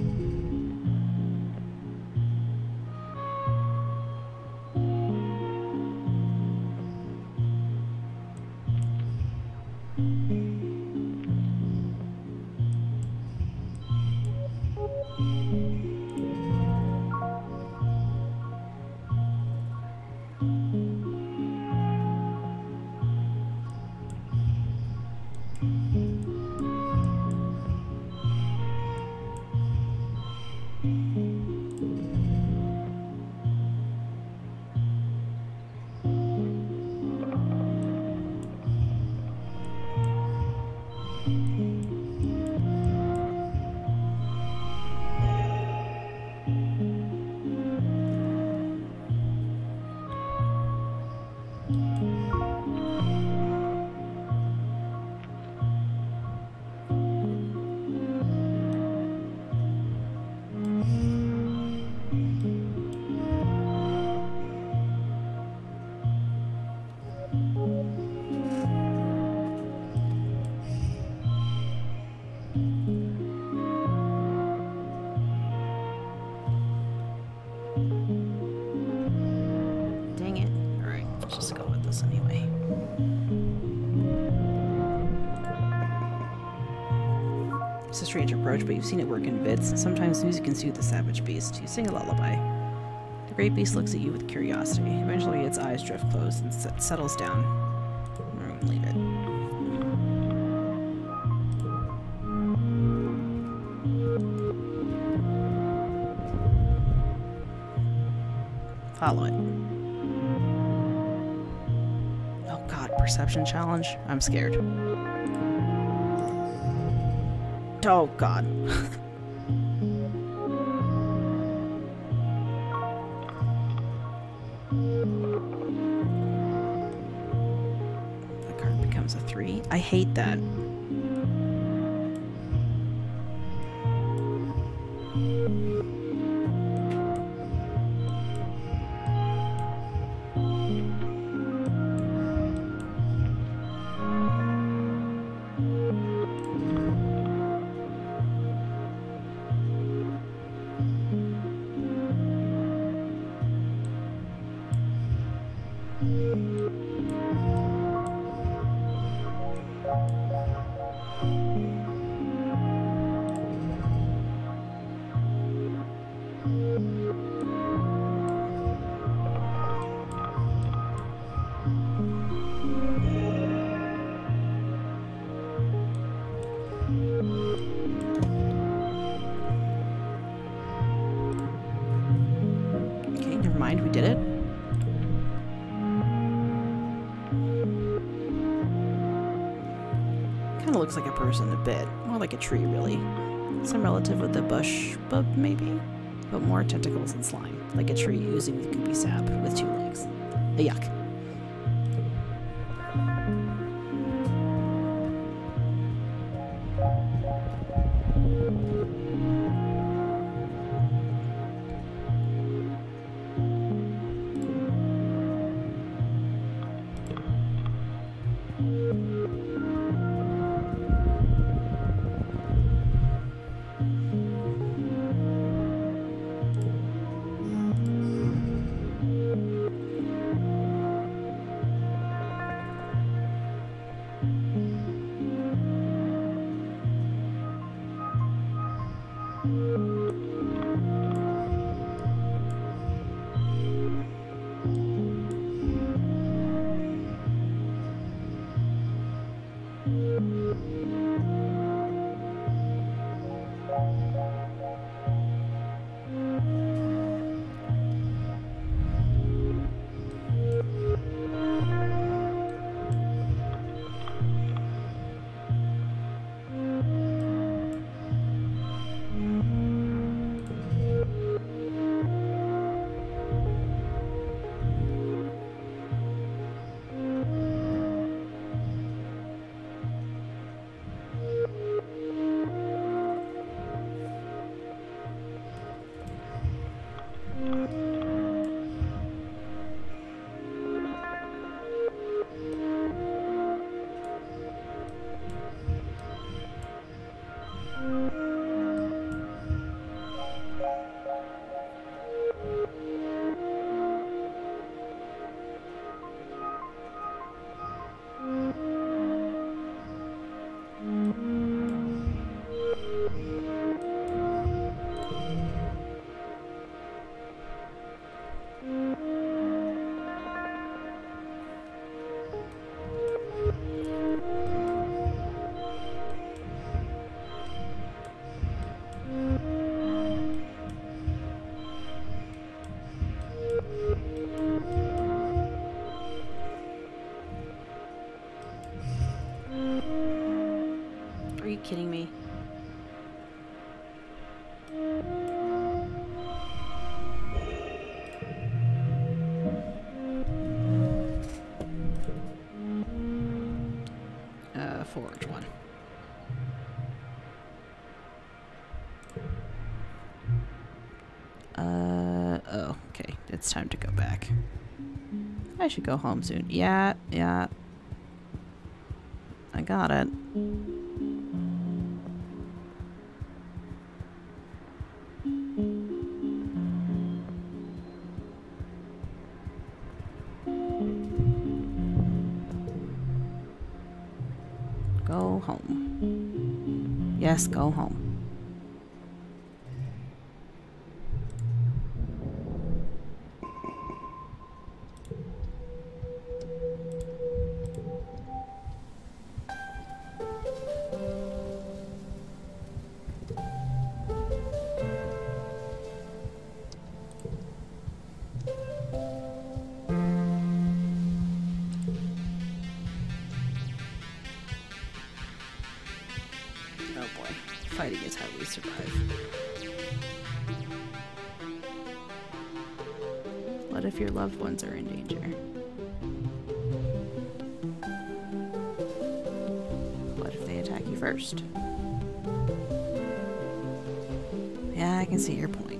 Dang it. Alright, let's just go with this anyway. It's a strange approach, but you've seen it work in bits. Sometimes music can soothe the savage beast. You sing a lullaby. The great beast looks at you with curiosity. Eventually its eyes drift closed and settles down. Leave it. Follow it. Oh god, perception challenge? I'm scared. Oh god. The card becomes a 3. I hate that. mind. We did it. Kind of looks like a person a bit. More like a tree, really. Some relative with the bush bub, maybe? But more tentacles and slime. Like a tree oozing with goopy sap with 2 legs. A yuck. Are you kidding me? Forge one. Oh, okay. It's time to go back. I should go home soon. Yeah. I got it. Go home. Yes, go home. Oh boy, fighting is how we survive. What if your loved ones are in danger? What if they attack you first? Yeah, I can see your point.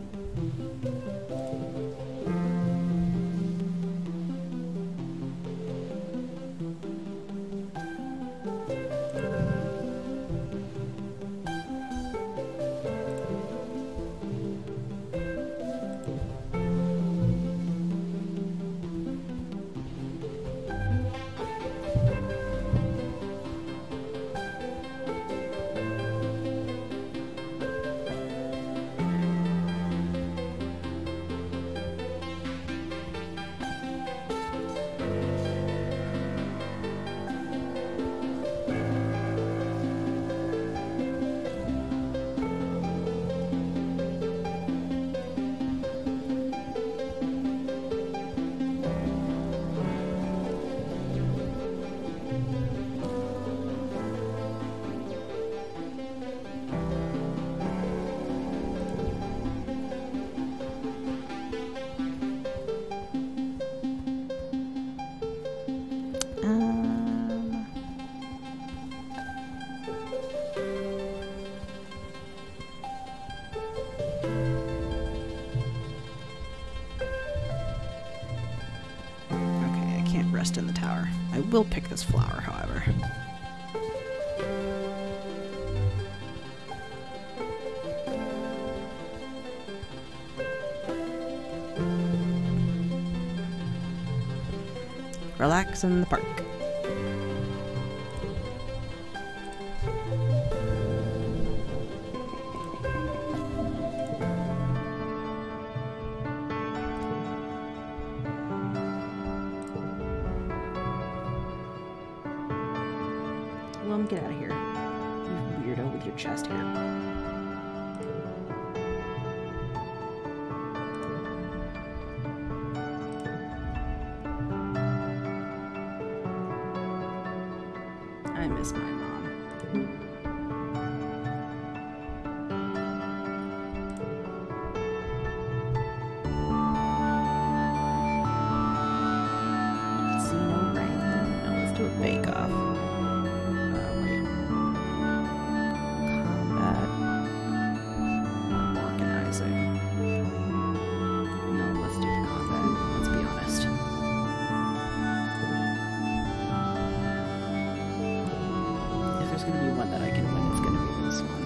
Okay, I can't rest in the tower. I will pick this flower, however. Relax in the park. Lum, get out of here. You weirdo with your chest hair. I miss my mom. See no rain. Now let's do a bake-off. Wait. Combat. Organizing. No, let's do the combat. Let's be honest. If there's gonna be one that I can win, it's gonna be this one.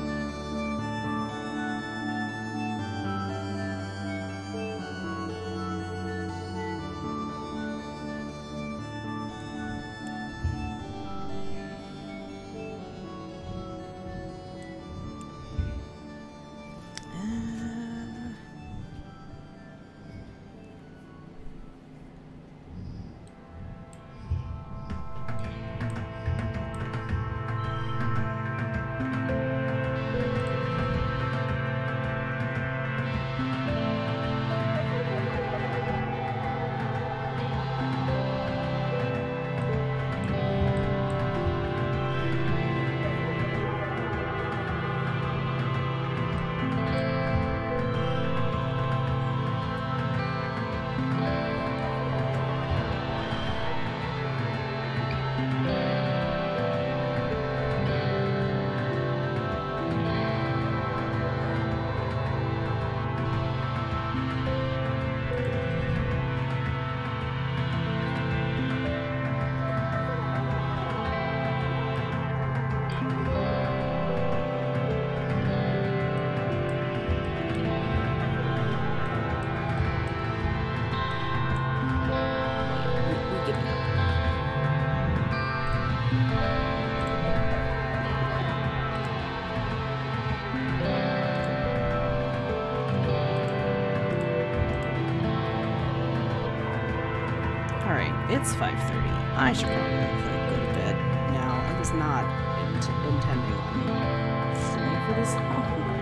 Alright, it's 5:30. I should probably go to bed now. I was not intending on staying for this long.